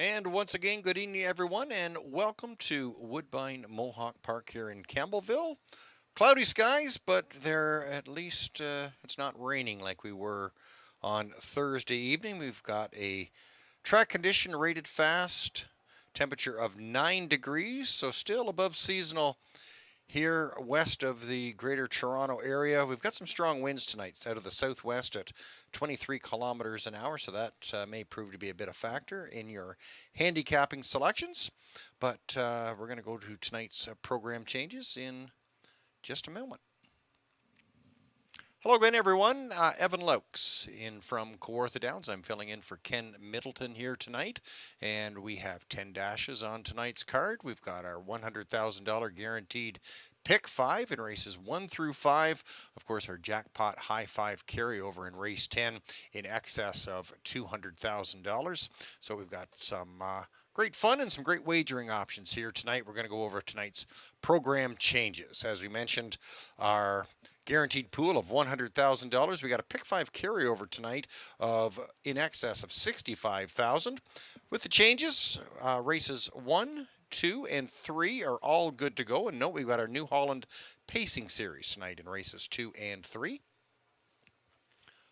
And once again, good evening, everyone, and welcome to Woodbine Mohawk Park here in Campbellville. Cloudy skies, but they're at least it's not raining like we were on Thursday evening. We've got a track condition rated fast, temperature of 9 degrees, so still above seasonal here west of the Greater Toronto area. We've got some strong winds tonight out of the southwest at 23 kilometers an hour, so that may prove to be a bit of factor in your handicapping selections. But we're going to go to tonight's program changes in just a moment. Hello again, everyone. Evan Laux in from Kawartha Downs. I'm filling in for Ken Middleton here tonight, and we have 10 dashes on tonight's card. We've got our $100,000 guaranteed pick 5 in races 1 through 5. Of course, our jackpot high 5 carryover in race 10 in excess of $200,000. So we've got some great fun and some great wagering options here tonight. We're going to go over tonight's program changes. As we mentioned, our guaranteed pool of $100,000. We got a pick 5 carryover tonight of in excess of $65,000. With the changes, races 1, 2, and 3 are all good to go. And note we've got our New Holland Pacing Series tonight in races 2 and 3.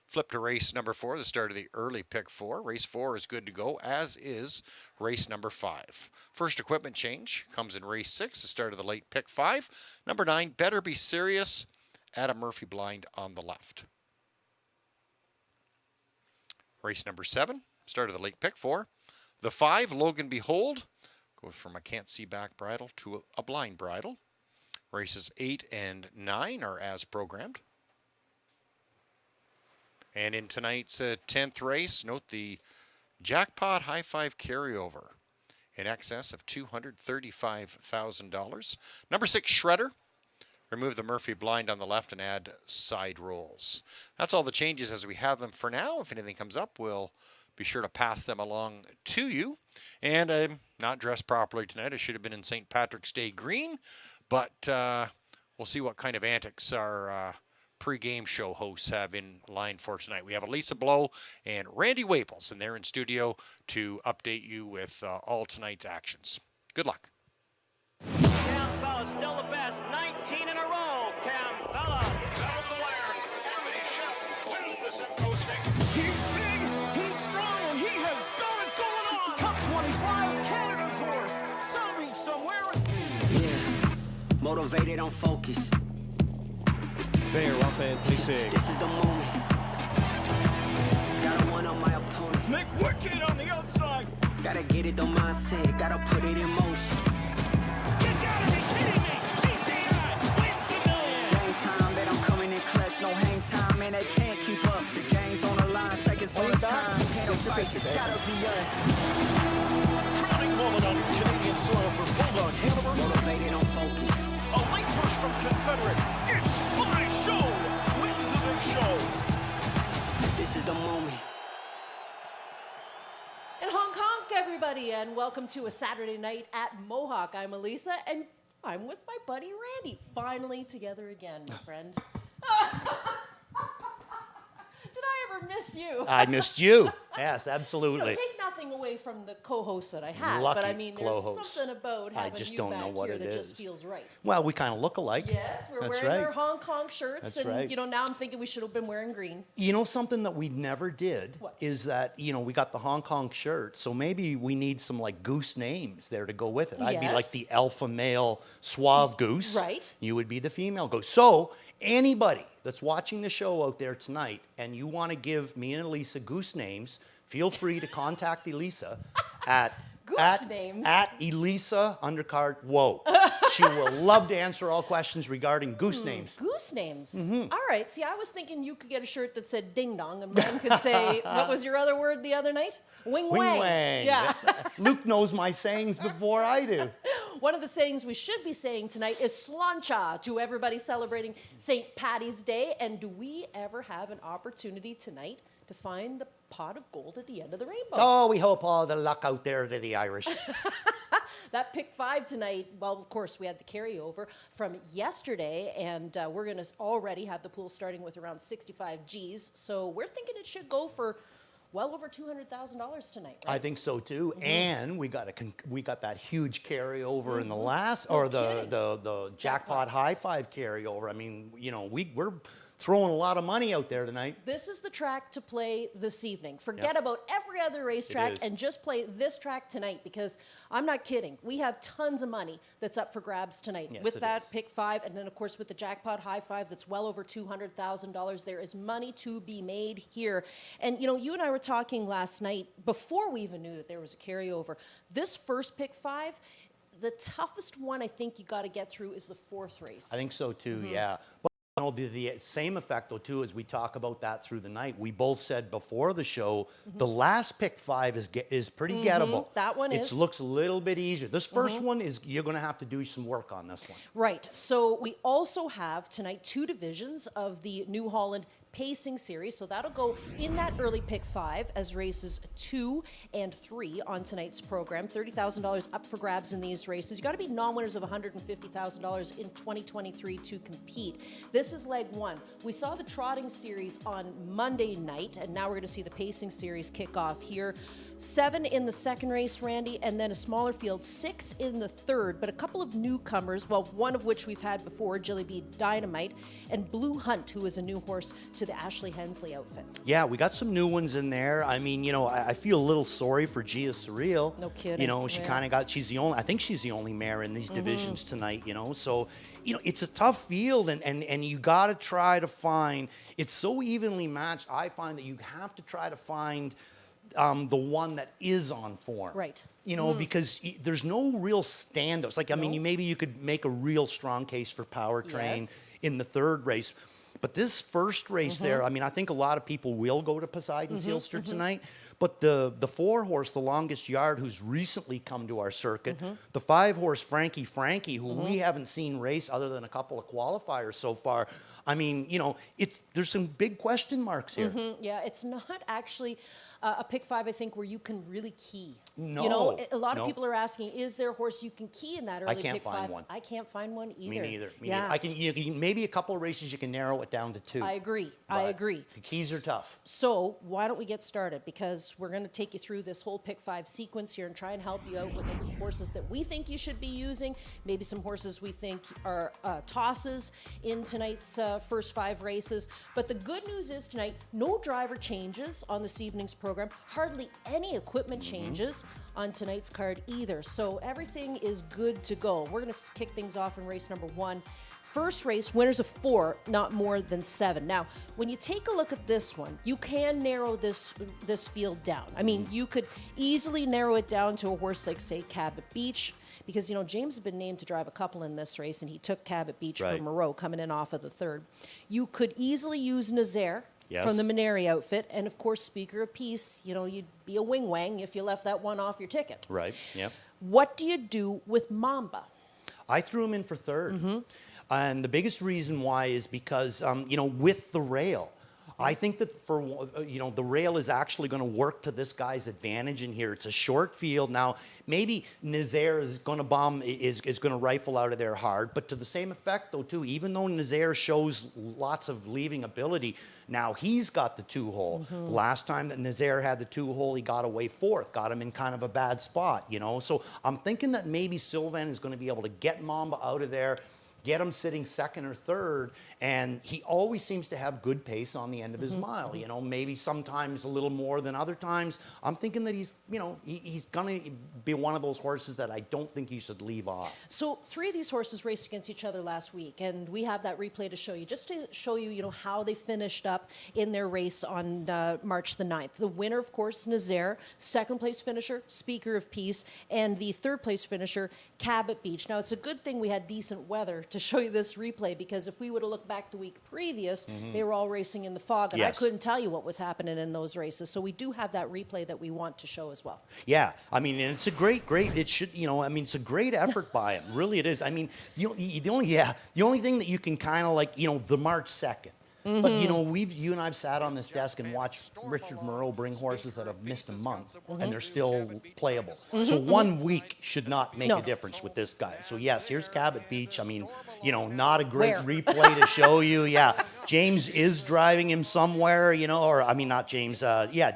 Flip to race number 4, the start of the early pick 4. Race 4 is good to go, as is race number 5. First equipment change comes in race 6, the start of the late pick 5. Number 9, Better Be Serious. Adam Murphy blind on the left. Race number 7, start of the late pick 4. The 5, Logan Behold, goes from a can't see back bridle to a blind bridle. Races 8 and 9 are as programmed. And in tonight's 10th race, note the jackpot high 5 carryover in excess of $235,000. Number 6, Shredder. Remove the Murphy blind on the left and add side rolls. That's all the changes as we have them for now. If anything comes up, we'll be sure to pass them along to you. And I'm not dressed properly tonight. I should have been in St. Patrick's Day green, but we'll see what kind of antics our pre-game show hosts have in line for tonight. We have Elisa Blow and Randy Waples, and they're in studio to update you with all tonight's actions. Good luck. Campbell still the best, 19 in a row. Campbell Down to the wire. Harmony Chef wins the Simcoe Stakes. He's big, he's strong, and he has got it going on. Cup 25, Canada's horse. Sun Beach somewhere. Yeah, motivated on focus. There, up and pacing. This is the moment. Gotta one on my opponent. Nick Wicked on the outside. Gotta get it the mindset. Gotta put it in motion. You gotta be kidding me. TCI wins the million. Game time, bet I'm coming in clutch. No hang time, and they can't keep up. The game's on the line, seconds on time. Can't fight, it's gotta be us. Crowning moment on Canadian soil for Bulldog Hanover. Motivated on focus. A late push from Confederate. It's my show. Wins the big show. This is the moment. And honk honk, everybody, and welcome to a Saturday night at Mohawk. I'm Elisa, and I'm with my buddy Randy. Finally together again, my friend. Did I ever miss you? I missed you. Yes, No, absolutely. take nothing away from the co-host that I had, Lucky but I mean, there's co-host. something about I having just you don't back know what here it that is. just feels right. Well, we kind of look alike. Yes, we're That's wearing right. our Hong Kong shirts, That's and right. you know, now I'm thinking we should have been wearing green. You know something that we never did What? is that, we got the Hong Kong shirt, so maybe we need some like goose names there to go with it. I'd be like Yes. the alpha male suave goose. Right. You would be the female goose. So anybody that's watching the show out there tonight and you want to give me and Elisa goose names, feel free to contact Elisa at Goose names? At Elisa undercard whoa. She will love to answer all questions regarding goose names. Goose names. Mm-hmm. All right. See, I was thinking you could get a shirt that said ding dong, and mine could say, what was your other word the other night? Wing Wing wang. wang. Yeah. Luke knows my sayings before I do. One of the sayings we should be saying tonight is slancha to everybody celebrating St. Patty's Day. And do we ever have an opportunity tonight to find the pot of gold at the end of the rainbow? Oh, we hope all the luck out there to the Irish. That pick 5 tonight, well, of course, we had the carryover from yesterday, and we're going to already have the pool starting with around 65 Gs. So we're thinking it should go for well over $200,000 tonight. I Right? think so too, and we got that huge carryover in the last, No or kidding. the jackpot high five carryover. I mean, you know, we're throwing a lot of money out there tonight. This is the track to play this evening. Forget about every other racetrack is. and just play this track tonight, because I'm not kidding. We have tons of money that's up for grabs tonight. Yes, with it that is. pick 5, and then of course with the jackpot high 5 that's well over $200,000. There is money to be made here. And you know, you and I were talking last night before we even knew that there was a carryover. This first pick 5, the toughest one I think you got to get through is the 4th race. I think so too, yeah. But you know, the same effect though too, as we talk about that through the night. We both said before the show, the last pick 5 is pretty gettable. That one It is. looks a little bit easier. This first one is, you're going to have to do some work on this one. Right. So we also have tonight 2 divisions of the New Holland Pacing Series. So that'll go in that early pick 5 as races 2 and 3 on tonight's program. $30,000 up for grabs in these races. You got to be non-winners of $150,000 in 2023 to compete. This is leg 1. We saw the trotting series on Monday night, and now we're going to see the pacing series kick off here. 7 in the second race, Randy, and then a smaller field, 6 in the third, but a couple of newcomers, well, one of which we've had before, Jilly Bee Dynamite, and Blue Hunt, who is a new horse to the Ashley Hensley outfit. Yeah, we got some new ones in there. I mean, you know, I feel a little sorry for Gia Surreal. No kidding. You know, she Yeah. kind of got, I think she's the only mare in these divisions tonight, you know. So, you know, it's a tough field, and you got to try to find, it's so evenly matched, I find that you have to try to find the one that is on form. Right. You know, because there's no real standouts. Like, I mean, No. maybe you could make a real strong case for Powertrain Yes. in the third race. But this first race there, I mean, I think a lot of people will go to Poseidon Sealster tonight. But the 4-horse, the longest yard, who's recently come to our circuit, the 5-horse Frankie, who we haven't seen race other than a couple of qualifiers so far. I mean, you know, there's some big question marks here. Yeah, it's not actually a pick 5, I think, where you can really key. No, You know, a lot of no. people are asking, is there a horse you can key in that early can't pick find 5? one. I can't find one either. Me neither. Me Yeah. neither. I can, maybe a couple of races you can narrow it down to 2. I agree. I but agree. The keys are tough. So why don't we get started? Because we're going to take you through this whole pick 5 sequence here and try and help you out with the horses that we think you should be using, maybe some horses we think are tosses in tonight's first 5 races. But the good news is tonight, no driver changes on this evening's program, hardly any equipment changes on tonight's card either. So everything is good to go. We're going to kick things off in race number 1. First race, winners of 4, not more than 7. Now, when you take a look at this one, you can narrow this field down. I mean, you could easily narrow it down to a horse like, say, Cabot Beach, because, you know, James has been named to drive a couple in this race, and he took Cabot Beach Right. for Moreau coming in off of the 3rd. You could easily use Nazaire Yes. from the Maneri outfit, and of course, Speaker of Peace, you know, you'd be a wing-wang if you left that one off your ticket. Right, yep. What do you do with Mamba? I threw him in for 3rd. And the biggest reason why is because, you know, with the rail, I think that the rail is actually going to work to this guy's advantage in here. It's a short field. Now, maybe Nazaire is going to is going to rifle out of there hard, but to the same effect, though, too, even though Nazaire shows lots of leaving ability, now he's got the 2-hole. Last time that Nazaire had the 2-hole, he got away 4th, got him in kind of a bad spot, you know. So I'm thinking that maybe Sylvan is going to be able to get Mamba out of there, get him sitting 2nd or 3rd, and he always seems to have good pace on the end of his mile. You know, maybe sometimes a little more than other times. I'm thinking that he's, you know, he's going to be one of those horses that I don't think you should leave off. So 3 of these horses raced against each other last week, and we have that replay to show you, just to show you, you know, how they finished up in their race on March the 9th. The winner, of course, Nazaire, 2nd place finisher, Speaker of Peace, and the 3rd place finisher, Cabot Beach. Now, it's a good thing we had decent weather to show you this replay, because if we would have looked back the week previous, they were all racing in the fog, and Yes. I couldn't tell you what was happening in those races. So we do have that replay that we want to show as well. Yeah, I mean, and it's a great, it should, you know, I mean, it's a great effort by him. Really, it is. I mean, the only thing that you can kind of like, you know, the March 2nd. But you and I've sat on this desk and watched Richard Moreau bring horses that have missed a month, and they're still playable. So 1 week should not make a difference with this guy. So yes, here's Cabot Beach. I mean, not a great replay to show you. Yeah, James is driving him somewhere, or I mean, not James.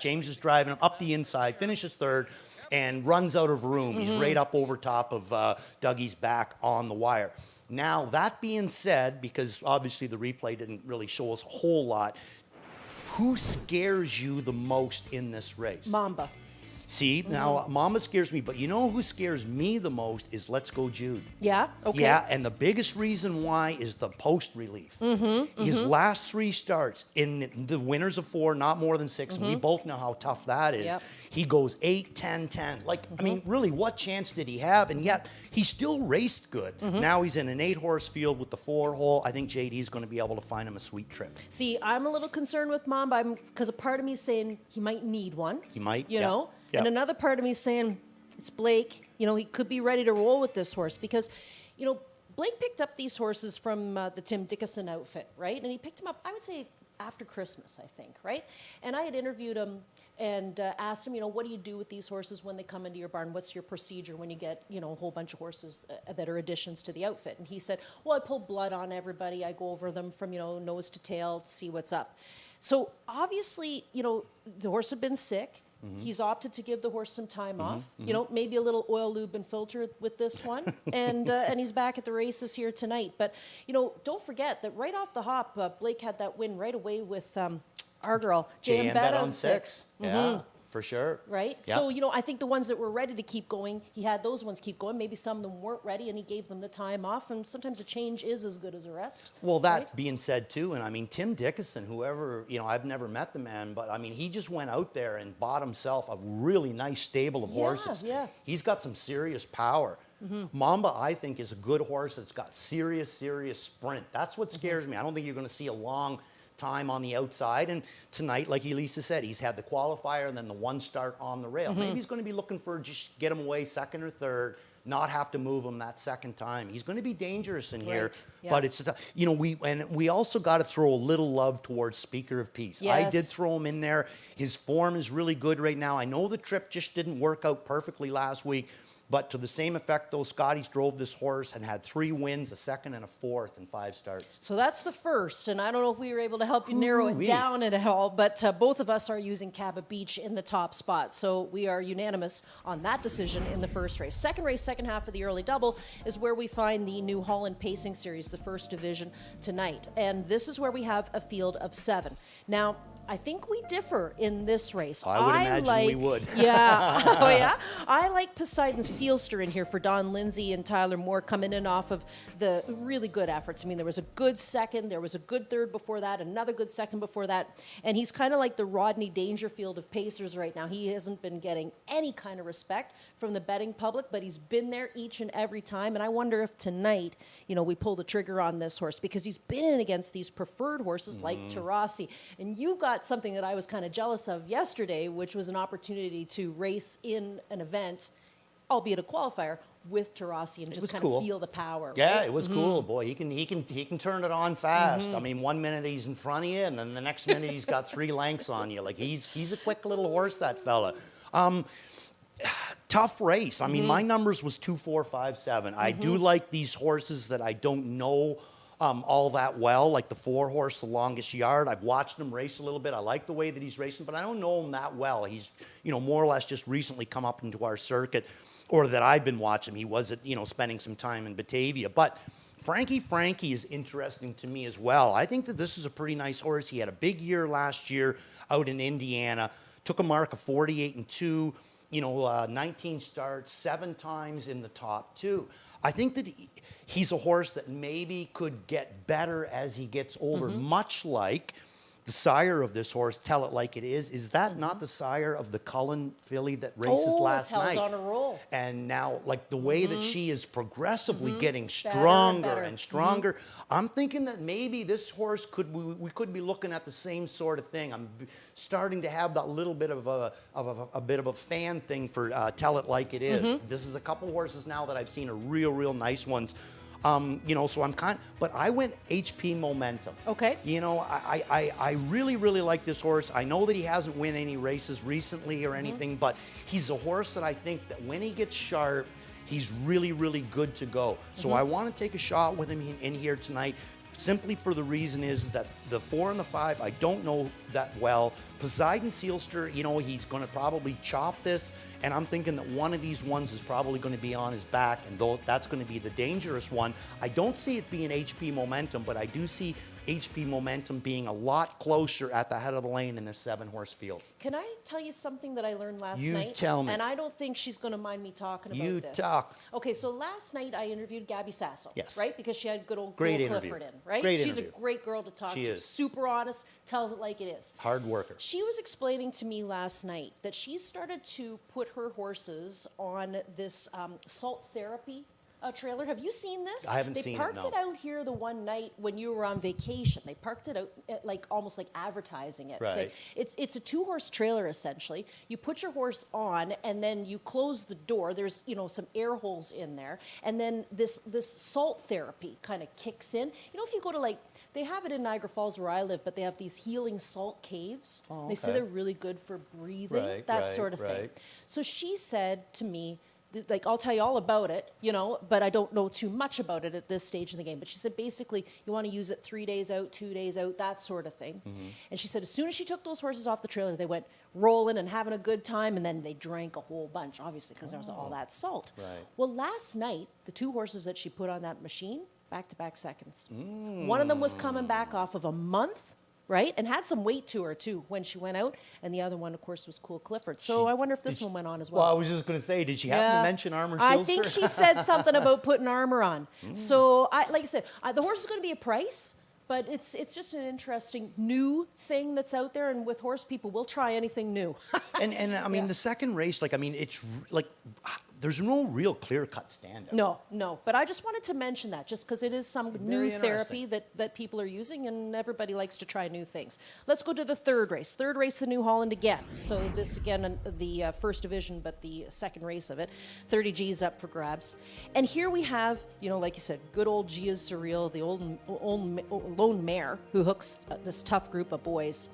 James is driving him up the inside, finishes third, and runs out of room. He's right up over top of Dougie's back on the wire. Now, that being said, because obviously the replay didn't really show us a whole lot, who scares you the most in this race? Mamba. See, now Mama scares me, but you know who scares me the most is Let's Go Jude. Yeah? Okay. Yeah, and the biggest reason why is the post relief. His last 3 starts in the winners of 4, not more than 6, and we both know how tough that is. Yep. He goes 8, 10, 10. Like, I mean, really, what chance did he have? And yet, he still raced good. Now he's in an 8-horse field with the 4-hole. I think JD's going to be able to find him a sweet trip. See, I'm a little concerned with Mamba because a part of me is saying he might need one. He might, You know? Yep. And another part of me is saying it's Blake. He could be ready to roll with this horse because, Blake picked up these horses from the Tim Dickinson outfit, right? And he picked them up, I would say, after Christmas, I think, right? And I had interviewed him and asked him, what do you do with these horses when they come into your barn? What's your procedure when you get, a whole bunch of horses that are additions to the outfit? And he said, well, I pull blood on everybody. I go over them from, nose to tail, see what's up. So obviously, the horse had been sick. He's opted to give the horse some time off. Maybe a little oil, lube, and filter with this one, and he's back at the races here tonight. But don't forget that right off the hop, Blake had that win right away with our girl JM Bet on 6. Yeah, for sure. Right. Yep. So I think the ones that were ready to keep going, he had those ones keep going. Maybe some of them weren't ready, and he gave them the time off. And sometimes a change is as good as a rest. Well, that right? being said, too, and I mean, Tim Dickinson, whoever, I've never met the man, but I mean, he just went out there and bought himself a really nice stable of horses. Yeah. He's got some serious power. Mamba, I think, is a good horse that's got serious sprint. That's what scares me. I don't think you're going to see a long time on the outside. And tonight, like Elisa said, he's had the qualifier and then the 1 start on the rail. Maybe he's going to be looking for just get him away 2nd or 3rd, not have to move him that 2nd time. He's going to be dangerous in here. Right. Yeah. But it's we also got to throw a little love towards Speaker of Peace. Yes. I did throw him in there. His form is really good right now. I know the trip just didn't work out perfectly last week. But to the same effect, though, Scotty's drove this horse and had 3 wins, a 2nd and a 4th in 5 starts. So that's the first, and I don't know if we were able to help you narrow it down at all, but both of us are using Cabot Beach in the top spot. So we are unanimous on that decision in the first race. Second race, second half of the early double, is where we find the New Holland Pacing Series, the first division tonight. And this is where we have a field of 7. Now, I think we differ in this race. I would imagine we would. Yeah. Oh, yeah? I like Poseidon Sealster in here for Don Lindsay and Tyler Moore coming in off of the really good efforts. I mean, there was a good 2nd, there was a good 3rd before that, another good 2nd before that. And he's kind of like the Rodney Dangerfield of pacers right now. He hasn't been getting any kind of respect from the betting public, but he's been there each and every time. And I wonder if tonight, we pull the trigger on this horse because he's been in against these preferred horses like Tarasi. And you got something that I was kind of jealous of yesterday, which was an opportunity to race in an event, albeit a qualifier, with Tarasi and just kind of feel the power. Yeah, right? it was cool, boy. He can turn it on fast. I mean, 1 minute he's in front of you, and then the next minute he's got 3 lengths on you. Like he's a quick little horse, that fella. Tough race. I mean, my numbers was 2, 4, 5, 7. I do like these horses that I don't know all that well, like the 4-horse, the longest yard. I've watched him race a little bit. I like the way that he's racing, but I don't know him that well. He's, more or less just recently come up into our circuit, or that I've been watching. He was, spending some time in Batavia. But Frankie is interesting to me as well. I think that this is a pretty nice horse. He had a big year last year out in Indiana. Took a mark of 48-2. 19 starts, 7 times in the top 2. I think that he's a horse that maybe could get better as he gets older, much like the sire of this horse, Tell It Like It Is. Is that not the sire of the Cullen filly that races last night? On a roll. And now, like the way that she is progressively getting stronger and stronger, I'm thinking that maybe this horse we could be looking at the same sort of thing. I'm starting to have that little bit of a fan thing for Tell It Like It Is. This is a couple horses now that I've seen are real nice ones. You know, so I'm but I went HP Momentum. Okay. You know, I really, really like this horse. I know that he hasn't won any races recently or anything, but he's a horse that I think that when he gets sharp, he's really, really good to go. So I want to take a shot with him in here tonight, simply for the reason is that the 4 and the 5, I don't know that well. Poseidon Sealster, you know, he's going to probably chop this, and I'm thinking that one of these ones is probably going to be on his back, and though that's going to be the dangerous one. I don't see it being HP Momentum, but I do see HP Momentum being a lot closer at the head of the lane in this 7-horse field. Can I tell you something that I learned last You night? tell me. And I don't think she's going to mind me talking about You this. talk. Okay, so last night I interviewed Gabby Sasso. Yes. Right? Because she had good old Great Will interview. Clifford in, right? Great She's interview. a great girl to talk She to. is. Super honest, tells it like it is. Hard worker. She was explaining to me last night that she started to put her horses on this salt therapy trailer. Have you seen this? I haven't seen it, They parked no. it out here the one night when you were on vacation. They parked it out like almost like advertising it. So Right. it's a 2-horse trailer essentially. You put your horse on and then you close the door. There's, you know, some air holes in there, and then this salt therapy kind of kicks in. You know, if you go to like, they have it in Niagara Falls where I live, but they have these healing salt caves. Oh, They say okay. they're really good for breathing, Right, that right, sort of thing. right. So she said to me, like, I'll tell you all about it, you know, but I don't know too much about it at this stage in the game. But she said basically you want to use it 3 days out, 2 days out, that sort of thing. And she said as soon as she took those horses off the trailer, they went rolling and having a good time, and then they drank a whole bunch, obviously, because there was all that salt. Right. Well, last night, the 2 horses that she put on that machine, back-to-back seconds. One of them was coming back off of a month, right, and had some weight to her, too, when she went out. And the other one, of course, was Cool Clifford. So I wonder if this one went on as well. Well, I was just going to say, did she happen to mention Armor Sealster? I think she said something about putting armor on. So, like I said, the horse is going to be a price, but it's just an interesting new thing that's out there. And with horse people, we'll try anything new. and I mean, Yeah. the second race, like, I mean, it's like, there's no real clear-cut standout. No. But I just wanted to mention that just because it is some new therapy that people are using, and everybody likes to try new things. Let's go to the third race. Third race, the New Holland again. So this, again, the first division, but the second race of it. 30 G's up for grabs. And here we have, you know, like you said, good old Gia Surreal, the old lone mare who hooks this tough group of boys.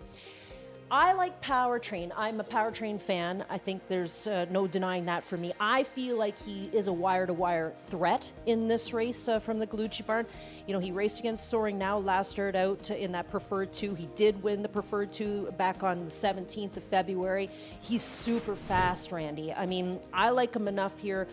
I like Powertrain. I'm a Powertrain fan. I think there's no denying that for me. I feel like he is a wire-to-wire threat in this race from the Gallucci barn. You know, he raced against Soaring Now, last start out in that Preferred 2. He did win the Preferred 2 back on the 17th of February. He's super fast, Randy. I mean, I like him enough here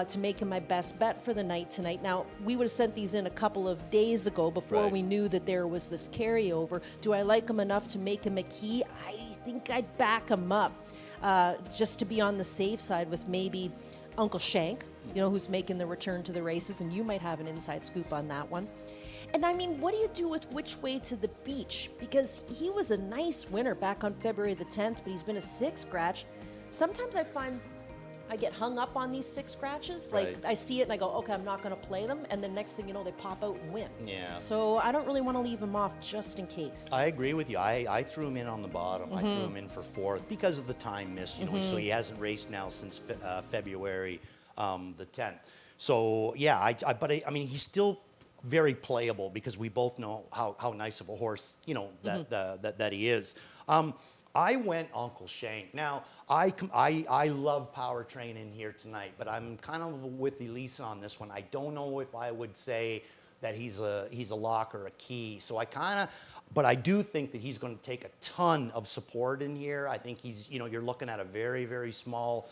to make him my best bet for the night tonight. Now, we would have sent these in a couple of days ago before Right. we knew that there was this carryover. Do I like him enough to make him a key? I think I'd back him up just to be on the safe side with maybe Uncle Shank, you know, who's making the return to the races, and you might have an inside scoop on that one. And I mean, what do you do with Which Way to the Beach? Because he was a nice winner back on February the 10th, but he's been a 6 scratch. Sometimes I find I get hung up on these 6 scratches. Like, Right. I see it and I go, okay, I'm not going to play them. And then next thing you know, they pop out and win. Yeah. So I don't really want to leave him off just in case. I agree with you. I threw him in on the bottom. I threw him in for 4th because of the time missed. You know, so he hasn't raced now since February the 10th. So yeah, I mean, he's still very playable because we both know how nice of a horse, you know, that he is. I went Uncle Shank. Now, I love Powertrain in here tonight, but I'm kind of with Elisa on this one. I don't know if I would say that he's a lock or a key. So but I do think that he's going to take a ton of support in here. I think you're looking at a very, very small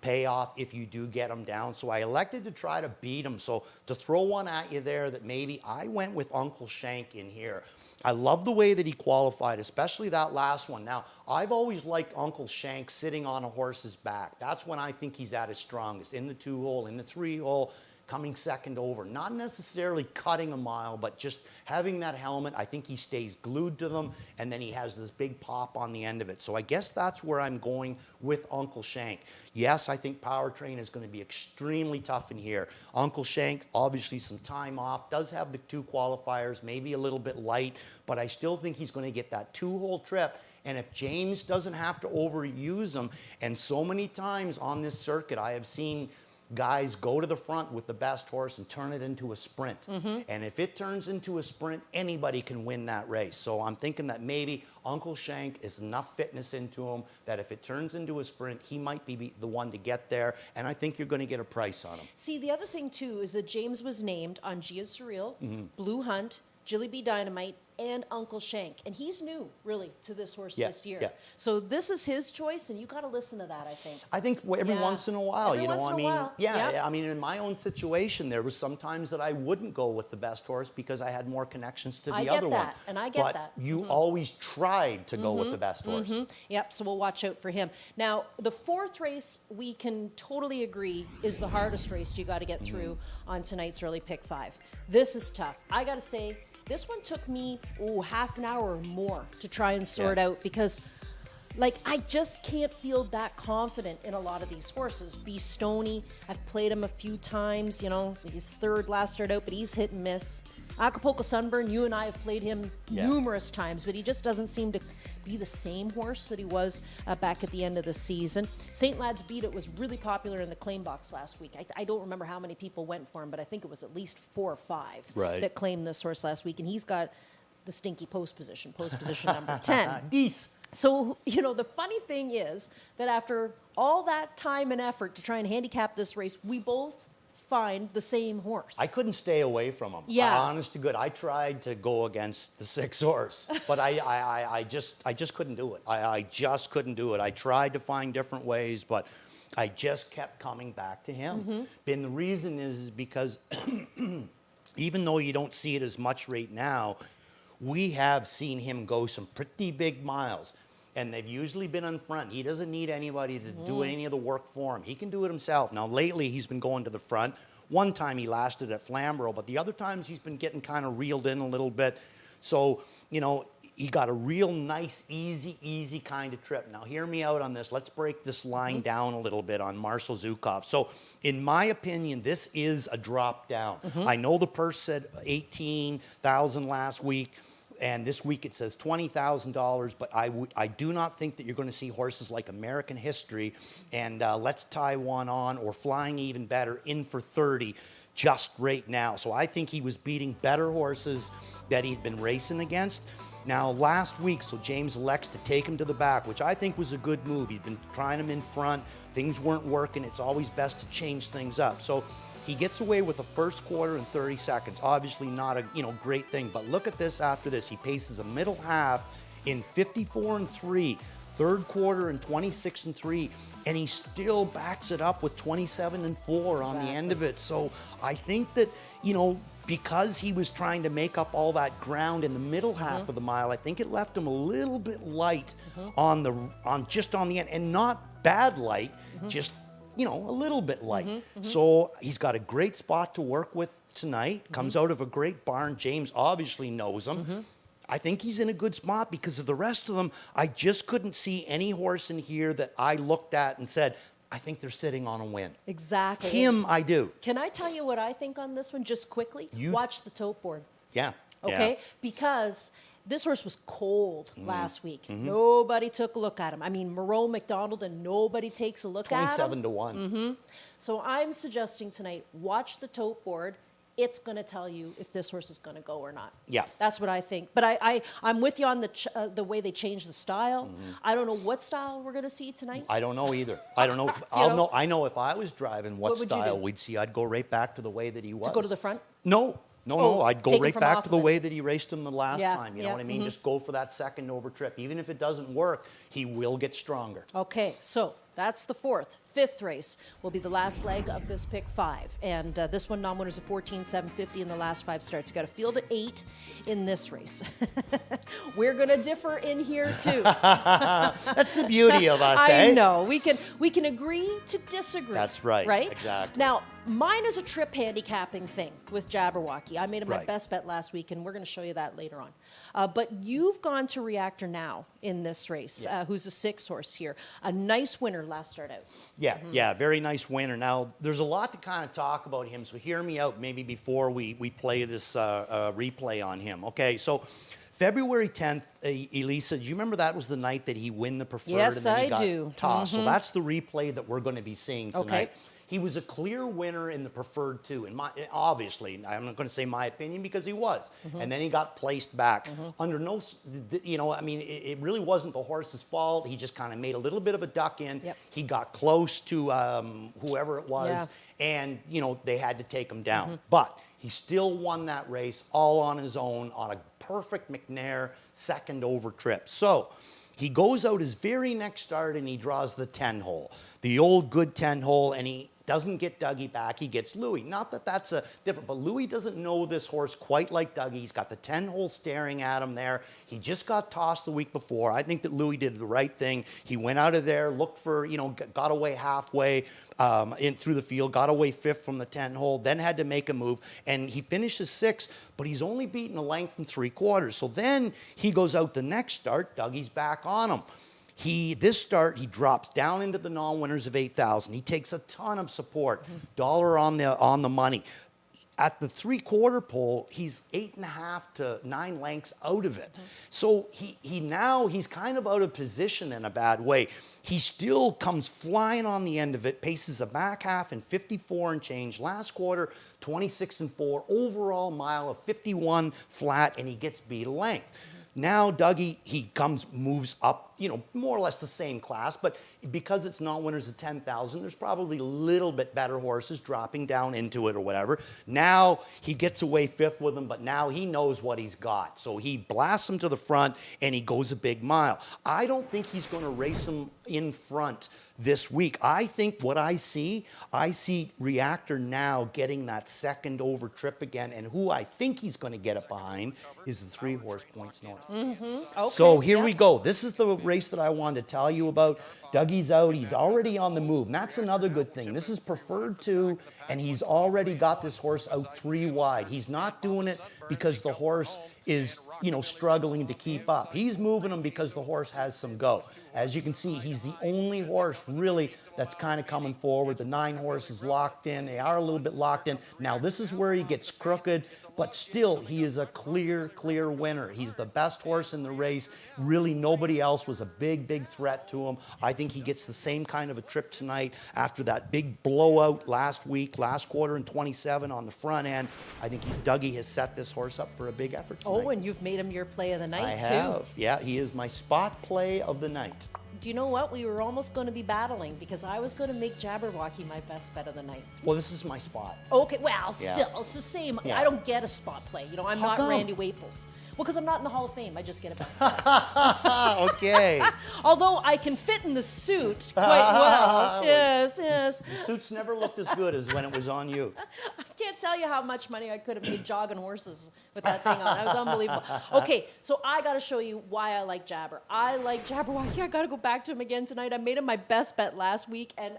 payoff if you do get him down. So I elected to try to beat him. So to throw one at you there, that maybe I went with Uncle Shank in here. I love the way that he qualified, especially that last one. Now, I've always liked Uncle Shank sitting on a horse's back. That's when I think he's at his strongest, in the 2-hole, in the 3-hole, coming second over. Not necessarily cutting a mile, but just having that helmet. I think he stays glued to them, and then he has this big pop on the end of it. So I guess that's where I'm going with Uncle Shank. Yes, I think Powertrain is going to be extremely tough in here. Uncle Shank, obviously some time off, does have the 2 qualifiers, maybe a little bit light, but I still think he's going to get that 2-hole trip. And if James doesn't have to overuse them, and so many times on this circuit I have seen guys go to the front with the best horse and turn it into a sprint. And if it turns into a sprint, anybody can win that race. So I'm thinking that maybe Uncle Shank is enough fitness into him that if it turns into a sprint, he might be the one to get there. And I think you're going to get a price on him. See, the other thing, too, is that James was named on Gia Surreal, Blue Hunt, Jilly B Dynamite, and Uncle Shank. And he's new, really, to this horse this year. Yeah. So this is his choice, and you got to listen to that, I think. I think every Yeah. once in a while, Every you know, once in I a mean, while. Yeah. I mean, in my own situation, there was sometimes that I wouldn't go with the best horse because I had more connections to the I get other one. that, and I get but that. you always tried to go with the best horse. Yep, so we'll watch out for him. Now, the fourth race, we can totally agree, is the hardest race you got to get through on tonight's early pick 5. This is tough. I got to say, this one took me, half an hour or more to try and sort out because, like, I just can't feel that confident in a lot of these horses. Be Stoney, I've played him a few times, you know, his third last start out, but he's hit and miss. Acapulco Sunburn, you and I have played him numerous times, but he just doesn't seem to be the same horse that he was back at the end of the season. St. Lad's Beat It was really popular in the claim box last week. I don't remember how many people went for him, but I think it was at least 4 or 5 that claimed this horse last week, and he's got the stinky post position number 10. Geese. So, you know, the funny thing is that after all that time and effort to try and handicap this race, we both find the same horse. I couldn't stay away from him. Yeah. Honest to good, I tried to go against the 6 horse, but I just couldn't do it. I just couldn't do it. I tried to find different ways, but I just kept coming back to him. And the reason is because even though you don't see it as much right now, we have seen him go some pretty big miles. And they've usually been in front. He doesn't need anybody to do any of the work for him. He can do it himself. Now, lately, he's been going to the front. One time he lasted at Flamborough, but the other times he's been getting kind of reeled in a little bit. So, you know, he got a real nice, easy kind of trip. Now, hear me out on this. Let's break this line down a little bit on Marshall Zukov. So, in my opinion, this is a drop down. I know the purse said $18,000 last week. And this week it says $20,000, but I do not think that you're going to see horses like American History and Let's Tie One On or Flying Even Better in for 30 just right now. So I think he was beating better horses that he'd been racing against. Now, last week, so James elects to take him to the back, which I think was a good move. He'd been trying him in front. Things weren't working. It's always best to change things up. So he gets away with the first quarter and 30 seconds. Obviously not a great thing, but look at this after this. He paces a middle half in 54-3, third quarter in 26-3, and he still backs it up with 27-4 on the end of it. So I think that, because he was trying to make up all that ground in the middle half of the mile, I think it left him a little bit light on the end, and not bad light, just a little bit light. So he's got a great spot to work with tonight. Comes out of a great barn. James obviously knows him. I think he's in a good spot because of the rest of them. I just couldn't see any horse in here that I looked at and said, I think they're sitting on a win. Exactly. Him, I do. Can I tell you what I think on this one just quickly? Watch the tote board. Yeah. Okay? Yeah. Because this horse was cold last week. Nobody took a look at him. I mean, Moreau, McDonald, and nobody takes a look at him. 27-1. So I'm suggesting tonight, watch the tote board. It's going to tell you if this horse is going to go or not. Yeah. That's what I think. But I'm with you on the way they changed the style. I don't know what style we're going to see tonight. I don't know either. I don't know. I know if I was driving what would you style do? we'd see. I'd go right back to the way that he was. To go to the front? No. I'd go take him right from back off to of the it. way that he raced him the last Yeah, time. You know yeah, what I mean? Just go for that second over trip. Even if it doesn't work, he will get stronger. Okay, so that's the fourth. Fifth race will be the last leg of this pick 5. And this one, non-winners of 14,750 in the last 5 starts. You got a field of 8 in this race. We're going to differ in here, too. That's the beauty of us, I know. We can agree to disagree. That's right. Right? Exactly. Now, mine is a trip handicapping thing with Jabberwocky. I made him my Right. best bet last week, and we're going to show you that later on. But you've gone to Reactor Now in this race, who's a 6 horse here. A nice winner last start out. Yeah, very nice winner. Now, there's a lot to kind of talk about him, so hear me out maybe before we play this replay on him. Okay, so February 10th, Elisa, do you remember that was the night that he won the preferred Yes, and then he I got do. tossed? So that's the replay that we're going to be seeing tonight. Okay. he was a clear winner in the preferred 2. Obviously, I'm not going to say my opinion because he was. And then he got placed back under no, I mean, it really wasn't the horse's fault. He just kind of made a little bit of a duck in. Yep. He got close to whoever it was, Yeah. and they had to take him down. But he still won that race all on his own on a perfect McNair second over trip. So he goes out his very next start and he draws the 10 hole, the old good 10 hole, and he doesn't get Dougie back. He gets Louis. Not that that's a different, but Louis doesn't know this horse quite like Dougie. He's got the 10 hole staring at him there. He just got tossed the week before. I think that Louis did the right thing. He went out of there, looked for, got away halfway in through the field, got away 5th from the 10 hole, then had to make a move, and he finishes 6th, but he's only beaten a length and 3/4. So then he goes out the next start. Dougie's back on him. This start, he drops down into the non-winners of 8,000. He takes a ton of support, dollar on the money. At the 3/4 pole, he's 8.5 to 9 lengths out of it. So he's kind of out of position in a bad way. He still comes flying on the end of it, paces a back half in 54 and change. Last quarter, 26 and 4, overall mile of 51 flat, and he gets beat a length. Now Dougie, moves up, more or less the same class, but because it's not winners of 10,000, there's probably a little bit better horses dropping down into it or whatever. Now he gets away 5th with him, but now he knows what he's got. So he blasts him to the front and he goes a big mile. I don't think he's going to race him in front this week. I think what I see Reactor now getting that second over trip again, and who I think he's going to get it behind is the 3-horse Points North. Okay, So here we go. This is the race that I wanted to tell you about. Dougie's out. He's already on the move. And that's another good thing. This is preferred 2, and he's already got this horse out 3 wide. He's not doing it because the horse is, struggling to keep up. He's moving him because the horse has some go. As you can see, he's the only horse really that's kind of coming forward. The 9 horse is locked in. They are a little bit locked in. Now, this is where he gets crooked, but still, he is a clear winner. He's the best horse in the race. Really, nobody else was a big threat to him. I think he gets the same kind of a trip tonight after that big blowout last quarter in 27 on the front end. I think Dougie has set this horse up for a big effort tonight. Oh, and you've made him your play of the night, I too. have. Yeah, he is my spot play of the night. Do you know what? We were almost going to be battling because I was going to make Jabberwocky my best bet of the night. Well, this is my spot. Okay, well, Yeah. still, it's the same. Yeah. I don't get a spot play. I'm How not come? Randy Waples. Well, because I'm not in the Hall of Fame. I just get a best bet. Okay. Although I can fit in the suit quite well. Yes. The suits never looked as good as when it was on you. I can't tell you how much money I could have made jogging horses with that thing on. That was unbelievable. Okay, so I got to show you why I like Jabber. I like Jabberwocky. I got to go back to him again tonight. I made him my best bet last week, and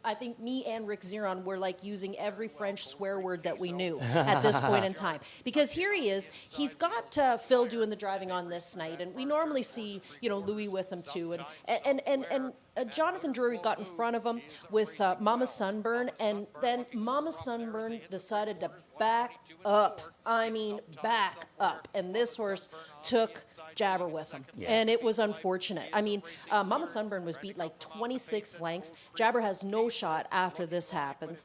I think me and Rick Zeron were like using every French swear word that we knew at this point in time. Because here he is. He's got Phil doing the driving on this night, and we normally see Louis with him too, and Jonathan Drury got in front of him with Mama Sunburn, and then Mama Sunburn decided to back up. I mean, back up. And this horse took Jabber with him. Yeah. And it was unfortunate. I mean, Mama Sunburn was beat like 26 lengths. Jabber has no shot after this happens.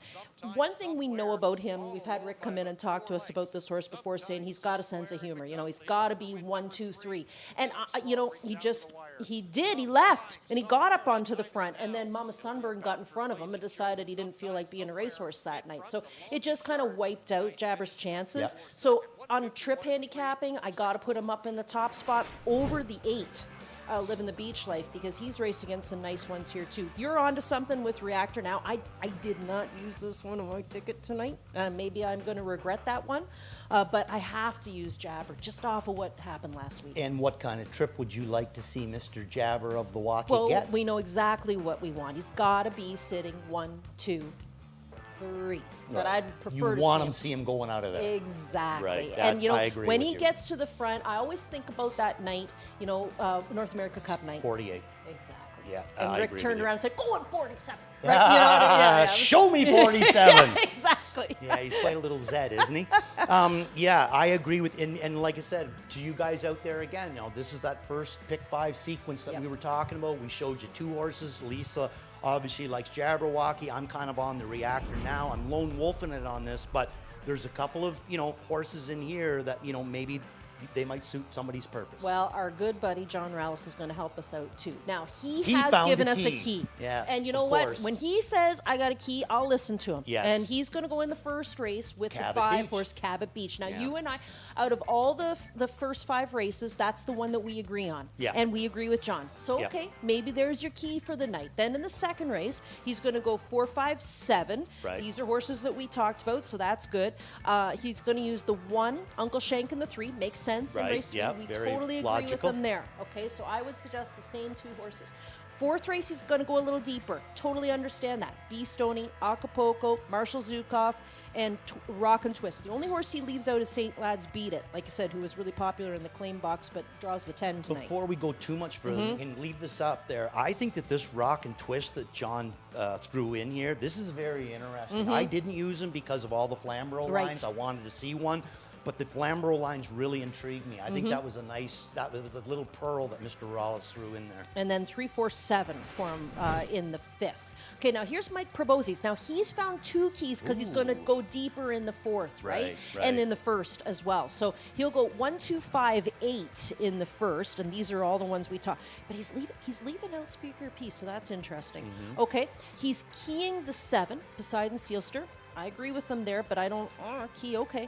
One thing we know about him, we've had Rick come in and talk to us about this horse before, saying he's got a sense of humor. He's got to be 1, 2, 3. And, he left, and he got up onto the front, and then Mama Sunburn got in front of him and decided he didn't feel like being a racehorse that night. So it just kind of wiped out Jabber's chances. Yep. So on trip handicapping, I got to put him up in the top spot over the 8. Living the beach life, because he's raced against some nice ones here too. You're onto something with Reactor now. I did not use this one on my ticket tonight. Maybe I'm going to regret that one, but I have to use Jabber just off of what happened last week. And what kind of trip would you like to see Mr. Jabber of the Walkie Well, get? we know exactly what we want. He's got to be sitting 1, 2, 3. But Right. I'd prefer You to want see him to see him going out of there. Exactly. Right, And I agree when with he you. gets to the front, I always think about that night, North America Cup night. 48. Exactly. Yeah, And I Rick agree turned with you. around and said, "Go on 47." Right? Yeah. Show me 47. Exactly. Yeah, he's playing a little Zed, isn't he? Yeah, I agree with, and like I said, to you guys out there again, this is that first pick 5 sequence that Yep. we were talking about. We showed you 2 horses, Lisa obviously likes Jabberwocky. I'm kind of on the reactor now. I'm lone wolfing it on this, but there's a couple of, horses in here that, maybe they might suit somebody's purpose. Well, our good buddy John Rallis is going to help us out too. Now, he He has found given a us a key. key. Yeah, And you know of what? course. When he says, I got a key, I'll listen to him. Yes. And he's going to go in the first race with Cabot the 5 Beach. horse Cabot Beach. Now, Yeah. you and I, out of all the first 5 races, that's the one that we agree on. Yeah. And we agree with John. So, Yeah. okay, maybe there's your key for the night. Then in the second race, he's going to go 4, 5, 7. Right. These are horses that we talked about, so that's good. He's going to use the 1, Uncle Shank, and the 3. Makes sense in Right, race 3. yeah, We very totally agree with logical. them there. Okay, so I would suggest the same 2 horses. Fourth race, he's going to go a little deeper. Totally understand that. B. Stoney, Acapulco, Marshall Zukov, and Rock and Twist. The only horse he leaves out is St. Lad's Beat It, like I said, who was really popular in the claim box, but draws the 10 tonight. Before we go too much further and leave this up there, I think that this Rock and Twist that John threw in here, this is very interesting. I didn't use him because of all the Flamborough Right. lines. I wanted to see one. But the Flamborough lines really intrigued me. I think that was that was a little pearl that Mr. Rallis threw in there. And then 3, 4, 7 for him in the 5th. Okay, now here's Mike Probosi's. Now he's found 2 keys because he's going to go deeper in the 4th, right? Right. And in the 1st as well. So he'll go 1, 2, 5, 8 in the 1st, and these are all the ones we talk. But he's leaving out Speaker Peace, so that's interesting. Okay, he's keying the 7, Poseidon Sealster. I agree with him there, but I don't key. Okay.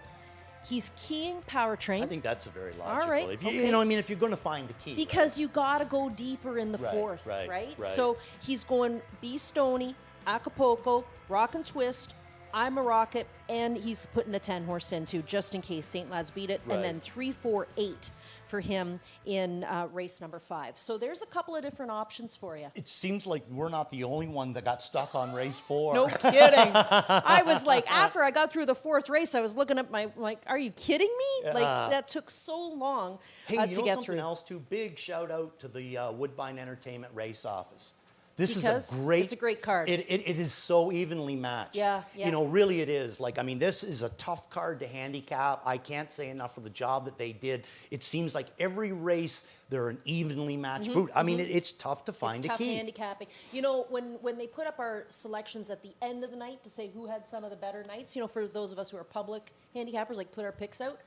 He's keying Powertrain. I think that's a very logical. All right, If you, okay. if you're going to find the key. Because you got to go deeper in the Right, 4th, right, right? right. So he's going B. Stoney, Acapulco, Rock and Twist, I'm a Rocket, and he's putting a 10 horse in too, just in case St. Lad's Beat It, Right. and then 3, 4, 8 for him in race number 5. So there's a couple of different options for you. It seems like we're not the only one that got stuck on race 4. No kidding. I was like, after I got through the 4th race, I was looking at are you kidding me? Like, that took so long Hey, to you know get something through. else too? Big shout out to the Woodbine Entertainment race office. This Because is a great. it's a great card. It is so evenly matched. Yeah, yeah. Really it is. This is a tough card to handicap. I can't say enough for the job that they did. It seems like every race they're an evenly matched group. I mean, it's tough to find It's a tough key. handicapping. When they put up our selections at the end of the night to say who had some of the better nights, for those of us who are public handicappers, like put our picks out.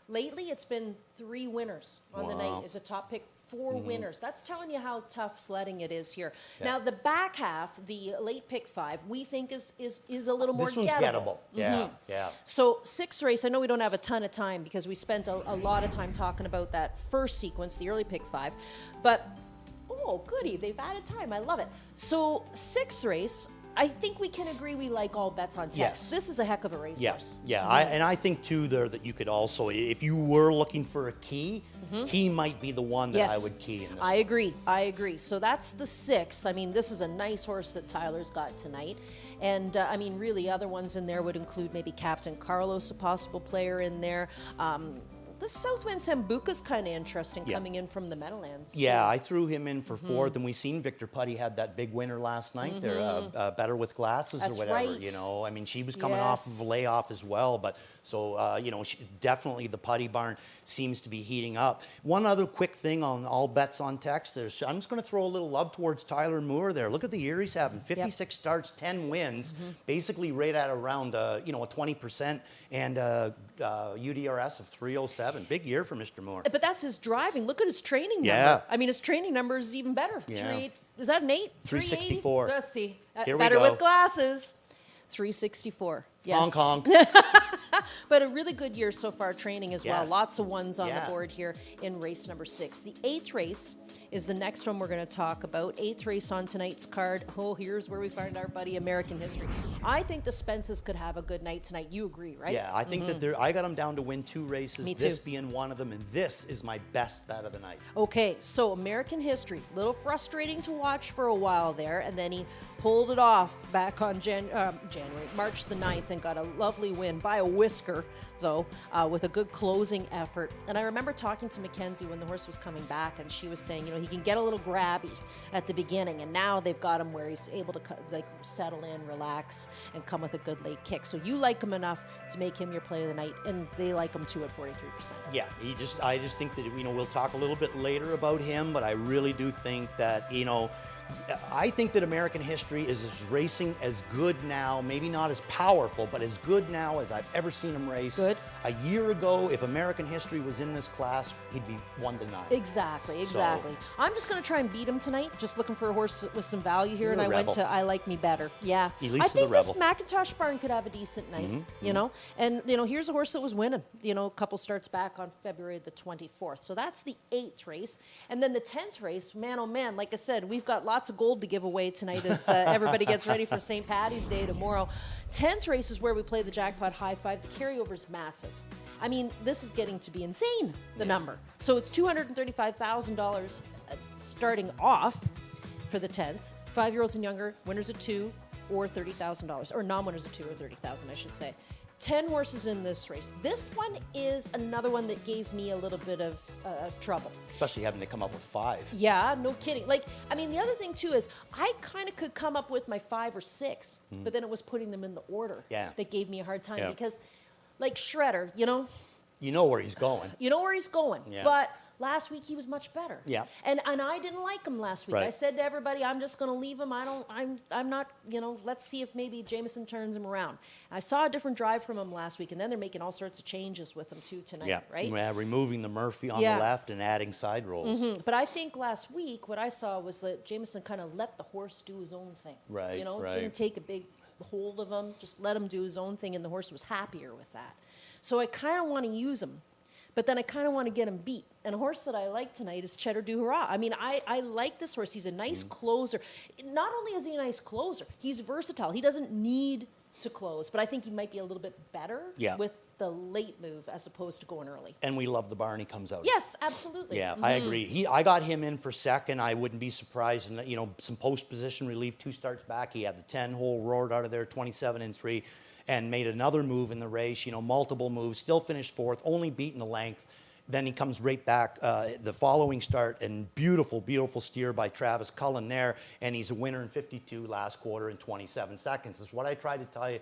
Lately, it's been 3 winners on the night as a top pick, 4 winners. That's telling you how tough sledding it is here. Yeah. Now, the back half, the late pick 5, we think is a little more This one's gettable. gettable. Yeah. So 6th race, I know we don't have a ton of time because we spent a lot of time talking about that first sequence, the early pick 5. But, oh, goody, they've added time. I love it. So 6th race, I think we can agree we like all bets on text. Yes. This is a heck of a racehorse. Yes, yeah, I think too there that you could also, if you were looking for a key, he might be the one that I would key in this. I agree. So that's the 6th. I mean, this is a nice horse that Tyler's got tonight. And, really, other ones in there would include maybe Captain Carlos, a possible player in there. The Southwind Sambuca's kind of interesting coming in from the Meadowlands. Yeah, I threw him in for 4th, and we seen Victor Putty had that big winner last night. They're better with glasses That's or whatever. right. I mean, she was coming off of a layoff as well, but so definitely the Putty barn seems to be heating up. One other quick thing on all bets on text. I'm just going to throw a little love towards Tyler Moore there. Look at the year he's having: 56 starts, 10 wins, basically right at around a 20%, and UDRS of 307. Big year for Mr. Moore. But that's his driving. Look at his training number. Yeah. I mean, his training number is even better. Yeah. Is that an 8? 364. Let's see. Here we Better go. with glasses. 364. Yes. Honk, honk. But a really good year so far training as well. Yes. Lots of ones on Yeah. the board here in race number 6. The 8th race is the next one we're going to talk about. 8th race on tonight's card. Oh, here's where we find our buddy American History. I think the Spences could have a good night tonight. You agree, right? Yeah, I think that I got him down to win 2 races. Me This too. being one of them, and this is my best bet of the night. Okay, so American History, little frustrating to watch for a while there, and then he pulled it off back on March the 9th, and got a lovely win by a whisker, though, with a good closing effort. And I remember talking to Mackenzie when the horse was coming back, and she was saying, he can get a little grabby at the beginning, and now they've got him where he's able to settle in, relax, and come with a good late kick. So you like him enough to make him your play of the night, and they like him too at 43%. Yeah, I just think that we'll talk a little bit later about him, but I really do think that I think that American history is racing as good now, maybe not as powerful, but as good now as I've ever seen him race. Good. A year ago, if American history was in this class, he'd be 1-9. Exactly. I'm just going to try and beat him tonight. Just looking for a horse with some value here, You're and a I rebel. went to I Like Me Better. Yeah. Elise I of think the this Rebel. McIntosh barn could have a decent night, you know? And, here's a horse that was winning, a couple starts back on February the 24th. So that's the 8th race. And then the 10th race, man, oh man, like I said, we've got lots of gold to give away tonight as everybody gets ready for St. Patty's Day tomorrow. 10th race is where we play the jackpot high five. The carryover's massive. I mean, this is getting to be insane, the number. So it's $235,000 starting off for the 10th. 5-year-olds and younger, winners at 2 or $30,000, or non-winners at 2 or $30,000, I should say. 10 horses in this race. This one is another one that gave me a little bit of trouble. Especially having to come up with 5. Yeah, no kidding. Like, I mean, the other thing too is I kind of could come up with my 5 or 6, but then it was putting them in the order that gave me a hard time because, like Shredder, You know where he's going. you know where he's going. Yeah. But last week he was much better. Yeah. And I didn't like him last week. Right. I said to everybody, I'm just going to leave him. I'm not, let's see if maybe Jameson turns him around. I saw a different drive from him last week, and then they're making all sorts of changes with him too tonight, right? Yeah, removing the Murphy on the left and adding side rolls. But I think last week what I saw was that Jameson kind of let the horse do his own thing. Right, right. Didn't take a big hold of him, just let him do his own thing, and the horse was happier with that. So I kind of want to use him, but then I kind of want to get him beat. And a horse that I like tonight is Cheddar Du Hurrah. I mean, I like this horse. He's a nice closer. Not only is he a nice closer, he's versatile. He doesn't need to close, but I think he might be a little bit better with the late move as opposed to going early. And we love the barn he comes out. Yes, absolutely. Yeah, I agree. I got him in for second. I wouldn't be surprised. And some post position relief, 2 starts back. He had the 10-hole, roared out of there, 27-3, and made another move in the race. Multiple moves. Still finished 4th, only beaten the length. Then he comes right back the following start, and beautiful, beautiful steer by Travis Cullen there, and he's a winner in 52 last quarter in 27 seconds. That's what I try to tell you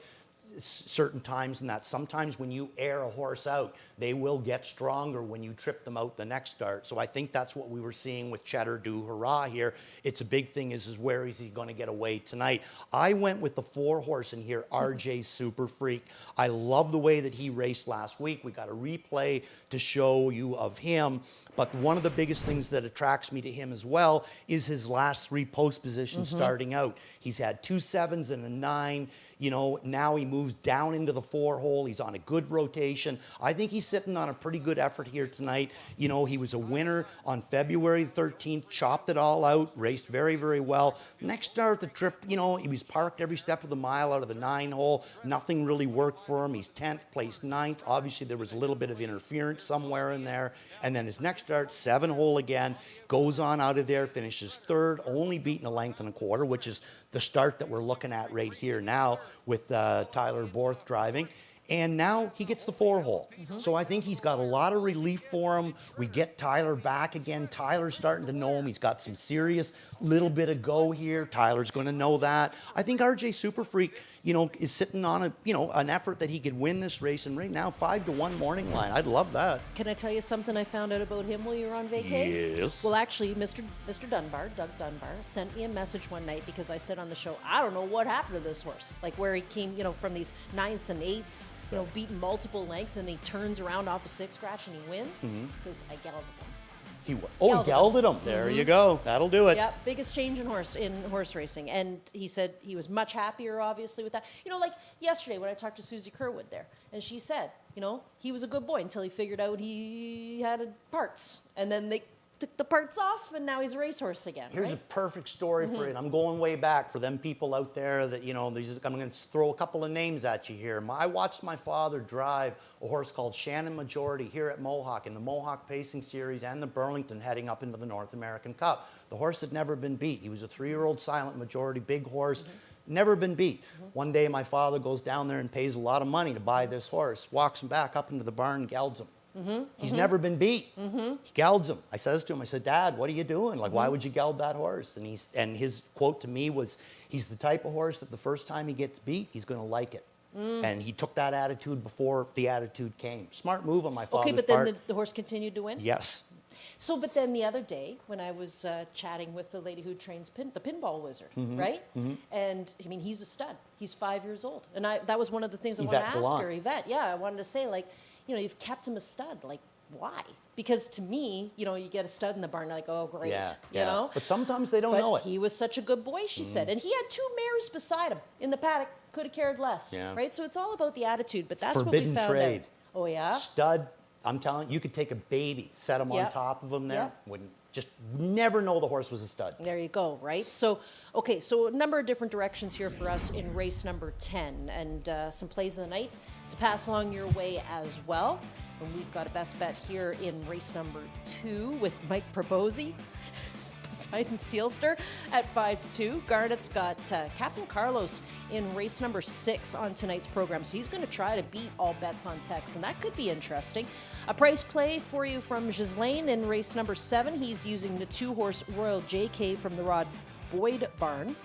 certain times, and that sometimes when you air a horse out, they will get stronger when you trip them out the next start. So I think that's what we were seeing with Cheddar Du Hurrah here. It's a big thing is where is he going to get away tonight? I went with the 4 horse in here, RJ Super Freak. I love the way that he raced last week. We got a replay to show you of him, but one of the biggest things that attracts me to him as well is his last 3 post positions starting out. He's had 2 7s and a 9. Now he moves down into the 4-hole. He's on a good rotation. I think he's sitting on a pretty good effort here tonight. He was a winner on February 13th, chopped it all out, raced very, very well. Next start, the trip, he was parked every step of the mile out of the 9-hole. Nothing really worked for him. He's 10th, placed 9th. Obviously, there was a little bit of interference somewhere in there. And then his next start, 7-hole again, goes on out of there, finishes 3rd, only beaten a length and a quarter, which is the start that we're looking at right here now with Tyler Borth driving. And now he gets the 4-hole. So I think he's got a lot of relief for him. We get Tyler back again. Tyler's starting to know him. He's got some serious little bit of go here. Tyler's going to know that. I think RJ Super Freak, is sitting on an effort that he could win this race. And right now, 5-1 morning line. I'd love that. Can I tell you something I found out about him while you were on vacay? Yes. Well, actually, Mr. Dunbar, Doug Dunbar, sent me a message one night because I said on the show, I don't know what happened to this horse. Like where he came, from these 9ths and 8ths, beating multiple lengths, and he turns around off a 6 scratch and he wins. He says, I gelded him. He gelded him. There you go. That'll do it. Yep, biggest change in horse racing. And he said he was much happier, obviously, with that. Like yesterday when I talked to Susie Kerwood there, and she said, he was a good boy until he figured out he had parts. And then they took the parts off, and now he's a racehorse again. Here's a perfect story for it. I'm going way back for them people out there that, I'm going to throw a couple of names at you here. I watched my father drive a horse called Shannon Majority here at Mohawk in the Mohawk Pacing Series and the Burlington heading up into the North American Cup. The horse had never been beat. He was a 3-year-old silent majority, big horse. Never been beat. One day my father goes down there and pays a lot of money to buy this horse, walks him back up into the barn, gelds him. He's never been beat. He gelds him. I says to him, I said, Dad, what are you doing? Like, why would you geld that horse? And his quote to me was, he's the type of horse that the first time he gets beat, he's going to like it. And he took that attitude before the attitude came. Smart move on my father's part. Okay, but then the horse continued to win? Yes. So, but then the other day when I was chatting with the lady who trains the pinball wizard, right? And I mean, he's a stud. He's 5 years old, and that was one of the things I wanted to ask her. Yvette, yeah, I wanted to say, like, you know, you've kept him a stud, like, why? Because to me, you know, you get a stud in the barn, like, oh, great, you know? But sometimes they don't know it. He was such a good boy, she said. And he had 2 mares beside him in the paddock, could have cared less, right? So it's all about the attitude, but that's Forbidden what we found trade. out. Oh, yeah? Stud, I'm telling you, you could take a baby, set him on top of him there, wouldn't just never know the horse was a stud. There you go, right? So, okay, so a number of different directions here for us in race number 10, and some plays of the night to pass along your way as well. And we've got a best bet here in race number 2 with Mike Proposi. Poseidon Sealster at 5-2. Garnett's got Captain Carlos in race number 6 on tonight's program. So he's going to try to beat all bets on Tex, and that could be interesting. A price play for you from Ghislaine in race number 7. He's using the 2-horse Royal JK from the Rod Boyd barn.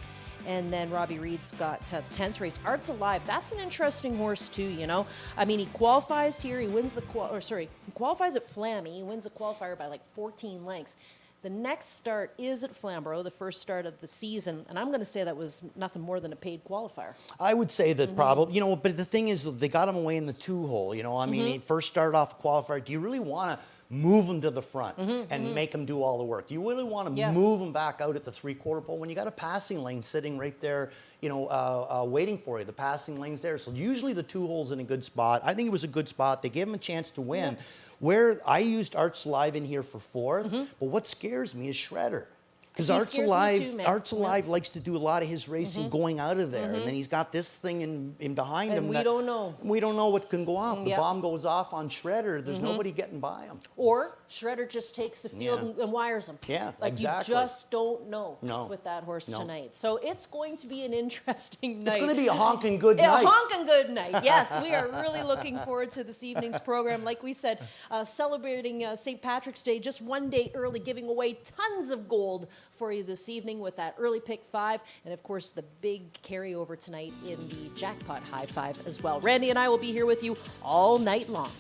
And then Robbie Reed's got the 10th race, Arts Alive. That's an interesting horse too, you know. I mean, he qualifies here. He wins he qualifies at Flammy. He wins the qualifier by like 14 lengths. The next start is at Flamborough, the first start of the season, and I'm going to say that was nothing more than a paid qualifier. I would say that probably, you know, but the thing is, they got him away in the 2-hole, you know. I mean, he first started off a qualifier. Do you really want to move him to the front and make him do all the work? Do you really want to move him back out at the 3/4 pole when you got a passing lane sitting right there, you know, waiting for you? The passing lane's there. So usually the 2-hole's in a good spot. I think it was a good spot. They gave him a chance to win. Where I used Arts Alive in here for 4th, but what scares me is Shredder. Because Arts Alive likes to do a lot of his racing going out of there, and then he's got this thing in behind him. And we don't know. We don't know what can go off. The bomb goes off on Shredder. There's nobody getting by him. Or Shredder just takes the field and wires him. Yeah, like exactly. You just don't know with that horse tonight. So it's going to be an interesting night. It's going to be a honking good night. A honking good night. Yes, we are really looking forward to this evening's program. Like we said, celebrating St. Patrick's Day just one day early, giving away tons of gold for you this evening with that early pick 5, and of course the big carryover tonight in the jackpot high 5 as well. Randy and I will be here with you all night long.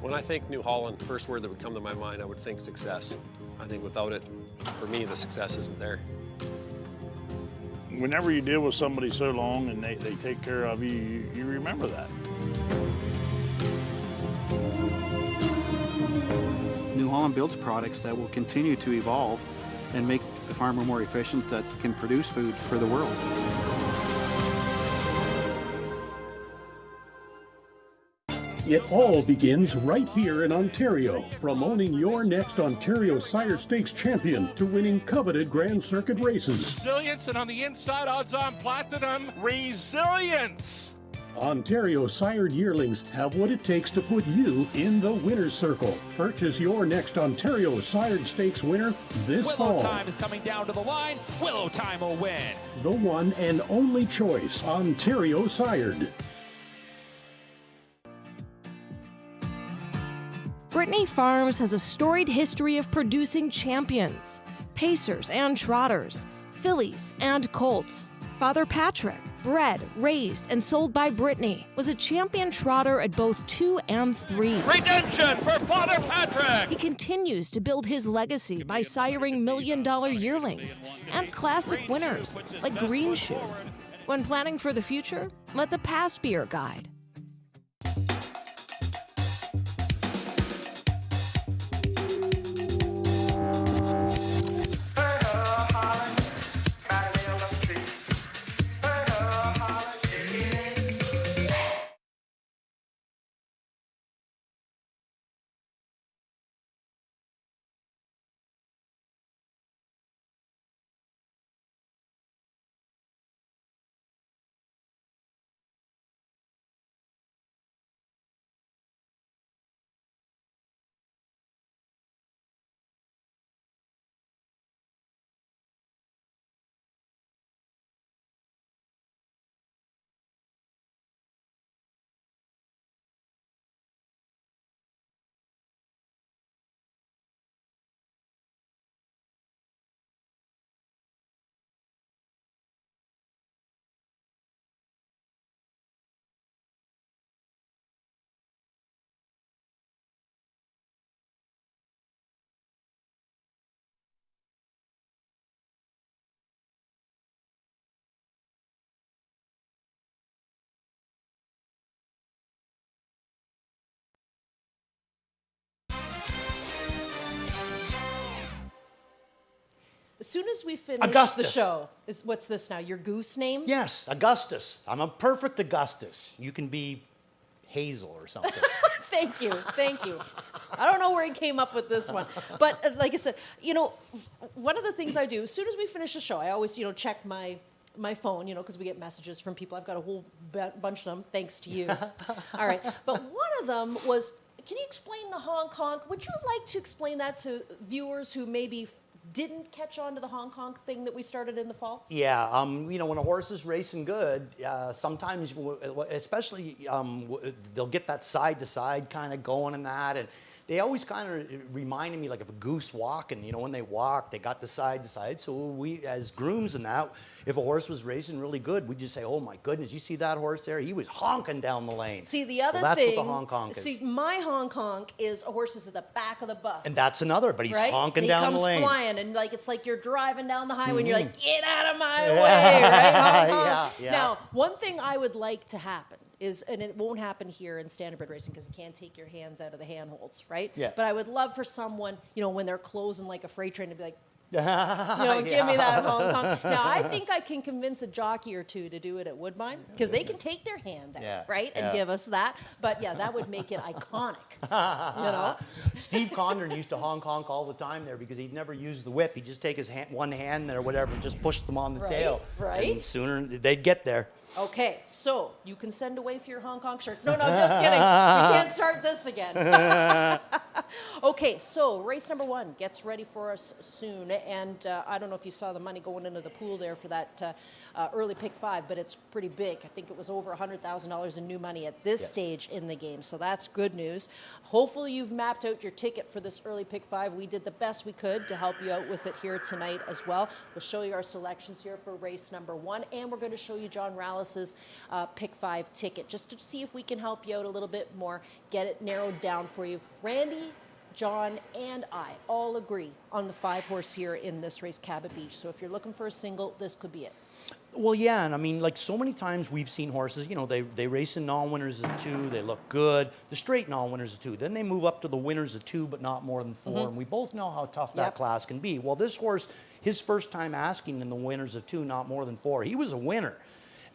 When I think New Holland, the first word that would come to my mind, I would think success. I think without it, for me, the success isn't there. Whenever you deal with somebody so long and they take care of you, you remember that. New Holland builds products that will continue to evolve and make the farmer more efficient, that can produce food for the world. It all begins right here in Ontario. From owning your next Ontario Sire Stakes champion to winning coveted Grand Circuit races. Resilience, and on the inside, odds-on platinum. Resilience! Ontario sired yearlings have what it takes to put you in the winner's circle. Purchase your next Ontario Sired Stakes winner this fall. Willow Time is coming down to the line. Willow Time will win. The one and only choice, Ontario Sired. Brittany Farms has a storied history of producing champions, pacers and trotters, fillies and colts. Father Patrick, bred, raised, and sold by Brittany, was a champion trotter at both 2 and 3. Redemption for Father Patrick! He continues to build his legacy by siring million-dollar yearlings and classic winners like Green Shoe. When planning for the future, let the past be your guide. As soon as we finish Augustus. the show, what's this now? Your goose name? Yes, Augustus. I'm a perfect Augustus. You can be Hazel or something. Thank you. I don't know where he came up with this one. But like I said, one of the things I do, as soon as we finish the show, I always, check my phone, because we get messages from people. I've got a whole bunch of them, thanks to you. All right. But one of them was, can you explain the honk honk? Would you like to explain that to viewers who maybe didn't catch on to the honk honk thing that we started in the fall? Yeah, when a horse is racing good, sometimes, especially, they'll get that side to side kind of going and that, and they always kind of reminded me like of a goose walking. When they walk, they got the side to side. So we, as grooms and that, if a horse was racing really good, we'd just say, "Oh my goodness, you see that horse there? He was honking down the lane." See, the other that's thing. What the honk honk is. See, my honk honk is a horse is at the back of the bus. And that's another, but he's right? honking and down the lane. He comes flying, and it's like you're driving down the highway, and you're like, "Get out of my way!" Right? Honk, honk. Yeah. Now, one thing I would like to happen is, and it won't happen here in standardbred racing because you can't take your hands out of the handholds, right? Yeah. But I would love for someone, when they're closing like a freight train, to be like, give Yeah. me that honk honk. Now, I think I can convince a jockey or two to do it at Woodbine because they can take their hand out, right, and give us that. But yeah, that would make it iconic. Steve Condren used to honk honk all the time there because he'd never use the whip. He'd just take his one hand there, whatever, and just push them on the tail. Right. And sooner they'd get there. Okay, so you can send away for your Hong Kong shirts. No, just kidding. We can't start this again. Okay, so race number 1 gets ready for us soon. And I don't know if you saw the money going into the pool there for that early pick 5, but it's pretty big. I think it was over $100,000 in new money at this stage in the game. So that's good news. Hopefully you've mapped out your ticket for this early pick 5. We did the best we could to help you out with it here tonight as well. We'll show you our selections here for race number 1, and we're going to show you John Rallis's pick 5 ticket, just to see if we can help you out a little bit more, get it narrowed down for you. Randy, John, and I all agree on the 5-horse here in this race, Cabot Beach. So if you're looking for a single, this could be it. Well, yeah, and I mean, like so many times we've seen horses, they race in non-winners of 2, they look good, the straight non-winners of 2. Then they move up to the winners of 2, but not more than 4, and we both know how tough that class can be. Well, this horse, his first time asking in the winners of 2, not more than 4, he was a winner.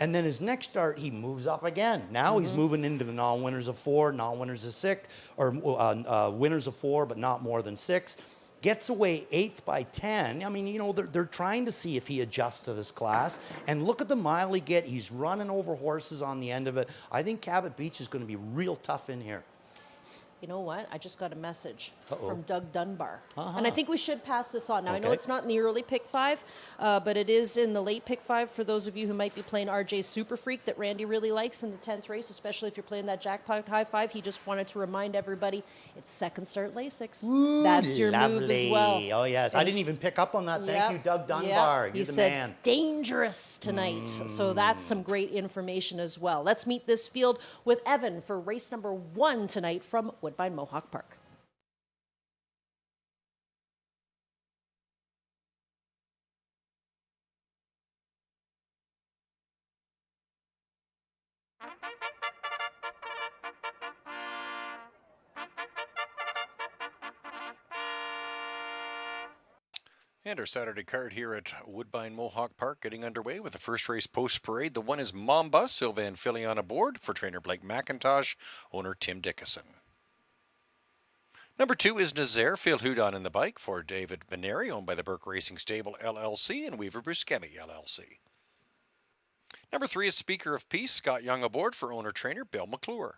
And then his next start, he moves up again. Now he's moving into the non-winners of 4, non-winners of 6, or winners of 4, but not more than 6. Gets away 8th by 10. I mean, they're trying to see if he adjusts to this class. And look at the mile he get. He's running over horses on the end of it. I think Cabot Beach is going to be real tough in here. You know what? I just got a message from Doug Dunbar. And I think we should pass this on. Now, I know it's not in the early pick 5, but it is in the late pick 5 for those of you who might be playing RJ Super Freak that Randy really likes in the 10th race, especially if you're playing that jackpot high 5. He just wanted to remind everybody it's second start Lasix. Ooh, that's your move as well. Oh, yes. I didn't even pick up on that. Thank you, Doug Dunbar. You're the man. He said dangerous tonight. So that's some great information as well. Let's meet this field with Evan for race number 1 tonight from Woodbine Mohawk Park. And our Saturday card here at Woodbine Mohawk Park getting underway with the first race post-parade. The one is Mamba, Sylvain Fillion aboard for trainer Blake McIntosh, owner Tim Dickinson. Number 2 is Nazaire, Phil Houdon in the bike for David Beneri, owned by the Burke Racing Stable LLC and Weaver Buscemi LLC. Number 3 is Speaker of Peace, Scott Young aboard for owner-trainer Bill McClure.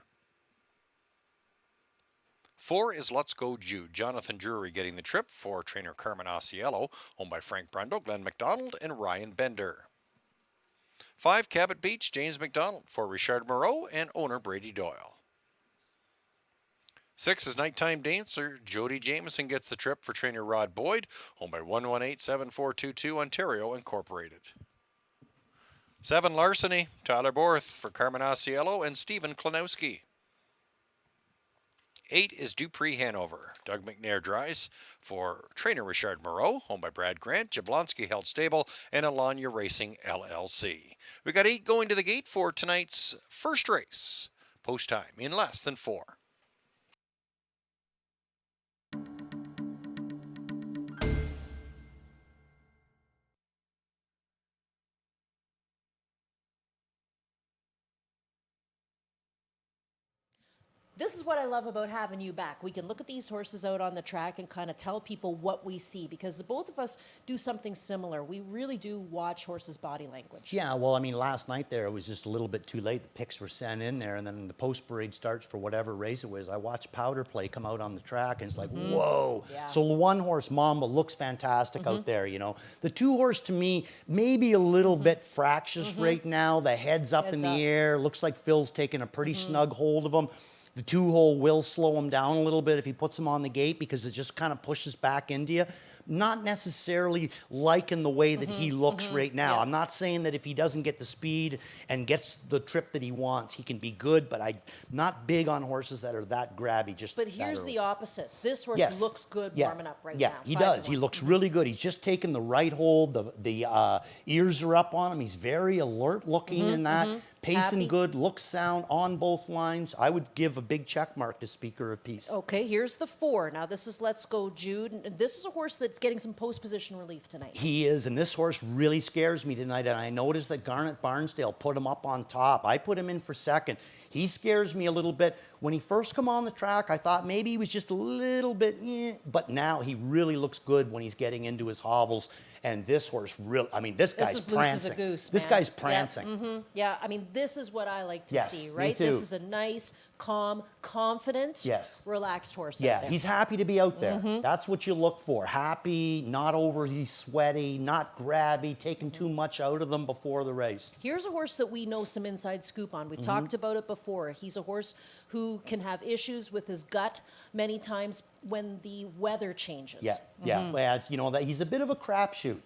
4 is Let's Go Jude, Jonathan Drury getting the trip for trainer Carmen Asiello, owned by Frank Brundle, Glenn McDonald, and Ryan Bender. 5, Cabot Beach, James McDonald for Richard Moreau and owner Brady Doyle. 6 is Nighttime Dancer, Jody Jameson gets the trip for trainer Rod Boyd, owned by 1187422 Ontario Incorporated. 7, Larceny, Tyler Borth for Carmen Asiello and Stephen Klonowski. 8 is Dupree Hanover. Doug McNair drives for trainer Richard Moreau, owned by Brad Grant, Jablonski Held Stable, and Alanya Racing LLC. We got 8 going to the gate for tonight's first race. Post time in less than 4. This is what I love about having you back. We can look at these horses out on the track and kind of tell people what we see, because the both of us do something similar. We really do watch horses' body language. Yeah, well, I mean, last night there, it was just a little bit too late. The picks were sent in there, and then the post parade starts for whatever race it was. I watched Powder Play come out on the track, and it's like, whoa. Yeah. So the one horse, Mamba, looks fantastic out there, you know. The two horse, to me, maybe a little bit fractious right now. The head's up in the air. Looks like Phil's taking a pretty snug hold of him. The 2-hole will slow him down a little bit if he puts him on the gate, because it just kind of pushes back into you. Not necessarily liking the way that he looks right now. I'm not saying that if he doesn't get the speed and gets the trip that he wants, he can be good, but I'm not big on horses that are that grabby. But here's the opposite. This horse looks good warming up right now. Yeah, he does. He looks really good. He's just taken the right hold. The ears are up on him. He's very alert looking in that. Pacing good, looks sound on both lines. I would give a big check mark to Speaker of Peace. Okay, here's the 4. Now this is Let's Go Jude. And this is a horse that's getting some post position relief tonight. He is, and this horse really scares me tonight. And I noticed that Garnet Barnsdale put him up on top. I put him in for second. He scares me a little bit. When he first come on the track, I thought maybe he was just a little bit, but now he really looks good when he's getting into his hobbles. And this horse really, I mean, this guy's prancing. Loose as a goose, this man. guy's prancing. Yeah, yeah, I mean, this is what I like to see, right? Me too. This is a nice, calm, confident, relaxed horse out there. He's happy to be out there. That's what you look for. Happy, not overly sweaty, not grabby, taking too much out of them before the race. Here's a horse that we know some inside scoop on. We talked about it before. He's a horse who can have issues with his gut many times when the weather changes. Well, you know, that he's a bit of a crapshoot,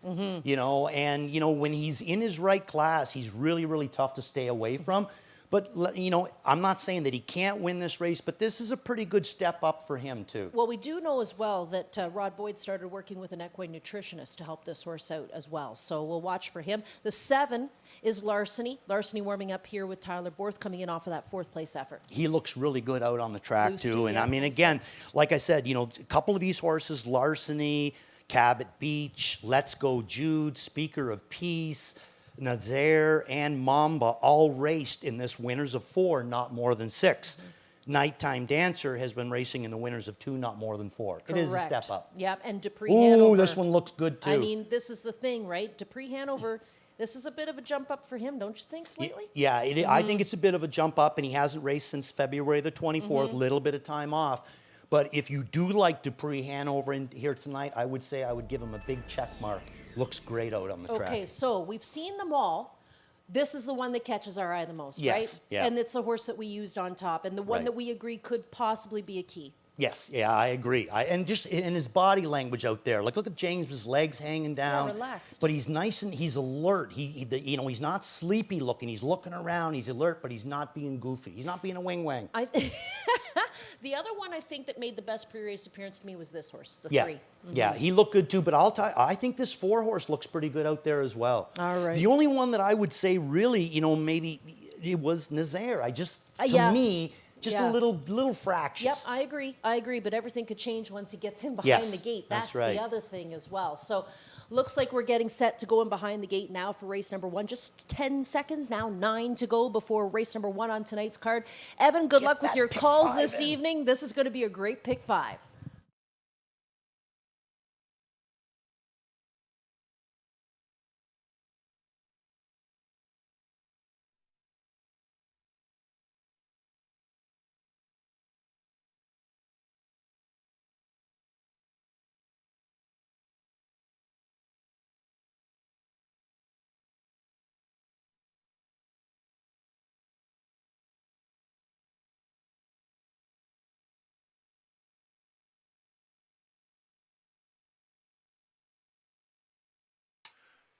you know, and, you know, when he's in his right class, he's really, really tough to stay away from. But, you know, I'm not saying that he can't win this race, but this is a pretty good step up for him, too. Well, we do know as well that Rod Boyd started working with an equine nutritionist to help this horse out as well. So we'll watch for him. The 7 is Larceny. Larceny warming up here with Tyler Borth, coming in off of that 4th place effort. He looks really good out on the track, too. And I mean, again, like I said, you know, a couple of these horses, Larceny, Cabot Beach, Let's Go Jude, Speaker of Peace, Nazaire, and Mamba all raced in this winners of 4, not more than 6. Nighttime Dancer has been racing in the winners of 2, not more than 4. It is a step up. Yep, and Dupree Hanover. Ooh, this one looks good, too. I mean, this is the thing, right? Dupree Hanover, this is a bit of a jump up for him, don't you think, slightly? Yeah, I think it's a bit of a jump up, and he hasn't raced since February the 24th, little bit of time off. But if you do like Dupree Hanover in here tonight, I would say I would give him a big check mark. Looks great out on the track. Okay, so we've seen them all. This is the one that catches our eye the most, right? Yeah. And it's a horse that we used on top, and the one that we agree could possibly be a key. Yes, yeah, I agree. And just in his body language out there, like look at James's legs hanging down. Yeah, relaxed. But he's nice and he's alert. You know, he's not sleepy looking. He's looking around. He's alert, but he's not being goofy. He's not being a wing wang. The other one I think that made the best pre-race appearance to me was this horse, the 3. Yeah, he looked good too. But I think this 4 horse looks pretty good out there as well. All right. The only one that I would say really, you know, maybe it was Nazaire. To me. Just a little fractious. Yep, I agree, but everything could change once he gets in behind the gate. That's right. the other thing as well. So looks like we're getting set to go in behind the gate now for race number 1. Just 10 seconds now, 9 to go before race number 1 on tonight's card. Evan, good luck with your calls this evening. This is going to be a great pick 5.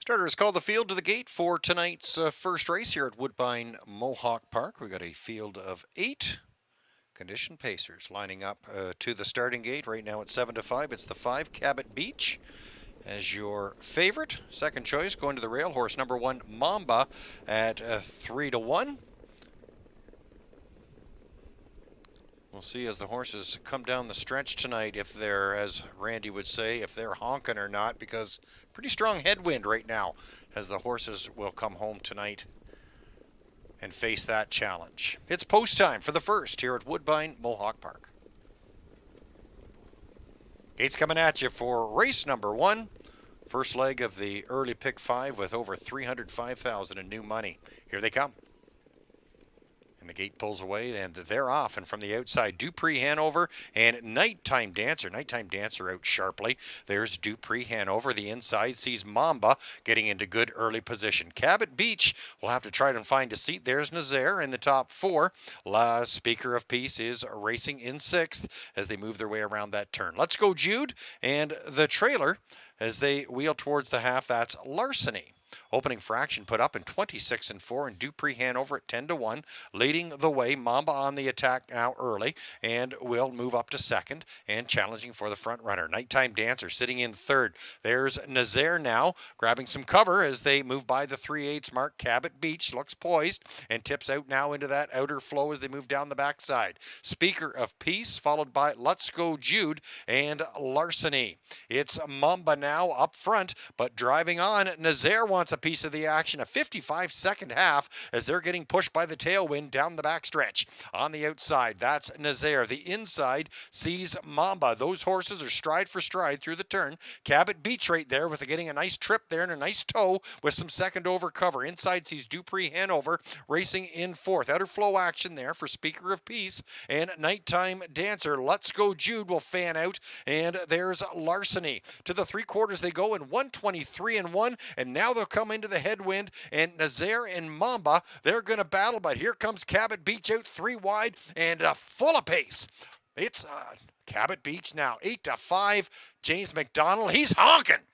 Starters call the field to the gate for tonight's first race here at Woodbine Mohawk Park. We got a field of 8 conditioned pacers lining up to the starting gate right now at 7 to 5. It's the 5 Cabot Beach as your favorite. Second choice going to the rail, horse number 1 Mamba at 3 to 1. We'll see as the horses come down the stretch tonight if they're, as Randy would say, if they're honking or not, because pretty strong headwind right now as the horses will come home tonight. and face that challenge. It's post time for the first here at Woodbine Mohawk Park. Gates coming at you for race number 1. First leg of the early pick 5 with over $305,000 in new money. Here they come. And the gate pulls away, and they're off. And from the outside, Dupree Hanover and Nighttime Dancer. Nighttime Dancer out sharply. There's Dupree Hanover. The inside sees Mamba getting into good early position. Cabot Beach will have to try to find a seat. There's Nazaire in the top 4. La Speaker of Peace is racing in 6th as they move their way around that turn. Let's Go Jude and the trailer as they wheel towards the half. That's Larceny. Opening fraction put up in 26 and 4, and Dupree Hanover at 10 to 1, leading the way. Mamba on the attack now early, and will move up to 2nd and challenging for the front runner. Nighttime Dancer sitting in 3rd. There's Nazaire now grabbing some cover as they move by the 3/8 mark. Cabot Beach looks poised and tips out now into that outer flow as they move down the backside. Speaker of Peace followed by Let's Go Jude and Larceny. It's Mamba now up front, but driving on. Nazaire wants a piece of the action. A 55-second half as they're getting pushed by the tailwind down the backstretch. On the outside, that's Nazaire. The inside sees Mamba. Those horses are stride for stride through the turn. Cabot Beach right there with getting a nice trip there and a nice toe with some second over cover. Inside sees Dupree Hanover racing in 4th. Outer flow action there for Speaker of Peace and Nighttime Dancer. Let's Go Jude will fan out, and there's Larceny. To the 3/4 they go in 123 and 1, and now they'll come into the headwind, and Nazaire and Mamba, they're going to battle, but here comes Cabot Beach out 3 wide and full of pace. It's Cabot Beach now 8 to 5. James McDonald, he's honking.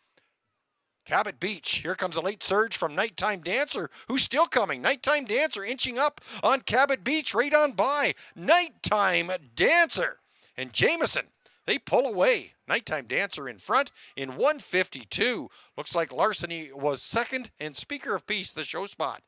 Cabot Beach. Here comes a late surge from Nighttime Dancer, who's still coming. Nighttime Dancer inching up on Cabot Beach, right on by. Nighttime Dancer and Jameson, they pull away. Nighttime Dancer in front in 152. Looks like Larceny was 2nd, and Speaker of Peace the show spot.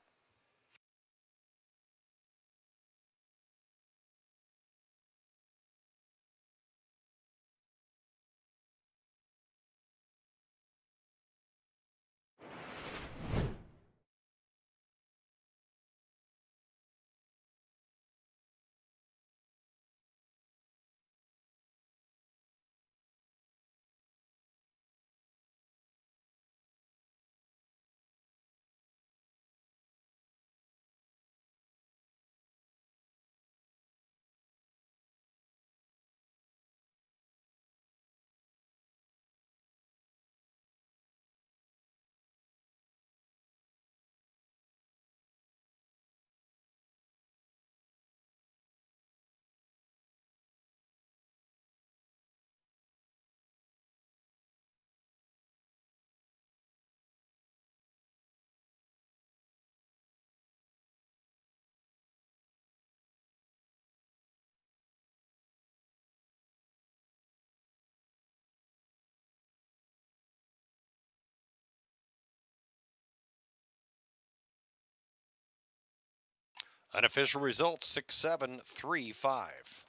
Unofficial results 6-7-3-5.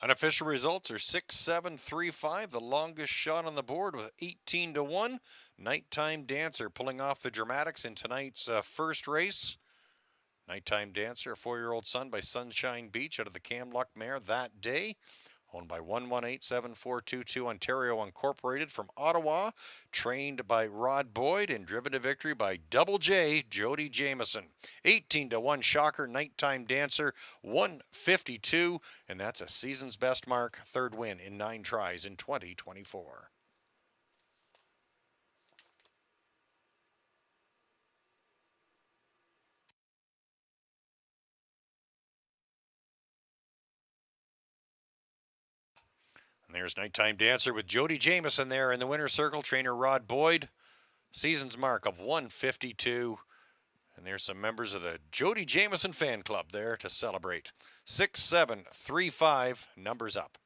Unofficial results are 6-7-3-5. The longest shot on the board with 18 to 1. Nighttime Dancer pulling off the dramatics in tonight's first race. Nighttime Dancer, a 4-year-old son by Sunshine Beach out of the Camluck mare that day. Owned by 1187422 Ontario Incorporated from Ottawa. Trained by Rod Boyd and driven to victory by Double J, Jody Jameson. 18 to 1 shocker, Nighttime Dancer, 152. And that's a season's best mark. 3rd win in 9 tries in 2024. And there's Nighttime Dancer with Jody Jameson there in the winner's circle. Trainer Rod Boyd. Season's mark of 152. And And there's some members of the Jody Jameson fan club there to celebrate. 6-7-3-5, numbers up.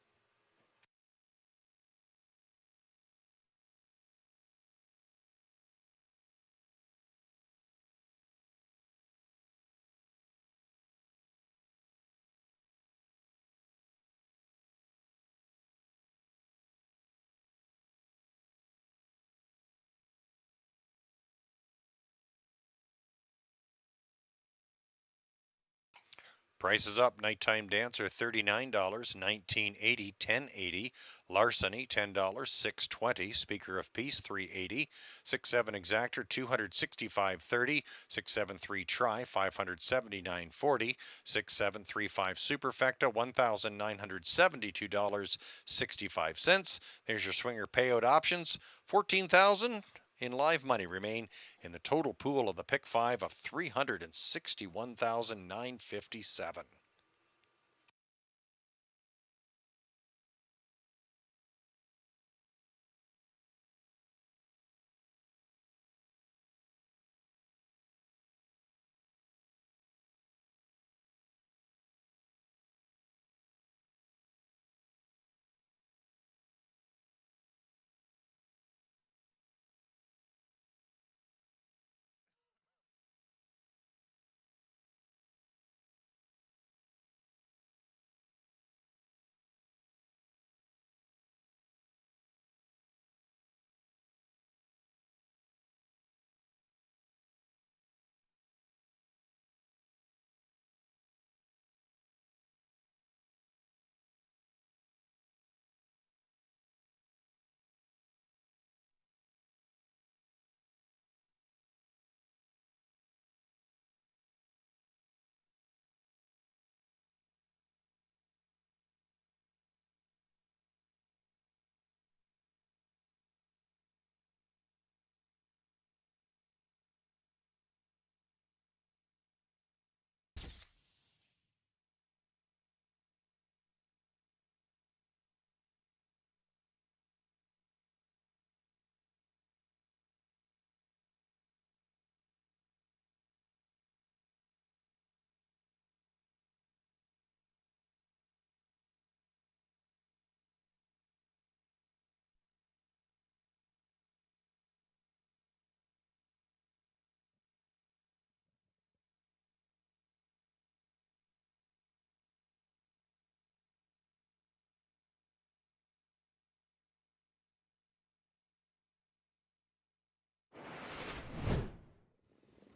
Prices up. Nighttime Dancer $39, $19.80, $10.80. Larceny $10, $6.20. Speaker of Peace $3.80. 6-7 Exactor $265.30. 6-7-3 Try $579.40. 6-7-3-5 Superfecta $1,972.65. There's your swinger payout options. $14,000 in live money remain in the total pool of the pick 5 of $361,957.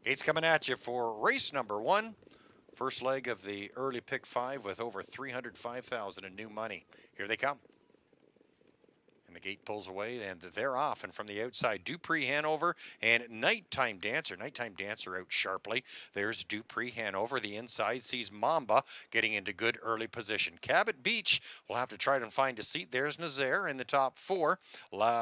Gates coming at you for race number 1. First leg of the early pick 5 with over $305,000 in new money. Here they come. And the gate pulls away, and they're off. And from the outside, Dupree Hanover and Nighttime Dancer. Nighttime Dancer out sharply. There's Dupree Hanover. The inside sees Mamba getting into good early position. Cabot Beach will have to try to find a seat. There's Nazaire in the top 4.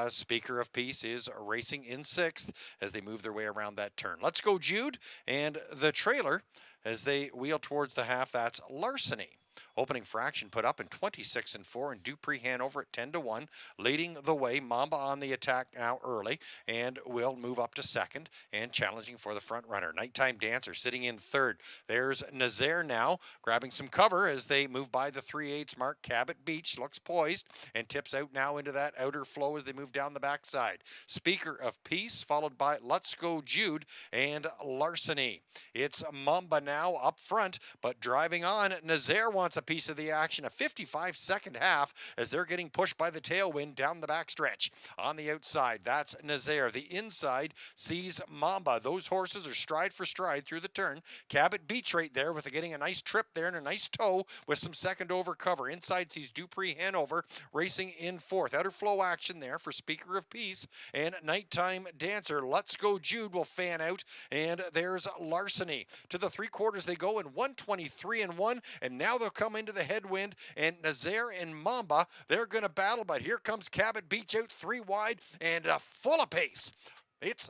Speaker of Peace is racing in 6th as they move their way around that turn. Let's Go Jude and the trailer as they wheel towards the half. That's Larceny. Opening fraction put up in 26-4, and Dupree Hanover at 10-1, leading the way. Mamba on the attack now early, and will move up to 2nd and challenging for the front runner. Nighttime Dancer sitting in 3rd. There's Nazaire now grabbing some cover as they move by the 3/8 mark. Cabot Beach looks poised and tips out now into that outer flow as they move down the backside. Speaker of Peace followed by Let's Go Jude and Larceny. It's Mamba now up front, but driving on. Nazaire wants a piece of the action. A 55-second half as they're getting pushed by the tailwind down the backstretch. On the outside, that's Nazaire. The inside sees Mamba. Those horses are stride for stride through the turn. Cabot Beach right there with getting a nice trip there and a nice toe with some second over cover. Inside sees Dupree Hanover racing in 4th. Outer flow action there for Speaker of Peace and Nighttime Dancer. Let's Go Jude will fan out, and there's Larceny. To the 3/4 they go in 123-1, and now they'll come into the headwind, and Nazaire and Mamba, they're going to battle, but here comes Cabot Beach out 3 wide and full of pace. It's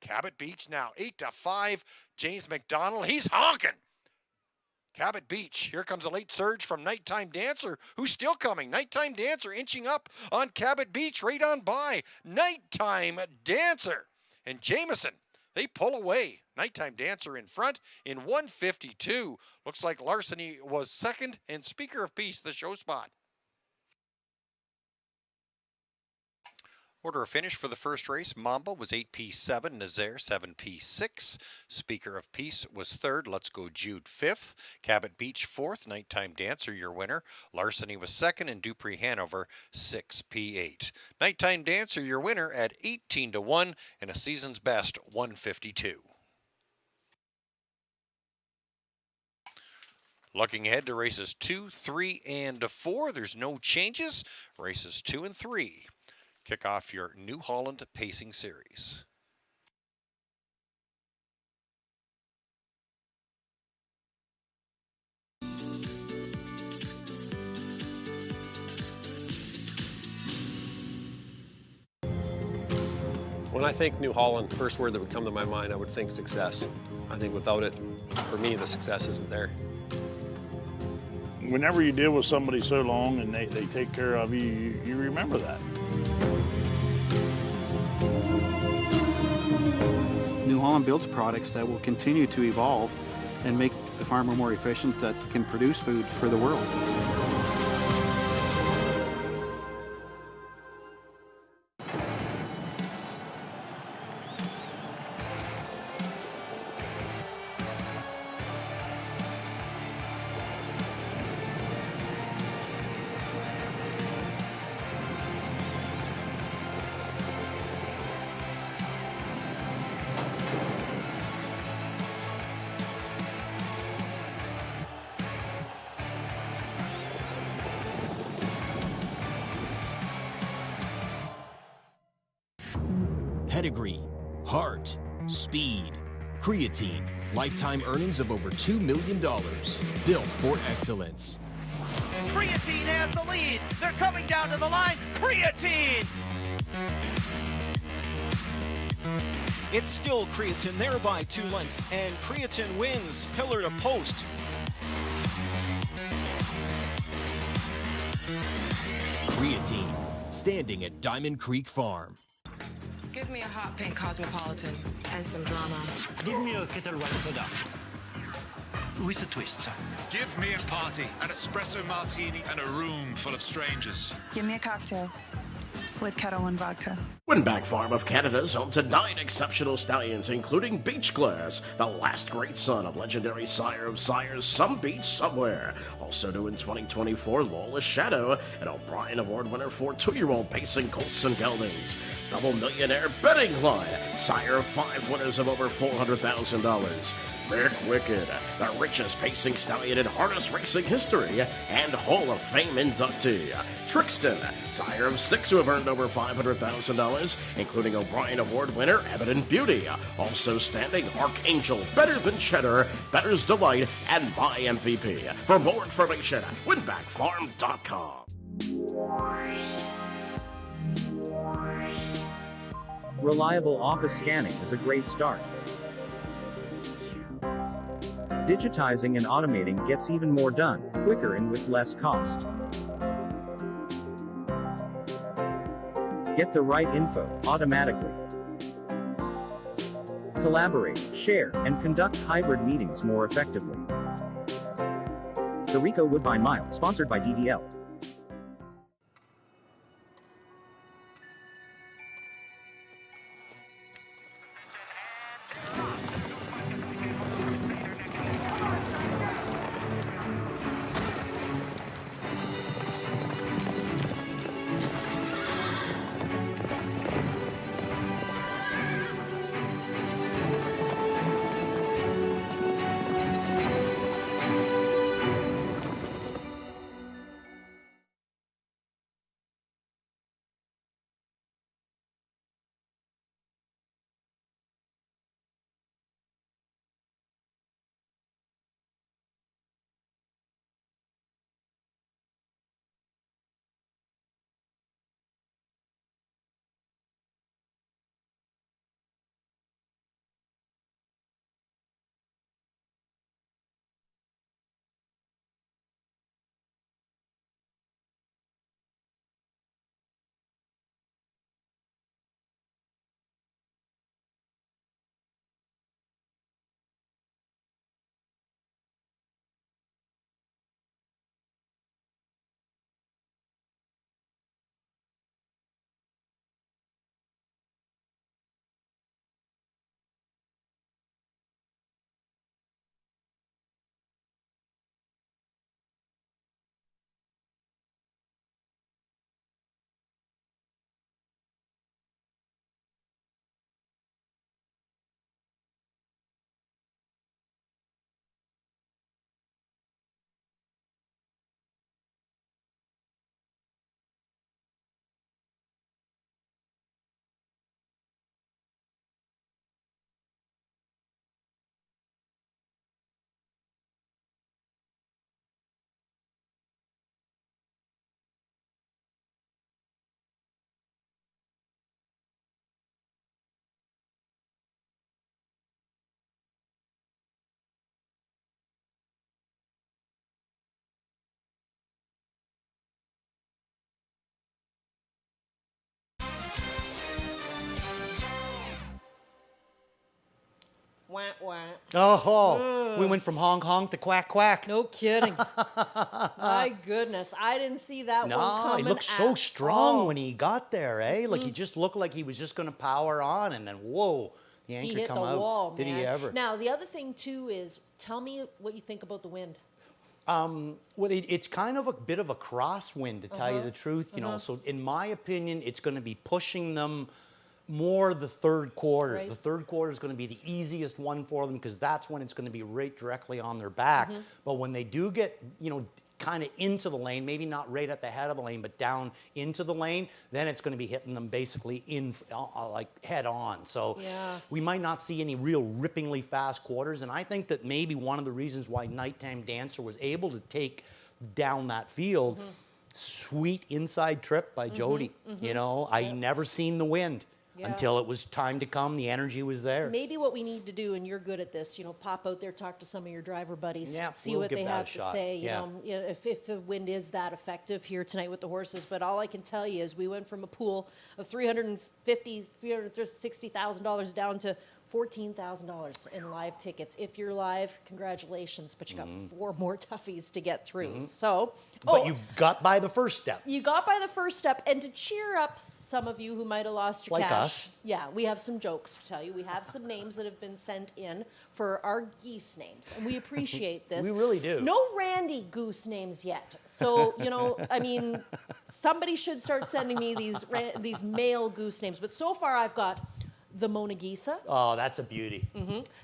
Cabot Beach now 8-5. James McDonald, he's honking. Cabot Beach. Here comes a late surge from Nighttime Dancer, who's still coming. Nighttime Dancer inching up on Cabot Beach, right on by. Nighttime Dancer and Jameson, they pull away. Nighttime Dancer in front in 152. Looks like Larceny was second, and Speaker of Peace the show spot. Order of finish for the first race, Mamba was 8P7, Nazaire 7P6, Speaker of Peace was third, Let's Go Jude 5th, Cabot Beach 4th, Nighttime Dancer your winner, Larceny was second, and Dupree Hanover 6P8. Nighttime Dancer your winner at 18-1 and a season's best 152. Looking ahead to races 2, 3, and 4, there's no changes. Races 2 and 3. Kick off your New Holland Pacing Series. When I think New Holland, the first word that would come to my mind, I would think success. I think without it, for me, the success isn't there. Whenever you deal with somebody so long and they take care of you, you remember that. New Holland builds products that will continue to evolve and make the farmer more efficient that can produce food for the world. Pedigree, heart, speed, creatine, lifetime earnings of over $2 million. Built for excellence. Creatine has the lead. They're coming down to the line. Creatine! It's still Creatine there by 2 lengths, and Creatine wins pillar to post. Creatine, standing at Diamond Creek Farm. Give me a hot pink Cosmopolitan and some drama. Give me a Kettle One soda with a twist. Give me a party, an espresso martini, and a room full of strangers. Give me a cocktail with Kettle One vodka. Winback Farm of Canada is home to 9 exceptional stallions, including Beach Glass, the last great son of legendary sire of sires, Some Beach Somewhere. Also new in 2024, Lawless Shadow, an O'Brien Award winner for 2-year-old pacing colts and geldings. Double millionaire betting line, sire of 5 winners of over $400,000. Rick Wicked, the richest pacing stallion in harness racing history, and Hall of Fame inductee. Trixton, sire of 6 who have earned over $500,000, including O'Brien Award winner Evident Beauty. Also standing Archangel, Better Than Cheddar, Better's Delight, and My MVP. For more information, winbackfarm.com. Reliable office scanning is a great start. Digitizing and automating gets even more done, quicker and with less cost. Get the right info, automatically. Collaborate, share, and conduct hybrid meetings more effectively. The Rico Woodbine Mile, sponsored by DDL. wah, wah. Oh, we Ugh. went from honk honk to quack quack. No kidding. My goodness, I didn't see that one No, coming. he looked so at strong all. when he got there, eh? Like he just looked like he was just going to power on, and then whoa, the anchor He hit come the out. wall, Did man. he ever? Now, the other thing, too, is tell me what you think about the wind. Well, it's kind of a bit of a crosswind, to tell you the truth, you know. So, in my opinion, it's going to be pushing them more the third quarter. Right. The third quarter is going to be the easiest one for them because that's when it's going to be right directly on their back. But when they do get, you know, kind of into the lane, maybe not right at the head of the lane, but down into the lane, then it's going to be hitting them basically in like head on. So we might not see any real rippingly fast quarters. And I think that maybe one of the reasons why Nighttime Dancer was able to take down that field, sweet inside trip by Jody. You know, I never seen the wind until it was time to come. The energy was there. Maybe what we need to do, and you're good at this, you know, pop out there, talk to some of your driver buddies, see we'll what give they that a have to shot. say. You know, if the wind is that effective here tonight with the horses. But all I can tell you is we went from a pool of $360,000 down to $14,000 in live tickets. If you're live, congratulations, but you got 4 more toughies to get through. So, but you got by the first step. You got by the first step, and to cheer up some of you who might have lost your Like cash. us. Yeah, we have some jokes to tell you. We have some names that have been sent in for our geese names, and we appreciate this. We really do. No Randy goose names yet. So, you know, I mean, somebody should start sending me these male goose names. But so far I've got the Mona Gisa. Oh, that's a beauty.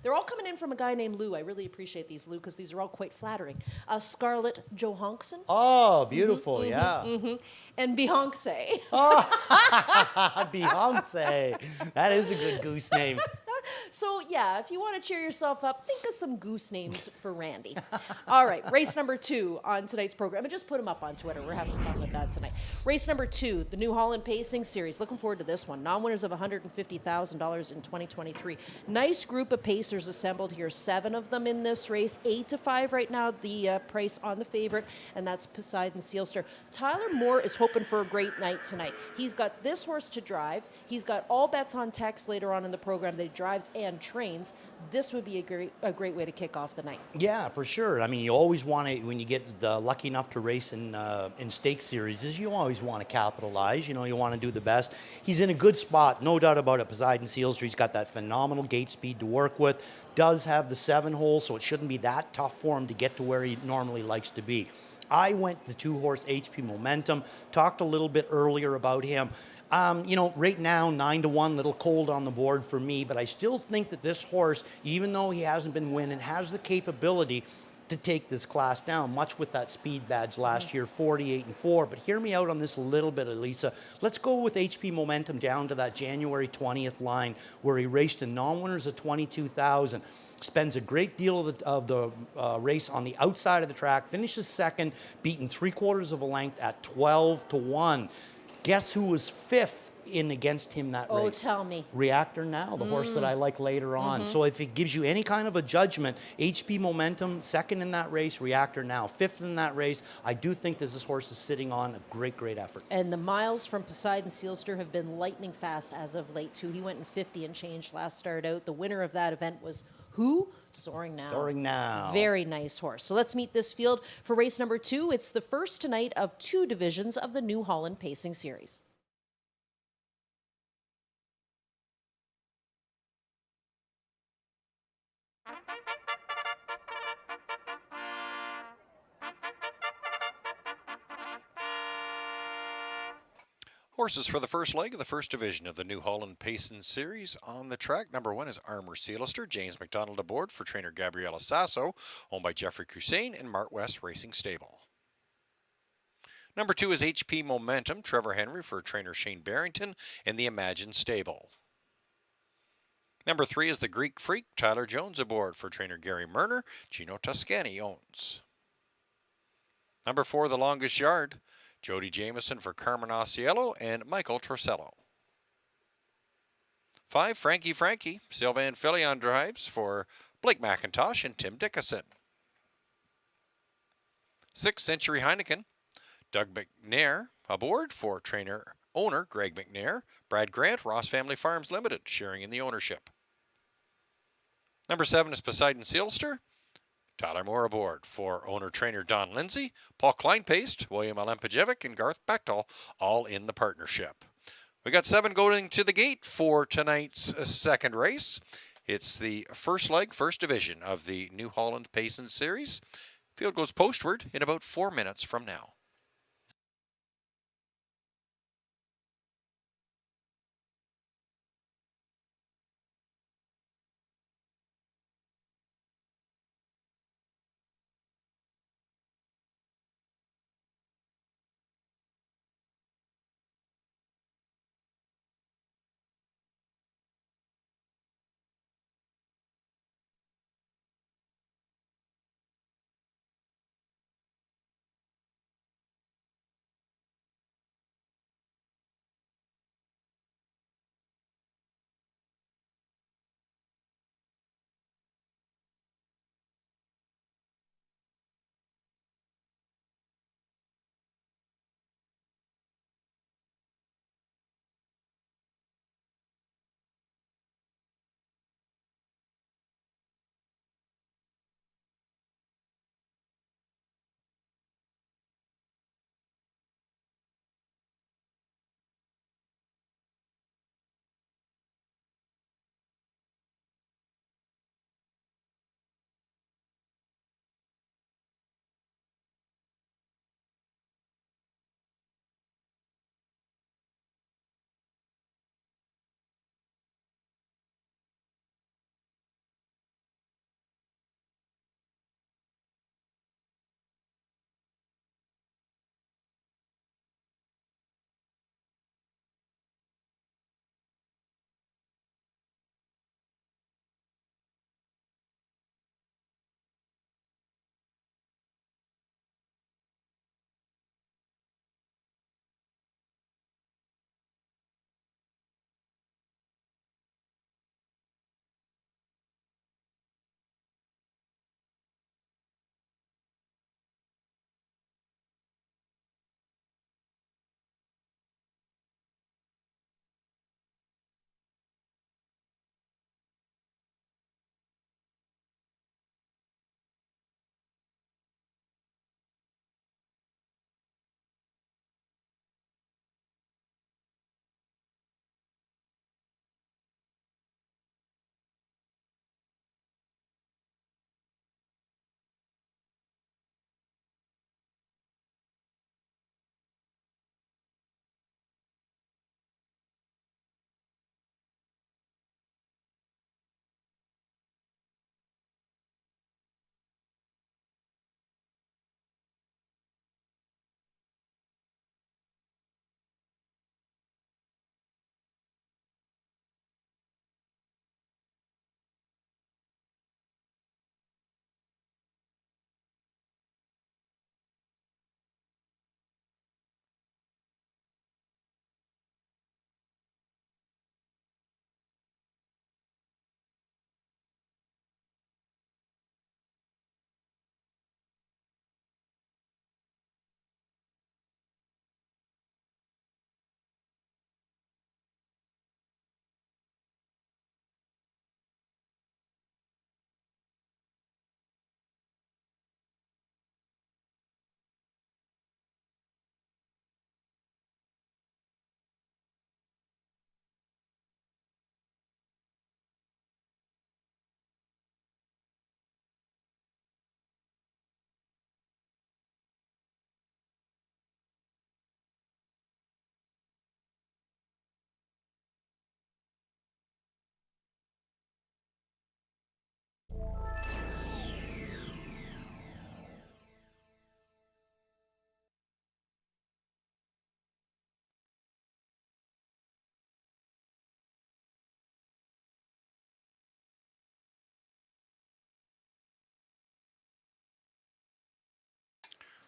They're all coming in from a guy named Lou. I really appreciate these, Lou, because these are all quite flattering. Scarlett Johansson. Oh, beautiful, yeah. And Beyonce. Beyonce. That is a good goose name. So, yeah, if you want to cheer yourself up, think of some goose names for Randy. All right, race number 2 on tonight's program. And just put them up on Twitter. We're having fun with that tonight. Race number 2, the New Holland Pacing Series. Looking forward to this one. Non-winners of $150,000 in 2023. Nice group of pacers assembled here. 7 of them in this race. 8-5 right now, the price on the favorite, and that's Poseidon Sealster. Tyler Moore is hoping for a great night tonight. He's got this horse to drive. He's got all bets on Tex later on in the program that he drives and trains. This would be a great way to kick off the night. Yeah, for sure. I mean, you always want to, when you get lucky enough to race in stakes series, you always want to capitalize. You know, you want to do the best. He's in a good spot, no doubt about it. Poseidon Sealster, he's got that phenomenal gate speed to work with. Does have the 7 hole, so it shouldn't be that tough for him to get to where he normally likes to be. I went the 2-horse HP Momentum, talked a little bit earlier about him. You know, right now, 9-1, little cold on the board for me, but I still think that this horse, even though he hasn't been winning, has the capability to take this class down, much with that speed badge last year, 48-4. But hear me out on this a little bit, Elisa. Let's go with HP Momentum down to that January 20th line where he raced in non-winners of 22,000. Spends a great deal of the race on the outside of the track, finishes second, beaten 3/4 of a length at 12-1. Guess who was 5th in against him that race? Oh, tell me. Reactor Now, the horse that I like later on. So if it gives you any kind of a judgment, HP Momentum, 2nd in that race, Reactor Now, 5th in that race. I do think that this horse is sitting on a great, great effort. And the miles from Poseidon Sealster have been lightning fast as of late, too. He went in 50 and change last start out. The winner of that event was who? Soaring Now. Soaring Now. Very nice horse. So let's meet this field for race number 2. It's the first tonight of 2 divisions of the New Holland Pacing Series. Horses for the first leg of the first division of the New Holland Pacing Series on the track. Number 1 is Armour Sealister. James McDonald aboard for trainer Gabriela Sasso, owned by Jeffrey Hussein and Mart West Racing Stable. Number 2 is HP Momentum. Trevor Henry for trainer Shane Barrington in the Imagine Stable. Number 3 is the Greek Freak. Tyler Jones aboard for trainer Gary Murner. Gino Toscani owns. Number 4, the Longest Yard. Jody Jameson for Carmen Osiello and Michael Torcello. 5, Frankie. Sylvain Filion drives for Blake McIntosh and Tim Dickinson. 6, Century Heineken. Doug McNair aboard for owner Greg McNair. Brad Grant, Ross Family Farms Limited, sharing in the ownership. Number 7 is Poseidon Sealster. Tyler Moore aboard for owner-trainer Don Lindsay, Paul Kleinpaste, William Alempejevic, and Garth Bechtel, all in the partnership. We got 7 going to the gate for tonight's second race. It's the first leg, first division of the New Holland Payson Series. Field goes postward in about 4 minutes from now.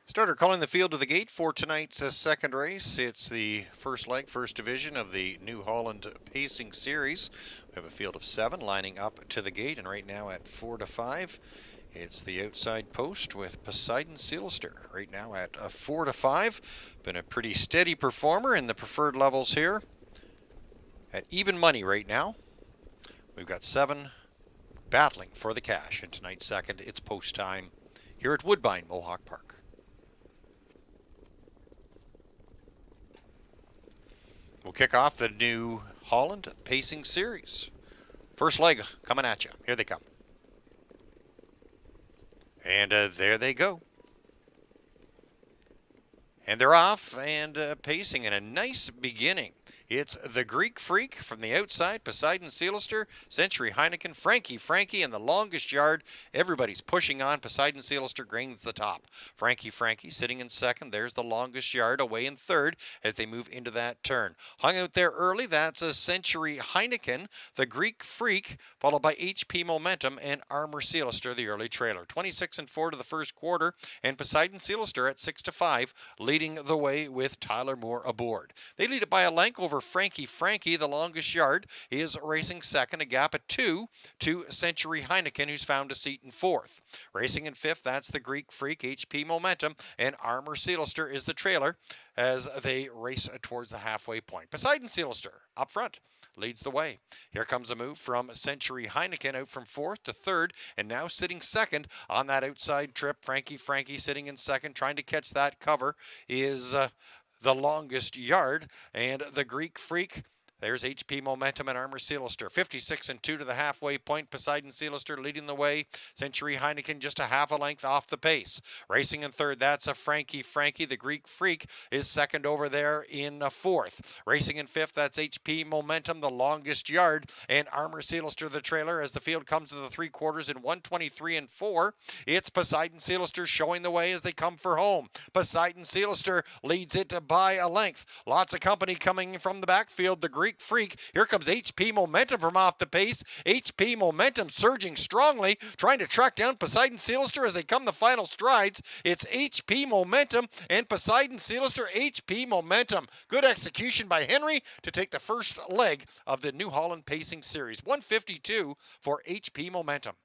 Starter calling the field to the gate for tonight's second race. It's the first leg, first division of the New Holland Pacing Series. We have a field of 7 lining up to the gate, and right now at 4 to 5, it's the outside post with Poseidon Sealster. Right now at 4 to 5, been a pretty steady performer in the preferred levels here. At even money right now, we've got 7 battling for the cash in tonight's second. It's post time here at Woodbine Mohawk Park. We'll kick off the New Holland Pacing Series. First leg coming at you. Here they come. And there they go. And they're off and pacing in a nice beginning. It's the Greek Freak from the outside, Poseidon Sealister, Century Heineken, Frankie, and the longest yard. Everybody's pushing on. Poseidon Sealister gains the top. Frankie sitting in second. There's the longest yard away in third as they move into that turn. Hung out there early. That's a Century Heineken, the Greek Freak, followed by HP Momentum and Armor Sealister, the early trailer. 26-4 to the first quarter, and Poseidon Sealister at 6-5, leading the way with Tyler Moore aboard. They lead it by a length over Frankie. The longest yard is racing second, a gap of 2 to Century Heineken, who's found a seat in fourth. Racing in fifth, that's the Greek Freak, HP Momentum, and Armor Sealister is the trailer as they race towards the halfway point. Poseidon Sealister up front leads the way. Here comes a move from Century Heineken out from fourth to third, and now sitting second on that outside trip. Frankie sitting in second, trying to catch that cover is the longest yard, and the Greek Freak. There's HP Momentum and Armor Sealister. 56-2 to the halfway point. Poseidon Sealister leading the way. Century Heineken just a half a length off the pace. Racing in third, that's a Frankie. The Greek Freak is second over there in fourth. Racing in fifth, that's HP Momentum, the longest yard, and Armor Sealister, the trailer, as the field comes to the three quarters in 1:23-4. It's Poseidon Sealister showing the way as they come for home. Poseidon Sealister leads it by a length. Lots of company coming from the backfield. The Greek Freak. Here comes HP Momentum from off the pace. HP Momentum surging strongly, trying to track down Poseidon Sealister as they come the final strides. It's HP Momentum and Poseidon Sealister. HP Momentum. Good execution by Henry to take the first leg of the New Holland Pacing Series. 152 for HP Momentum.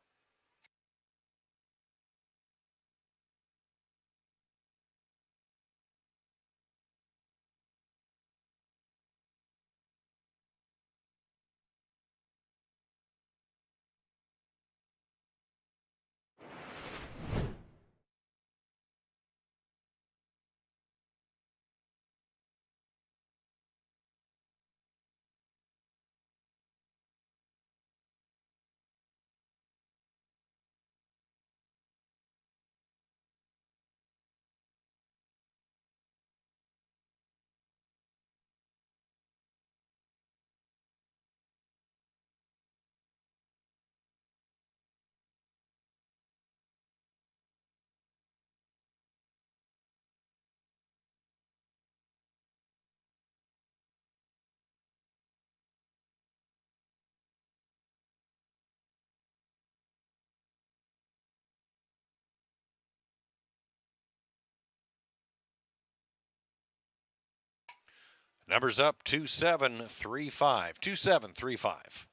Numbers up 2735. 2735.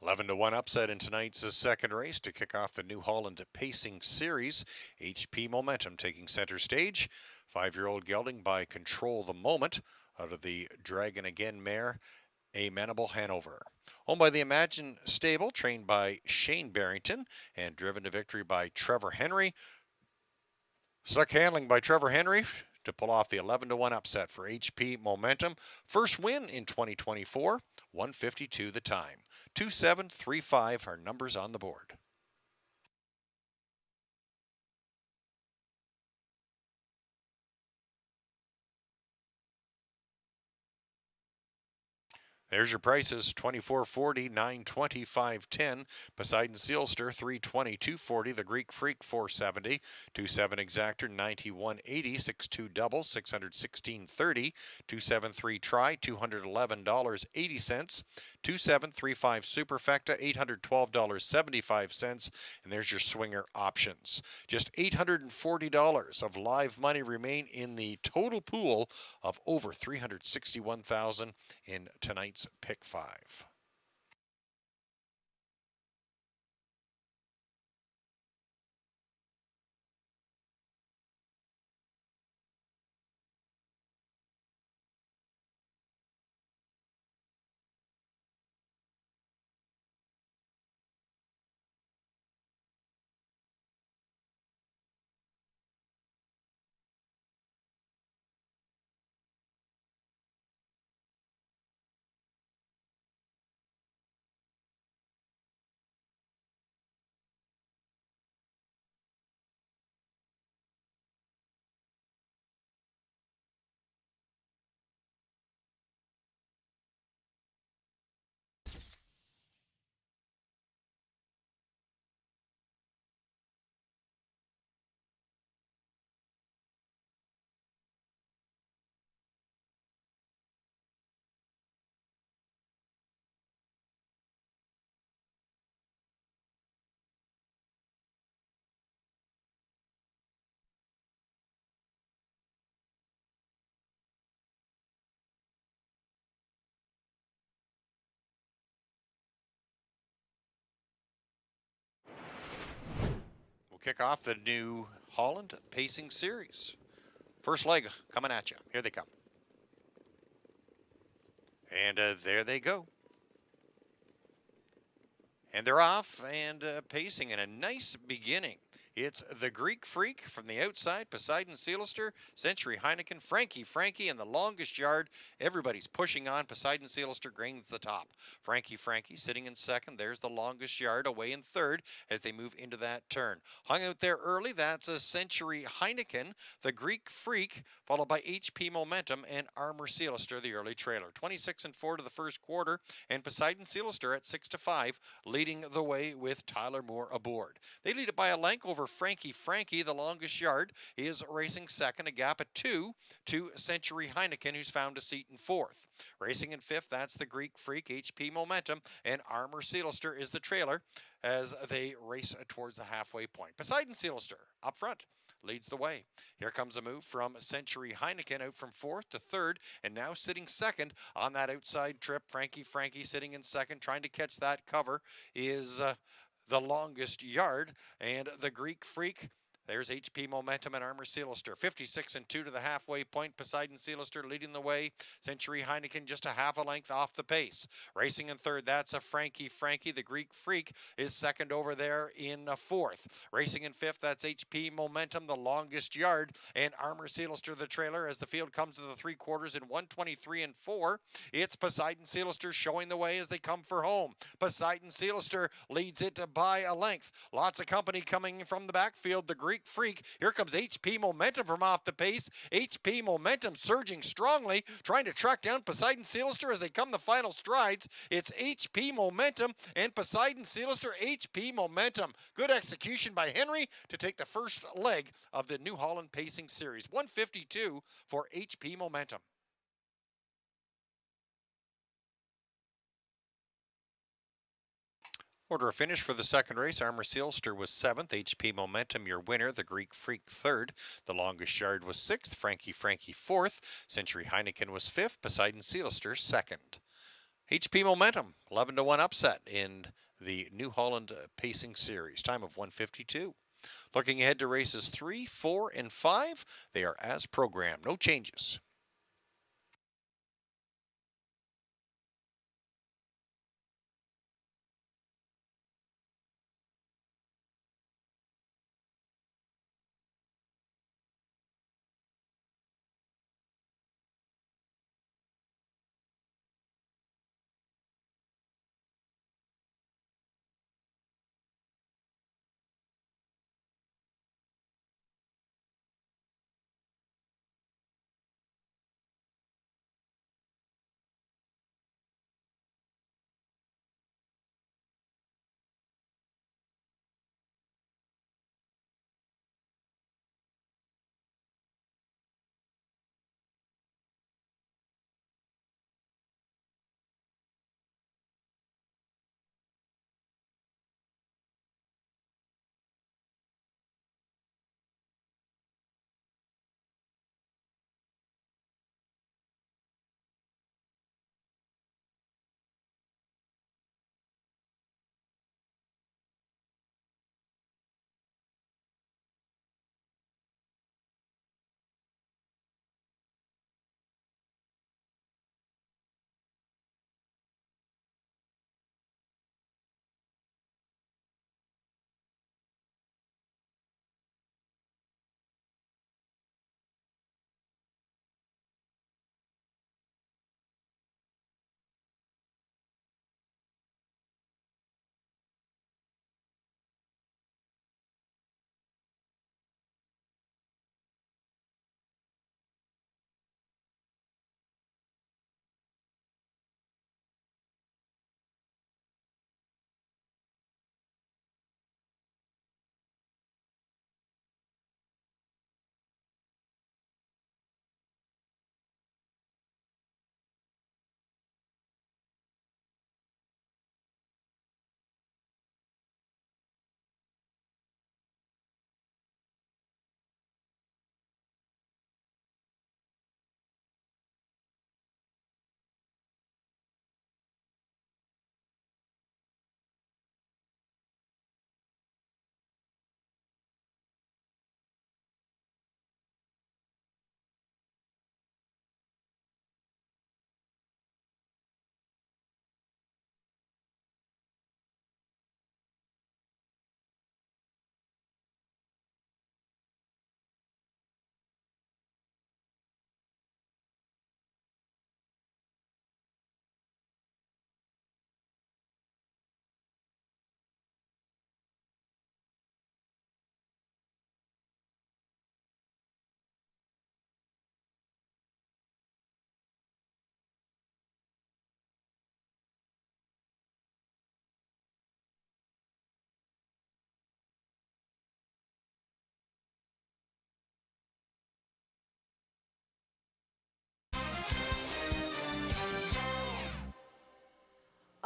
Eleven to 1 upset in tonight's second race to kick off the New Holland Pacing Series. HP Momentum taking center stage. 5-year-old gelding by Control the Moment out of the Dragon Again mare, Amenable Hanover. Owned by the Imagine Stable, trained by Shane Barrington, and driven to victory by Trevor Henry. Slick handling by Trevor Henry to pull off the 11 to 1 upset for HP Momentum. First win in 2024, 152 the time. 2735 are numbers on the board. There's your prices: 24.40, 9.20, 5.10. Poseidon Sealster 3.20, 2.40. The Greek Freak 4.70, 2.7 Exactor 91.80, 6.2 Double 616.30, 2.73 Try $211.80, 2.735 Superfecta $812.75, and there's your swinger options. Just $840 of live money remain in the total pool of over $361,000 in tonight's Pick 5. We'll kick off the New Holland Pacing Series. First leg coming at you. Here they come. And there they go. And they're off and pacing in a nice beginning. It's the Greek Freak from the outside, Poseidon Sealster, Century Heineken, Frankie in the longest yard. Everybody's pushing on. Poseidon Sealster gains the top. Frankie sitting in second. There's the longest yard, away in third as they move into that turn. Hung out there early, that's a Century Heineken, the Greek Freak, followed by HP Momentum and Armor Sealster, the early trailer. 26-4 to the first quarter, and Poseidon Sealster at 6-5, leading the way with Tyler Moore aboard. They lead it by a length over Frankie, the longest yard, is racing second, a gap of 2 to Century Heineken, who's found a seat in fourth. Racing in fifth, that's the Greek Freak, HP Momentum, and Armor Sealster is the trailer as they race towards the halfway point. Poseidon Sealster up front leads the way. Here comes a move from Century Heineken out from fourth to third, and now sitting second on that outside trip. Frankie sitting in second, trying to catch that cover is the longest yard, and the Greek Freak. There's HP Momentum and Armor Sealster. 56-2 to the halfway point. Poseidon Sealster leading the way. Century Heineken just a half a length off the pace. Racing in third, that's a Frankie. The Greek Freak is second over there in fourth. Racing in fifth, that's HP Momentum, the longest yard, and Armor Sealster, the trailer, as the field comes to the three quarters in 1:23-4. It's Poseidon Sealster showing the way as they come for home. Poseidon Sealster leads it by a length. Lots of company coming from the backfield. The Greek Freak. Here comes HP Momentum from off the pace. HP Momentum surging strongly, trying to track down Poseidon Sealster as they come the final strides. It's HP Momentum and Poseidon Sealster. HP Momentum. Good execution by Henry to take the first leg of the New Holland Pacing Series. 152 for HP Momentum. Order of finish for the second race. Armor Sealster was 7th. HP Momentum, your winner. The Greek Freak 3rd. The longest yard was 6th. Frankie 4th. Century Heineken was 5th. Poseidon Sealster 2nd. HP Momentum, 11-1 upset in the New Holland Pacing Series. Time of 1:52. Looking ahead to races 3, 4, and 5. They are as programmed. No changes.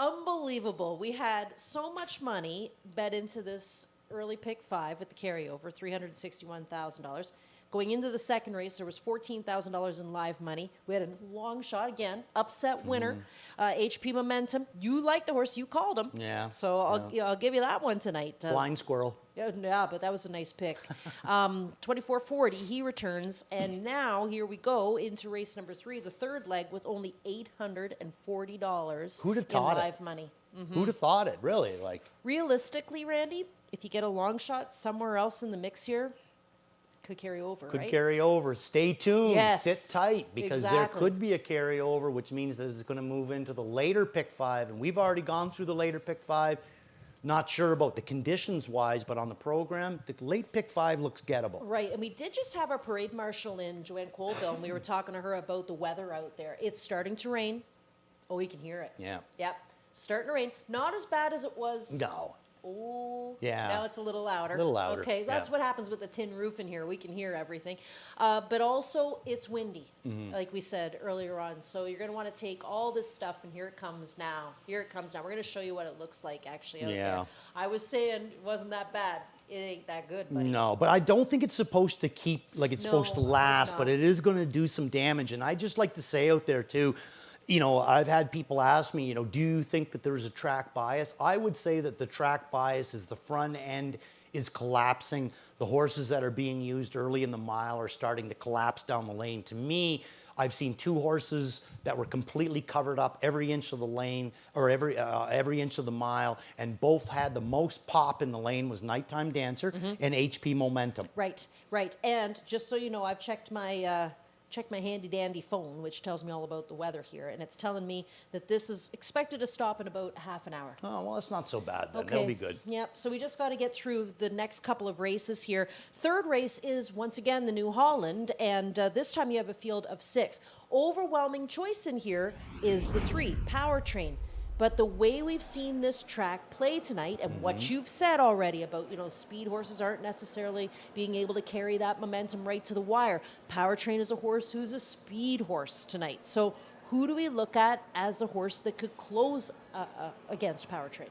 Unbelievable. We had so much money bet into this early pick 5 with the carryover, $361,000. Going into the second race, there was $14,000 in live money. We had a long shot again, upset winner, HP Momentum. You like the horse, you called him. Yeah. So I'll give you that one tonight. Blind squirrel. Yeah, but that was a nice pick. 2440, he returns, and now here we go into race number 3, the third leg, with only $840 Who'd have in thought live money. Who'd have thought it, really? Like, realistically, Randy, if you get a long shot somewhere else in the mix here, could carry over, could right? carry over. Stay tuned. Yes, Sit tight, because there exactly. could be a carryover, which means that it's going to move into the later pick 5, and we've already gone through the later pick 5. Not sure about the conditions-wise, but on the program, the late pick 5 looks gettable. Right, and we did just have our parade marshal in, Joanne Colville, and we were talking to her about the weather out there. It's starting to rain. Oh, you can hear it. Yeah. Yep, starting to rain. Not as bad as it was. No. Oh, Yeah. now it's a little louder. A little louder, Okay, that's yeah. what happens with the tin roof in here. We can hear everything. But also, it's windy, like we said earlier on. So you're going to want to take all this stuff, and here it comes now. Here it comes now. We're going to show you what it looks like actually out there. I was saying it wasn't that bad. It ain't that good, buddy. No, but I don't think it's supposed to keep, like it's supposed to last, no. but it is going to do some damage. And I just like to say out there too, you know, I've had people ask me, you know, do you think that there's a track bias? I would say that the track bias is the front end is collapsing. The horses that are being used early in the mile are starting to collapse down the lane. To me, I've seen 2 horses that were completely covered up every inch of the lane, or every inch of the mile, and both had the most pop in the lane was Nighttime Dancer and HP Momentum. Right, right. And just so you know, I've checked my handy dandy phone, which tells me all about the weather here, and it's telling me that this is expected to stop in about half an hour. Oh, well, that's not so bad then. Okay. That'll be good. Yep, so we just got to get through the next couple of races here. Third race is, once again, the New Holland, and this time you have a field of 6. Overwhelming choice in here is the 3, Powertrain. But the way we've seen this track play tonight, and what you've said already about, you know, speed horses aren't necessarily being able to carry that momentum right to the wire. Powertrain is a horse who's a speed horse tonight. So who do we look at as a horse that could close against Powertrain?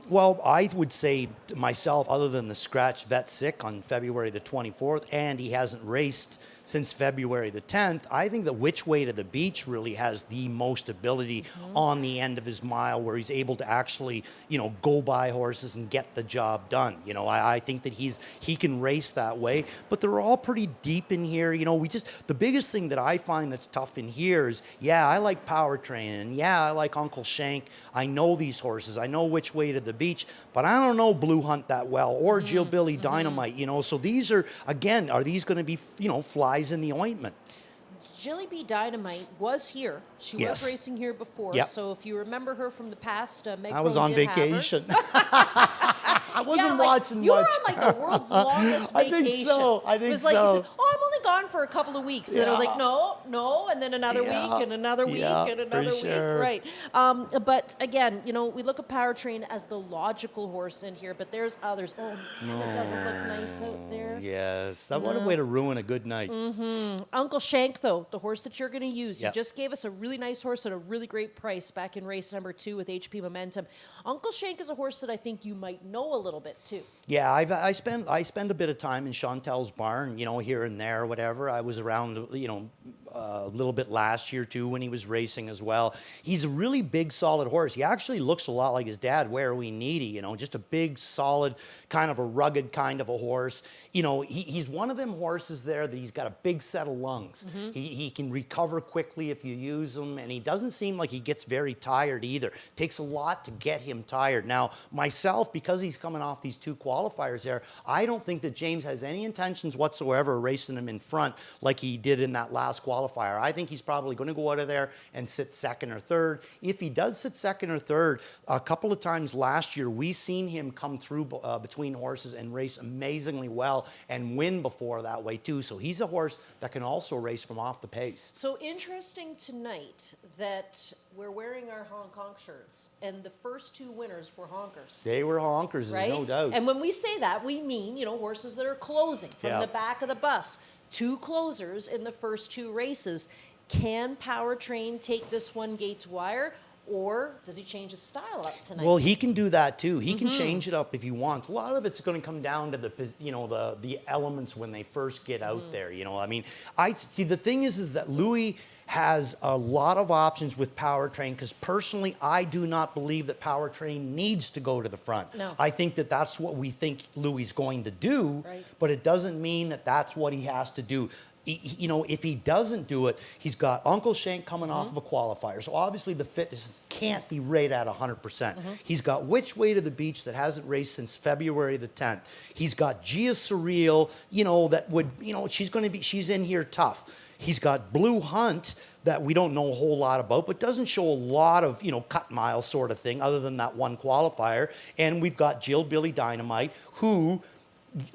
Well, I would say to myself, other than the scratch Vet Sick on February the 24th, and he hasn't raced since February the 10th, I think that Which Way to the Beach really has the most ability on the end of his mile, where he's able to actually, you know, go by horses and get the job done. You know, I think that he can race that way, but they're all pretty deep in here. You know, the biggest thing that I find that's tough in here is, yeah, I like Powertrain, and yeah, I like Uncle Shank. I know these horses. I know Which Way to the Beach, but I don't know Blue Hunt that well, or Jill Billy Dynamite, you know. So these are, again, are these going to be, you know, flies in the ointment? Jilly B Dynamite was here. She was racing here before. Yep. So if you remember her from the past, Meg I was Crone on did have her. vacation. I wasn't watching you much. were on like the world's longest vacation. I think so. I think it was like so. you said, oh, I'm only gone for a couple of weeks. And I was like, no, and then another week, and another week, and another week. sure. Right. But again, you know, we look at Powertrain as the logical horse in here, but there's others. Oh, it doesn't look nice out there. Yes, what a way to ruin a good night. Uncle Shank, though, the horse that you're going to use, you Yep. just gave us a really nice horse at a really great price back in race number 2 with HP Momentum. Uncle Shank is a horse that I think you might know a little bit too. Yeah, I spend a bit of time in Chantel's barn, you know, here and there, whatever. I was around, you know, a little bit last year too when he was racing as well. He's a really big, solid horse. He actually looks a lot like his dad, Where We Needy, you know, just a big, solid, kind of a rugged kind of a horse. You know, he's one of them horses there that he's got a big set of lungs. He can recover quickly if you use him, and he doesn't seem like he gets very tired either. Takes a lot to get him tired. Now, myself, because he's coming off these 2 qualifiers there, I don't think that James has any intentions whatsoever of racing him in front like he did in that last qualifier. I think he's probably going to go out of there and sit second or third. If he does sit second or third, a couple of times last year, we seen him come through between horses and race amazingly well and win before that way too. So he's a horse that can also race from off the pace. So interesting tonight that we're wearing our Hong Kong shirts, and the first 2 winners were honkers. They were honkers, Right? there's no doubt. And when we say that, we mean, you know, horses that are closing from the back of the bus. 2 closers in the first 2 races. Can Powertrain take this one gate to wire? Or does he change his style up tonight? Well, he can do that too. He can change it up if he wants. A lot of it's going to come down to the elements when they first get out there. I mean, I see the thing is that Louis has a lot of options with Powertrain, because personally, I do not believe that Powertrain needs to go to the front. No. I think that that's what we think Louis is going to do, but it doesn't mean that that's what he has to do. If he doesn't do it, he's got Uncle Shank coming off of a qualifier. So obviously the fitness can't be right at 100%. He's got Which Way to the Beach that hasn't raced since February the 10th. He's got Gia Surreal, that would, she's in here tough. He's got Blue Hunt that we don't know a whole lot about, but doesn't show a lot of, cut mile sort of thing other than that one qualifier. And we've got Jill Billy Dynamite, who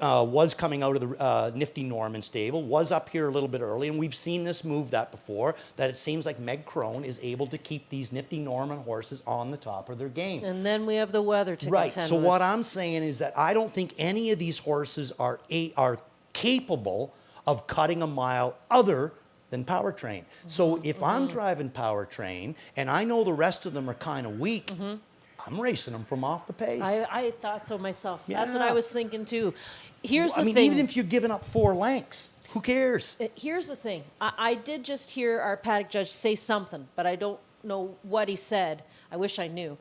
was coming out of the Nifty Norman stable, was up here a little bit early, and we've seen this move that before, that it seems like Meg Crone is able to keep these Nifty Norman horses on the top of their game. And then we have the weather to Right, contend so with. what I'm saying is that I don't think any of these horses are capable of cutting a mile other than Powertrain. So if I'm driving Powertrain, and I know the rest of them are kind of weak, I'm racing them from off the pace. I thought so myself. That's what Yeah. I was thinking too. Here's the I mean, thing. even if you're giving up 4 lengths, who cares? Here's the thing. I did just hear our paddock judge say something, but I don't know what he said. I wish I knew.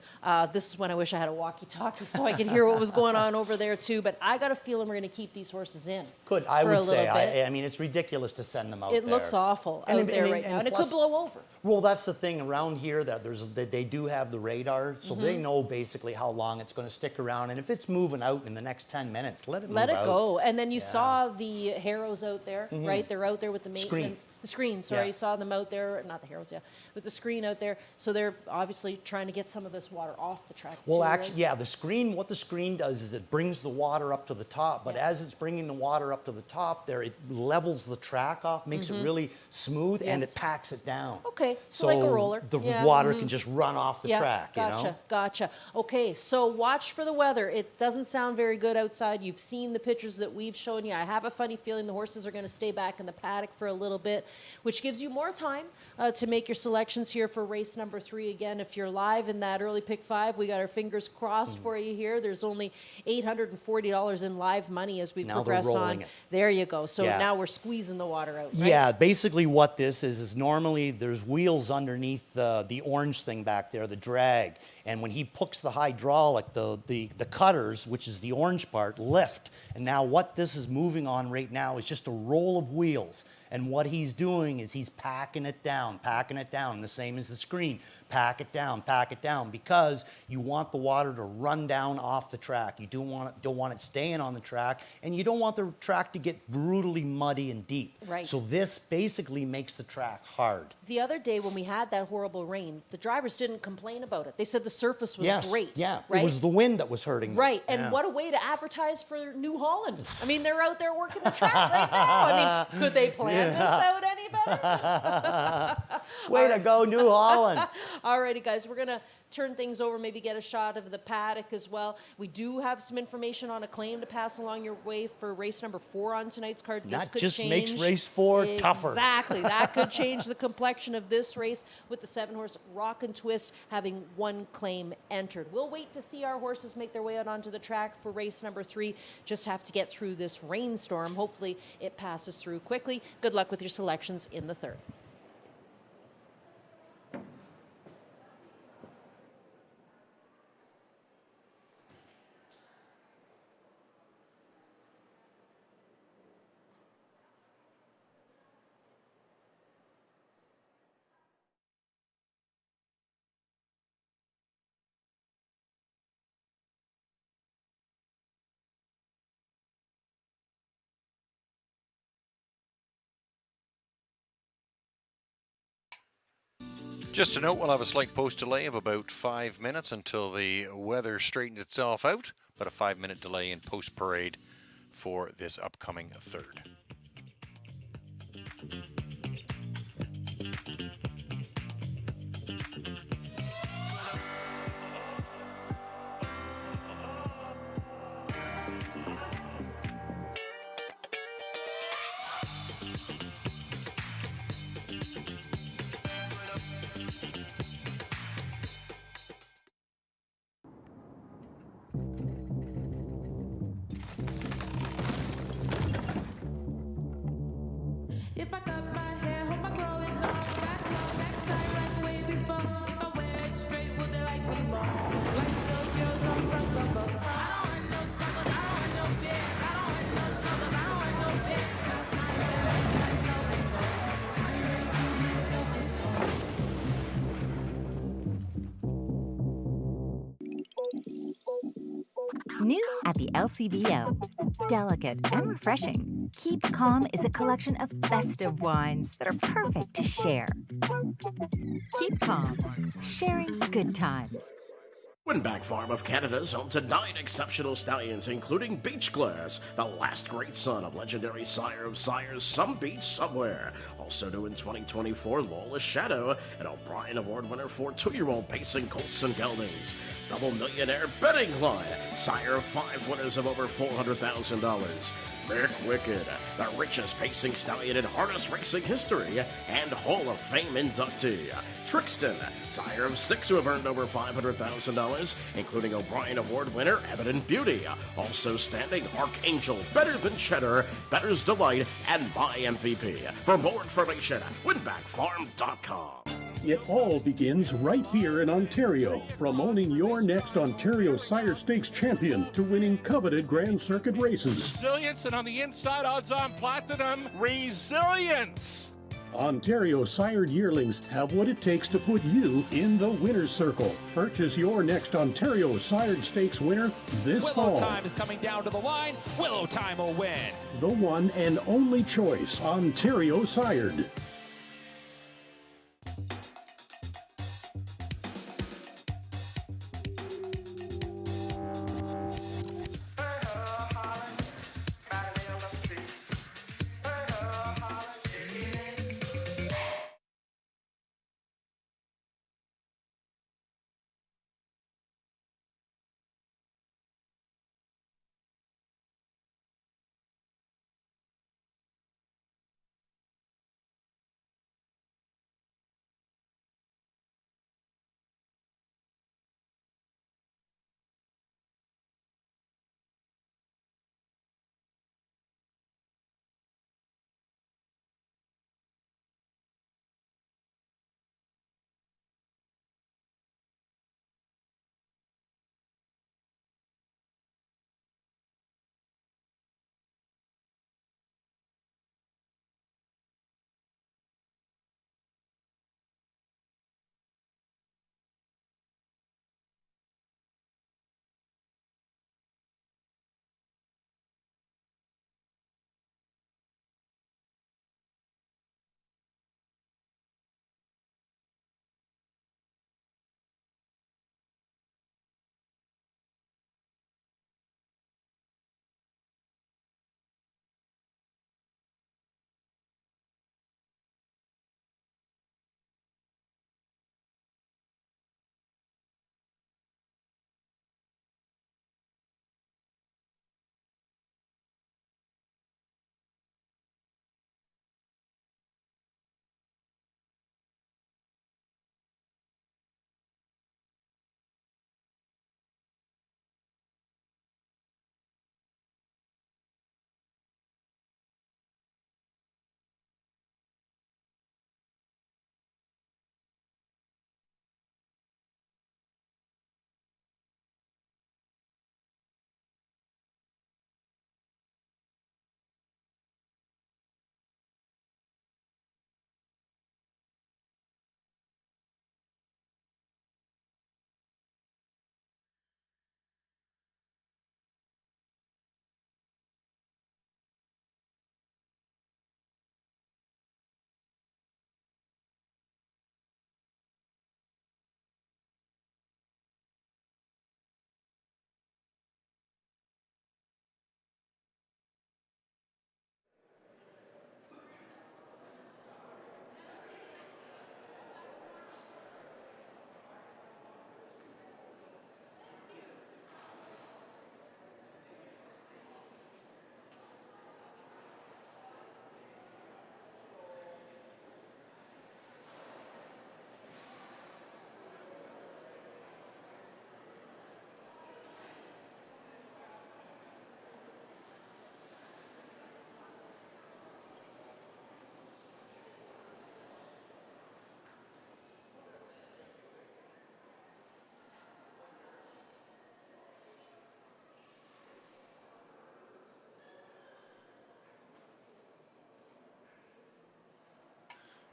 This is when I wish I had a walkie-talkie so I could hear what was going on over there too. But I got a feeling we're going to keep these horses in. Could I for a would little say. bit. I mean, it's ridiculous to send them out It there. looks awful out there right now, and it could blow over. Well, that's the thing around here, that they do have the radar, so they know basically how long it's going to stick around. And if it's moving out in the next 10 minutes, let it move out. Let it go. And then you saw the Harrows out there, right? They're out there with the Screen. maintenance. The screen, sorry. Yeah. You saw them out there, not the Harrows, with the screen out there. So they're obviously trying to get some of this water off the track Well, too, actually, right? yeah, the screen, what the screen does is it brings the water up to the top, but as it's bringing the water up to the top there, it levels the track off, makes it really smooth, and Yes. it packs it down. Okay, so like a roller. The Yeah, water can just run off the track, Gotcha, gotcha. Okay, so watch for the weather. It doesn't sound very good outside. You've seen the pictures that we've shown you. I have a funny feeling the horses are going to stay back in the paddock for a little bit, which gives you more time to make your selections here for race number 3. Again, if you're live in that early pick 5, we got our fingers crossed for you here. There's only $840 in live money as we Now they're progress rolling on. it. There you go. So Yeah. now we're squeezing the water out, right? Yeah, basically what this is normally there's wheels underneath the orange thing back there, the drag. And when he hooks the hydraulic, the cutters, which is the orange part, lift. And now what this is moving on right now is just a roll of wheels. And what he's doing is he's packing it down, the same as the screen. Pack it down, because you want the water to run down off the track. You don't want it staying on the track, and you don't want the track to get brutally muddy and deep. Right. So this basically makes the track hard. The other day when we had that horrible rain, the drivers didn't complain about it. They said the surface was Yes, great. yeah, right? it was the wind that was hurting them. Right, and Yeah. what a way to advertise for New Holland. I mean, they're out there working the track right now. I mean, could they plan this out any better? Way to go, New Holland. Alrighty, guys, we're going to turn things over, maybe get a shot of the paddock as well. We do have some information on a claim to pass along your way for race number 4 on tonight's card. This That could just change. makes race 4 tougher. Exactly. That could change the complexion of this race with the 7-horse Rock and Twist having 1 claim entered. We'll wait to see our horses make their way out onto the track for race number 3. Just have to get through this rainstorm. Hopefully it passes through quickly. Good luck with your selections in the 3rd. Just a note, we'll have a slight post delay of about 5 minutes until the weather straightens itself out, but a 5-minute delay in post parade for this upcoming 3rd. New at the LCBO. Delicate and refreshing, Keep Calm is a collection of festive wines that are perfect to share. Keep Calm, sharing good times. Winback Farm of Canada is home to 9 exceptional stallions, including Beach Glass, the last great son of legendary sire of sires, Some Beach Somewhere. Also new in 2024, Lawless Shadow, an O'Brien Award winner for 2-year-old pacing colts and geldings. Double millionaire betting line, sire of 5 winners of over $400,000. Mick Wicked, the richest pacing stallion in harness racing history and Hall of Fame inductee. Trixton, sire of 6 who have earned over $500,000, including O'Brien Award winner Evident Beauty. Also standing Archangel, Better Than Cheddar, Better's Delight, and My MVP. For more information, winbackfarm.com. It all begins right here in Ontario. From owning your next Ontario Sire Stakes champion to winning coveted Grand Circuit races. Resilience, and on the inside, odds-on platinum. Resilience! Ontario sired yearlings have what it takes to put you in the winner's circle. Purchase your next Ontario Sired Stakes winner this fall. Willow Time is coming down to the line. Willow Time will win. The one and only choice, Ontario Sired.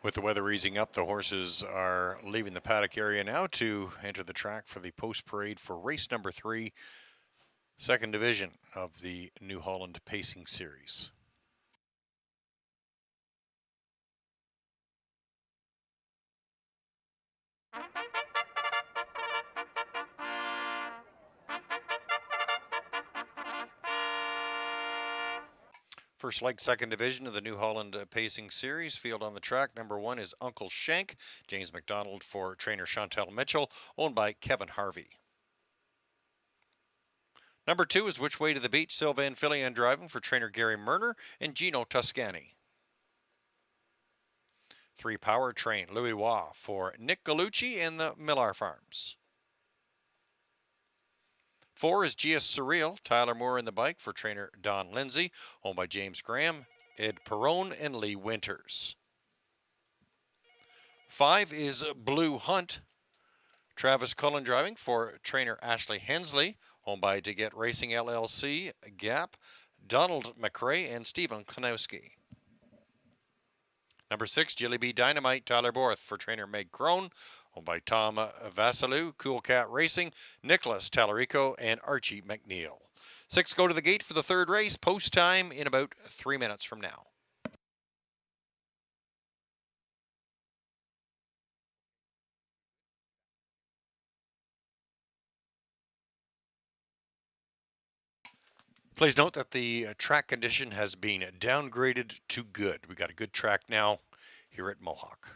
With the weather easing up, the horses are leaving the paddock area now to enter the track for the post parade for race number 3. Second division of the New Holland Pacing Series. First leg, second division of the New Holland Pacing Series. Field on the track. Number 1 is Uncle Shank. James McDonald for trainer Chantel Mitchell, owned by Kevin Harvey. Number 2 is Which Way to the Beach, Sylvain Fillion driving for trainer Gary Murner and Gino Toscani. 3 Powertrain, Louis Waugh for Nick Gallucci and the Millar Farms. 4 is GS Surreal, Tyler Moore in the bike for trainer Don Lindsay, owned by James Graham, Ed Perrone, and Lee Winters. 5 is Blue Hunt, Travis Cullen driving for trainer Ashley Hensley, owned by To Get Racing LLC, Gap, Donald McRae, and Stephen Klonowski. Number 6, Jilly Bee Dynamite, Tyler Borth for trainer Meg Crone, owned by Tom Vassalou, Cool Cat Racing, Nicholas Tallarico, and Archie McNeil. 6 go to the gate for the third race, post time in about 3 minutes from now. Please note that the track condition has been downgraded to good. We got a good track now here at Mohawk.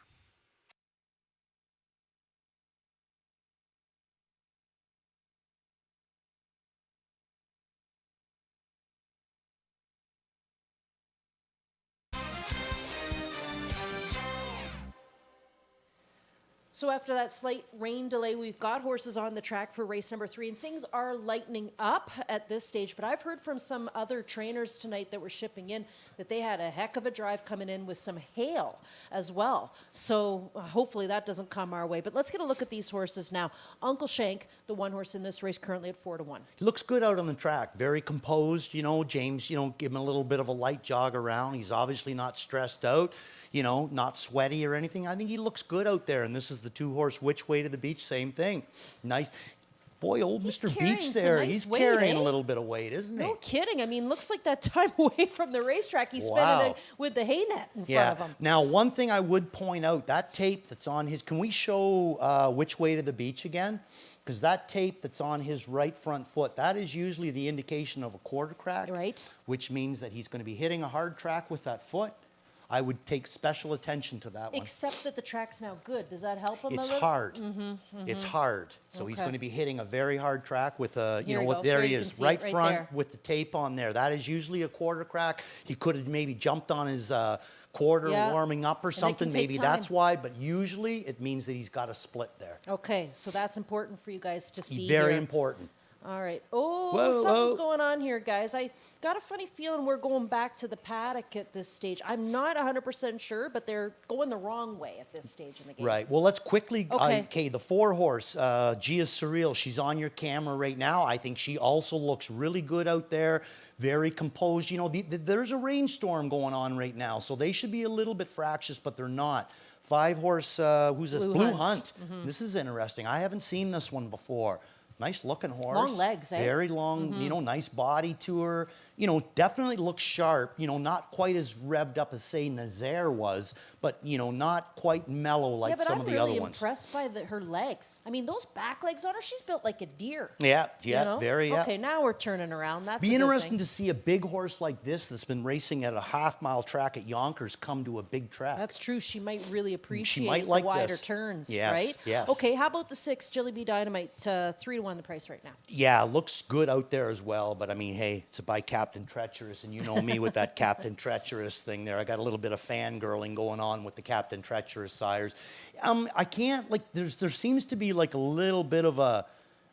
So after that slight rain delay, we've got horses on the track for race number 3, and things are lightening up at this stage. But I've heard from some other trainers tonight that were shipping in that they had a heck of a drive coming in with some hail as well. So hopefully that doesn't come our way. But let's get a look at these horses now. Uncle Shank, the one horse in this race, currently at 4-1. He looks good out on the track, very composed. James, give him a little bit of a light jog around. He's obviously not stressed out. Not sweaty or anything. I think he looks good out there. And this is the 2-horse Which Way to the Beach, same thing. Nice. Boy, old Mr. Beach there. Nice he's weight, carrying a little bit of weight, isn't he? No kidding. I mean, looks like that time away from the racetrack he spent it with the hay net in front of him. Now, one thing I would point out, that tape that's on his, can we show Which Way to the Beach again? Because that tape that's on his right front foot, that is usually the indication of a quarter crack. Right. Which means that he's going to be hitting a hard track with that foot. I would take special attention to that one. Except that the track's now good. Does that help him a little? It's hard. It's hard. So he's going to be hitting a very hard track with a, there he is, right front with the tape on there. That is usually a quarter crack. He could have maybe jumped on his quarter warming up or something. Maybe that's why, but usually it means that he's got a split there. Okay, so that's important for you guys to see. Very important. All right. Oh, something's going on here, guys. I got a funny feeling we're going back to the paddock at this stage. I'm not 100% sure, but they're going the wrong way at this stage in the game. Right. Well, let's quickly, okay, the 4-horse, Gia Surreal, she's on your camera right now. I think she also looks really good out there, very composed. There's a rainstorm going on right now, so they should be a little bit fractious, but they're not. 5-horse, who's this? Blue Hunt. This is interesting. I haven't seen this one before. Nice looking horse. Long legs, eh? Very long, nice body to her. Definitely looks sharp. Not quite as revved up as, say, Nazaire was, but, not quite mellow like some of the other ones. Yeah, but I'm really impressed by her legs. I mean, those back legs on her, she's built like a deer. Yeah, very. Okay, now we're turning around. That's be interesting to see a big horse like this that's been racing at a half-mile track at Yonkers come to a big track. That's true. She might really appreciate the wider turns, right? Yes. Okay, how about the 6, Jilly Bee Dynamite, 3-1 the price right now? Yeah, looks good out there as well, but I mean, hey, it's by Captain Treacherous, and you know me with that Captain Treacherous thing there. I got a little bit of fangirling going on with the Captain Treacherous sires. I can't, there seems to be like a little bit of a,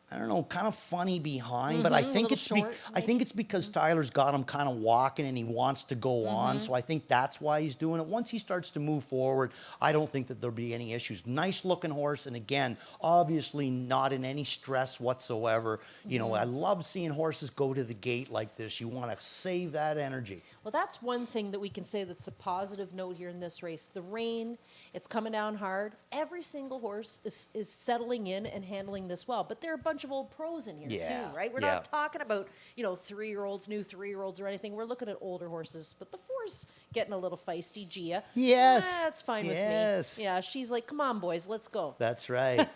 I don't know, kind of funny behind, but I think it's because Tyler's got him kind of walking and he wants to go on, so I think that's why he's doing it. Once he starts to move forward, I don't think that there'll be any issues. Nice looking horse, and again, obviously not in any stress whatsoever. I love seeing horses go to the gate like this. You want to save that energy. Well, that's one thing that we can say that's a positive note here in this race. The rain, it's coming down hard. Every single horse is settling in and handling this well, but there are a bunch bunch of old pros in here Yeah, too, right? We're yeah. not talking about, you know, 3-year-olds, new 3-year-olds or anything. We're looking at older horses, but the 4's getting a little feisty. Gia. Yes. That's fine Yes. with me. Yeah, she's like, come on, boys, let's go. That's right.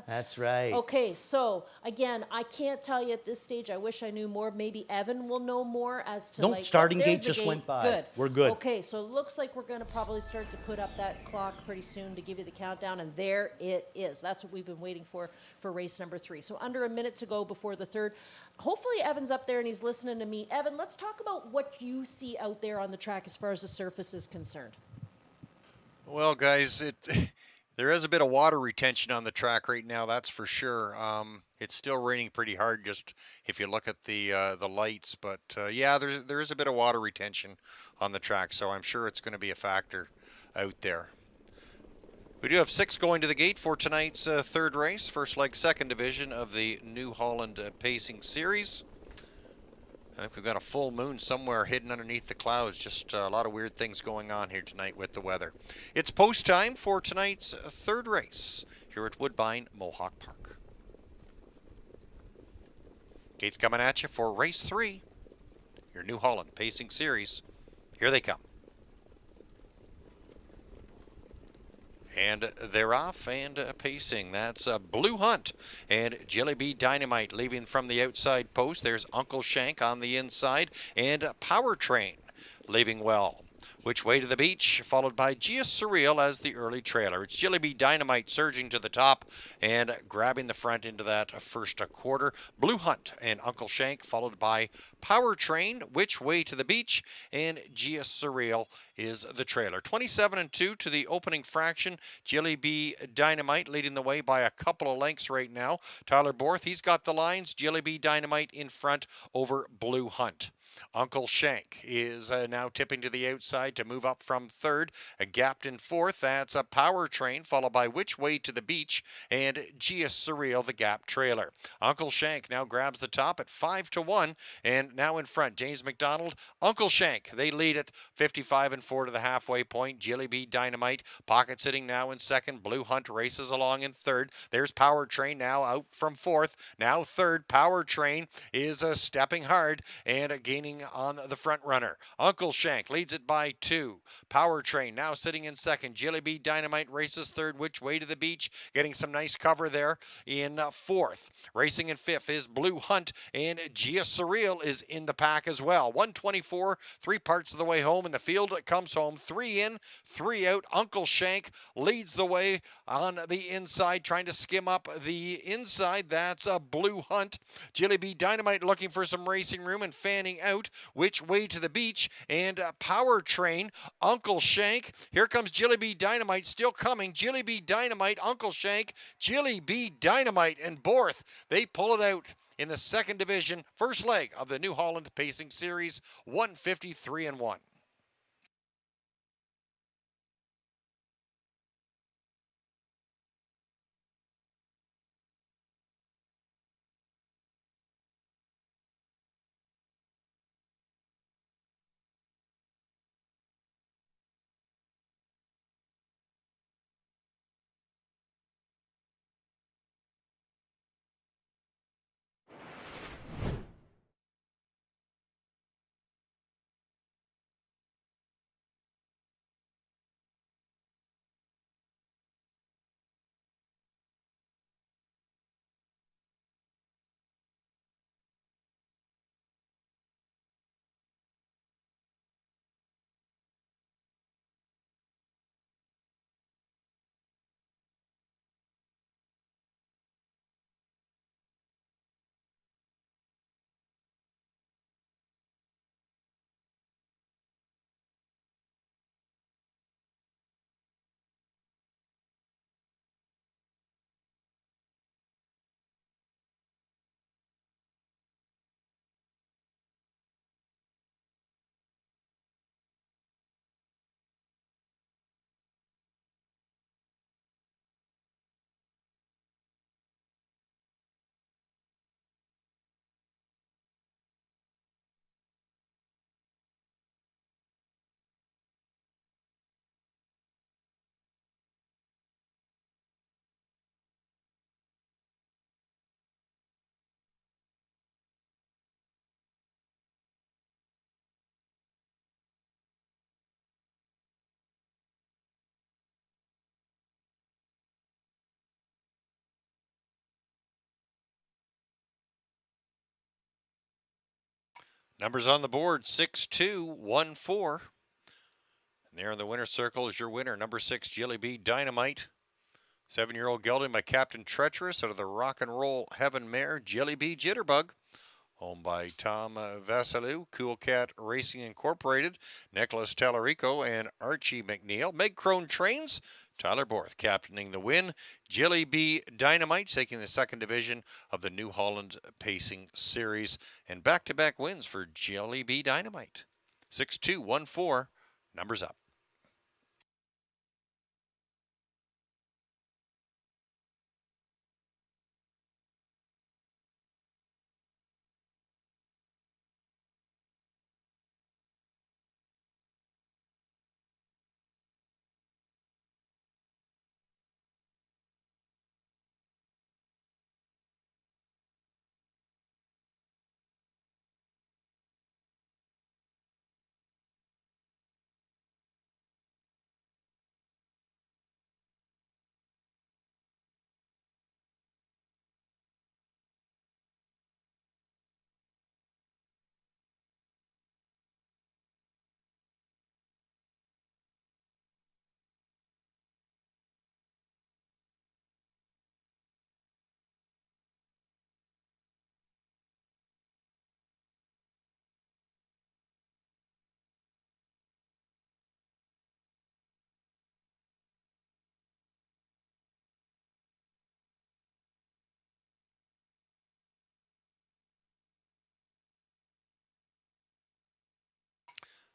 That's right. Okay, so again, I can't tell you at this stage. I wish I knew more. Maybe Evan will know more as to No, like. starting there's gate the just gate. went by. Good. We're good. Okay, so it looks like we're going to probably start to put up that clock pretty soon to give you the countdown, and there it is. That's what we've been waiting for race number 3. So under a minute to go before the 3rd. Hopefully Evan's up there and he's listening to me. Evan, let's talk about what you see out there on the track as far as the surface is concerned. Well, guys, there is a bit of water retention on the track right now, that's for sure. It's still raining pretty hard, just if you look at the lights. But yeah, there is a bit of water retention on the track, so I'm sure it's going to be a factor out there. We do have 6 going to the gate for tonight's 3rd race, first leg, 2nd division of the New Holland Pacing Series. I think we've got a full moon somewhere hidden underneath the clouds. Just a lot of weird things going on here tonight with the weather. It's post time for tonight's 3rd race here at Woodbine Mohawk Park. Gates coming at you for race 3, your New Holland Pacing Series. Here they come. And they're off and pacing. That's Blue Hunt and Jelly Bee Dynamite leaving from the outside post. There's Uncle Shank on the inside and Power Train leaving well. Which Way to the Beach, followed by Gia Surreal as the early trailer. It's Jelly Bee Dynamite surging to the top and grabbing the front into that first quarter. Blue Hunt and Uncle Shank, followed by Power Train, Which Way to the Beach, and Gia Surreal is the trailer. 27-2 to the opening fraction. Jelly Bee Dynamite leading the way by a couple of lengths right now. Tyler Borth, he's got the lines. Jelly Bee Dynamite in front over Blue Hunt. Uncle Shank is now tipping to the outside to move up from 3rd. Gapped in 4th. That's a Power Train, followed by Which Way to the Beach and Gia Surreal, the gap trailer. Uncle Shank now grabs the top at 5-1, and now in front, James McDonald, Uncle Shank. They lead it 55-4 to the halfway point. Jelly Bee Dynamite, pocket sitting now in 2nd. Blue Hunt races along in 3rd. There's Power Train now out from 4th. Now 3rd. Power Train is stepping hard and gaining on the front runner. Uncle Shank leads it by 2. Power Train now sitting in 2nd. Jelly Bee Dynamite races 3rd. Which Way to the Beach, getting some nice cover there in 4th. Racing in 5th is Blue Hunt, and Gia Surreal is in the pack as well. 124, 3 parts of the way home, and the field comes home 3 in, 3 out. Uncle Shank leads the way on the inside, trying to skim up the inside. That's a Blue Hunt. Jelly Bee Dynamite looking for some racing room and fanning out. Which Way to the Beach and Power Train. Uncle Shank. Here comes Jelly Bee Dynamite still coming. Jelly Bee Dynamite, Uncle Shank, Jelly Bee Dynamite, and Borth. They pull it out in the 2nd division, first leg of the New Holland Pacing Series, 153-1. Numbers on the board, 6-2-1-4. And there in the winner's circle is your winner, number 6, Jilly Bee Dynamite. 7-year-old gelding by Captain Treacherous out of the Rock and Roll Heaven mare, Jilly Bee Jitterbug. Owned by Tom Vasilou, Cool Cat Racing Incorporated, Nicholas Tallarico, and Archie McNeil. Meg Crone trains. Tyler Borth captaining the win. Jilly Bee Dynamite taking the second division of the New Holland Pacing Series. And back-to-back wins for Jilly Bee Dynamite. 6-2-1-4. Numbers up.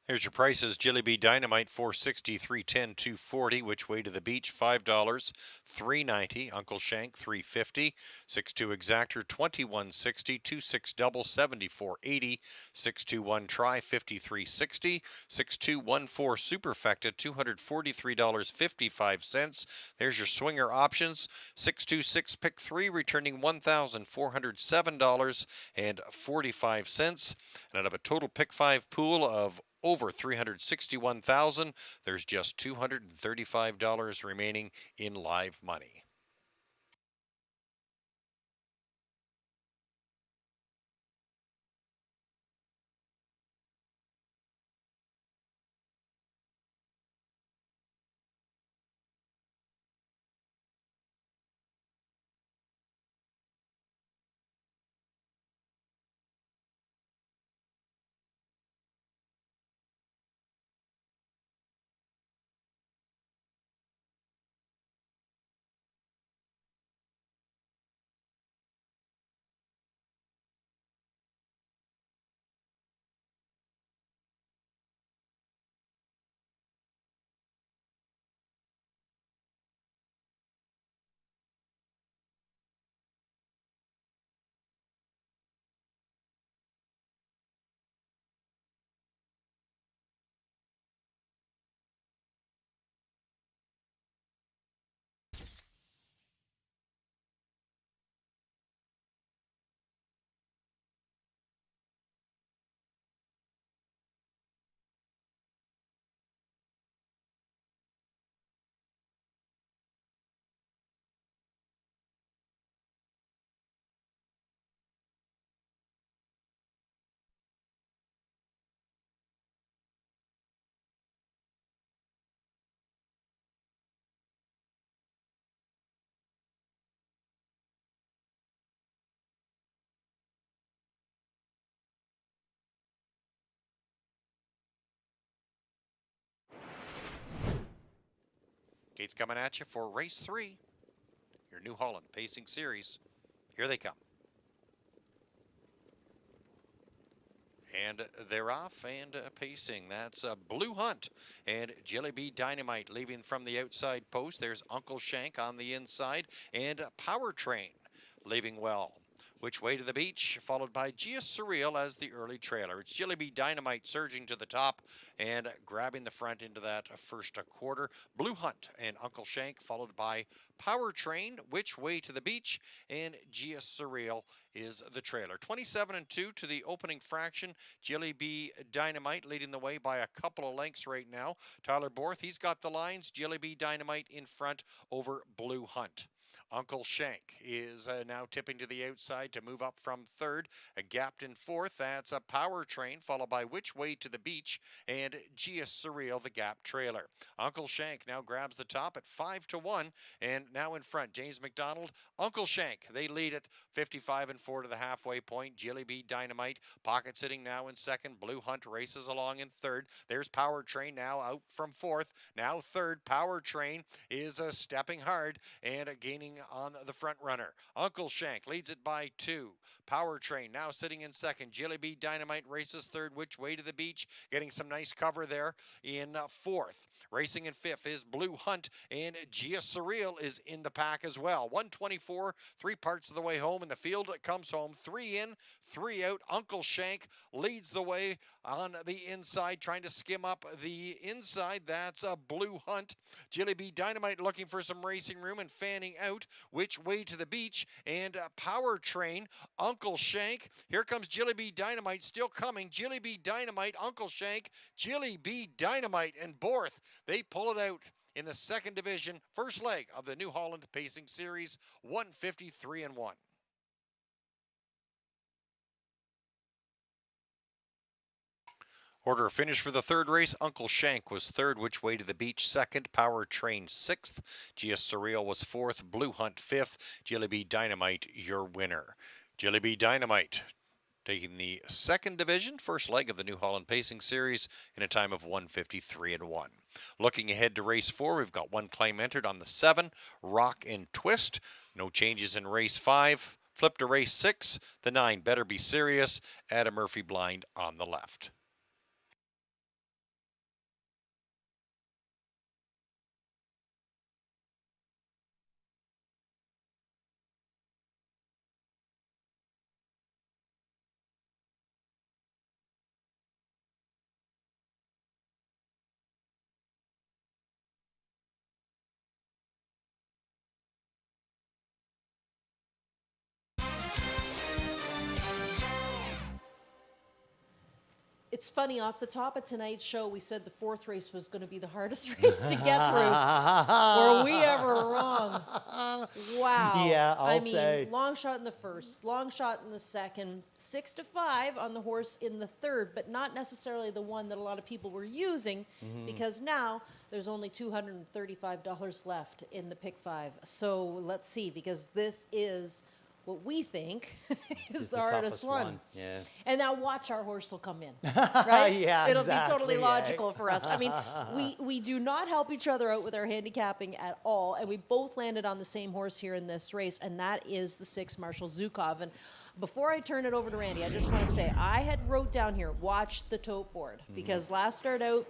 Here's your prices. Jilly Bee Dynamite, $4.60, $3.10, $2.40. Which Way to the Beach, $5, $3.90. Uncle Shank, $3.50. 6-2 Exactor, $21.60. 2-6 Double, $74.80. 6-2-1 Try, $53.60. 6-2-1-4 Superfecta, $243.55. There's your swinger options. 6-2-6 Pick 3, returning $1,407.45. And out of a total Pick 5 pool of over $361,000, there's just $235 remaining in live money. Gates coming at you for race 3, your New Holland Pacing Series. Here they come. And they're off and pacing. That's Blue Hunt and Jilly Bee Dynamite leaving from the outside post. There's Uncle Shank on the inside and Power Train leaving well. Which Way to the Beach, followed by Gia Surreal as the early trailer. It's Jilly Bee Dynamite surging to the top and grabbing the front into that first quarter. Blue Hunt and Uncle Shank, followed by Power Train, Which Way to the Beach, and Gia Surreal is the trailer. 27-2 to the opening fraction. Jilly Bee Dynamite leading the way by a couple of lengths right now. Tyler Borth, he's got the lines. Jilly Bee Dynamite in front over Blue Hunt. Uncle Shank is now tipping to the outside to move up from third. Gapped in fourth, that's a Power Train, followed by Which Way to the Beach and Gia Surreal, the Gap trailer. Uncle Shank now grabs the top at 5-1, and now in front, James McDonald, Uncle Shank. They lead at 55 and 4 to the halfway point. Jilly Bee Dynamite, pocket sitting now in second. Blue Hunt races along in third. There's Power Train now out from fourth. Now third, Power Train is stepping hard and gaining on the front runner. Uncle Shank leads it by 2. Power Train now sitting in second. Jilly Bee Dynamite races third. Which Way to the Beach, getting some nice cover there in fourth. Racing in fifth is Blue Hunt, and Gia Surreal is in the pack as well. 124, 3 parts of the way home, and the field comes home 3 in, 3 out. Uncle Shank leads the way on the inside, trying to skim up the inside. That's a Blue Hunt. Jilly Bee Dynamite looking for some racing room and fanning out. Which Way to the Beach and Power Train. Uncle Shank. Here comes Jilly Bee Dynamite, still coming. Jilly Bee Dynamite, Uncle Shank, Jilly Bee Dynamite, and Borth. They pull it out in the second division, first leg of the New Holland Pacing Series, 153 and 1. Order of finish for the third race. Uncle Shank was third. Which Way to the Beach second. Power Train sixth. Gia Surreal was fourth. Blue Hunt fifth. Jilly Bee Dynamite your winner. Jilly Bee Dynamite taking the second division, first leg of the New Holland Pacing Series in a time of 153 and 1. Looking ahead to race 4, we've got one claim entered on the 7, Rock and Twist. No changes in race 5. Flip to race 6, the 9, Better Be Serious. Adam Murphy Blind on the left. It's funny, off the top of tonight's show, we said the fourth race was going to be the hardest race to get through. Were we ever wrong? Wow. Yeah, I say. mean, long shot in the first, long shot in the second, 6-5 on the horse in the third, but not necessarily the one that a lot of people were using, because now there's only $235 left in the pick 5. So let's see, because this is what we think is the hardest one. Yeah. And now watch, our horse will come in, right? Yeah, It'll exactly, be totally eh? logical for us. I mean, we do not help each other out with our handicapping at all, and we both landed on the same horse here in this race, and that is the 6 Marshall Zukov. And before I turn it over to Randy, I just want to say I had wrote down here, watch the tote board, because last start out,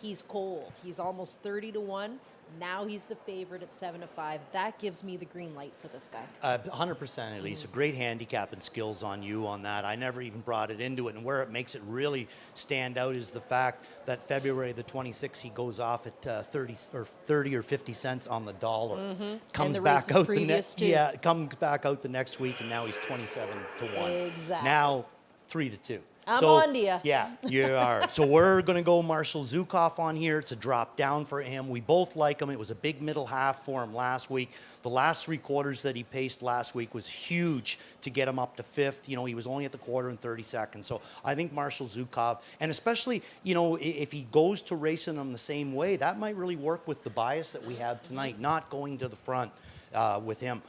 he's cold. He's almost 30-1. Now he's the favorite at 7-5. That gives me the green light for this guy. 100%, Elise. Great handicap and skills on you on that. I never even brought it into it. And where it makes it really stand out is the fact that February the 26th, he goes off at 30 or 50 cents on the dollar. Comes back out the next. Yeah, comes back out the next week, and now he's 27-1. Exactly. Now 3-2. I'm on to you. Yeah, you are. So we're going to go Marshall Zukov on here. It's a drop down for him. We both like him. It was a big middle half for him last week. The last 3 quarters that he paced last week was huge to get him up to 5th. You know, he was only at the quarter in 30 seconds. So I think Marshall Zukov, and especially, you know, if he goes to racing them the same way, that might really work with the bias that we have tonight, not going to the front with him.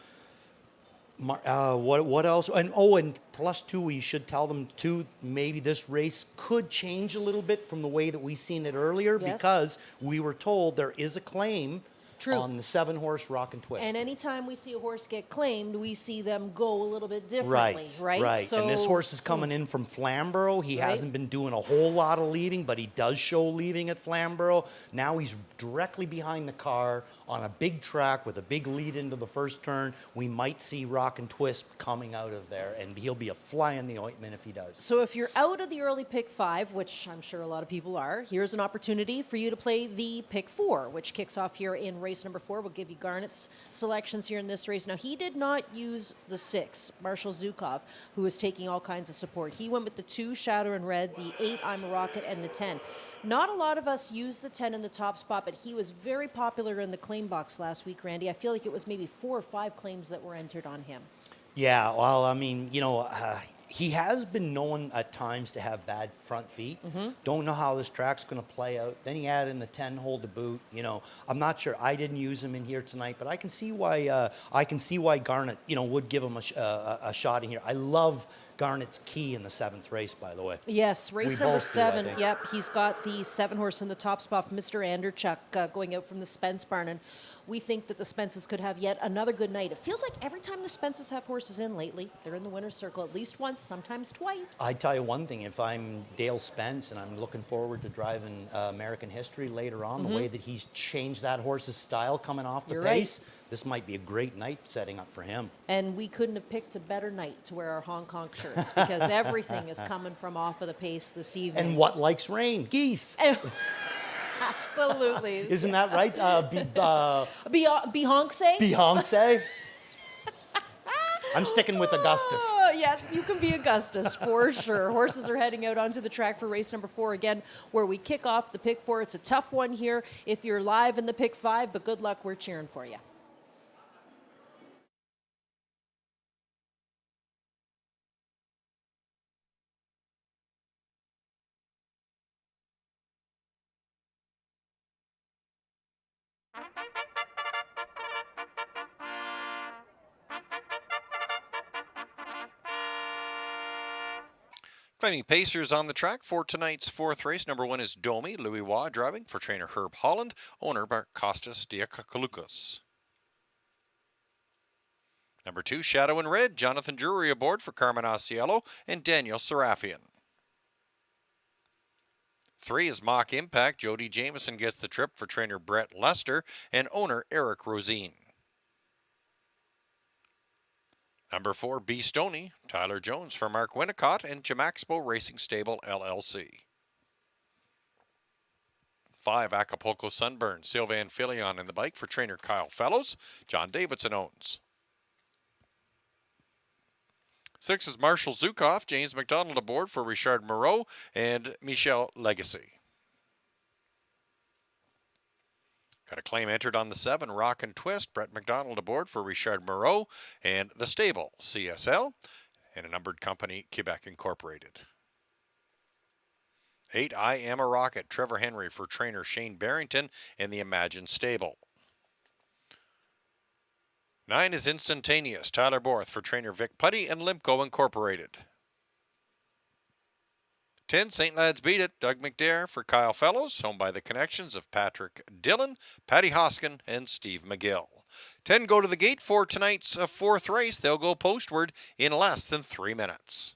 What else? And +2, we should tell them too, maybe this race could change a little bit from the way that we seen it earlier, because we were told there is a claim on the 7-horse Rock and Twist. And anytime we see a horse get claimed, we see them go a little bit differently, right? Right. So, and this horse is coming in from Flamborough. He hasn't been doing a whole lot of leading, but he does show leading at Flamborough. Now he's directly behind the car on a big track with a big lead into the first turn. We might see Rock and Twist coming out of there, and he'll be a fly in the ointment if he does. So if you're out of the early pick 5, which I'm sure a lot of people are, here's an opportunity for you to play the pick 4, which kicks off here in race number 4. We'll give you Garnett's selections here in this race. Now, he did not use the 6, Marshall Zukov, who is taking all kinds of support. He went with the 2, Shadow and Red, the 8, I'm a Rocket, and the 10. Not a lot of us use the 10 in the top spot, but he was very popular in the claim box last week, Randy. I feel like it was maybe 4 or 5 claims that were entered on him. Yeah, well, I mean, he has been known at times to have bad front feet. Don't know how this track's going to play out. Then he added in the 10 hole to boot. I'm not sure. I didn't use him in here tonight, but I can see why Garnet, would give him a shot in here. I love Garnet's key in the 7th race, by the way. Yes, race We number both do, I 7. think. Yep, he's got the 7 horse in the top spot, Mr. Anderchuk, going out from the Spence barn, and we think that the Spences could have yet another good night. It feels like every time the Spences have horses in lately, they're in the winner's circle at least once, sometimes twice. I tell you one thing, if I'm Dale Spence and I'm looking forward to driving American History later on, the way that he's changed that horse's style coming off the You're pace, this might be a great night setting up for him. And we couldn't have picked a better night to wear our Hong Kong shirts because everything is coming from off of the pace this evening. And what likes rain? Geese. Absolutely. Isn't that right? Beyonce? Beyonce? I'm sticking with Augustus. Oh, yes, you can be Augustus for sure. Horses are heading out onto the track for race number 4 again, where we kick off the pick 4. It's a tough one here if you're live in the pick 5, but good luck. We're cheering for you. Claiming pacers on the track for tonight's 4th race. Number 1 is Domi, Louis Waugh driving for trainer Herb Holland, owner by Costas Diakakouloukas. Number 2, Shadow in Red, Jonathan Drury aboard for Carmen Asiello and Daniel Serafian. 3 is Mock Impact, Jody Jameson gets the trip for trainer Brett Lester and owner Eric Rosine. Number 4, B. Stoney, Tyler Jones for Mark Winnicott and Jamaxpo Racing Stable LLC. 5, Acapulco Sunburn, Sylvain Filion in the bike for trainer Kyle Fellows, John Davidson owns. 6 is Marshall Zukoff, James McDonald aboard for Richard Moreau and Michel Legacy. Got a claim entered on the 7, Rock and Twist, Brett McDonald aboard for Richard Moreau and the stable, CSL, and a numbered company, Quebec Incorporated. 8, I Am a Rocket, Trevor Henry for trainer Shane Barrington and the Imagine stable. 9 is Instantaneous, Tyler Borth for trainer Vic Putty and Limco Incorporated. 10, St. Lads Beat It, Doug McDare for Kyle Fellows, owned by the connections of Patrick Dillon, Patty Hoskin, and Steve McGill. 10 go to the gate for tonight's 4th race. They'll go postward in less than 3 minutes.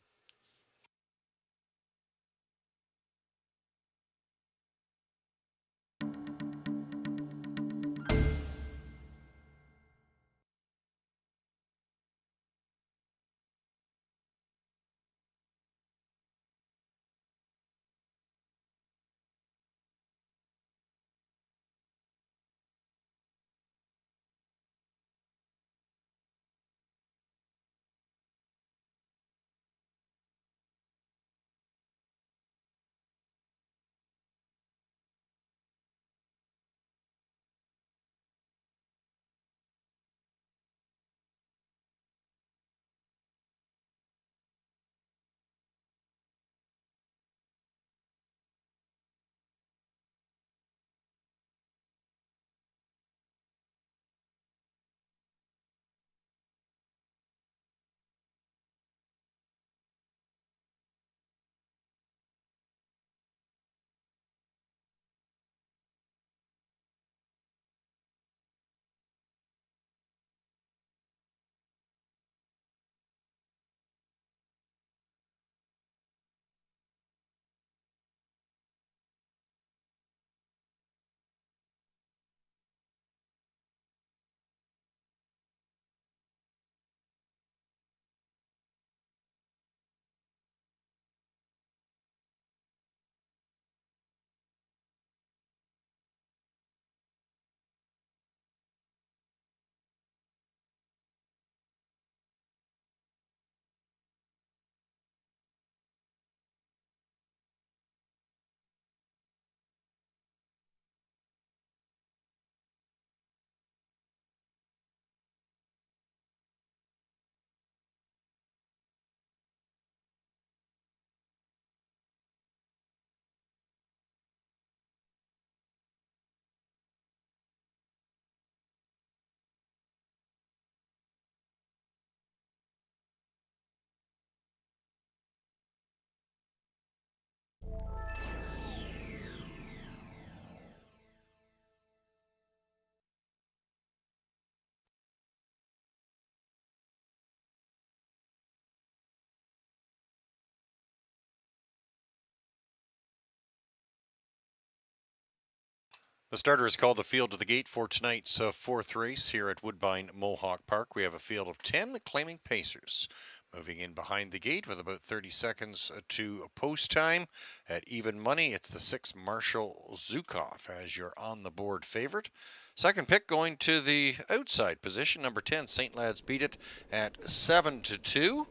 The starter is called the field to the gate for tonight's fourth race here at Woodbine Mohawk Park. We have a field of 10 claiming pacers. Moving in behind the gate with about 30 seconds to post time. At even money, it's the 6 Marshall Zukov as your on-the-board favorite. Second pick going to the outside position, number 10, St. Lad's Beat It at 7-2.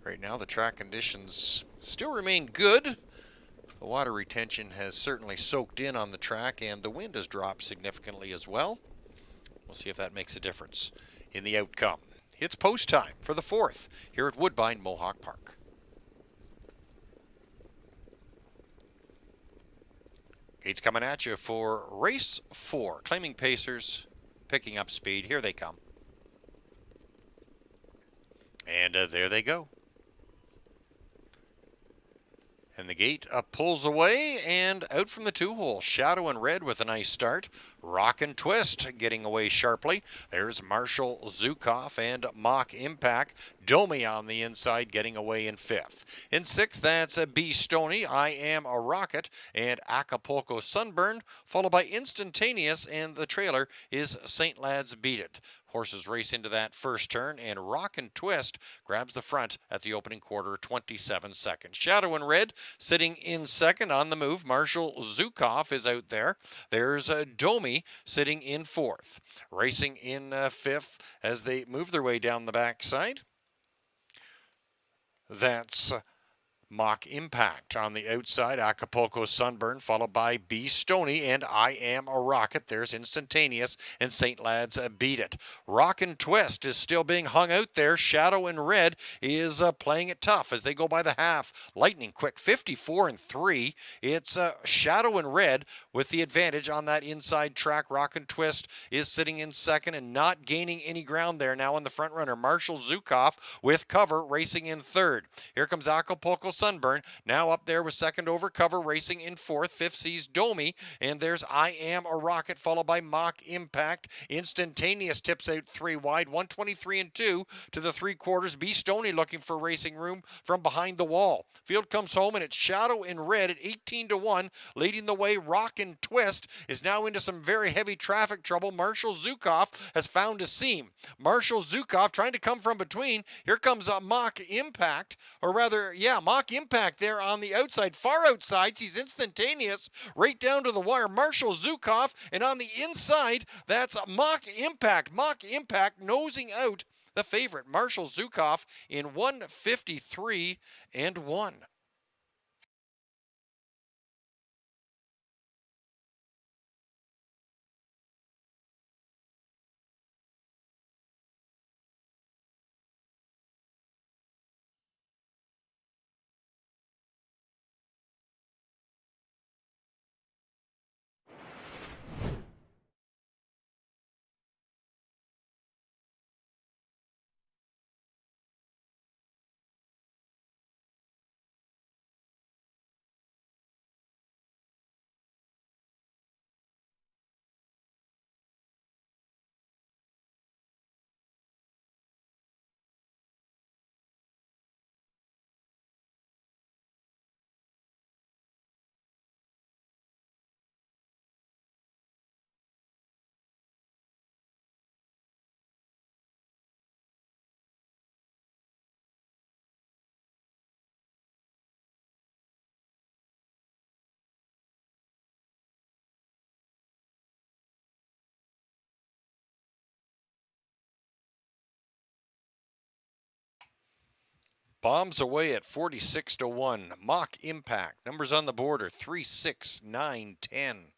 Right now, the track conditions still remain good. The water retention has certainly soaked in on the track, and the wind has dropped significantly as well. We'll see if that makes a difference in the outcome. It's post time for the fourth here at Woodbine Mohawk Park. Gates coming at you for race 4. Claiming pacers, picking up speed. Here they come. And there they go. And the gate pulls away and out from the 2-hole. Shadow and Red with a nice start. Rock and Twist getting away sharply. There's Marshall Zukov and Mock Impact. Domi on the inside getting away in 5th. In 6th, that's B. Stoney, I Am a Rocket, and Acapulco Sunburn, followed by Instantaneous, and the trailer is St. Lad's Beat It. Horses race into that first turn, and Rock and Twist grabs the front at the opening quarter, 27 seconds. Shadow and Red sitting in second on the move. Marshall Zukov is out there. There's Domi sitting in 4th. Racing in 5th as they move their way down the backside. That's Mock Impact on the outside. Acapulco Sunburn, followed by B. Stoney and I Am a Rocket. There's Instantaneous and St. Lad's Beat It. Rock and Twist is still being hung out there. Shadow and Red is playing it tough as they go by the half. Lightning Quick, 54-3. It's Shadow and Red with the advantage on that inside track. Rock and Twist is sitting in second and not gaining any ground there now in the front runner. Marshall Zukov with cover racing in 3rd. Here comes Acapulco Sunburn, now up there with second over cover, racing in 4th. 5th sees Domi, and there's I Am a Rocket, followed by Mock Impact. Instantaneous tips out 3 wide, 123-2 to the 3/4. B. Stoney looking for racing room from behind the wall. Field comes home, and it's Shadow and Red at 18-1, leading the way. Rock and Twist is now into some very heavy traffic trouble. Marshall Zukov has found a seam. Marshall Zukov trying to come from between. Here comes Mock Impact, or rather, Mock Impact there on the outside, far outside. He's Instantaneous right down to the wire. Marshall Zukov, and on the inside, that's Mock Impact. Mock Impact nosing out the favorite, Marshall Zukov, in 153-1. Bombs away at 46-1. Mock Impact. Numbers on the board are 3, 6, 9, 10.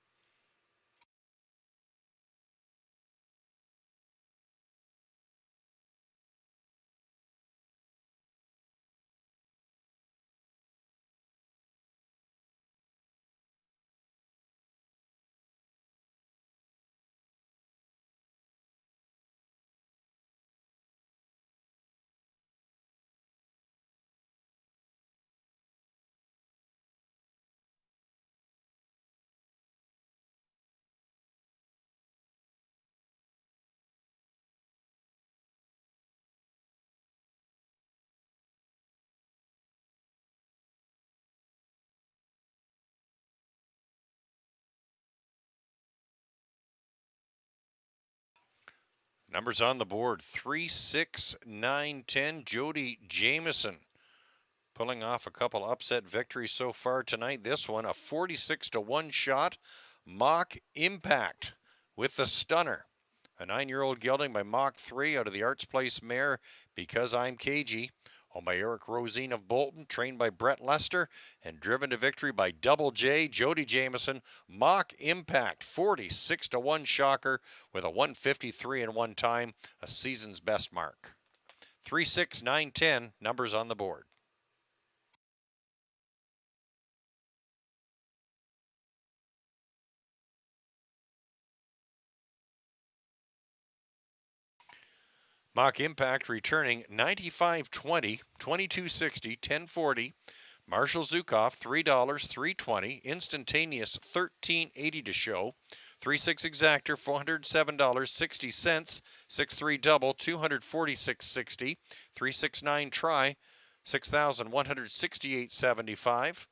Numbers on the board: 3, 6, 9, 10. Jody Jameson pulling off a couple upset victories so far tonight. This one, a 46-1 shot. Mock Impact with the stunner. A 9-year-old gelding by Mach 3 out of the Arts Place mare Because I'm Cagey. Owned by Eric Rosine of Bolton, trained by Brett Lester, and driven to victory by Double J, Jody Jameson. Mock Impact, 46-1 shocker with a 153 in one time, a season's best mark. 3, 6, 9, 10, numbers on the board. Mock Impact returning 95.20, 22.60, 10.40. Marshall Zukov, $3, 3.20. Instantaneous, $13.80 to show. 3-6 Exactor, $407.60. 6-3 Double, $246.60. 3-6-9 Try, $6,168.75.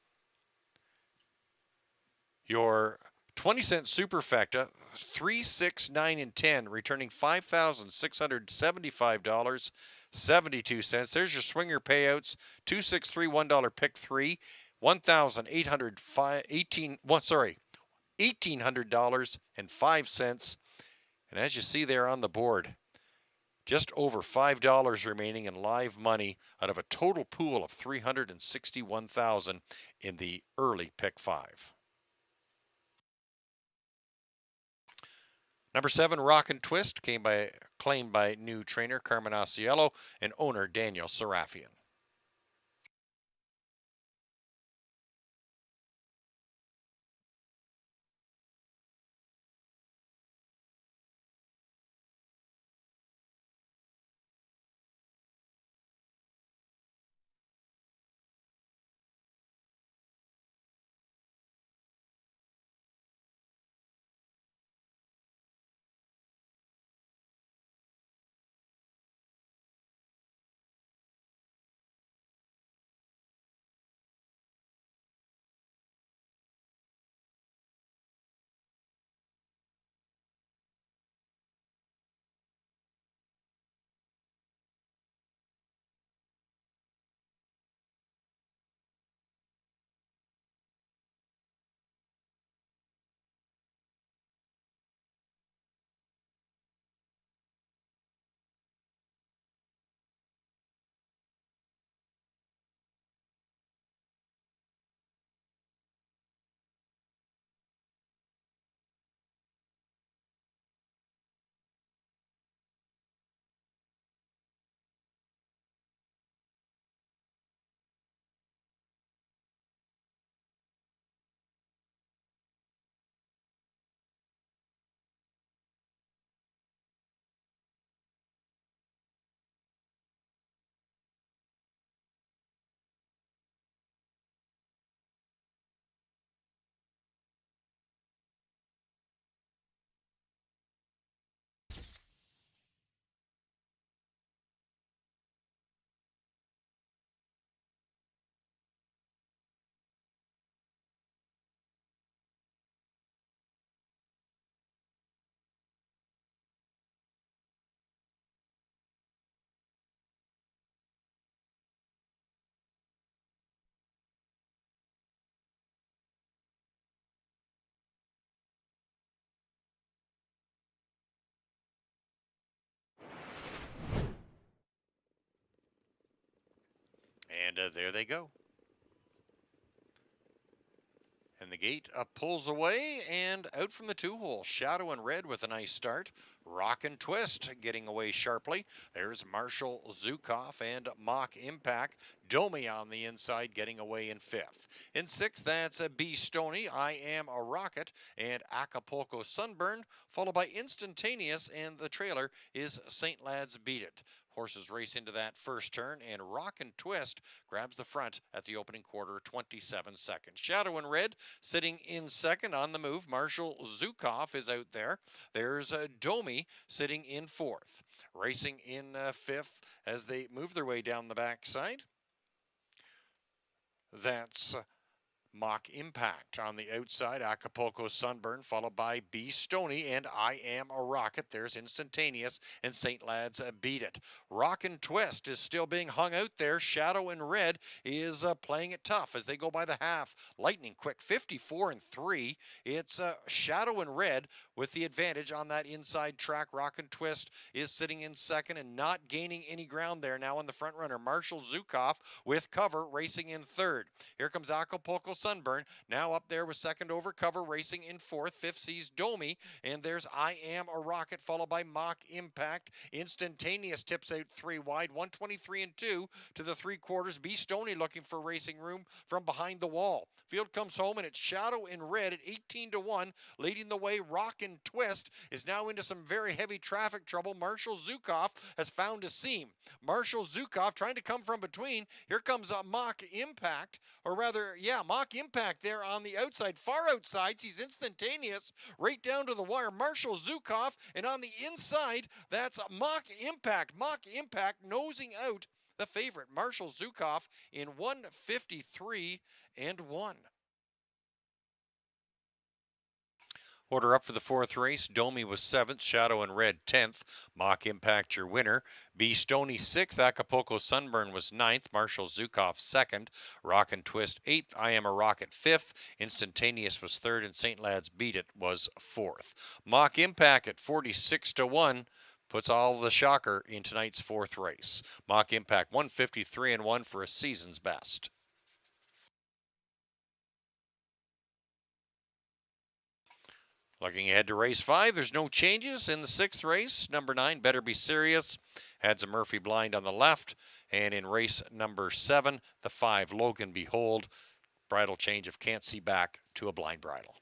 Your 20-cent Superfecta, 3, 6, 9, and 10, returning $5,675.72. There's your swinger payouts: 2, 6, 3, $1 pick 3, $1,800.05. And as you see there on the board, just over $5 remaining in live money out of a total pool of $361,000 in the early pick 5. Number 7, Rock and Twist, claimed by new trainer Carmen Asiello and owner Daniel Serafian. And there they go. And the gate pulls away and out from the 2-hole. Shadow and Red with a nice start. Rock and Twist getting away sharply. There's Marshall Zukov and Mock Impact. Domi on the inside getting away in 5th. In 6th, that's B. Stoney, I Am a Rocket, and Acapulco Sunburn, followed by Instantaneous, and the trailer is St. Lad's Beat It. Horses race into that first turn, and Rock and Twist grabs the front at the opening quarter, 27 seconds. Shadow and Red sitting in 2nd on the move. Marshall Zukov is out there. There's Domi sitting in 4th. Racing in 5th as they move their way down the backside. That's Mock Impact. On the outside, Acapulco Sunburn, followed by B Stony and I Am a Rocket. There's Instantaneous, and St. Lads Beat It. Rock and Twist is still being hung out there. Shadow and Red is playing it tough as they go by the half. Lightning Quick, 54-3. It's Shadow and Red with the advantage on that inside track. Rock and Twist is sitting in second and not gaining any ground there. Now in the front runner, Marshall Zukov with cover racing in third. Here comes Acapulco Sunburn, now up there with second over cover, racing in fourth. Fifth sees Domi, and there's I Am a Rocket, followed by Mock Impact. Instantaneous tips out 3 wide, 123-2 to the 3/4. B Stoney looking for racing room from behind the wall. Field comes home, and it's Shadow in Red at 18-1, leading the way. Rock and Twist is now into some very heavy traffic trouble. Marshall Zukov has found a seam. Marshall Zukov trying to come from between. Here comes a Mock Impact, or rather, yeah, Mock Impact there on the outside, far outside. He's Instantaneous right down to the wire. Marshall Zukov, and on the inside, that's Mock Impact. Mock Impact nosing out the favorite, Marshall Zukov, in 153-1. Order up for the fourth race. Domi was 7th, Shadow and Red 10th. Mock Impact your winner. B Stoney 6th, Acapulco Sunburn was 9th, Marshall Zukov 2nd, Rock and Twist 8th, I Am a Rocket 5th, Instantaneous was 3rd, and St. Lads Beat It was 4th. Mock Impact at 46-1 puts all the shocker in tonight's fourth race. Mock Impact 153-1 for a season's best. Looking ahead to race 5, there's no changes in the 6th race. Number 9, Better Be Serious, had a Murphy blind on the left. And in race number 7, the 5, Logan Behold, bridle change of Can't See Back to a blind bridle.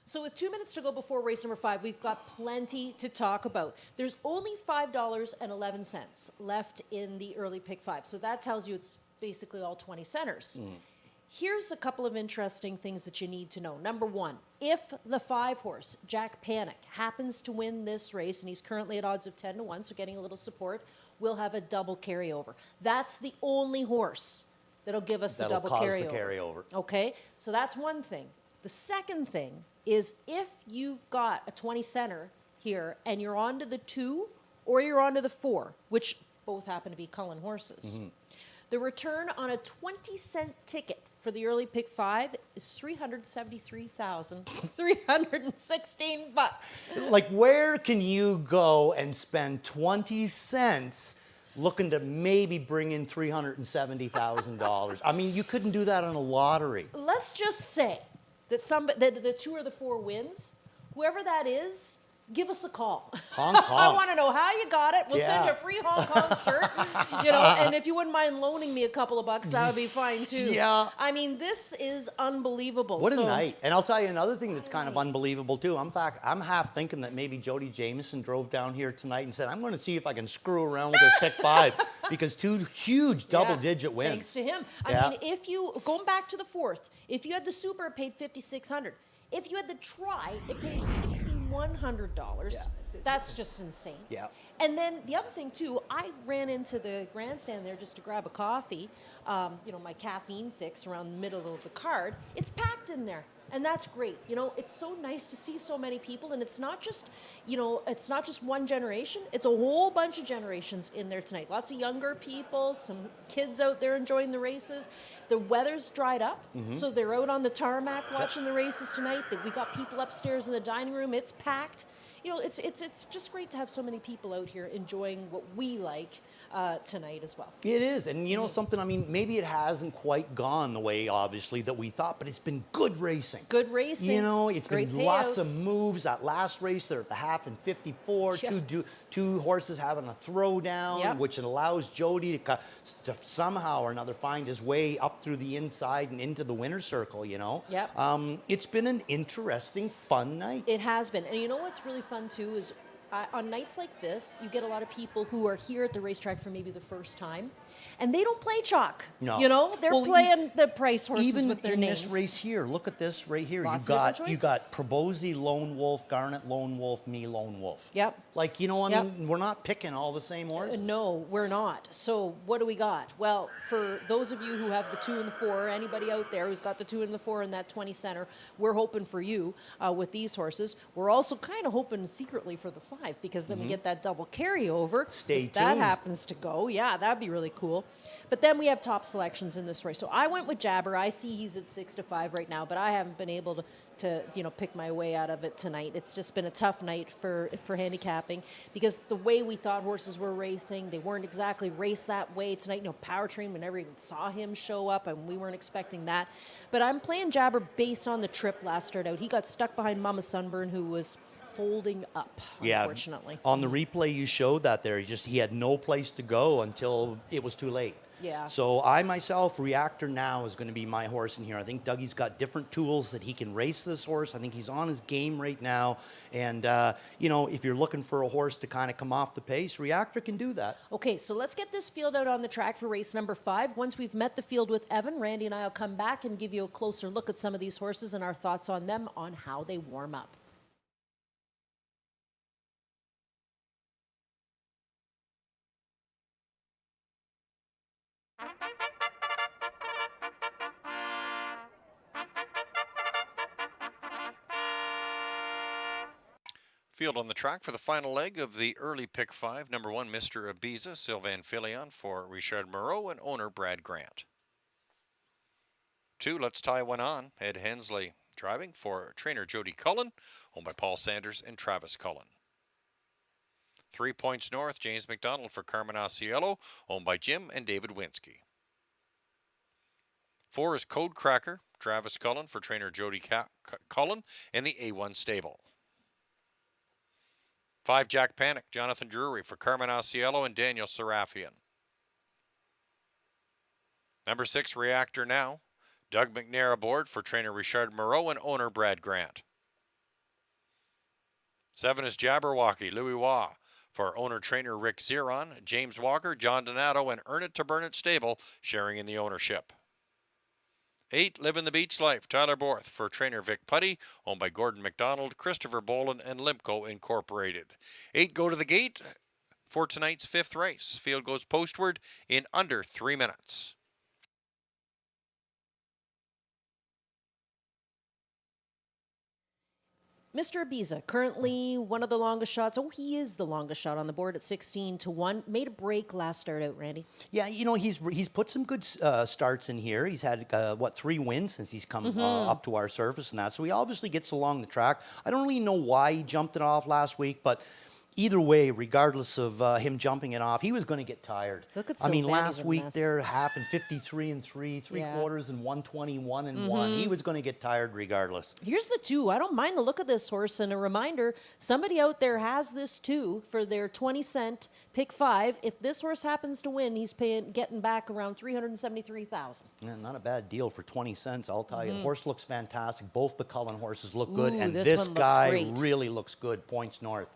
So with 2 minutes to go before race number 5, we've got plenty to talk about. There's only $5.11 left in the early pick 5. So that tells you it's basically all 20 centers. Here's a couple of interesting things that you need to know. Number 1, if the 5-horse, Jack Panic, happens to win this race, and he's currently at odds of 10-1, so getting a little support, we'll have a double carryover. That's the only horse that'll give us the double carryover. Okay, so that's one thing. The second thing is if you've got a 20 center here and you're on to the 2 or you're on to the 4, which both happen to be Cullen horses, the return on a 20-cent ticket for the early pick 5 is $373,316 bucks. Like, where can you go and spend 20 cents looking to maybe bring in $370,000? I mean, you couldn't do that on a lottery. Let's just say that the 2 or the 4 wins. Whoever that is, give us a call. Hong I Kong. want to know how you got it. We'll send you Yeah. a free Hong Kong shirt. And if you wouldn't mind loaning me a couple of bucks, that would be fine too. Yeah. I mean, this is unbelievable. What a So- night. And I'll tell you another thing that's kind of unbelievable too. I'm half thinking that maybe Jody Jamieson drove down here tonight and said, I'm going to see if I can screw around with a stick 5 because 2 huge double-digit wins. Thanks to him. Yeah. I mean, if you, going back to the 4th, if you had the Super, it paid $5,600. If you had the Try, it paid $6,100. That's just insane. Yeah. And then the other thing too, I ran into the grandstand there just to grab a coffee, my caffeine fix around the middle of the card. It's packed in there. And that's great. It's so nice to see so many people, and it's not just, it's not just one generation. It's a whole bunch of generations in there tonight. Lots of younger people, some kids out there enjoying the races. The weather's dried up, so they're out on the tarmac watching the races tonight. We got people upstairs in the dining room. It's packed. It's just great to have so many people out here enjoying what we like tonight as well. It is. And something, I mean, maybe it hasn't quite gone the way, obviously, that we thought, but it's been good racing. Good racing. It's Great been lots of payouts. moves. That last race there at the half in 54, two horses having a throwdown, Yep. which allows Jody to somehow or another find his way up through the inside and into the winner's circle, Yep. It's been an interesting, fun night. It has been. And you know what's really fun too is on nights like this, you get a lot of people who are here at the racetrack for maybe the first time, and they don't play chalk. No. They're Well, playing the price horses Even with their in names. this race here, look at this right here. Lots you of got different Probosci, Lone Wolf, Garnet, Lone Wolf, me, Lone Wolf. Yep. Like, I Yep. mean, we're not picking all the same horses. No, we're not. So what do we got? Well, for those of you who have the 2 and the 4, anybody out there who's got the 2 and the 4 in that 20 center, we're hoping for you with these horses. We're also kind of hoping secretly for the 5 because then we get that double carryover. Stay if that tuned. happens to go, yeah, that'd be really cool. But then we have top selections in this race. So I went with Jabber. I see he's at 6-5 right now, but I haven't been able to pick my way out of it tonight. It's just been a tough night for handicapping because the way we thought horses were racing, they weren't exactly raced that way tonight. Powertrain, we never even saw him show up, and we weren't expecting that. But I'm playing Jabber based on the trip last start out. He got stuck behind Mama Sunburn, who was folding up, unfortunately. On the replay you showed that there, he had no place to go until it was too late. Yeah. So I myself, Reactor Now is going to be my horse in here. I think Dougie's got different tools that he can race this horse. I think he's on his game right now. And, if you're looking for a horse to kind of come off the pace, Reactor can do that. Okay, so let's get this field out on the track for race number 5. Once we've met the field with Evan, Randy and I will come back and give you a closer look at some of these horses and our thoughts on them, on how they warm up. Field on the track for the final leg of the early pick 5. Number 1, Mr. Ibiza, Sylvain Filion for Richard Moreau and owner Brad Grant. 2, Let's Tie One On, Ed Hensley driving for trainer Jody Cullen, owned by Paul Sanders and Travis Cullen. 3 Points North, James McDonald for Carmen Asiello, owned by Jim and David Winsky. 4 is Code Cracker, Travis Cullen for trainer Jody Cullen and the A1 stable. 5, Jack Panic, Jonathan Drury for Carmen Asiello and Daniel Serafian. Number 6, Reactor Now, Doug McNair aboard for trainer Richard Moreau and owner Brad Grant. 7 is Jabberwocky, Louis Waugh for owner trainer Rick Ziron, James Walker, John Donato, and Earn It to Burn It stable sharing in the ownership. 8, Living the Beach Life, Tyler Borth for trainer Vic Putty, owned by Gordon McDonald, Christopher Boland, and Limco Incorporated. 8 go to the gate for tonight's 5th race. Field goes postward in under 3 minutes. Mr. Ibiza, currently one of the longest shots. Oh, he is the longest shot on the board at 16-1. Made a break last start out, Randy. Yeah, he's put some good starts in here. He's had 3 wins since he's come up to our surface and that. So he obviously gets along the track. I don't really know why he jumped it off last week, but either way, regardless of him jumping it off, he was going to get tired. Look at I mean, Sylvan's last a week mess. there, half and 53 and 3, three Yeah. quarters and 121 and 1. He was going to get tired regardless. Here's the 2. I don't mind the look of this horse. And a reminder, somebody out there has this 2 for their 20-cent pick 5. If this horse happens to win, he's getting back around $373,000. Yeah, not a bad deal for 20 cents, I'll tell you. The horse looks fantastic. Both the Cullen horses look good. Ooh, And this this one looks guy great. really looks good. Points North.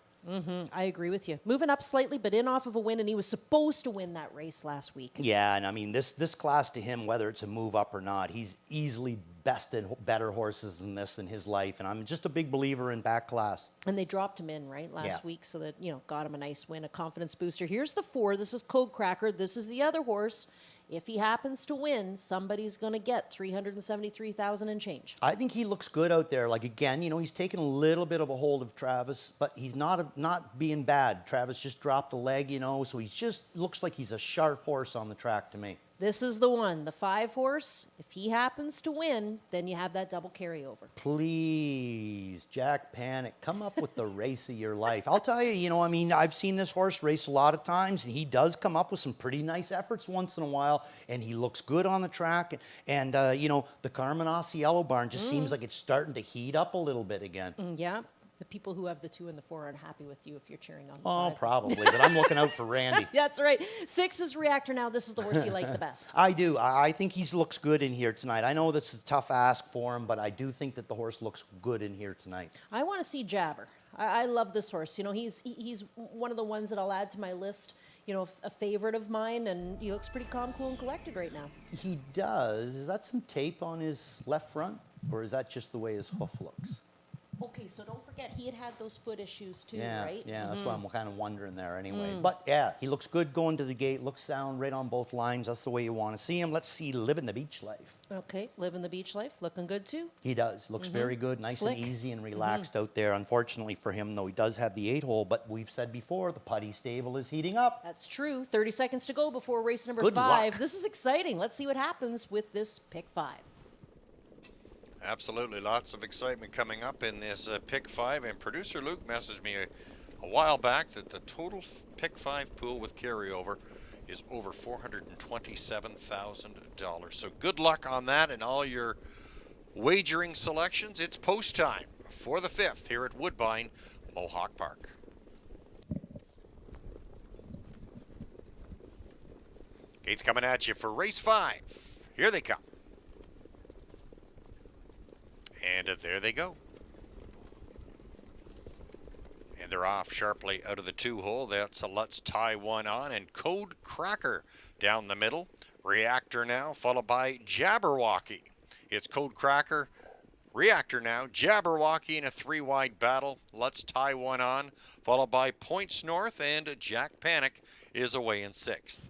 I agree with you. Moving up slightly, but in off of a win, and he was supposed to win that race last week. Yeah, and I mean, this class to him, whether it's a move up or not, he's easily bested better horses than this in his life. And I'm just a big believer in back class. And they dropped him in, right, last Yeah. week, so that, got him a nice win, a confidence booster. Here's the 4. This is Code Cracker. This is the other horse. If he happens to win, somebody's going to get $373,000 and change. I think he looks good out there. Like, again, he's taken a little bit of a hold of Travis, but he's not being bad. Travis just dropped a leg, so he just looks like he's a sharp horse on the track to me. This is the one, the 5 horse. If he happens to win, then you have that double carryover. Please, Jack Panic, come up with the race of your life. I'll tell you, I mean, I've seen this horse race a lot of times, and he does come up with some pretty nice efforts once in a while, and he looks good on the track. And the Carmen Yellow Barn just seems like it's starting to heat up a little bit again. Yeah. The people who have the 2 and the 4 aren't happy with you if you're cheering on the 5. Probably, but I'm looking out for Randy. That's right. 6 is Reactor Now. This is the horse you like the best. I do. I think he looks good in here tonight. I know that's a tough ask for him, but I do think that the horse looks good in here tonight. I want to see Jabber. I love this horse. He's one of the ones that I'll add to my list. A favorite of mine, and he looks pretty calm, cool, and collected right now. He does. Is that some tape on his left front, or is that just the way his hoof looks? Okay, so don't forget, he had those foot issues too, Yeah, right? yeah, that's why I'm kind of wondering there anyway. But yeah, he looks good going to the gate, looks sound right on both lines. That's the way you want to see him. Let's see Living the Beach Life. Okay, living the beach life, looking good too. He does. Looks very good, nice Slick. and easy and relaxed out there. Unfortunately for him, though, he does have the 8-hole, but we've said before, the putty stable is heating up. That's true. 30 seconds to go before race number Good 5. luck. This is exciting. Let's see what happens with this pick 5. Absolutely, lots of excitement coming up in this pick 5. And producer Luke messaged me a while back that the total pick 5 pool with carryover is over $427,000. So good luck on that and all your wagering selections. It's post time for the 5th here at Woodbine Mohawk Park. Gates coming at you for race 5. Here they come. And there they go. And they're off sharply out of the 2-hole. That's a Let's Tie One On. And Code Cracker down the middle. Reactor Now, followed by Jabberwocky. It's Code Cracker, Reactor Now, Jabberwocky in a 3-wide battle. Let's Tie One On, followed by Points North. And Jack Panic is away in 6th.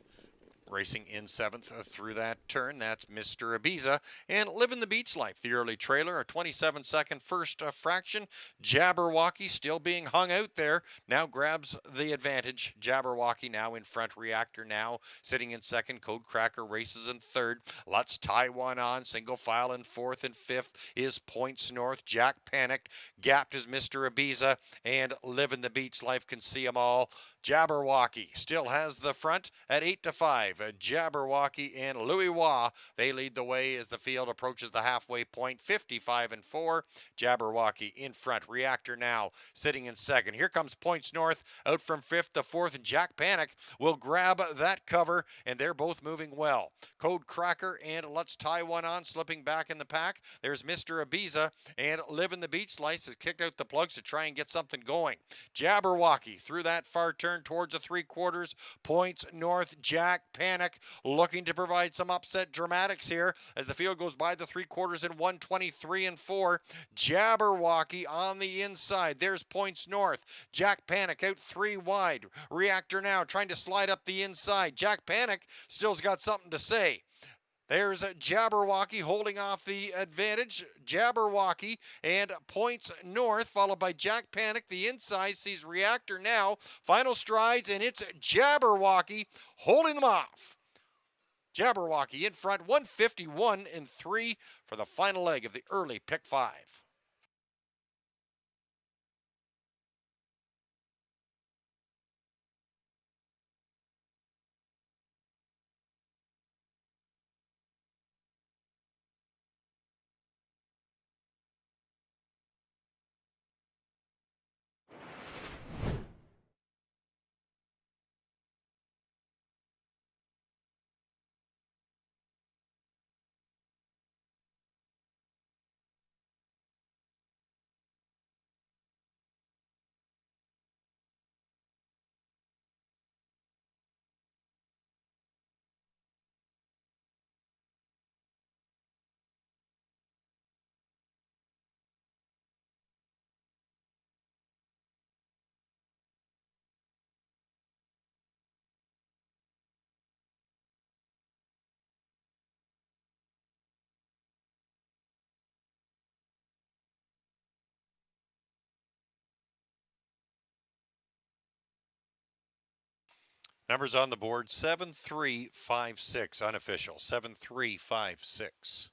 Racing in 7th through that turn, that's Mr. Ibiza. And Living the Beach Life, the early trailer, a 27-second first fraction. Jabberwocky still being hung out there, now grabs the advantage. Jabberwocky now in front, Reactor Now sitting in 2nd. Code Cracker races in 3rd. Let's Tie One On, single file in 4th. And 5th is Points North. Jack Panic, gapped is Mr. Ibiza, and Living the Beach Life can see them all. Jabberwocky still has the front at 8-5. Jabberwocky and Louis Wah, they lead the way as the field approaches the halfway point, 55-4. Jabberwocky in front. Reactor Now sitting in 2nd. Here comes Points North out from 5th to 4th, and Jack Panic will grab that cover, and they're both moving well. Code Cracker and Let's Tie One On slipping back in the pack. There's Mr. Ibiza, and Living the Beach Slice has kicked out the plugs to try and get something going. Jabberwocky through that far turn towards the 3/4. Points North. Jack Panic looking to provide some upset dramatics here as the field goes by the 3/4 in 1:23-4. Jabberwocky on the inside. There's Points North. Jack Panic out 3 wide. Reactor Now trying to slide up the inside. Jack Panic still's got something to say. There's Jabberwocky holding off the advantage. Jabberwocky and Points North, followed by Jack Panic. The inside sees Reactor Now. Final strides, and it's Jabberwocky holding them off. Jabberwocky in front, 151-3 for the final leg of the early pick 5. Numbers on the board, 7356, unofficial, 7356.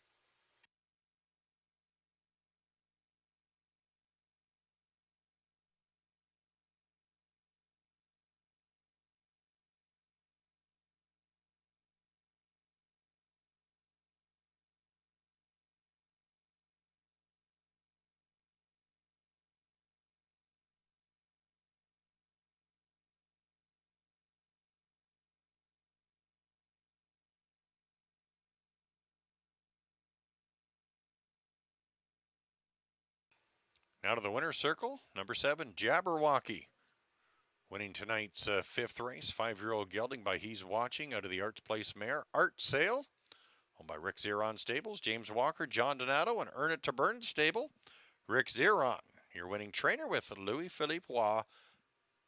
Now to the winner's circle, number 7, Jabberwocky. Winning tonight's 5th race, 5-year-old gelding by He's Watching out of the Arts Place mare, Art Sale. Owned by Rick Zeron Stables, James Walker, John Donato, and Earn It to Burn Stable. Rick Zeron, your winning trainer with Louis-Philippe Roy,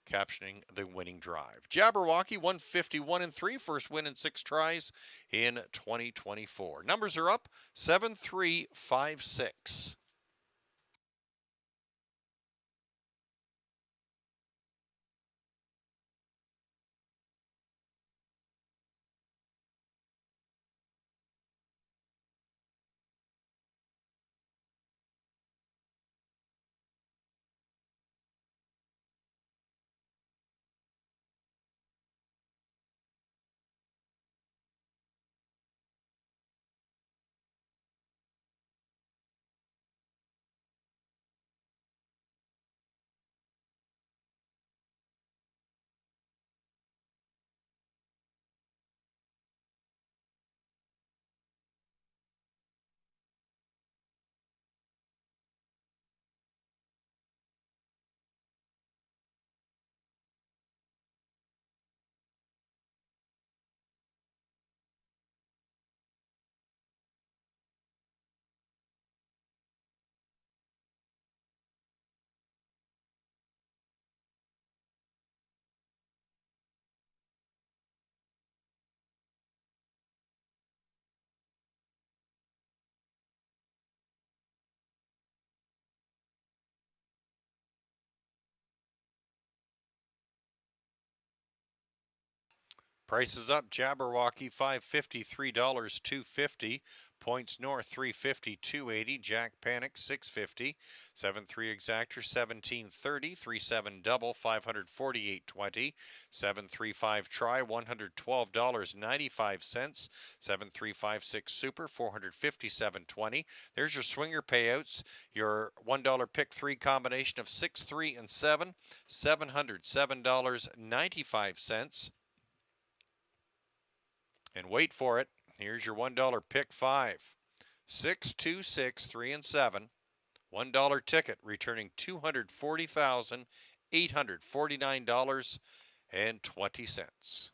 captioning the winning drive. Jabberwocky, 151-3, first win in 6 tries in 2024. Numbers are up, 7356. Prices up, Jabberwocky $5.50, $3 $2.50. Points North $3.50, $2.80. Jack Panic $6.50. 7-3 Exactor $17.30. 3-7 Double $548.20. 7-3-5 Try $112.95. 7-3-5-6 Super $457.20. There's your swinger payouts. Your $1 pick 3 combination of 6, 3, and 7, $707.95. And wait for it. Here's your $1 pick 5. 6, 2, 6, 3, and 7. $1 ticket returning $240,849.20.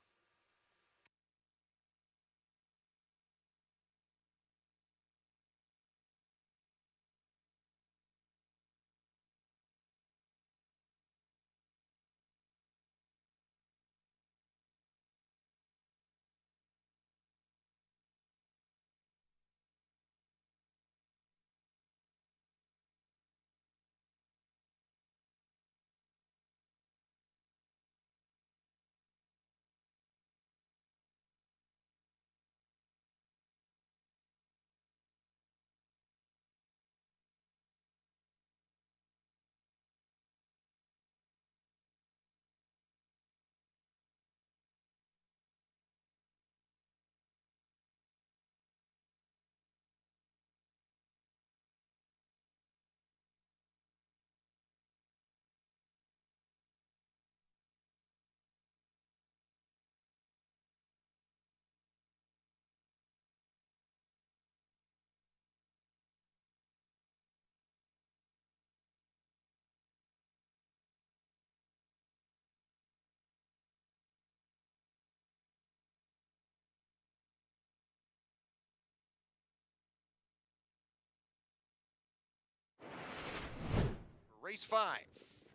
Race 5.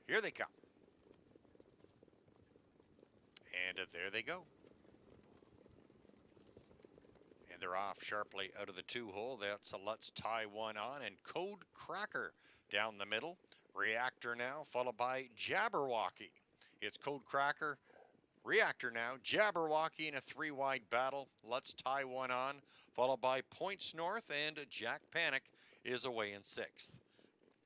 Here they come. And there they go. And they're off sharply out of the 2-hole. That's a Let's Tie One On. And Code Cracker down the middle. Reactor now, followed by Jabberwocky. It's Code Cracker Reactor now, Jabberwocky in a 3-wide battle. Let's Tie One On, followed by Points North, and Jack Panic is away in 6th.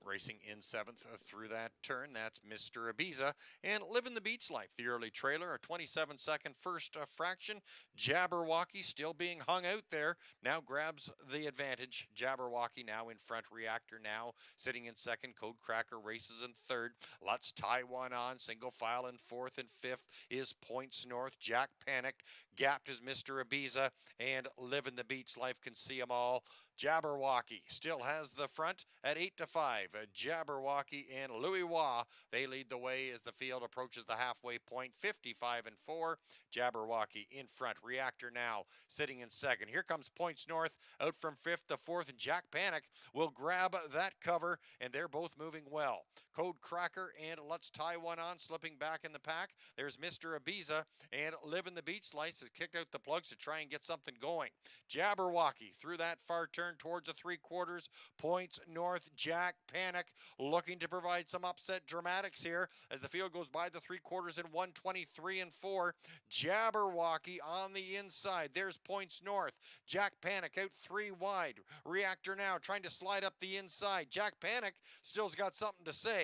Racing in 7th through that turn, that's Mr. Ibiza. And Living the Beach Life, the early trailer, a 27-second first fraction. Jabberwocky still being hung out there, now grabs the advantage. Jabberwocky now in front, Reactor now sitting in 2nd. Code Cracker races in 3rd. Let's Tie One On, single file in 4th, and 5th is Points North. Jack Panic, gapped is Mr. Ibiza, and Living the Beach Life can see them all. Jabberwocky still has the front at 8-5. Jabberwocky and Louis Wah, they lead the way as the field approaches the halfway point, 55-4. Jabberwocky in front. Reactor now sitting in 2nd. Here comes Points North out from 5th to 4th, and Jack Panic will grab that cover, and they're both moving well. Code Cracker and Let's Tie One On slipping back in the pack. There's Mr. Ibiza, and Living the Beach Slice has kicked out the plugs to try and get something going. Jabberwocky through that far turn towards the 3/4. Points North. Jack Panic looking to provide some upset dramatics here as the field goes by the 3/4 in 1:23-4. Jabberwocky on the inside. There's Points North. Jack Panic out 3 wide. Reactor now trying to slide up the inside. Jack Panic still's got something to say.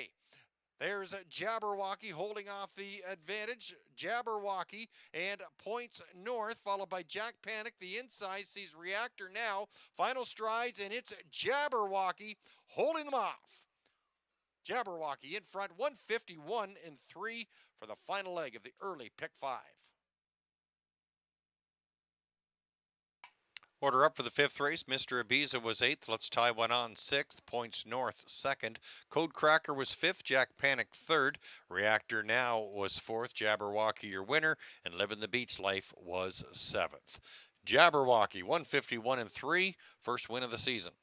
There's Jabberwocky holding off the advantage. Jabberwocky and Points North, followed by Jack Panic. The inside sees Reactor now. Final strides, and it's Jabberwocky holding them off. Jabberwocky in front, 151-3 for the final leg of the early pick 5. Order up for the 5th race. Mr. Ibiza was 8th. Let's Tie One On 6th. Points North 2nd. Code Cracker was 5th. Jack Panic 3rd. Reactor now was 4th. Jabberwocky your winner. And Living the Beach Life was 7th. Jabberwocky 151-3. First win of the season.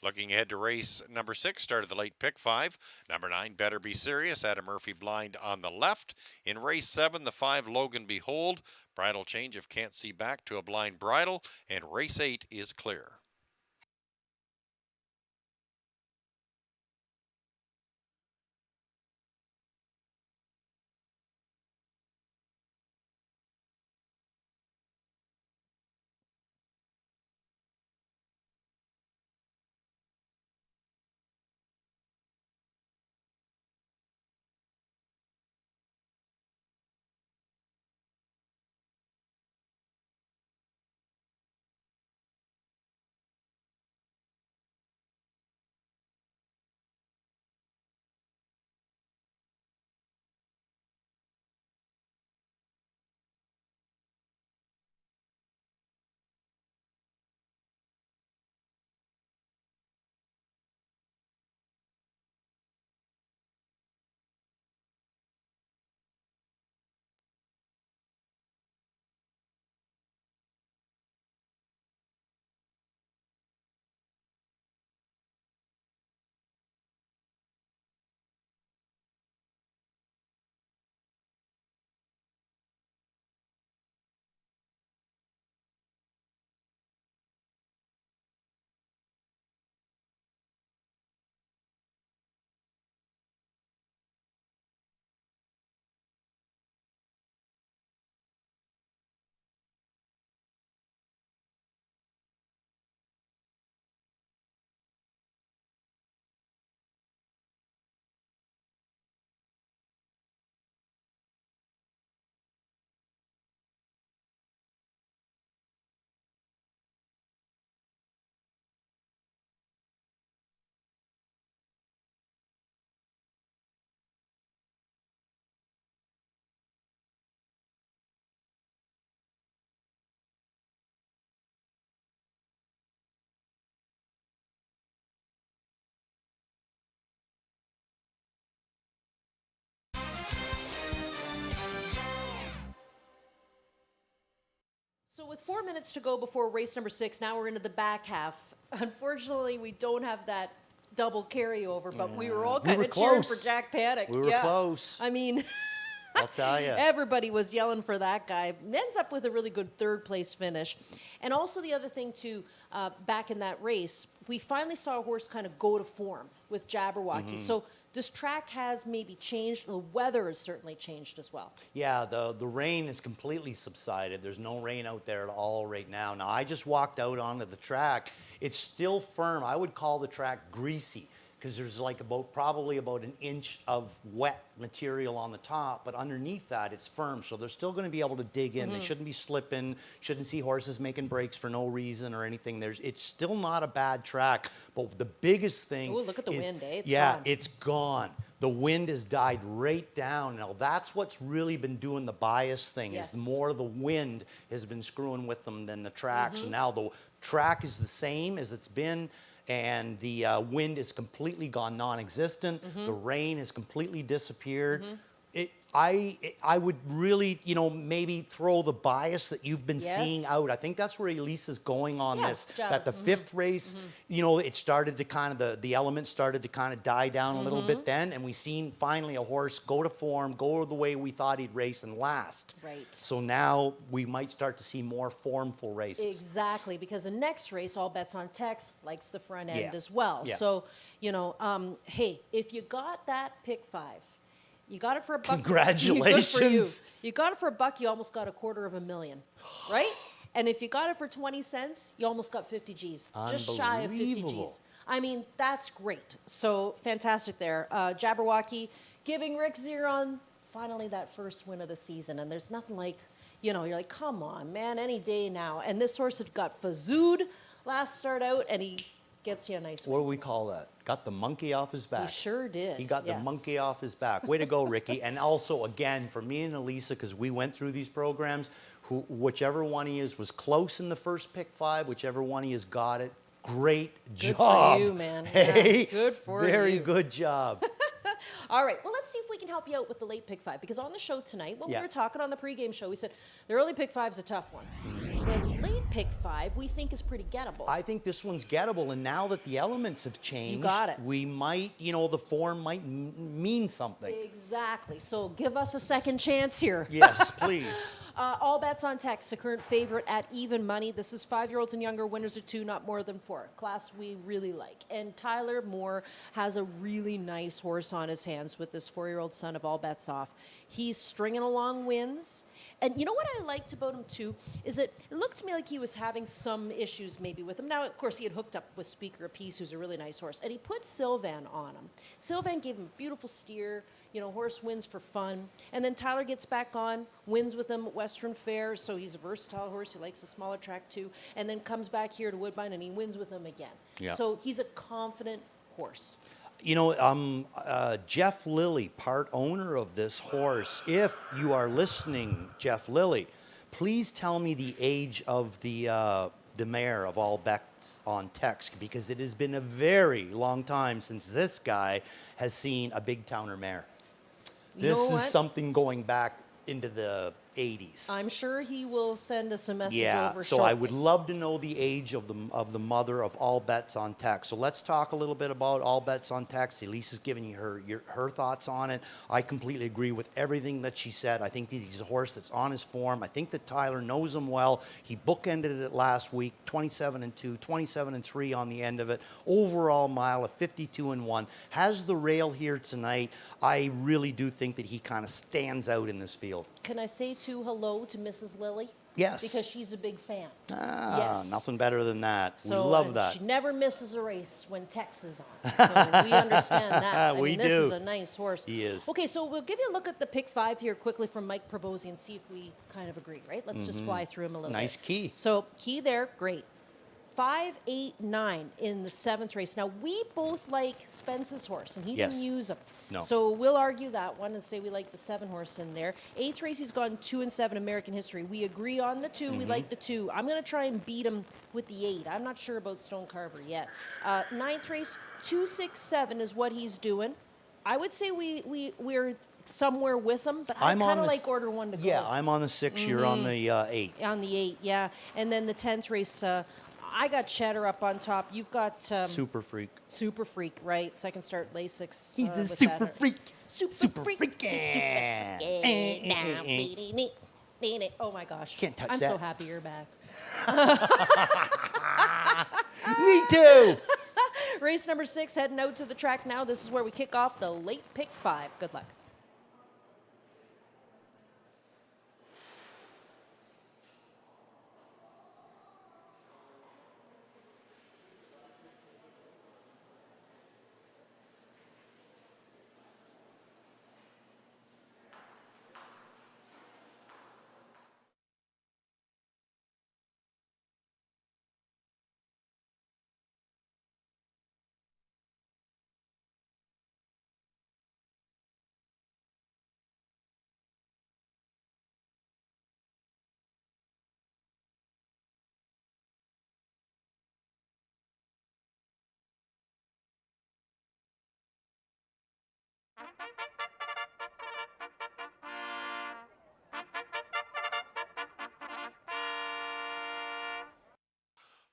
Looking ahead to race number 6, start of the late pick 5. Number 9, Better Be Serious. Adam Murphy blind on the left. In race 7, the 5, Logan Behold. Bridle change of Can't See Back to a blind bridle. And race 8 is clear. So with 4 minutes to go before race number 6, now we're into the back half. Unfortunately, we don't have that double carryover, but we were all kind of cheering for Jack Panic. We were close. I mean, I'll tell you. Everybody was yelling for that guy. Ends up with a really good third place finish. And also the other thing too, back in that race, we finally saw a horse kind of go to form with Jabberwocky. So this track has maybe changed. The weather has certainly changed as well. Yeah, the rain has completely subsided. There's no rain out there at all right now. Now, I just walked out onto the track. It's still firm. I would call the track greasy because there's like probably about an inch of wet material on the top, but underneath that it's firm. So they're still going to be able to dig in. They shouldn't be slipping, shouldn't see horses making breaks for no reason or anything. It's still not a bad track, but the biggest thing look at the wind, eh? It's yeah, gone. it's gone. The wind has died right down. Now that's what's really been doing the bias thing. Yes. Is more the wind has been screwing with them than the track. So now the track is the same as it's been, and the wind is completely gone non-existent. The rain has completely disappeared. I would really, maybe throw the bias that you've been seeing out. I think that's where Elisa's going on this. That the fifth race, it started to kind of, the elements started to kind of die down a little bit then, and we seen finally a horse go to form, go the way we thought he'd race and last. Right. So now we might start to see more formful races. Exactly, because the next race, All Bets on Tex, likes the front end Yeah. as well. Yeah. So, hey, if you got that pick 5, you got it for a buck. Congratulations. Good for you. You got it for a buck, you almost got $250,000, right? And if you got it for 20 cents, you almost got 50 G's. Just shy of 50 Unbelievable. G's. I mean, that's great. So fantastic there. Jabberwocky giving Rick Zeron finally that first win of the season. And there's nothing like, you're like, come on, man, any day now. And this horse had got fazooed last start out, and he gets you a nice win. What do we call that? Got the monkey off his back. He sure did. He got the monkey off his back. Way to go, Ricky. And also, again, for me and Elisa, because we went through these programs, whichever one he is was close in the first pick 5, whichever one he has got it, great Good job. for you, man. Hey, Yeah, good for you. very good job. All right, well, let's see if we can help you out with the late pick 5, because on the show tonight, when we Yeah. were talking on the pregame show, we said the early pick 5 is a tough one. The late pick 5 we think is pretty gettable. I think this one's gettable, and now that the elements have changed, got it. we might, the form might mean something. Exactly. So give us a second chance here. Yes, please. All Bets on Tex, the current favorite at even money. This is 5-year-olds and younger, winners are 2, not more than 4. Class we really like. And Tyler Moore has a really nice horse on his hands with this 4-year-old son of All Bets Off. He's stringing along wins. And you know what I liked about him, too, is that it looked to me like he was having some issues maybe with him. Now, of course, he had hooked up with Speaker Apiece, who's a really nice horse, and he put Sylvan on him. Sylvan gave him a beautiful steer. Horse wins for fun. And then Tyler gets back on, wins with him at Western Fair, so he's a versatile horse. He likes the smaller track, too. And then comes back here to Woodbine, and he wins with him again. Yeah. So he's a confident horse. Jeff Lilly, part owner of this horse. If you are listening, Jeff Lilly, please tell me the age of the mare of All Bets on Tex, because it has been a very long time since this guy has seen a big towner mare. This is something going back into the 80s. I'm sure he will send us a message over so shortly. I would love to know the age of the mother of All Bets on Tex. So let's talk a little bit about All Bets on Tex. Elisa's giving you her thoughts on it. I completely agree with everything that she said. I think that he's a horse that's on his form. I think that Tyler knows him well. He bookended it last week, 27-2, 27-3 on the end of it. Overall mile of 52-1. Has the rail here tonight. I really do think that he kind of stands out in this field. Can I say, too, hello to Mrs. Lilly? Yes. Because she's a big fan. Yes. Nothing better than that. So, we love that. She never misses a race when Tex is on. So we understand that. We This do. is a nice horse. He is. Okay, so we'll give you a look at the pick 5 here quickly from Mike Probosi and see if we kind of agree, right? Let's just fly through him a little bit. Nice key. So key there, great. 5, 8, 9 in the 7th race. Now, we both like Spence's horse, and he didn't use him. No. So we'll argue that one and say we like the 7 horse in there. 8th race, he's gone 2 and 7 American history. We agree on the 2. We like the 2. I'm going to try and beat him with the 8. I'm not sure about Stone Carver yet. 9th race, 2, 6, 7 is what he's doing. I would say we're somewhere with him, but I kind of like order 1 to go. Yeah, I'm on the 6. You're on the 8. On the 8, yeah. And then the 10th race, I got Cheddar up on top. You've got Super Freak. Super Freak, right? Second start Lasix. He's a with super that. freak. Super freak. He's super freaky. Oh my gosh. Can't touch I'm that. so happy you're back. Me too. Race number 6 heading out to the track now. This is where we kick off the late pick 5. Good luck.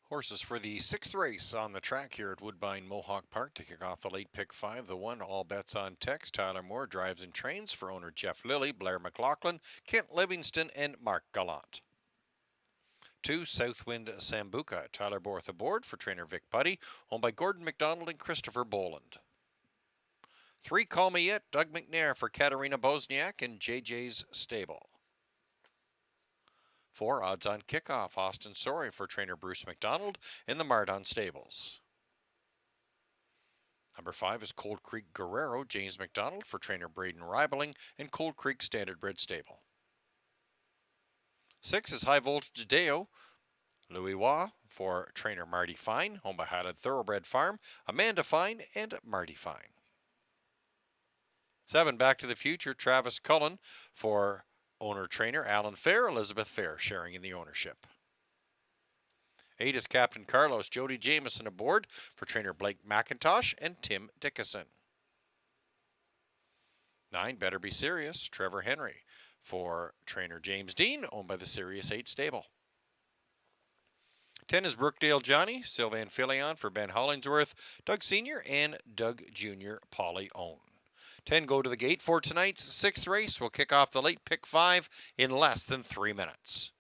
Horses for the 6th race on the track here at Woodbine Mohawk Park to kick off the late pick 5. The 1, all bets on text. Tyler Moore drives and trains for owner Jeff Lilly, Blair McLaughlin, Kent Livingston, and Mark Gallant. 2, Southwind Sambuca. Tyler Borth aboard for trainer Vic Putty, owned by Gordon McDonald and Christopher Boland. 3, Call Me Yet. Doug McNair for Katerina Bosniak and JJ's Stable. 4, Odds on Kickoff. Austin Sorey for trainer Bruce McDonald in the Mardon Stables. Number 5 is Cold Creek Guerrero. James McDonald for trainer Braden Ribeling and Cold Creek Standardbred Stable. 6 is High Voltage Deo. Louis Waugh for trainer Marty Fine, home by Highland Thoroughbred Farm, Amanda Fine, and Marty Fine. 7, Back to the Future. Travis Cullen for owner-trainer Alan Fair, Elizabeth Fair sharing in the ownership. 8 is Captain Carlos. Jody Jameson aboard for trainer Blake McIntosh and Tim Dickinson. 9, Better Be Serious. Trevor Henry for trainer James Dean, owned by the Sirius 8 stable. 10 is Brookdale Johnny. Sylvain Filion for Ben Hollingsworth, Doug Sr., and Doug Jr. Polly Own. 10 go to the gate for tonight's 6th race. We'll kick off the late pick 5 in less than 3 minutes.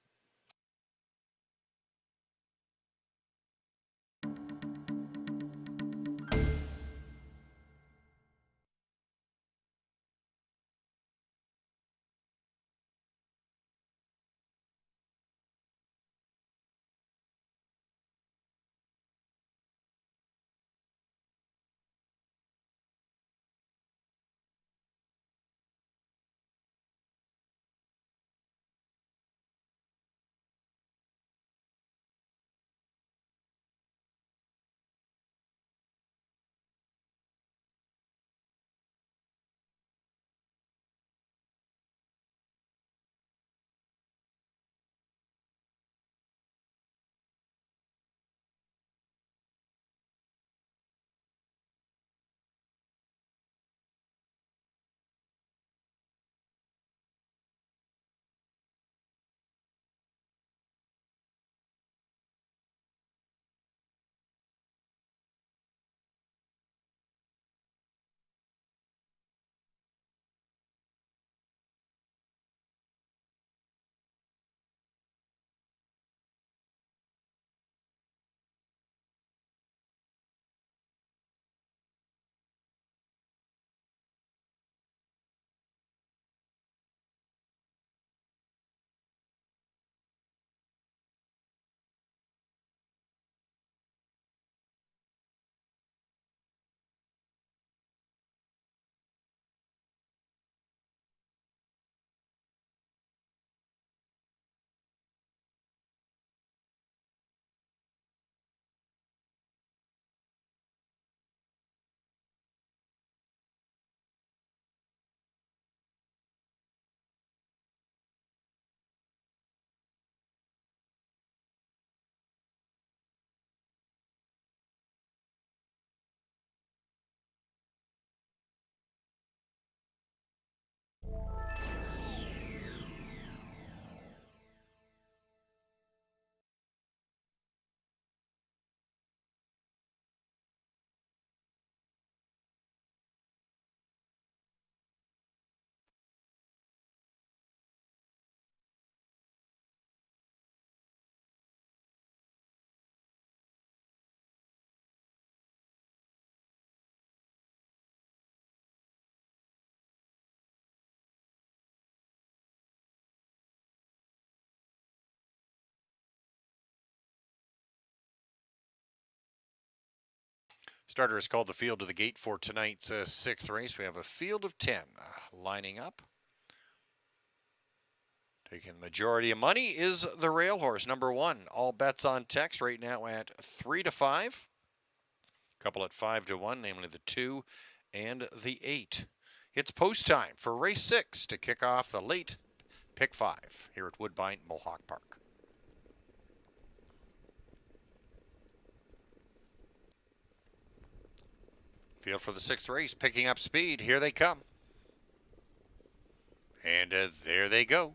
Starter is called the field to the gate for tonight's sixth race. We have a field of 10 lining up. Taking the majority of money is the rail horse, number 1. All bets on Tex right now at 3 to 5. Couple at 5 to 1, namely the 2 and the 8. It's post time for race 6 to kick off the late pick 5 here at Woodbine Mohawk Park. Field for the 6th race, picking up speed. Here they come. And there they go.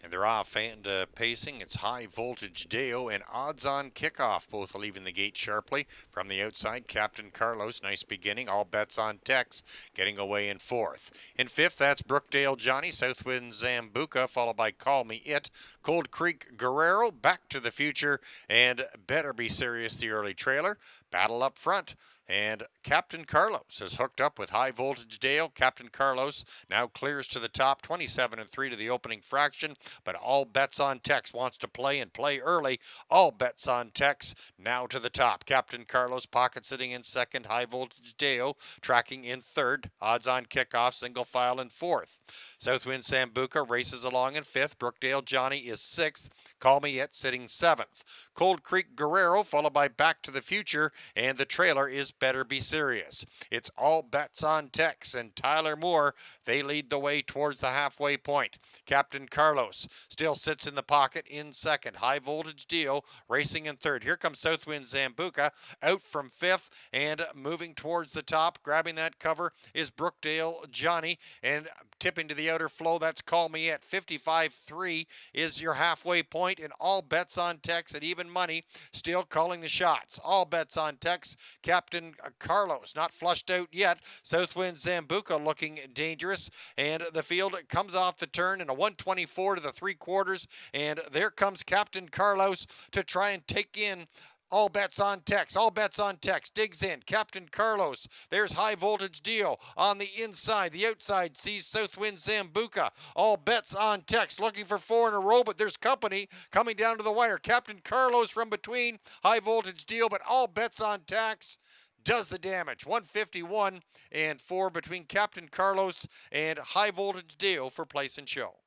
And they're off and pacing. It's High Voltage Deo and Odds on Kickoff, both leaving the gate sharply. From the outside, Captain Carlos, nice beginning. All bets on Tex, getting away in 4th. In 5th, that's Brookdale Johnny, Southwind Zambuca, followed by Call Me It. Cold Creek Guerrero, Back to the Future, and Better Be Serious, the early trailer. Battle up front. And Captain Carlos is hooked up with High Voltage Dale. Captain Carlos now clears to the top, 27-3 to the opening fraction. But All Bets on Tex wants to play and play early. All Bets on Tex now to the top. Captain Carlos pocket sitting in 2nd. High Voltage Dale tracking in 3rd. Odds on Kickoff, single file in 4th. Southwind Sambuca races along in 5th. Brookdale Johnny is 6th. Call Me It sitting 7th. Cold Creek Guerrero followed by Back to the Future, and the trailer is Better Be Serious. It's All Bets on Tex and Tyler Moore. They lead the way towards the halfway point. Captain Carlos still sits in the pocket in 2nd. High Voltage Deal racing in 3rd. Here comes Southwind Zambuca out from 5th and moving towards the top. Grabbing that cover is Brookdale Johnny, and tipping to the outer flow, that's Call Me It. 55-3 is your halfway point, and All Bets on Tex at even money still calling the shots. All Bets on Tex. Captain Carlos not flushed out yet. Southwind Zambuca looking dangerous, and the field comes off the turn in a 124 to the 3/4, and there comes Captain Carlos to try and take in All Bets on Tex. All Bets on Tex digs in. Captain Carlos. There's High Voltage Deal on the inside. The outside sees Southwind Zambuca. All Bets on Tex looking for 4 in a row, but there's company coming down to the wire. Captain Carlos from between High Voltage Deal, but All Bets on Tex does the damage. 151 and 4 between Captain Carlos and High Voltage Deal for place and show.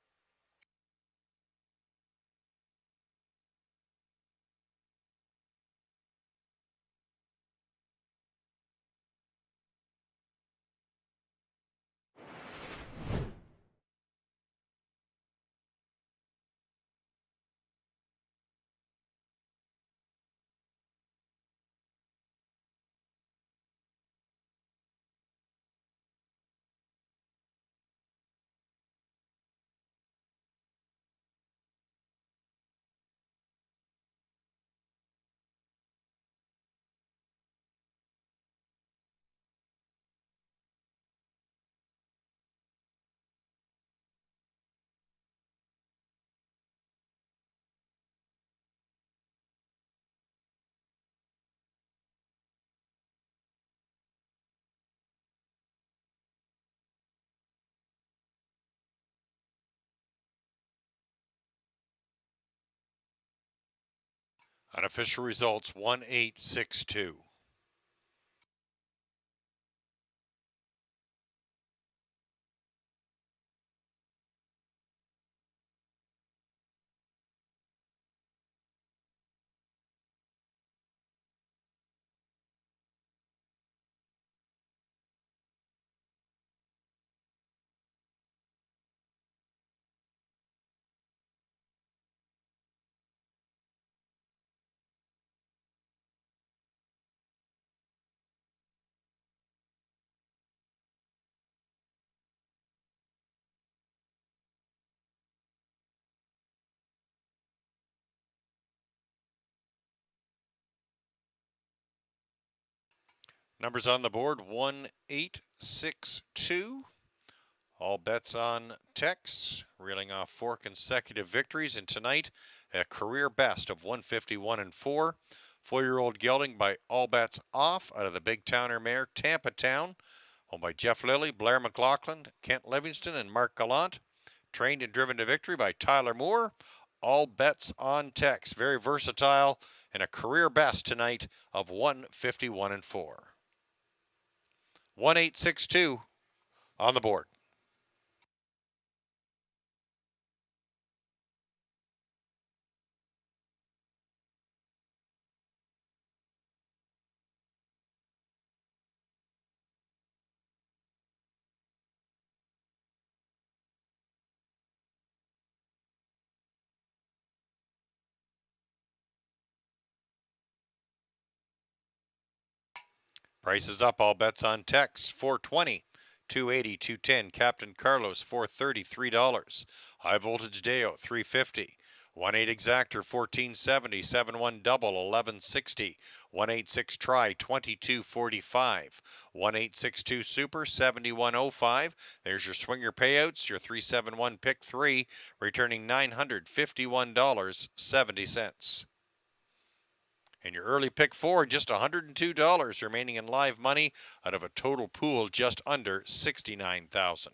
Unofficial results 1862. Numbers on the board 1862. All bets on Tex, reeling off 4 consecutive victories, and tonight a career best of 151 and 4. 4-year-old gelding by All Bets Off out of the Big Towner mare Tampa Town, owned by Jeff Lilly, Blair McLaughlin, Kent Livingston, and Mark Gallant. Trained and driven to victory by Tyler Moore. All Bets on Tex, very versatile and a career best tonight of 151 and 4. 1862 on the board. Prices up, all bets on Tex, 420, 280, 210. Captain Carlos, 430, $3. High Voltage Deo, 350. 1-8 Exactor, 1470. 7-1 Double, 1160. 1-8-6 Try, 2245. 1-8-6-2 Super, 7105. There's your swinger payouts, your 3-7-1 Pick 3, returning $951.70. And your early pick 4, just $102 remaining in live money out of a total pool just under $69,000.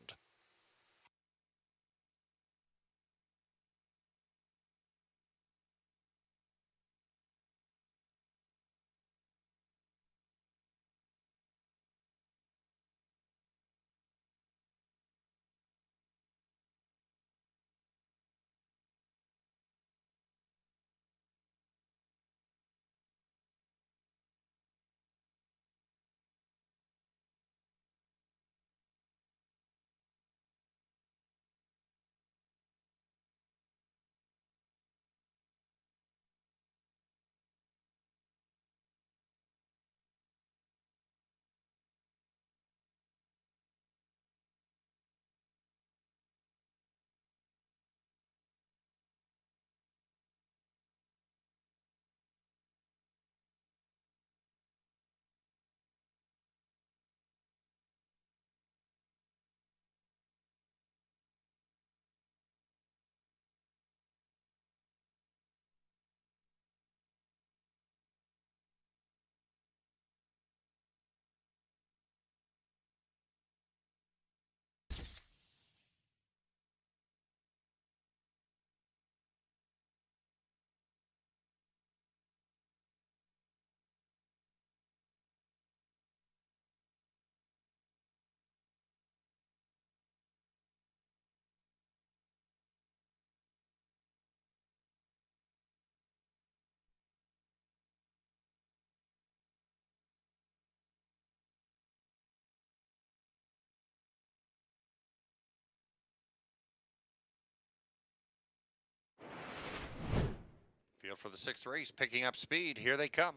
Field for the 6th race, picking up speed. Here they come.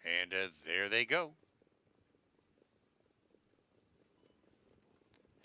And there they go.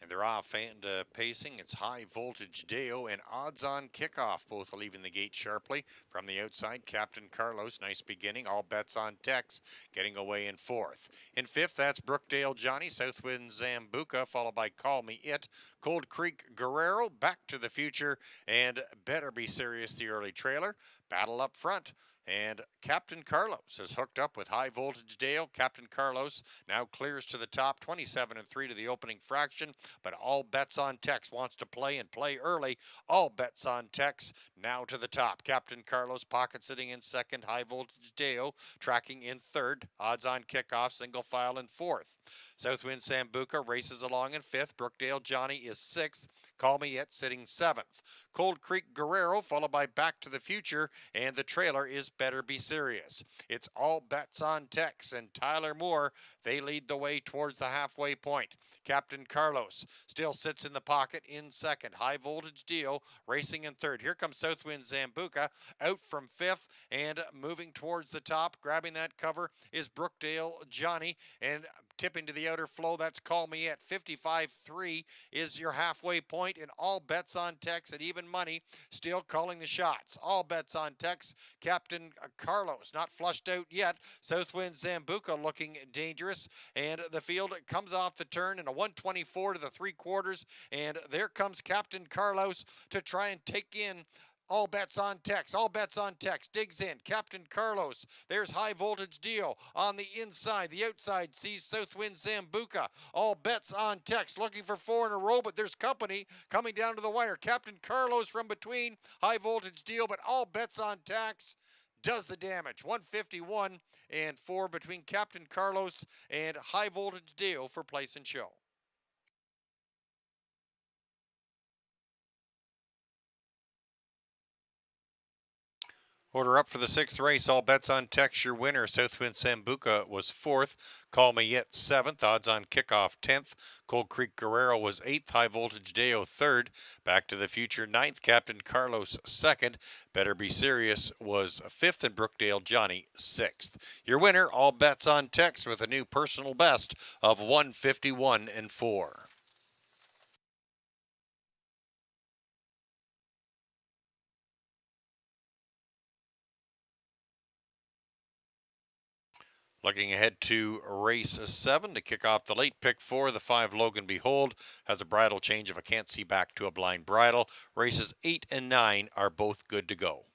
And they're off and pacing. It's High Voltage Deo and Odds On Kickoff, both leaving the gate sharply. From the outside, Captain Carlos, nice beginning. All bets on Tex, getting away in 4th. In 5th, that's Brookdale Johnny, Southwind Zambuca, followed by Call Me It. Cold Creek Guerrero, Back to the Future, and Better Be Serious, the early trailer. Battle up front. And Captain Carlos has hooked up with High Voltage Dale. Captain Carlos now clears to the top, 27-3 to the opening fraction. But All Bets on Tex wants to play and play early. All Bets on Tex now to the top. Captain Carlos pocket sitting in 2nd. High Voltage Dale tracking in 3rd. Odds on Kickoff, single file in 4th. Southwind Sambuca races along in 5th. Brookdale Johnny is 6th. Call Me It sitting 7th. Cold Creek Guerrero followed by Back to the Future, and the trailer is Better Be Serious. It's All Bets on Tex and Tyler Moore. They lead the way towards the halfway point. Captain Carlos still sits in the pocket in 2nd. High Voltage Deal racing in 3rd. Here comes Southwind Zambuca out from 5th and moving towards the top. Grabbing that cover is Brookdale Johnny, and tipping to the outer flow, that's Call Me It. 55-3 is your halfway point, and All Bets on Tex at even money still calling the shots. All Bets on Tex. Captain Carlos not flushed out yet. Southwind Zambuca looking dangerous, and the field comes off the turn in a 124 to the 3/4, and there comes Captain Carlos to try and take in All bets on Tex. All bets on Tex. Digs in. Captain Carlos. There's High Voltage Dio on the inside. The outside sees Southwind Zambuca. All bets on Tex. Looking for 4 in a row, but there's company coming down to the wire. Captain Carlos from between High Voltage Dio, but all bets on Tex does the damage. 151 and 4 between Captain Carlos and High Voltage Dio for place and show. Order up for the 6th race. All bets on Tex. Your winner, Southwind Sambuca, was 4th. Call Me Yet 7th. Odds on Kickoff 10th. Cold Creek Guerrero was 8th. High Voltage Deo 3rd. Back to the Future 9th. Captain Carlos 2nd. Better Be Serious was 5th. And Brookdale Johnny 6th. Your winner, All Bets on Tex, with a new personal best of 151 and 4. Looking ahead to race 7 to kick off the late pick 4, the 5 Logan Behold has a bridle change of a can't see back to a blind bridle. Races 8 and 9 are both good to go.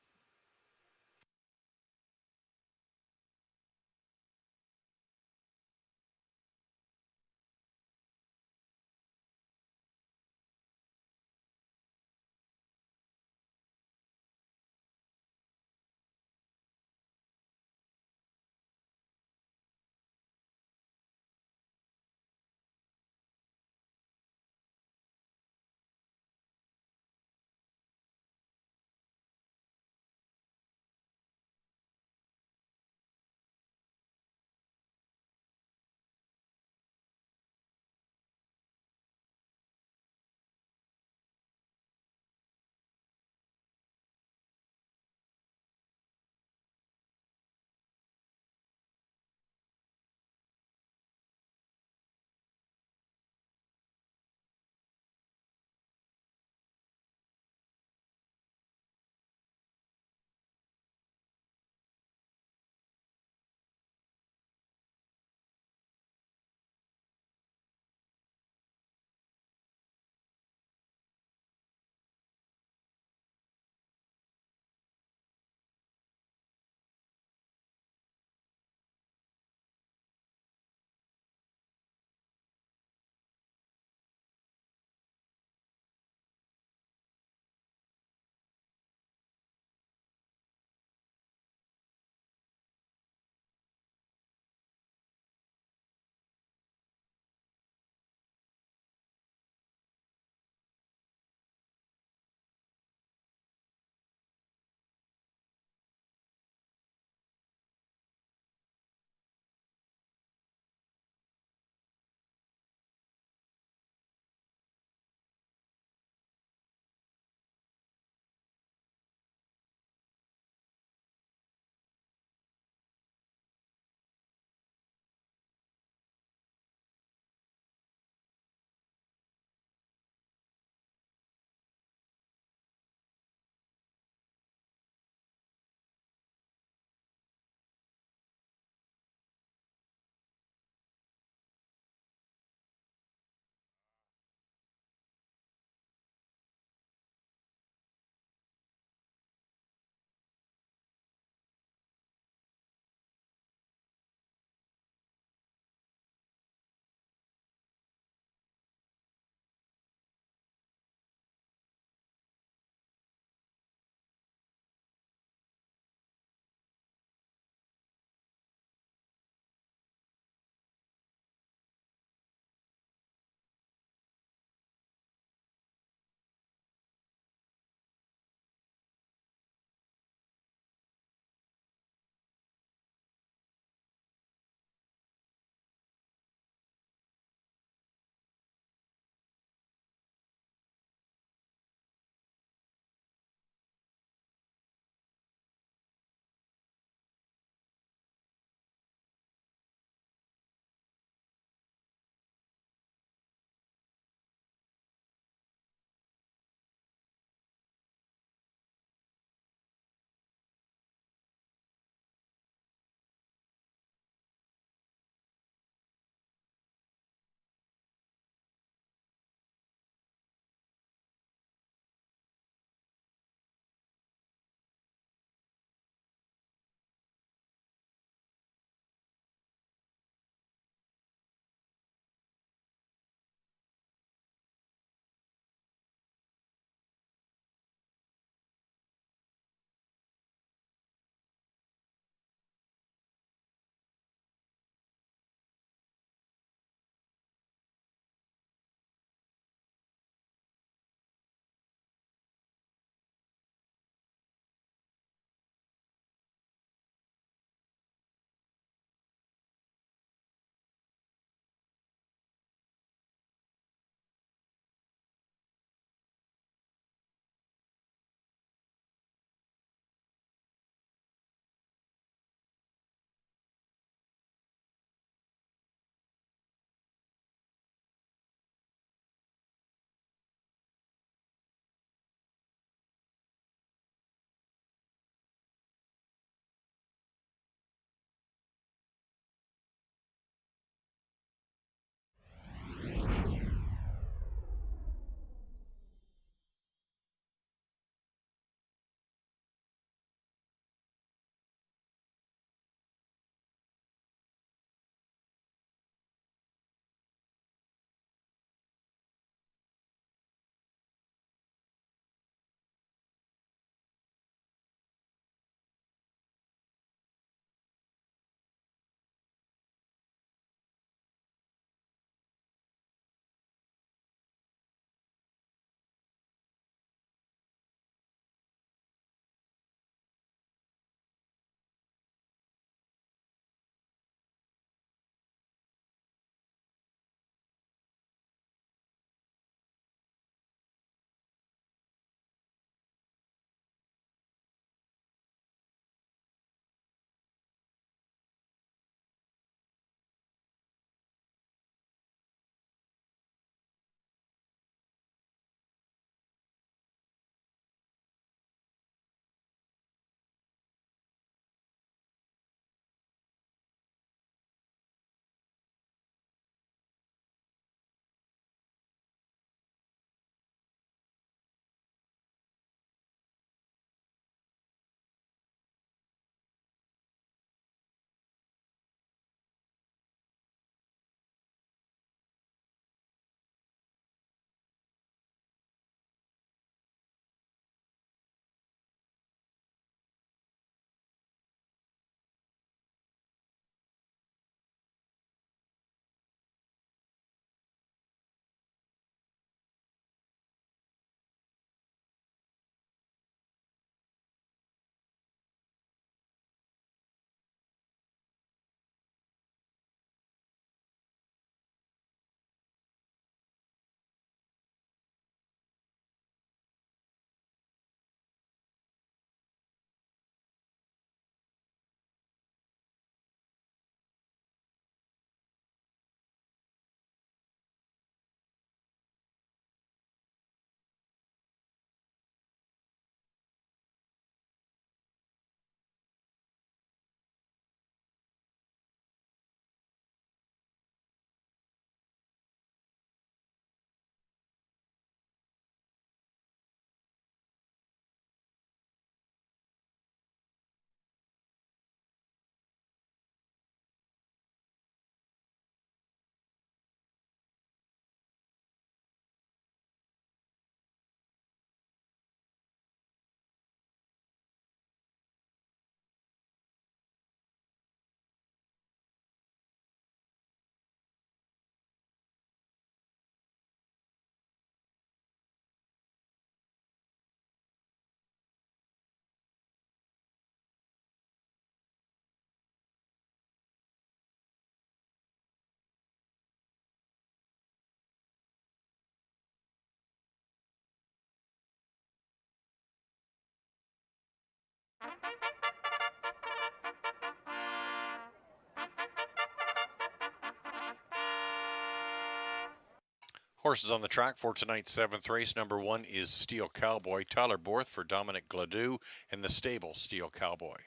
Horses on the track for tonight's 7th race. Number 1 is Steel Cowboy. Tyler Borth for Dominic Gladue in the stable Steel Cowboy.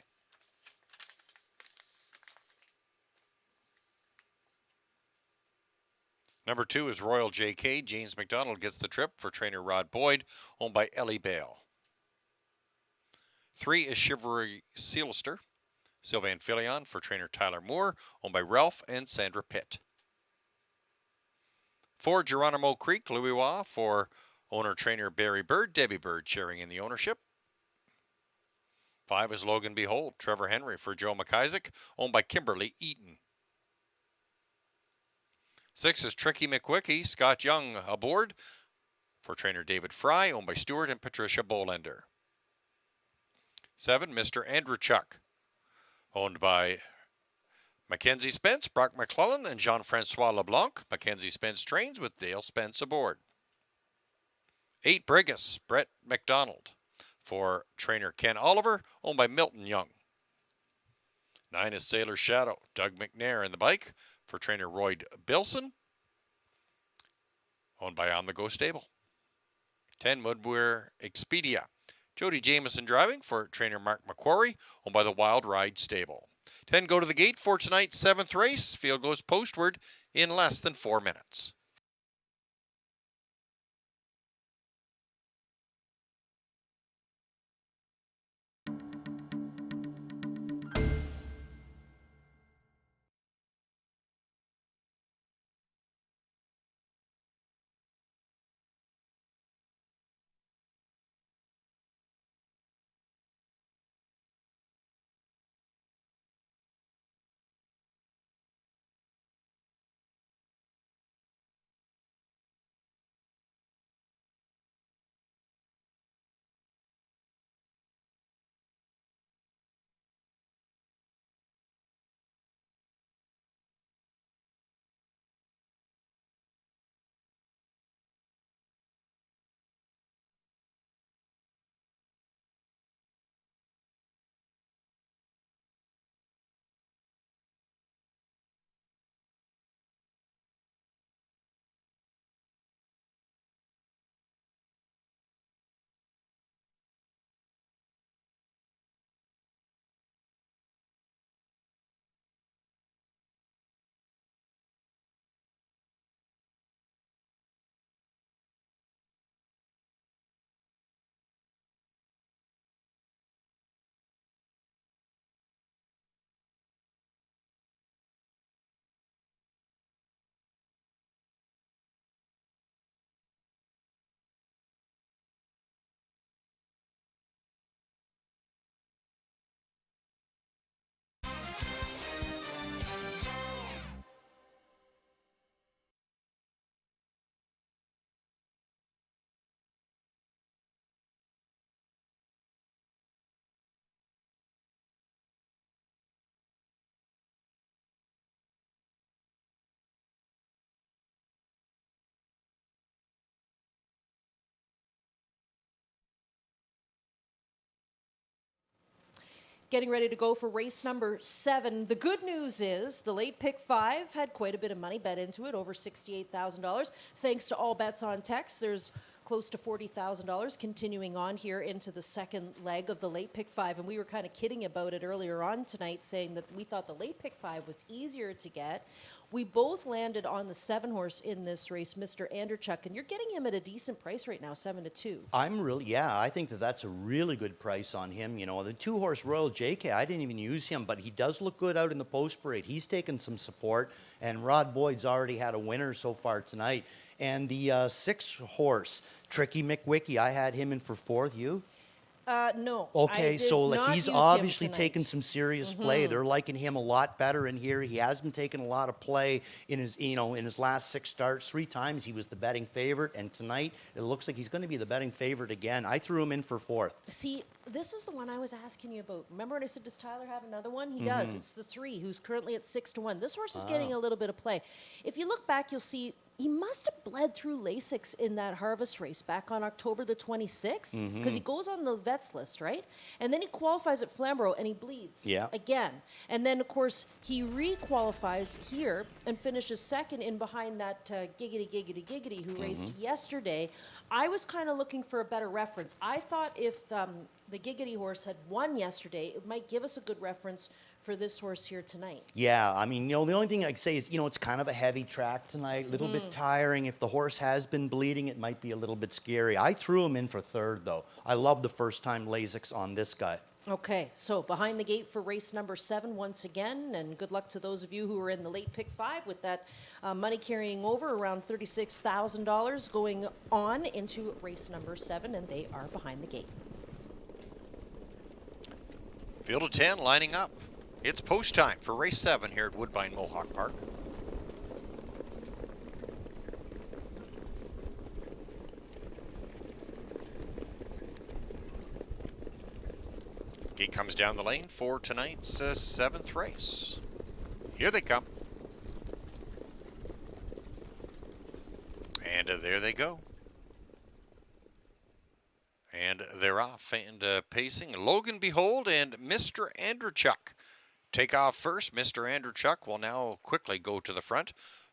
Number 2 is Royal JK. James McDonald gets the trip for trainer Rod Boyd, owned by Ellie Bale. 3 is Chivalry Sealster. Sylvain Filion for trainer Tyler Moore, owned by Ralph and Sandra Pitt. 4, Geronimo Creek, Louis Waugh for owner-trainer Barry Bird, Debbie Bird sharing in the ownership. 5 is Logan Behold, Trevor Henry for Joe McIsaac, owned by Kimberly Eaton. 6 is Tricky McWicky, Scott Young aboard for trainer David Fry, owned by Stuart and Patricia Bolender. 7, Mr. Andrew Chuck, owned by Mackenzie Spence, Brock McClellan, and Jean-Francois LeBlanc. Mackenzie Spence trains with Dale Spence aboard. 8, Brigus, Brett McDonald for trainer Ken Oliver, owned by Milton Young. 9 is Sailor Shadow, Doug McNair in the bike for trainer Royd Bilson, owned by On The Go Stable. 10, Mudwear Expedia, Jody Jameson driving for trainer Mark McQuarrie, owned by the Wild Ride Stable. 10 go to the gate for tonight's 7th race. Field goes postward in less than 4 minutes. Getting ready to go for race number 7. The good news is the late pick 5 had quite a bit of money bet into it, over $68,000. Thanks to all bets on text, there's close to $40,000 continuing on here into the second leg of the late pick 5. And we were kind of kidding about it earlier on tonight, saying that we thought the late pick 5 was easier to get. We both landed on the 7 horse in this race, Mr. Anderchuk, and you're getting him at a decent price right now, 7-2. I think that that's a really good price on him. You know, the 2 horse Royal JK, I didn't even use him, but he does look good out in the post parade. He's taken some support, and Rod Boyd's already had a winner so far tonight. And the 6 horse, Tricky McWicky, I had him in for 4th. You? No. Okay, so like he's obviously taken some serious play. Mm-hmm. They're liking him a lot better in here. He has been taking a lot of play in his, in his last 6 starts. 3 times he was the betting favorite, and tonight it looks like he's going to be the betting favorite again. I threw him in for 4th. See, this is the one I was asking you about. Remember when I said, does Tyler have another one? He does. It's the 3, who's currently at 6-1. This horse is getting a little bit of play. If you look back, you'll see he must have bled through Lasix in that harvest race back on October the 26th, because he goes on the vets list, right? And then he qualifies at Flamborough and he bleeds again. And then, of course, he re-qualifies here and finishes second in behind that Giggity who raced yesterday. I was kind of looking for a better reference. I thought if the Giggity horse had won yesterday, it might give us a good reference for this horse here tonight. Yeah, I mean, the only thing I can say is, it's kind of a heavy track tonight, a little bit tiring. If the horse has been bleeding, it might be a little bit scary. I threw him in for 3rd, though. I love the first-time Lasix on this guy. Okay, so behind the gate for race number 7 once again, and good luck to those of you who are in the late pick 5 with that money carrying over around $36,000 going on into race number 7, and they are behind the gate. Field of 10 lining up. It's post time for race 7 here at Woodbine Mohawk Park. Gate comes down the lane for tonight's 7th race. Here they come. And there they go. And they're off and pacing. Logan Behold and Mr. Andrewchuk take off first. Mr. Andrewchuk will now quickly go to the front.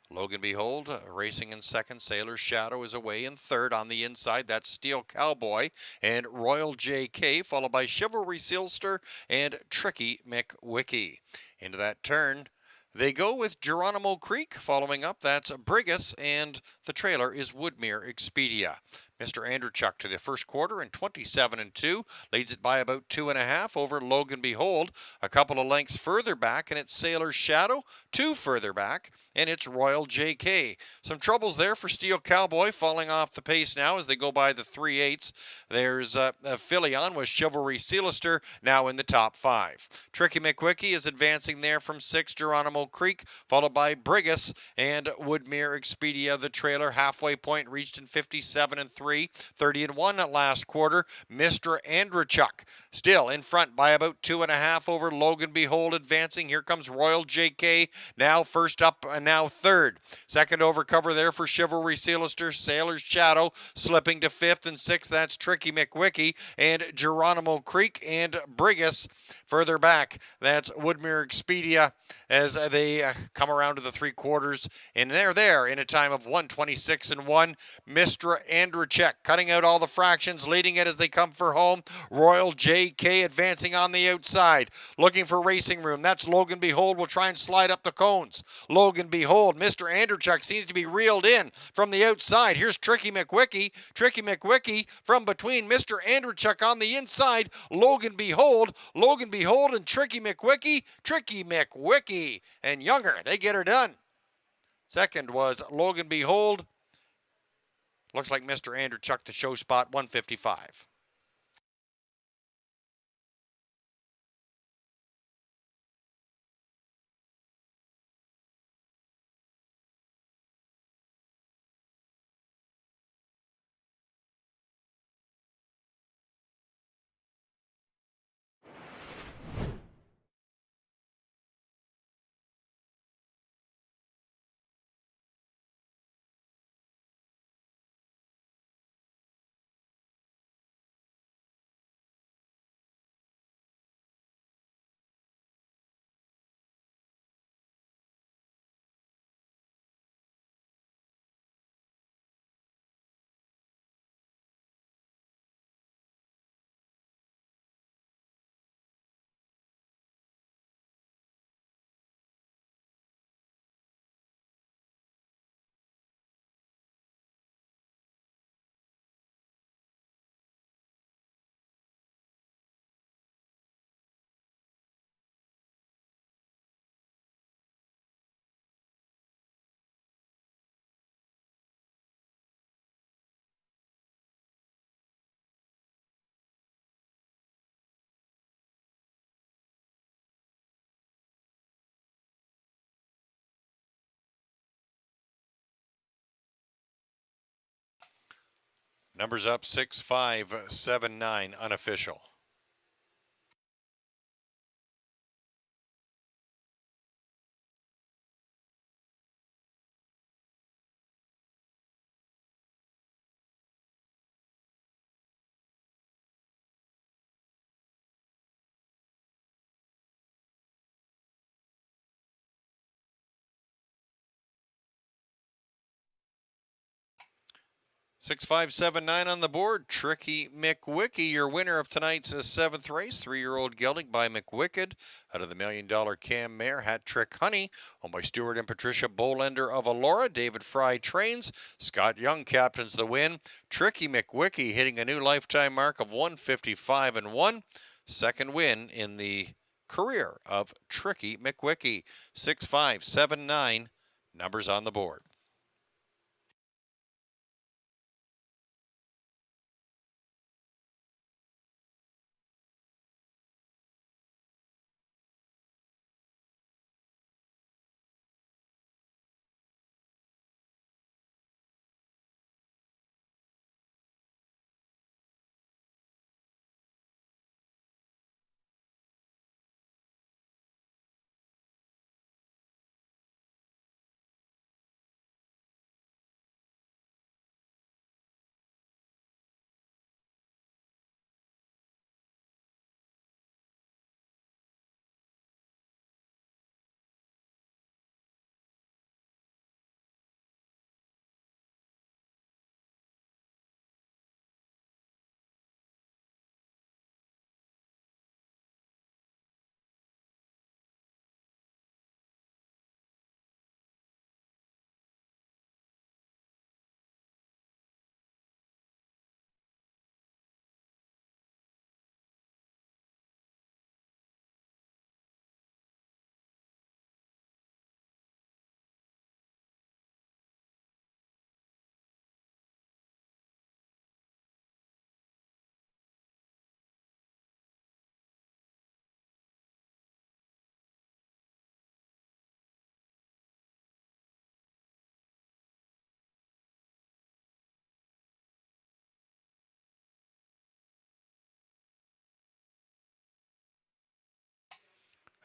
Logan Behold racing in second. Sailor's Shadow is away in third. On the inside, that's Steel Cowboy and Royal JK, followed by Chivalry Sealster and Tricky McWicky. Into that turn they go with Geronimo Creek. Following up, that's Brigus, and the trailer is Woodmere Expedia. Mr. Andrewchuk to the first quarter in 27-2, leads it by about 2.5 over Logan Behold. A couple of lengths further back, and it's Sailor's Shadow. 2 further back, and it's Royal JK. Some troubles there for Steel Cowboy, falling off the pace now as they go by the 3/8. There's Philion with Chivalry Sealister now in the top 5. Tricky McWicky is advancing there from 6, Geronimo Creek, followed by Brigus and Woodmere Expedia. The trailer halfway point reached in 57-3. 30-1 at last quarter. Mr. Andrewchuk still in front by about 2.5 over Logan Behold, advancing. Here comes Royal JK, now first up and now third. Second over cover there for Chivalry Sealister. Sailor's Shadow slipping to 5th and 6th. That's Tricky McWicky and Geronimo Creek and Brigus further back. That's Woodmere Expedia as they come around to the 3/4, and they're there in a time of 1:26-1. Mr. Andrewchuk cutting out all the fractions, leading it as they come for home. Royal JK advancing on the outside, looking for racing room. That's Logan Behold will try and slide up the cones. Logan Behold, Mr. Andrewchuk seems to be reeled in from the outside. Here's Tricky McWicky. Tricky McWicky from between Mr. Andrewchuk on the inside. Logan Behold and Tricky McWicky. Tricky McWicky and Younger, they get her done. Second was Logan Behold. Looks like Mr. Andrewchuk, the show spot, 155. Numbers up 6, 5, 7, 9, unofficial. 6579 on the board. Tricky McWicky, your winner of tonight's 7th race. 3-year-old gelding by McWicked. Out of the $1 Million Cam Mare, Hat Trick Honey. Owned by Stuart and Patricia Bolender of Alora. David Fry trains. Scott Young captains the win. Tricky McWicky hitting a new lifetime mark of 155-1. Second win in the career of Tricky McWicky. 6579. Numbers on the board.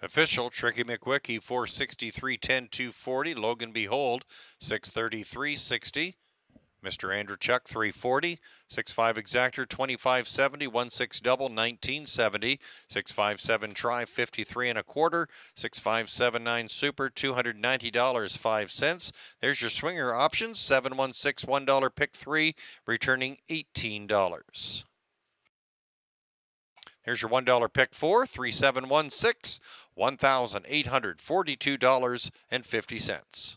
Official, Tricky McWicky, 463.10, 240. Logan Behold, 633.60. Mr. Andrew Chuck, 340. 6.5 Exactor, 25.70. 16 Double, 19.70. 657 Try, 53 and a quarter. 6579 Super, $290, 5 cents. There's your swinger options. 716 $1 pick 3, returning $18. Here's your $1 pick 4, 3716, $1,842.50.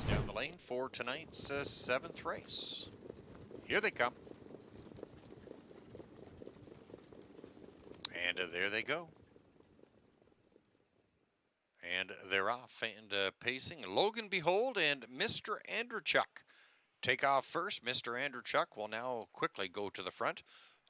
Down the lane for tonight's 7th race. Here they come. And there they go. And they're off and pacing. Logan Behold and Mr. Andrechuk take off first. Mr. Andrechuk will now quickly go to the front.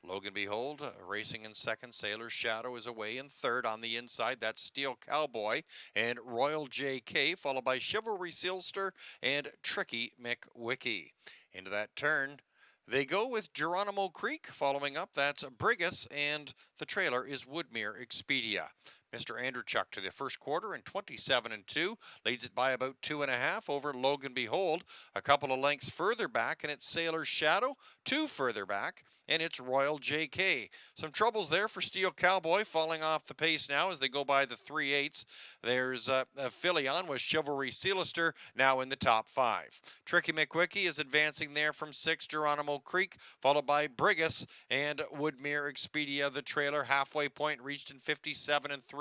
Logan Behold racing in second. Sailor's Shadow is away in third. On the inside, that's Steel Cowboy and Royal JK, followed by Chivalry Sealster and Tricky McWicky. Into that turn, they go with Geronimo Creek. Following up, that's Brigus, and the trailer is Woodmere Expedia. Mr. Andrechuk to the first quarter in 27-2, leads it by about 2.5 over Logan Behold. A couple of lengths further back, and it's Sailor's Shadow. 2 further back, and it's Royal JK. Some troubles there for Steel Cowboy, falling off the pace now as they go by the 3/8. There's a filly on with Chivalry Sealster now in the top 5. Tricky McWicky is advancing there from 6, Geronimo Creek, followed by Brigus and Woodmere Expedia. The trailer halfway point reached in 57-3.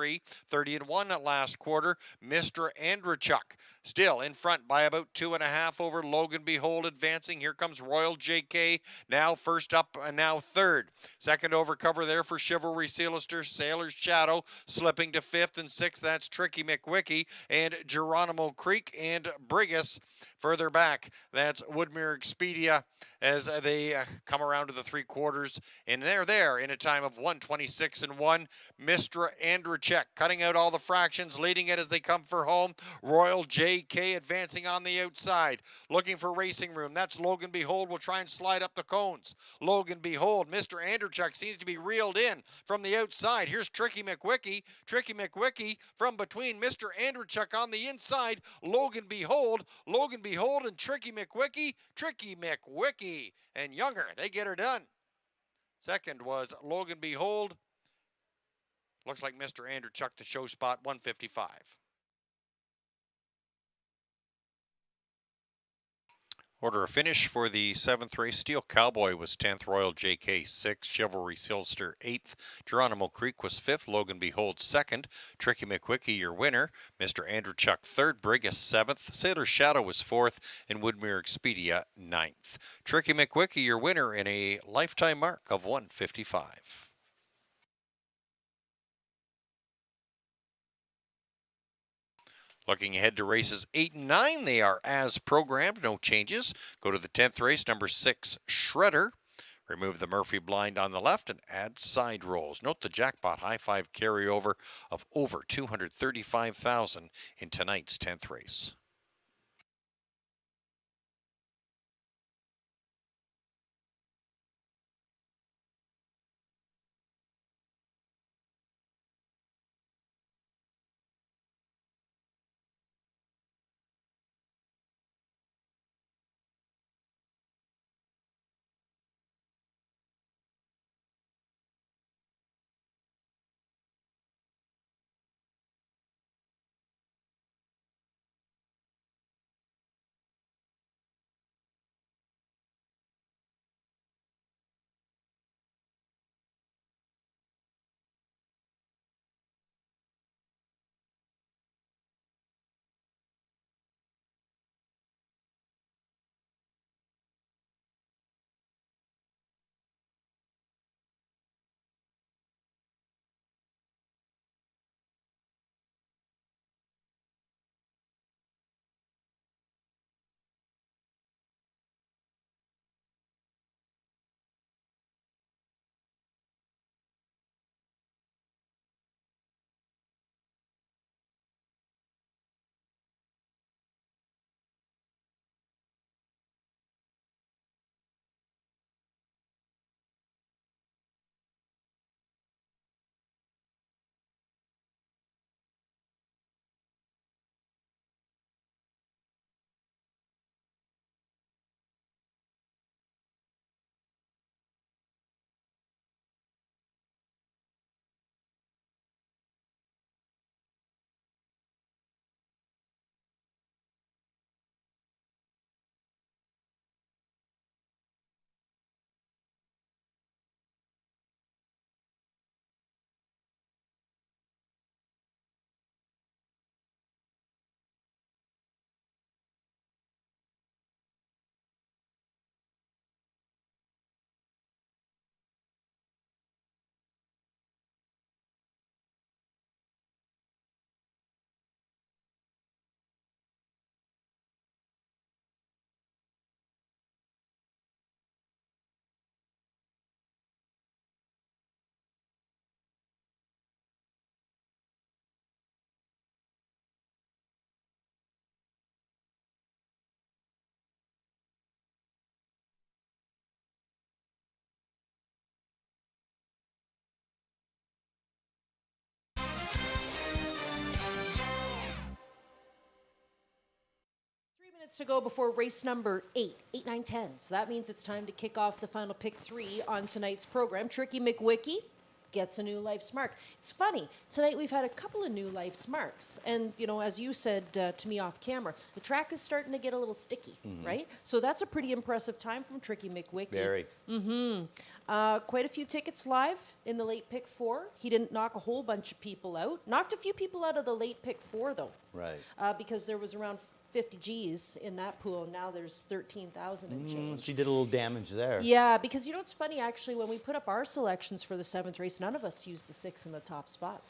30-1 at last quarter. Mr. Andrechuk still in front by about 2.5 over Logan Behold, advancing. Here comes Royal JK, now first up and now third. Second over cover there for Chivalry Sealster. Sailor's Shadow slipping to 5th and 6th. That's Tricky McWicky and Geronimo Creek and Brigus further back. That's Woodmere Expedia as they come around to the 3/4. And they're there in a time of 1:26-1. Mr. Andrechuk cutting out all the fractions, leading it as they come for home. Royal JK advancing on the outside, looking for racing room. That's Logan Behold will try and slide up the cones. Logan Behold, Mr. Andrechuk seems to be reeled in from the outside. Here's Tricky McWicky. Tricky McWicky from between Mr. Andrechuk on the inside. Logan Behold and Tricky McWicky. Tricky McWicky and Younger, they get her done. Second was Logan Behold. Looks like Mr. Andrechuk, the show spot, 155. Order of finish for the 7th race. Steel Cowboy was 10th, Royal JK 6th, Chivalry Sealster 8th, Geronimo Creek was 5th, Logan Behold 2nd, Tricky McWicky your winner, Mr. Andrechuk 3rd, Brigus 7th, Sailor's Shadow was 4th, and Woodmere Expedia 9th. Tricky McWicky your winner in a lifetime mark of 155. Looking ahead to races 8 and 9, they are as programmed, no changes. Go to the 10th race, number 6, Shredder. Remove the Murphy blind on the left and add side rolls. Note the jackpot high 5 carryover of over $235,000 in tonight's 10th race. minutes to go before race number 8, 8, 9, 10. So that means it's time to kick off the final pick 3 on tonight's program. Tricky McWicky gets a new life's mark. It's funny, tonight we've had a couple of new life's marks. And, you know, as you said to me off camera, the track is starting to get a little sticky, right? So that's a pretty impressive time from Tricky McWicky. Very. Quite a few tickets live in the late pick 4. He didn't knock a whole bunch of people out. Knocked a few people out of the late pick 4, though. Right. Because there was around 50 G's in that pool. Now there's 13,000 and change. She did a little damage there. Yeah, because you know what's funny, actually, when we put up our selections for the 7th race, none of us used the 6 in the top spot.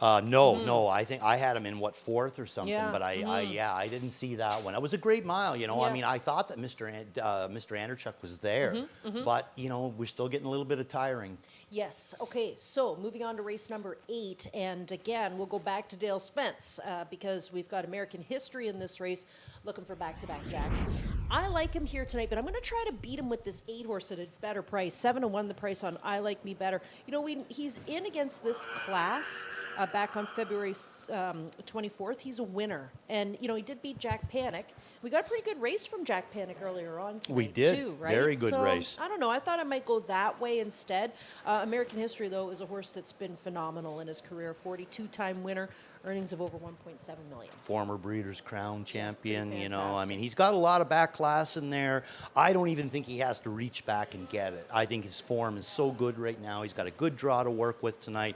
No, I think I had him in 4th or something, Yeah, but I didn't see that one. It was a great mile, you know. I Yeah. mean, I thought that Mr. Anderchuk was there, but you know, we're still getting a little bit of tiring. Yes. Okay. So moving on to race number 8, and again we'll go back to Dale Spence because we've got American history in this race, looking for back-to-back jacks. I like him here tonight, but I'm going to try to beat him with this 8 horse at a better price. 7-1 the price on I Like Me Better. You know, he's in against this class back on February 24th. He's a winner, and you know he did beat Jack Panic. We got a pretty good race from Jack Panic earlier on tonight, We did. too, right? Very good so, race. I don't know. I thought I might go that way instead. American History, though, is a horse that's been phenomenal in his career. 42-time winner, earnings of over $1.7 million. Former Breeders' Crown champion, pretty you know. I mean, fantastic. he's got a lot of back class in there. I don't even think he has to reach back and get it. I think his form is so good right now. He's got a good draw to work with tonight.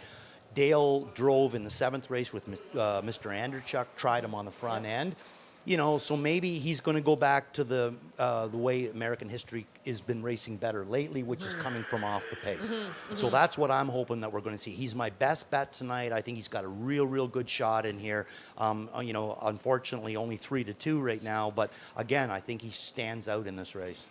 Dale drove in the 7th race with Mr. Anderchuk, tried him on the front end. You know, so maybe he's going to go back to the way American History has been racing better lately, which is coming from off the pace. So that's what I'm hoping that we're going to see. He's my best bet tonight. I think he's got a real good shot in here. You know, unfortunately, only 3-2 right now, but again, I think he stands out in this race.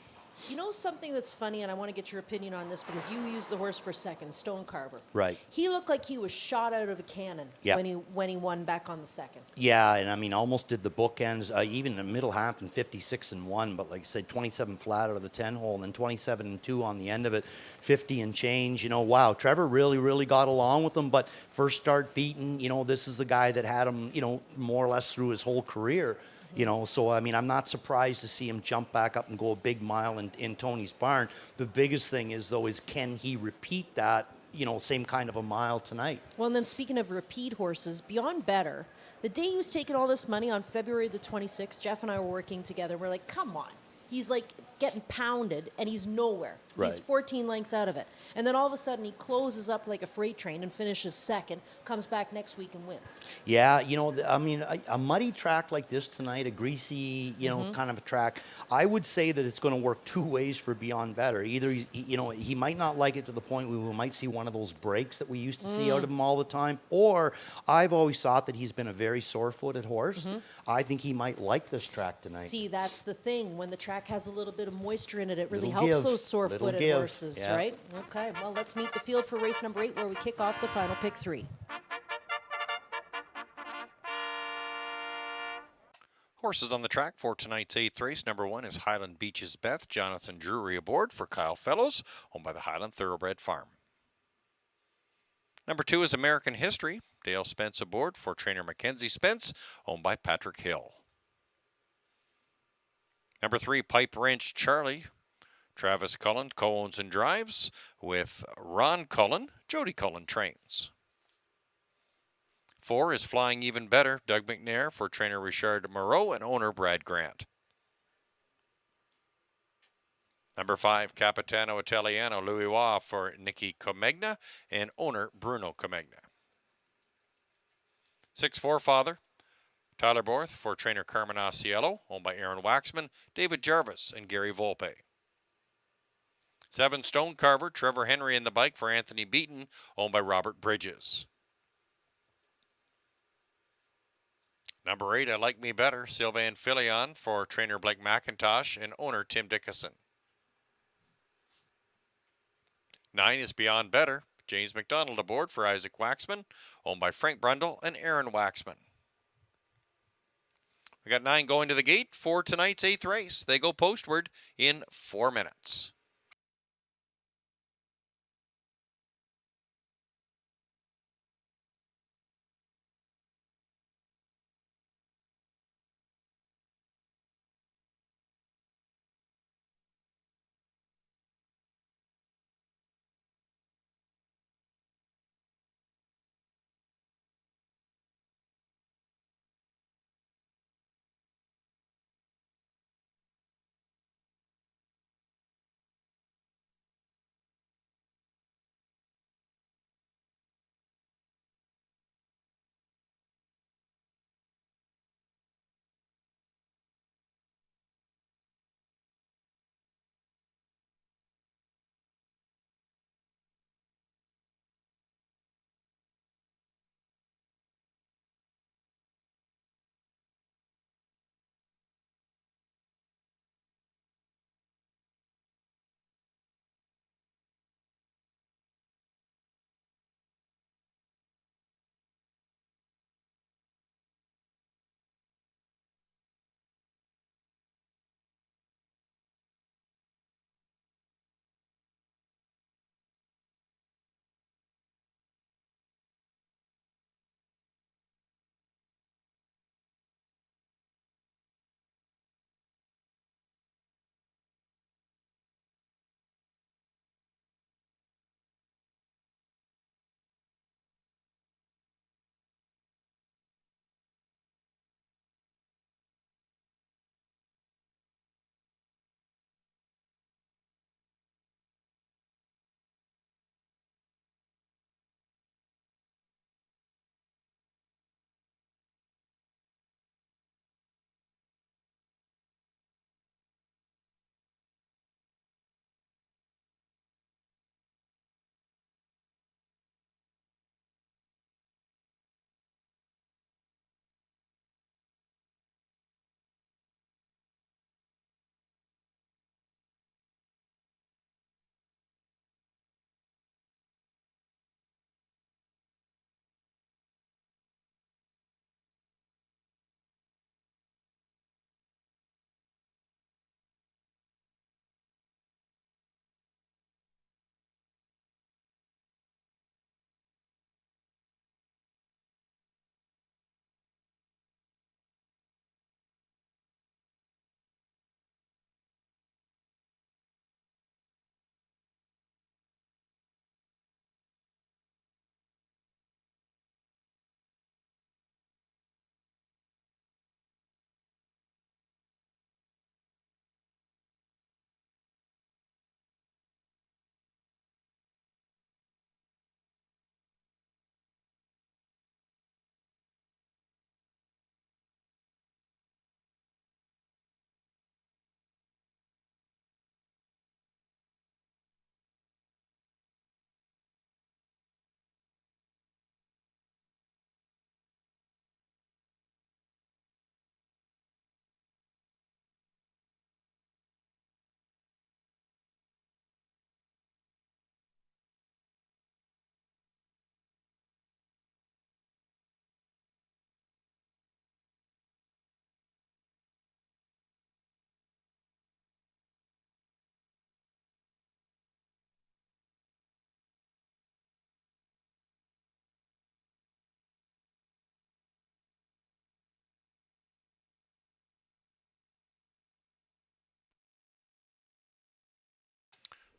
You know something that's funny, and I want to get your opinion on this because you used the horse for second, Stone Carver. Right. He looked like he was shot out of a cannon Yeah. when he won back on the 2nd. Yeah, and I mean, almost did the bookends, even the middle half in 56-1, but like I said, 27 flat out of the 10 hole, and then 27-2 on the end of it, 50 and change. You know, wow, Trevor really got along with him, but first start beaten. You know, this is the guy that had him, you know, more or less through his whole career. You know, so I mean, I'm not surprised to see him jump back up and go a big mile in Tony's barn. The biggest thing is, though, is can he repeat that, you know, same kind of a mile tonight? Well, and then speaking of repeat horses, Beyond Better, the day he was taking all this money on February the 26th, Jeff and I were working together. We're like, come on. He's like getting pounded, and he's nowhere. Right. He's 14 lengths out of it. And then all of a sudden, he closes up like a freight train and finishes second, comes back next week and wins. Yeah, you know, I mean, a muddy track like this tonight, a greasy, you know, kind of a track, I would say that it's going to work two ways for Beyond Better. Either, you know, he might not like it to the point where we might see one of those breaks that we used to see out of him all the time, or I've always thought that he's been a very sore-footed horse. I think he might like this track tonight. See, that's the thing. When the track has a little bit of moisture in it, it really Little helps give. those sore-footed Little give. horses, Yeah. right? Okay, well, let's meet the field for race number 8, where we kick off the final pick 3. Horses on the track for tonight's 8th race. Number 1 is Highland Beach's Beth. Jonathan Drury aboard for Kyle Fellows, owned by the Highland Thoroughbred Farm. Number 2 is American History. Dale Spence aboard for trainer Mackenzie Spence, owned by Patrick Hill. Number 3, Pipe Wrench Charlie. Travis Cullen co-owns and drives with Ron Cullen. Jody Cullen trains. 4 is Flying Even Better. Doug McNair for trainer Richard Moreau and owner Brad Grant. Number 5, Capitano Italiano Louis Waugh for Nicky Comegna and owner Bruno Comegna. 6, Forefather. Tyler Borth for trainer Carmen Asiello, owned by Aaron Waxman, David Jarvis, and Gary Volpe. 7, Stone Carver, Trevor Henry in the bike for Anthony Beaton, owned by Robert Bridges. Number 8, I Like Me Better, Sylvain Filion for trainer Blake McIntosh and owner Tim Dickinson. 9 is Beyond Better, James McDonald aboard for Isaac Waxman, owned by Frank Brundle and Aaron Waxman. We got 9 going to the gate for tonight's 8th race. They go postward in 4 minutes.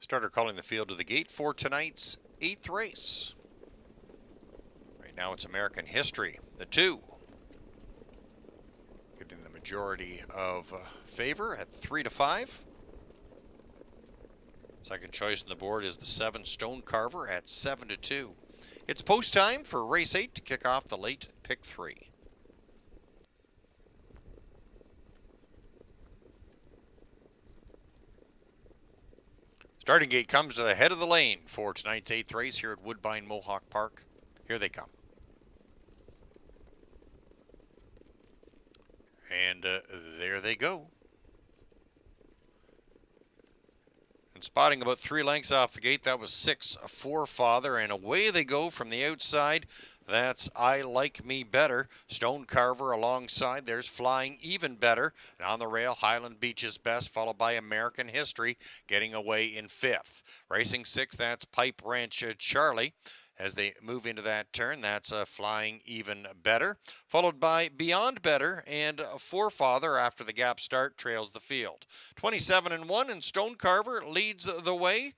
Starter calling the field to the gate for tonight's 8th race. Right now it's American History, the 2. Getting the majority of favor at 3-5. Second choice on the board is the 7 Stone Carver at 7-2. It's post time for race 8 to kick off the late pick 3. Starting gate comes to the head of the lane for tonight's 8th race here at Woodbine Mohawk Park. Here they come. And there they go. And spotting about 3 lengths off the gate, that was 6 Forefather, and away they go from the outside. That's I Like Me Better. Stone Carver alongside. There's Flying Even Better. And on the rail, Highland Beach's Best, followed by American History, getting away in 5th. Racing 6th, that's Pipe Ranch Charlie. As they move into that turn, that's Flying Even Better, followed by Beyond Better, and Forefather after the gap start trails the field. 27-1, and Stone Carver leads the way.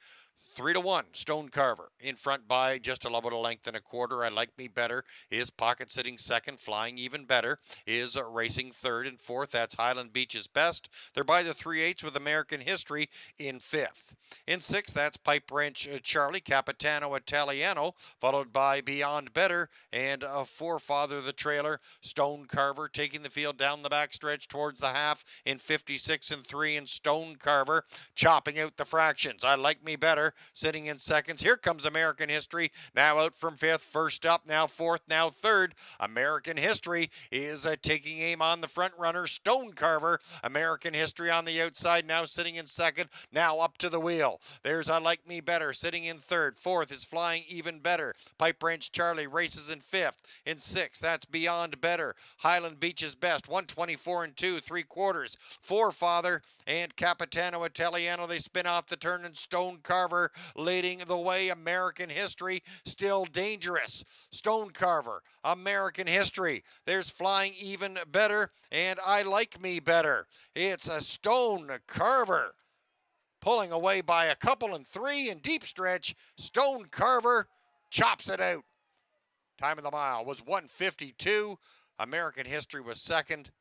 3-1, Stone Carver. In front by just a little bit of length and a quarter. I Like Me Better is pocket sitting second. Flying Even Better is racing third, and fourth, that's Highland Beach's Best. They're by the 3/8 with American History in 5th. In 6th, that's Pipe Ranch Charlie, Capitano Italiano, followed by Beyond Better and Forefather the trailer. Stone Carver taking the field down the backstretch towards the half in 56-3, and Stone Carver chopping out the fractions. I Like Me Better sitting in seconds. Here comes American History, now out from 5th, first up, now 4th, now 3rd. American History is taking aim on the front runner, Stone Carver. American History on the outside, now sitting in 2nd, now up to the wheel. There's I Like Me Better sitting in 3rd. 4th is Flying Even Better. Pipe Ranch Charlie races in 5th. In 6th, that's Beyond Better. Highland Beach's Best, 124 2/3. Forefather and Capitano Italiano, they spin off the turn, and Stone Carver leading the way. American History still dangerous. Stone Carver, American History. There's Flying Even Better and I Like Me Better. It's a Stone Carver pulling away by a couple and 3 in deep stretch. Stone Carver chops it out. Time of the mile was 1:52. American History was second.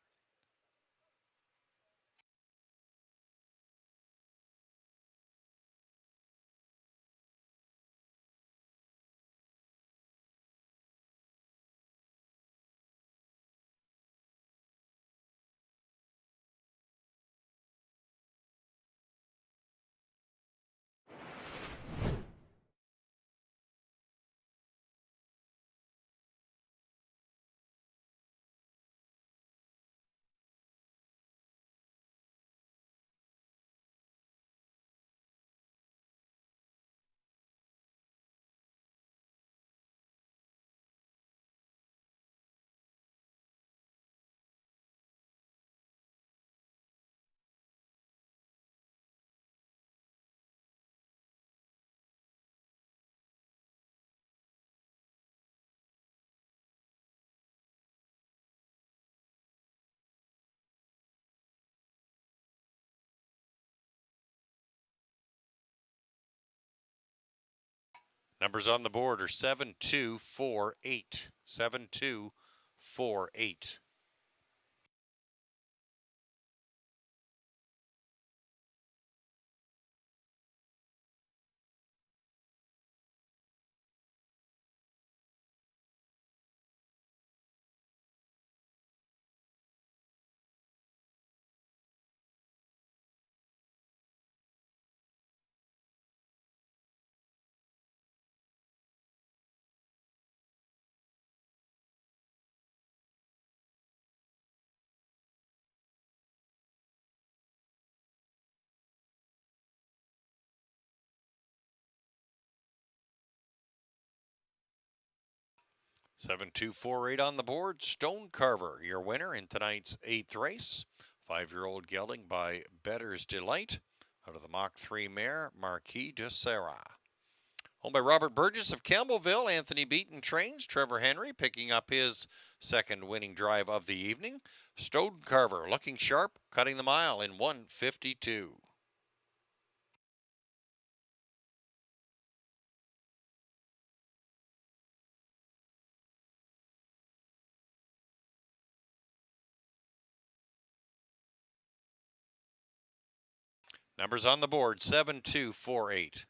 Numbers on the board are 7-2-4-8. 7-2-4-8. Seven, 2, 4, 8 on the board. Stone Carver, your winner in tonight's 8th race. 5-year-old gelding by Better's Delight. Out of the Mach 3 mare, Marquis de Serra. Owned by Robert Burgess of Campbellville. Anthony Beaton trains. Trevor Henry picking up his second winning drive of the evening. Stone Carver looking sharp, cutting the mile in 1:52. Numbers on the board, 7248.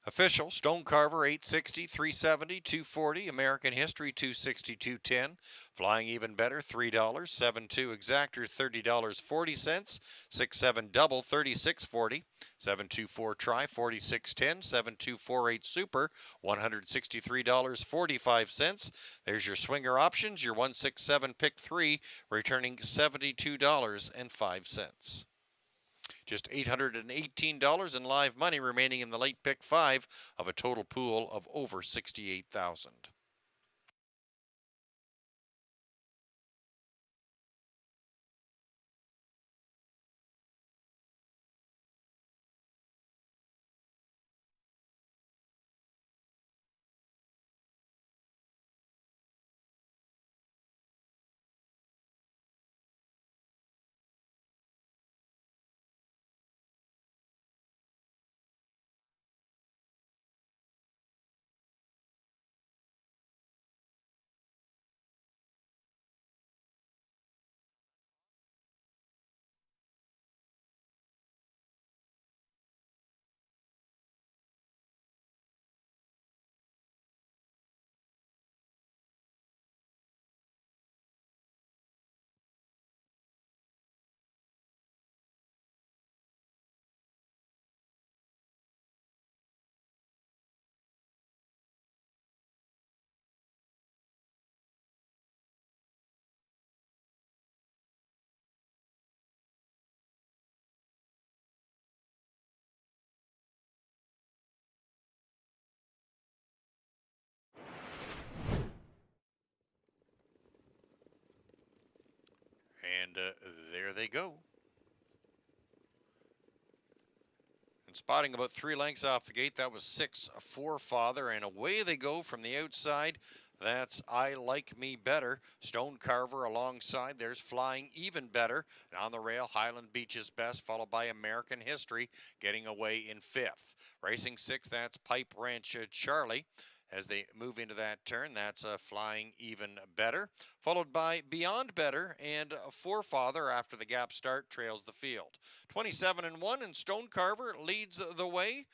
Official, Stone Carver 860, 370, 240, American History 260, 210, Flying Even Better $3, 7-2 Exactor $30.40, 6-7 Double $36.40, 724 Try 46.10, 7248 Super $163.45. There's your swinger options, your 167 Pick 3 returning $72.05. Just $818 in live money remaining in the late pick 5 of a total pool of over $68,000. And there they go. And spotting about 3 lengths off the gate, that was 6-4 Father, and away they go from the outside. That's I Like Me Better. Stone Carver alongside. There's Flying Even Better. And on the rail, Highland Beach's Best, followed by American History, getting away in 5th. Racing 6th, that's Pipe Ranch Charlie. As they move into that turn, that's Flying Even Better, followed by Beyond Better, and Forefather after the gap start trails the field. 27-1, and Stone Carver leads the way.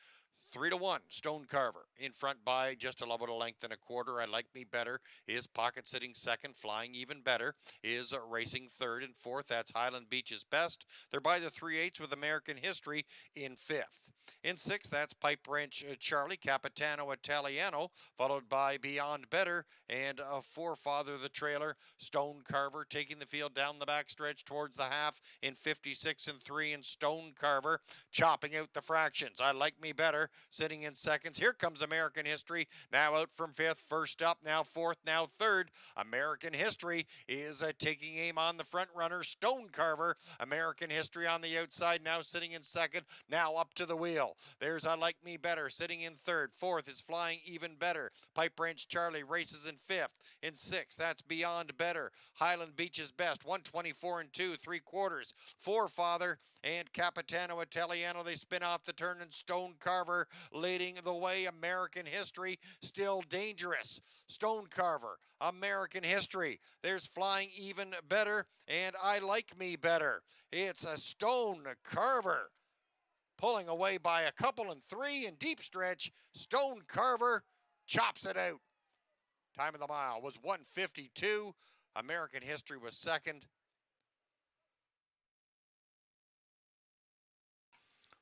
3-1, Stone Carver in front by just about a length and a quarter. I Like Me Better is pocket sitting second. Flying Even Better is racing third, and fourth, that's Highland Beach's Best. They're by the 3/8 with American History in 5th. In 6th, that's Pipe Ranch Charlie, Capitano Italiano, followed by Beyond Better and Forefather the trailer. Stone Carver taking the field down the backstretch towards the half in 56-3, and Stone Carver chopping out the fractions. I Like Me Better sitting in seconds. Here comes American History, now out from 5th, first up, now 4th, now 3rd. American History is taking aim on the front runner, Stone Carver. American History on the outside, now sitting in 2nd, now up to the wheel. There's I Like Me Better sitting in 3rd. 4th is Flying Even Better. Pipe Ranch Charlie races in 5th. In 6th, that's Beyond Better. Highland Beach's Best, 124 2 3/4. Forefather and Capitano Italiano, they spin off the turn, and Stone Carver leading the way. American History still dangerous. Stone Carver, American History. There's Flying Even Better and I Like Me Better. It's a Stone Carver pulling away by a couple and 3 in deep stretch. Stone Carver chops it out. Time of the mile was 1:52. American History was second.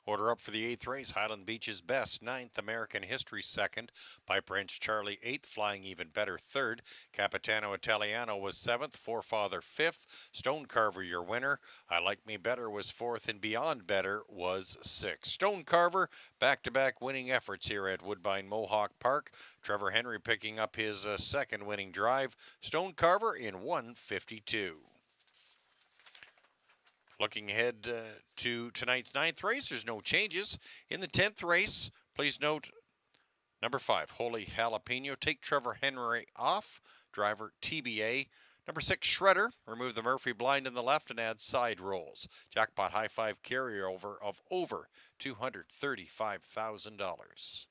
Order up for the 8th race. Highland Beach's Best, 9th. American History, 2nd. Pipe Ranch Charlie, 8th. Flying Even Better, 3rd. Capitano Italiano was 7th. Forefather, 5th. Stone Carver, your winner. I Like Me Better was 4th, and Beyond Better was 6th. Stone Carver, back-to-back winning efforts here at Woodbine Mohawk Park. Trevor Henry picking up his second winning drive. Stone Carver in 1:52. Looking ahead to tonight's 9th race, there's no changes. In the 10th race, please note number 5, Holy Jalapeno. Take Trevor Henry off. Driver TBA. Number 6, Shredder. Remove the Murphy blind in the left and add side rolls. Jackpot high five carryover of over $235,000.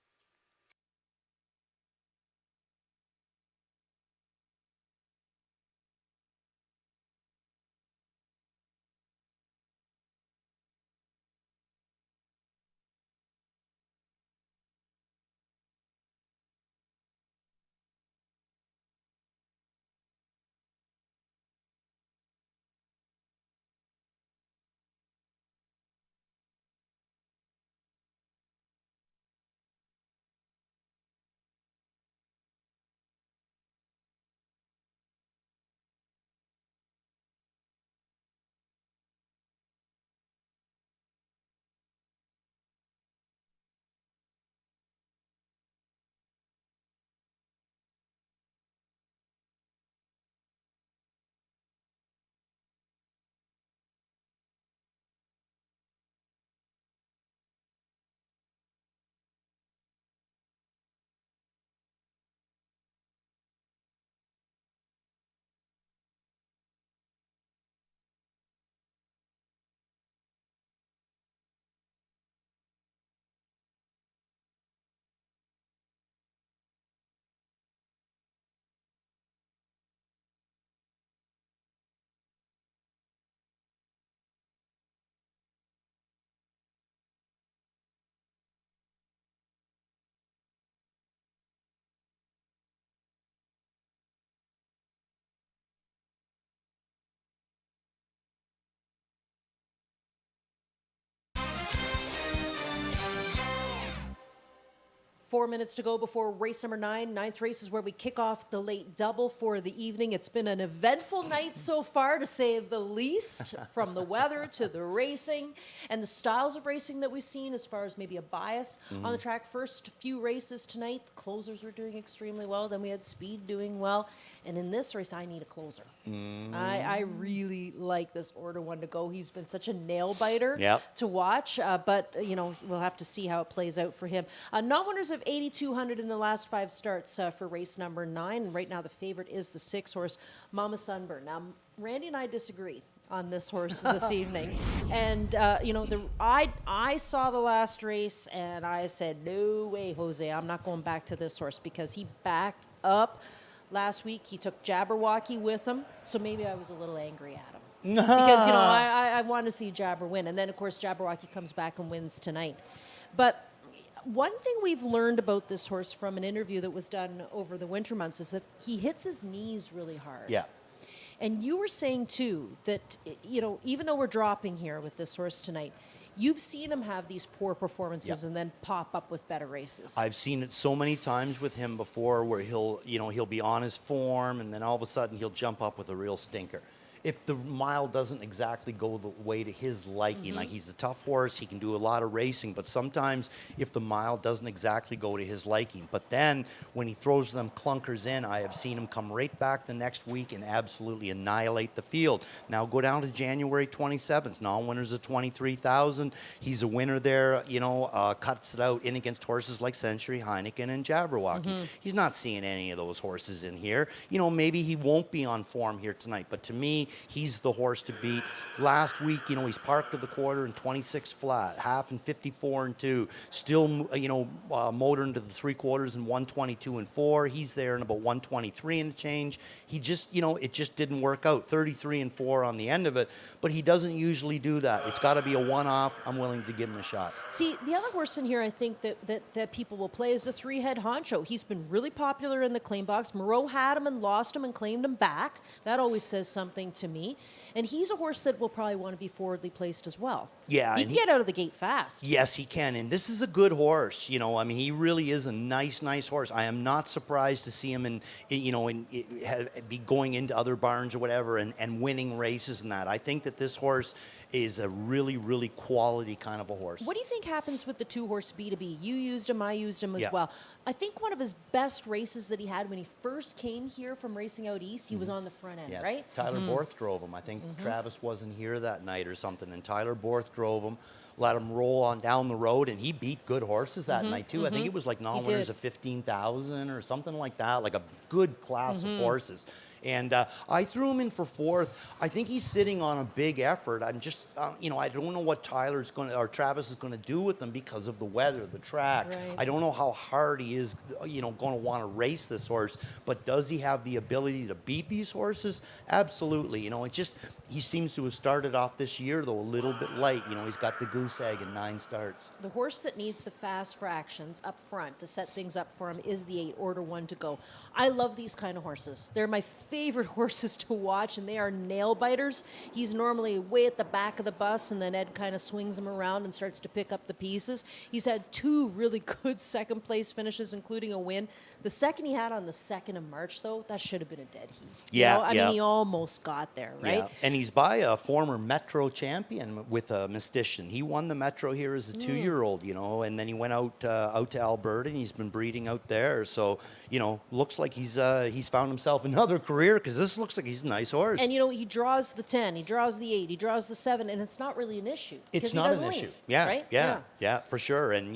Four minutes to go before race number 9. Ninth race is where we kick off the late double for the evening. It's been an eventful night so far, to say the least, from the weather to the racing and the styles of racing that we've seen as far as maybe a bias on the track. First few races tonight, closers were doing extremely well. Then we had speed doing well. And in this race, I need a closer. I really like this Order 1 to go. He's been such a nail biter to watch, but you know, we'll have to see how it plays out for him. Non-winners of 8,200 in the last 5 starts for race number 9. And right now, the favorite is the 6 horse, Mama Sunburn. Now, Randy and I disagree on this horse this evening, and you know, I saw the last race, and I said, no way, Jose, I'm not going back to this horse, because he backed up. Last week, he took Jabberwocky with him, so maybe I was a little angry at him. Because, you know, I want to see Jabber win. And then, of course, Jabberwocky comes back and wins tonight. But one thing we've learned about this horse from an interview that was done over the winter months is that he hits his knees really hard. Yeah. And you were saying, too, that, you know, even though we're dropping here with this horse tonight, you've seen him have these poor performances and then pop up with better races. I've seen it so many times with him before, where he'll be on his form, and then all of a sudden he'll jump up with a real stinker. If the mile doesn't exactly go the way to his liking, like he's a tough horse, he can do a lot of racing, but sometimes if the mile doesn't exactly go to his liking, but then when he throws them clunkers in, I have seen him come right back the next week and absolutely annihilate the field. Now go down to January 27th, non-winners of 23,000. He's a winner there, you know, cuts it out in against horses like Century, Heineken, and Jabberwocky. He's not seeing any of those horses in here. You know, maybe he won't be on form here tonight, but to me, he's the horse to beat. Last week, you know, he's parked to the quarter in 26 flat, half in 54 and 2, still, you know, motoring to the 3/4 in 122 and 4. He's there in about 123 and change. He just, you know, it just didn't work out. 33 and 4 on the end of it, but he doesn't usually do that. It's got to be a one-off. I'm willing to give him a shot. See, the other horse in here, I think that people will play is the 3-head Honcho. He's been really popular in the claim box. Moreau had him and lost him and claimed him back. That always says something to me. And he's a horse that will probably want to be forwardly placed as well. Yeah. He can get out of the gate fast. Yes, he can. And this is a good horse. You know, I mean, he really is a nice horse. I am not surprised to see him be going into other barns or whatever and winning races and that. I think that this horse is a really quality kind of a horse. What do you think happens with the 2-horse B2B? You used him, I used him as well. I think one of his best races that he had when he first came here from racing out east, he was on the front end, right? Tyler Borth drove him. I think Travis wasn't here that night or something, and Tyler Borth drove him, let him roll on down the road, and he beat good horses that night too. I think it was like non-winners of 15,000 or something like that, like a good class of horses. And I threw him in for fourth. I think he's sitting on a big effort. I'm just, I don't know what Tyler's going to, or Travis is going to do with him because of the weather, the track. Right. I don't know how hard he is, going to want to race this horse, but does he have the ability to beat these horses? Absolutely. He seems to have started off this year, though, a little bit light. He's got the goose egg in 9 starts. The horse that needs the fast fractions up front to set things up for him is the 8, Order 1 to Go. I love these kind of horses. They're my favorite horses to watch, and they are nail biters. He's normally way at the back of the bus, and then Ed kind of swings him around and starts to pick up the pieces. He's had 2 really good second place finishes, including a win. The second he had on the 2nd of March, though, that should have been a dead heat. Yeah, I mean, he almost got there, right? Yeah. And he's by a former Metro champion with a Mystician. He won the Metro here as a 2-year-old, and then he went out to Alberta, and he's been breeding out there. So, looks like he's found himself another career, because this looks like he's a nice horse. And he draws the 10, he draws the 8, he draws the 7, and it's not really an issue. It's not an issue. Yeah, right? yeah, for sure. And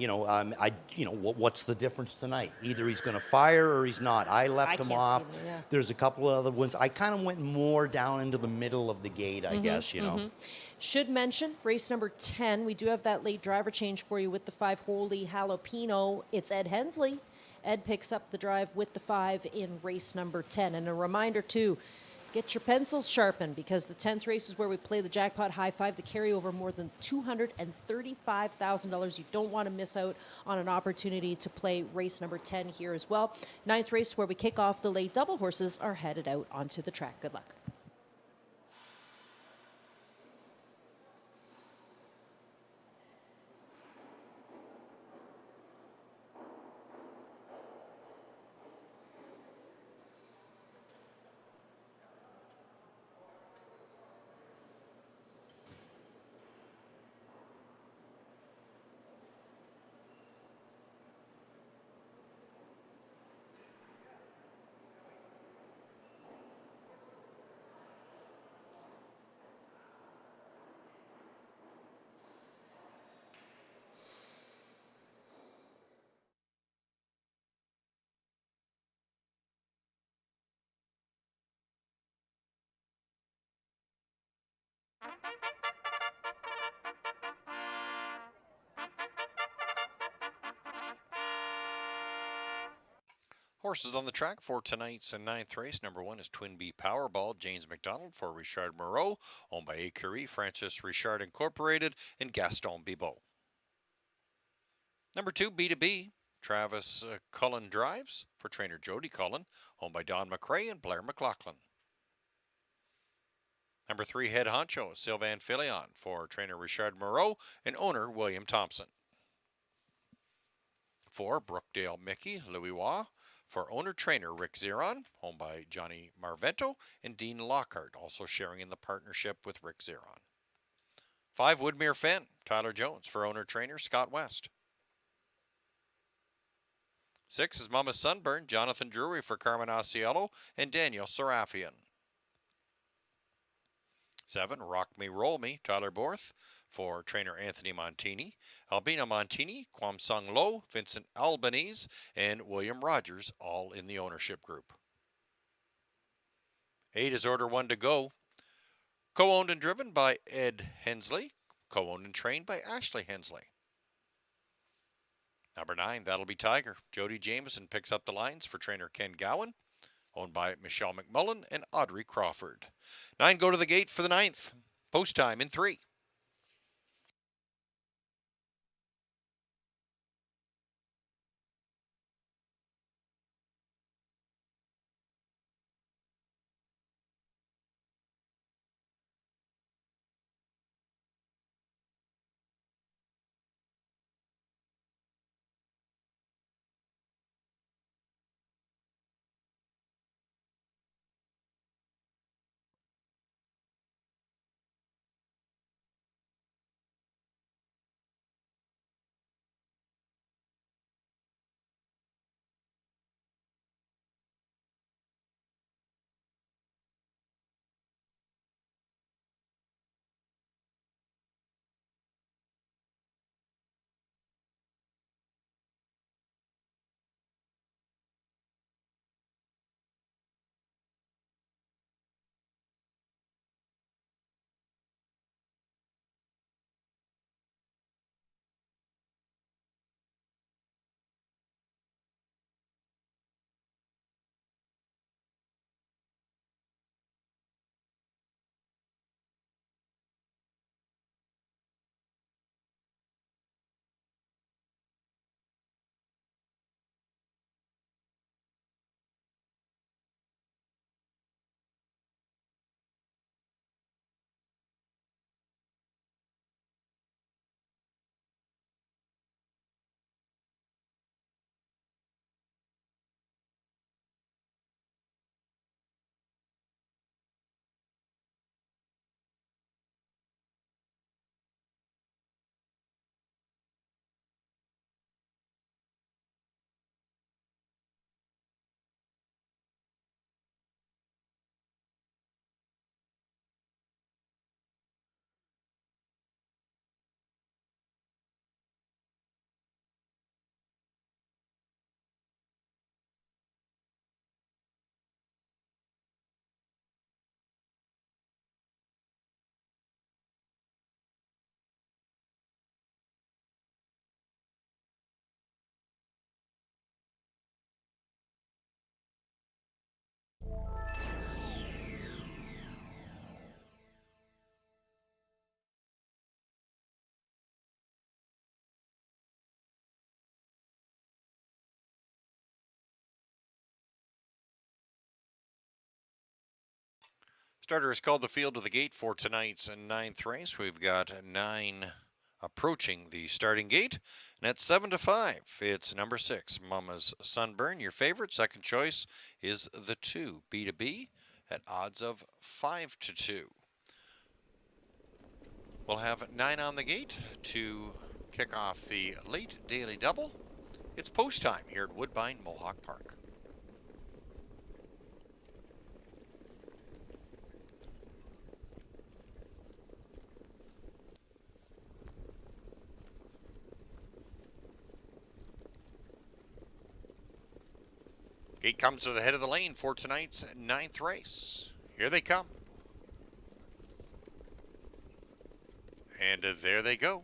what's the difference tonight? Either he's going to fire or he's not. I left him off. There's a couple of other ones. I kind of went more down into the middle of the gate, I guess. Should mention race number 10. We do have that late driver change for you with the 5 Holy Jalapeno. It's Ed Hensley. Ed picks up the drive with the 5 in race number 10. And a reminder, too, get your pencils sharpened, because the 10th race is where we play the jackpot high 5 to carry over more than $235,000. You don't want to miss out on an opportunity to play race number 10 here as well. 9th race, where we kick off the late double horses, are headed out onto the track. Good luck. Horses on the track for tonight's 9th race. Number 1 is Twin B Powerball, James McDonald for Richard Moreau, owned by Écurie, Francis Richard Incorporated, and Gaston Bibot. Number 2, B2B, Travis Cullen Drives for trainer Jody Cullen, owned by Don McRae and Blair McLaughlin. Number 3, Head Honcho, Sylvain Filion for trainer Richard Moreau and owner William Thompson. 4, Brookdale Mickey, Louis Waugh for owner-trainer Rick Zeron, owned by Johnny Marvento and Dean Lockhart, also sharing in the partnership with Rick Zeron. 5, Woodmere Fen, Tyler Jones for owner-trainer Scott West. 6 is Mama Sunburn, Jonathan Drury for Carmen Asiello and Daniel Serafian. 7, Rock Me Roll Me, Tyler Borth for trainer Anthony Montini, Albina Montini, Kwam Sung Lo, Vincent Albanese, and William Rogers, all in the ownership group. 8 is Order 1 to Go, co-owned and driven by Ed Hensley, co-owned and trained by Ashley Hensley. Number 9, That'll Be Tiger, Jody Jameson picks up the lines for trainer Ken Gowan, owned by Michelle McMullen and Audrey Crawford. 9 go to the gate for the 9th. Post time in 3. Starter is called the field to the gate for tonight's 9th race. We've got 9 approaching the starting gate. And at 7-5, it's number 6, Mama's Sunburn. Your favorite, second choice, is the 2, B2B, at odds of 5-2. We'll have 9 on the gate to kick off the late daily double. It's post time here at Woodbine Mohawk Park. Gate comes to the head of the lane for tonight's 9th race. Here they come. And there they go.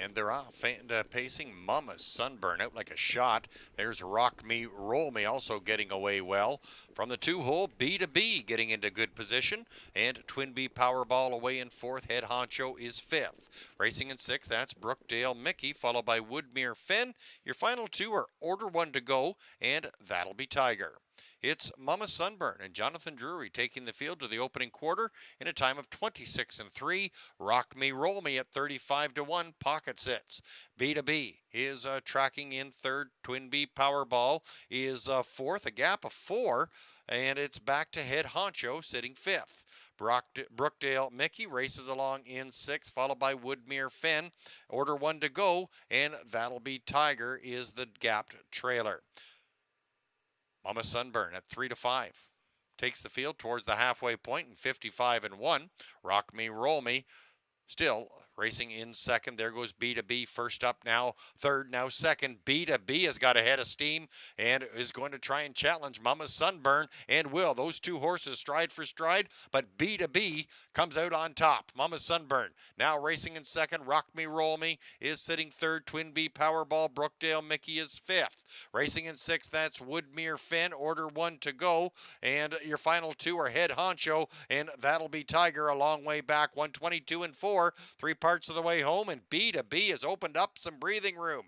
And they're off and pacing. Mama's Sunburn out like a shot. There's Rock Me, Roll Me also getting away well. From the 2-hole, B2B getting into good position. And Twin B Powerball away in 4th. Head Honcho is 5th. Racing in 6th, that's Brookdale Mickey, followed by Woodmere Finn. Your final 2 are Order One to Go, and That'll Be Tiger. It's Mama Sunburn and Jonathan Drury taking the field to the opening quarter in a time of 26-3. Rock Me, Roll Me at 35-1. Pocket sits. B2B is tracking in 3rd. Twin B Powerball is 4th, a gap of 4. And it's back to Head Honcho sitting 5th. Brookdale Mickey races along in 6th, followed by Woodmere Finn. Order One to Go, and That'll Be Tiger is the gapped trailer. Mama Sunburn at 3-5 takes the field towards the halfway point in 55-1. Rock Me, Roll Me still racing in 2nd. There goes B2B first up now, 3rd, now 2nd. B2B has got a head of steam and is going to try and challenge Mama Sunburn, and will. Those 2 horses stride for stride, but B2B comes out on top. Mama Sunburn now racing in 2nd. Rock Me, Roll Me is sitting 3rd. Twin B Powerball, Brookdale Mickey is 5th. Racing in 6th, that's Woodmere Finn. Order One to Go, and your final 2 are Head Honcho, and That'll Be Tiger a long way back, 122-4. 3 parts of the way home, and B2B has opened up some breathing room.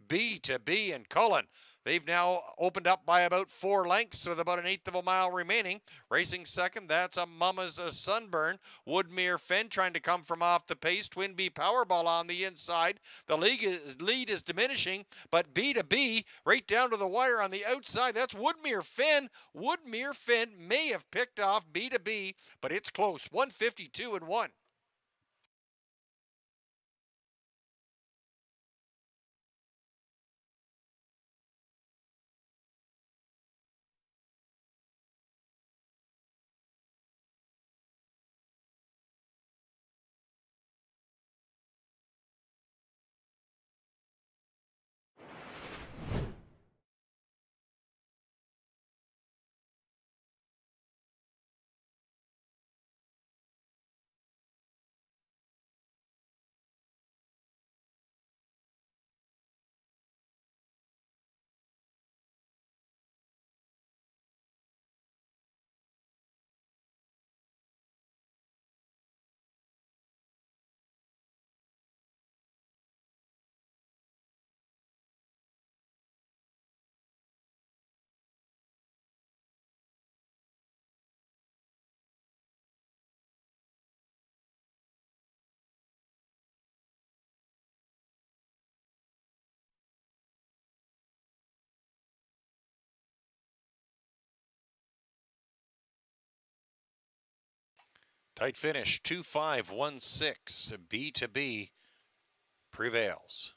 B2B and Cullen, they've now opened up by about 4 lengths with about 1/8 of a mile remaining. Racing 2nd, that's a Mama's Sunburn. Woodmere Finn trying to come from off the pace. Twin B Powerball on the inside. The lead is diminishing, but B2B right down to the wire on the outside. That's Woodmere Finn. Woodmere Finn may have picked off B2B, but it's close, 152-1. Tight finish, 2-5-1-6. B2B prevails.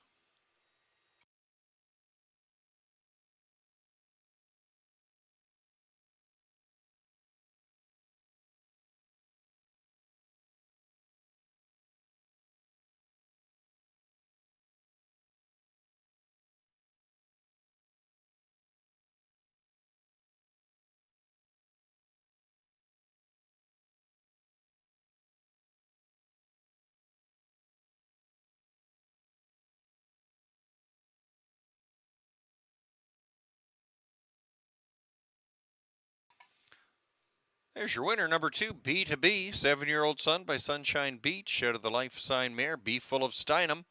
There's your winner, number 2, B2B, 7-year-old son by Sunshine Beach, out of the Life Sign mare, Be Full of Steinem.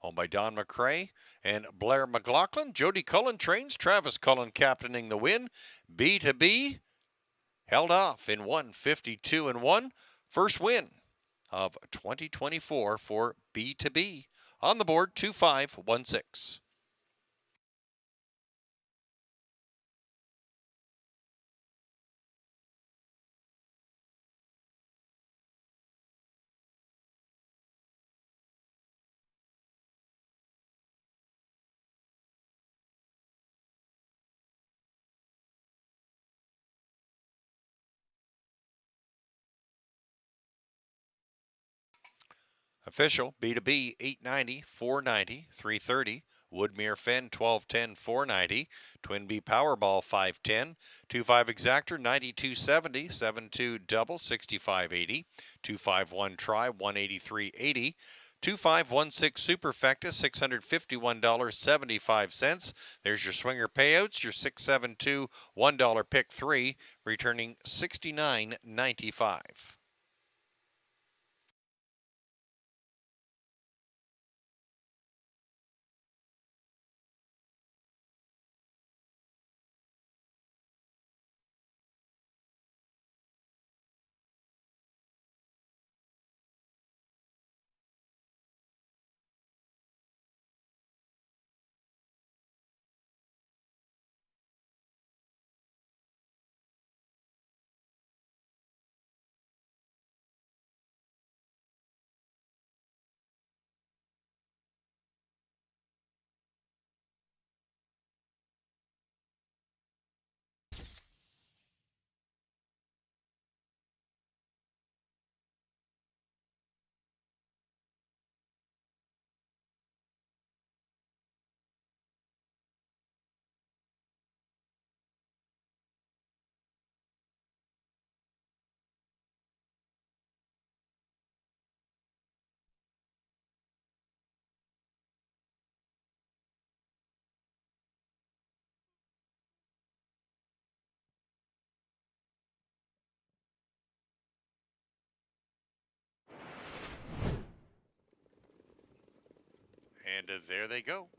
owned by Don McCrae and Blair McLaughlin. Jody Cullen trains, Travis Cullen captaining the win. B2B held off in 152-1. First win of 2024 for B2B. On the board, 2516. Official, B2B 890, 490, 330. Woodmere Fen 1210, 490. Twin B Powerball 510. 25 Exactor 9270, 72 Double 6580. 251 Try 183.80. 2516 Superfecta $651.75. There's your swinger payouts. Your 672 $1 pick 3, returning $69.95. And there they go.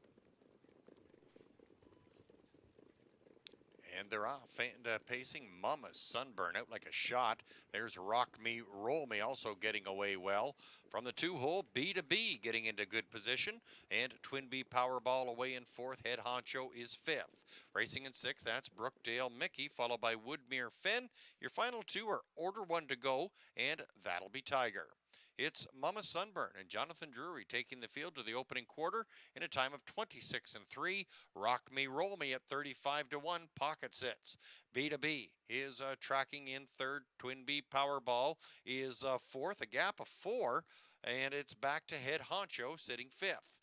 And they're off. And pacing Mama's Sunburn out like a shot. There's Rock Me, Roll Me also getting away well. From the 2-hole, B2B getting into good position. And Twin B Powerball away in 4th. Head Honcho is 5th. Racing in 6th, that's Brookdale Mickey, followed by Woodmere Fen. Your final 2 are Order 1 to Go, and That'll Be Tiger. It's Mama Sunburn and Jonathan Drury taking the field to the opening quarter in a time of 26-3. Rock Me, Roll Me at 35-1. Pocket sits. B2B is tracking in 3rd. Twin B Powerball is 4th, a gap of 4, and it's back to Head Honcho sitting 5th.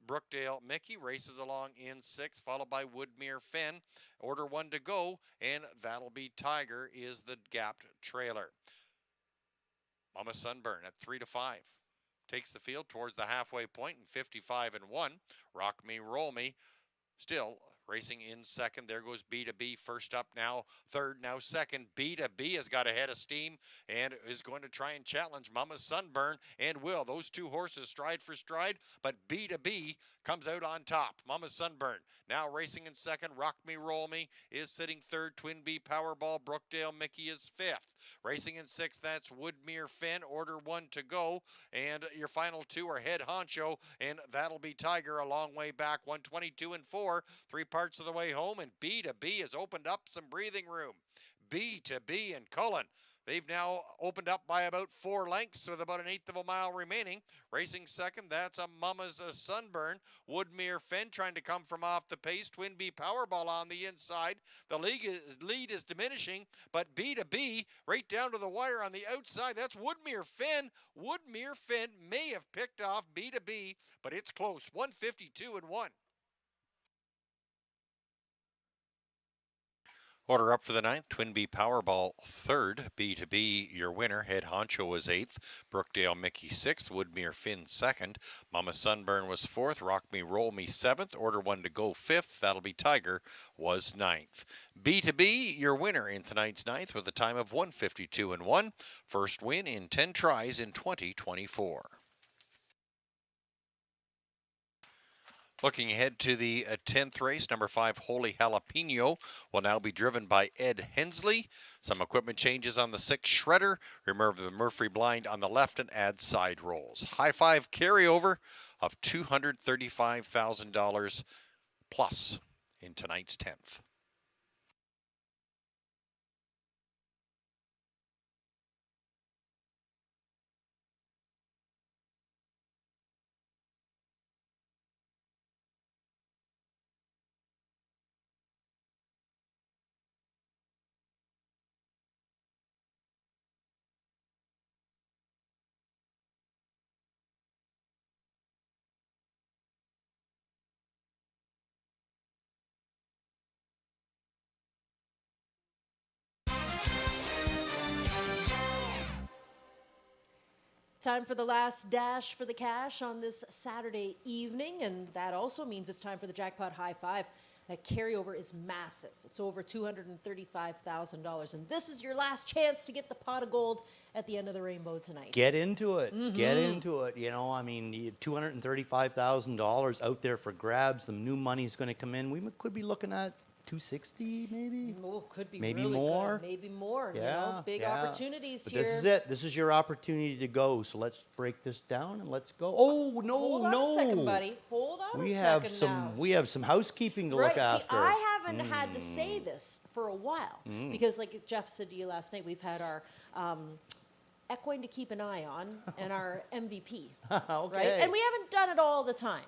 Brookdale Mickey races along in 6th, followed by Woodmere Fen. Order 1 to Go, and That'll Be Tiger is the gapped trailer. Mama Sunburn at 3-5 takes the field towards the halfway point in 55-1. Rock Me, Roll Me still racing in 2nd. There goes B2B first up now, 3rd, now 2nd. B2B has got a head of steam and is going to try and challenge Mama Sunburn, and will. Those 2 horses stride for stride, but B2B comes out on top. Mama Sunburn now racing in 2nd. Rock Me, Roll Me is sitting 3rd. Twin B Powerball, Brookdale Mickey is 5th. Racing in 6th, that's Woodmere Fen, Order 1 to Go. And your final 2 are Head Honcho, and That'll Be Tiger a long way back, 122-4, 3 parts of the way home, and B2B has opened up some breathing room. B2B and Cullen, they've now opened up by about 4 lengths with about 1/8 of a mile remaining. Racing 2nd, that's a Mama's Sunburn. Woodmere Fen trying to come from off the pace. Twin B Powerball on the inside. The lead is diminishing, but B2B right down to the wire on the outside. That's Woodmere Fen. Woodmere Fen may have picked off B2B, but it's close, 152-1. Order up for the 9th, Twin B Powerball 3rd, B2B your winner, Head Honcho was 8th, Brookdale Mickey 6th, Woodmere Fen 2nd, Mama Sunburn was 4th, Rock Me Roll Me 7th, Order 1 to Go 5th, That'll Be Tiger was 9th. B2B your winner in tonight's 9th with a time of 152-1, first win in 10 tries in 2024. Looking ahead to the 10th race, number 5, Holy Jalapeno, will now be driven by Ed Hensley. Some equipment changes on the 6 Shredder. Remember the Murphy blind on the left and add side rolls. High 5 carryover of $235,000 plus in tonight's 10th. Time for the last dash for the cash on this Saturday evening, and that also means it's time for the jackpot high 5. That carryover is massive. It's over $235,000, and this is your last chance to get the pot of gold at the end of the rainbow tonight. Get into it. Get into it. You know, I mean, $235,000 out there for grabs. The new money's going to come in. We could be looking at 260 maybe. Oh, could be maybe really more. Good. Maybe more. Yeah, you know, big opportunities but here. This is it. This is your opportunity to go. So let's break this down and let's go. Oh no, Hold on a second, buddy. Hold on a second now. We have some housekeeping to look after. See, I haven't had to say this for a while because, like Jeff said to you last night, we've had our equine to keep an eye on and our MVP. Okay. Right? And we haven't done it all the time.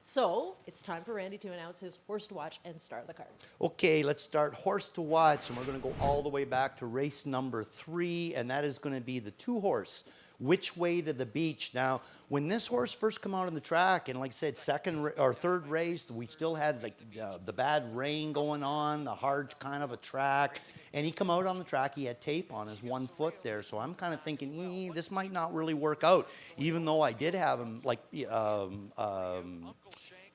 So it's time for Randy to announce his horse to watch and star of the card. Okay, let's start horse to watch, and we're going to go all the way back to race number 3, and that is going to be the 2-horse, Which Way to the Beach. Now, when this horse first come out on the track, and like I said, third race, we still had like the bad rain going on, the hard kind of a track, and he come out on the track, he had tape on his one foot there, so I'm kind of thinking, this might not really work out, even though I did have him like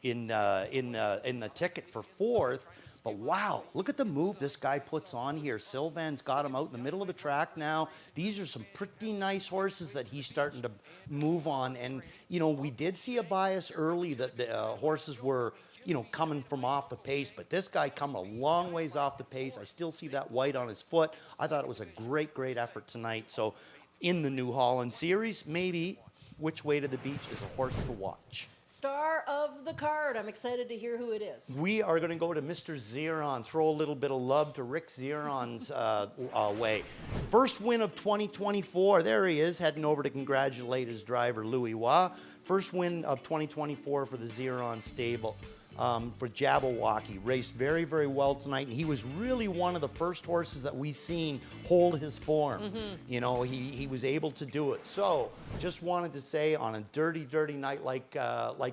in the ticket for 4th. But wow, look at the move this guy puts on here. Sylvan's got him out in the middle of the track now. These are some pretty nice horses that he's starting to move on. And, you know, we did see a bias early that the horses were, you know, coming from off the pace. But this guy come a long ways off the pace. I still see that white on his foot. I thought it was a great, great effort tonight. So in the New Holland Series, maybe Which Way to the Beach is a horse to watch. Star of the card. I'm excited to hear who it is. We are going to go to Mr. Zeron, throw a little bit of love to Rick Zeron's way. First win of 2024. There he is, heading over to congratulate his driver, Louis Wah. First win of 2024 for the Zeron stable. For Jabberwocky. Raced very, very well tonight, and he was really one of the first horses that we've seen hold his form. You know, he was able to do it. So, just wanted to say, on a dirty, dirty night like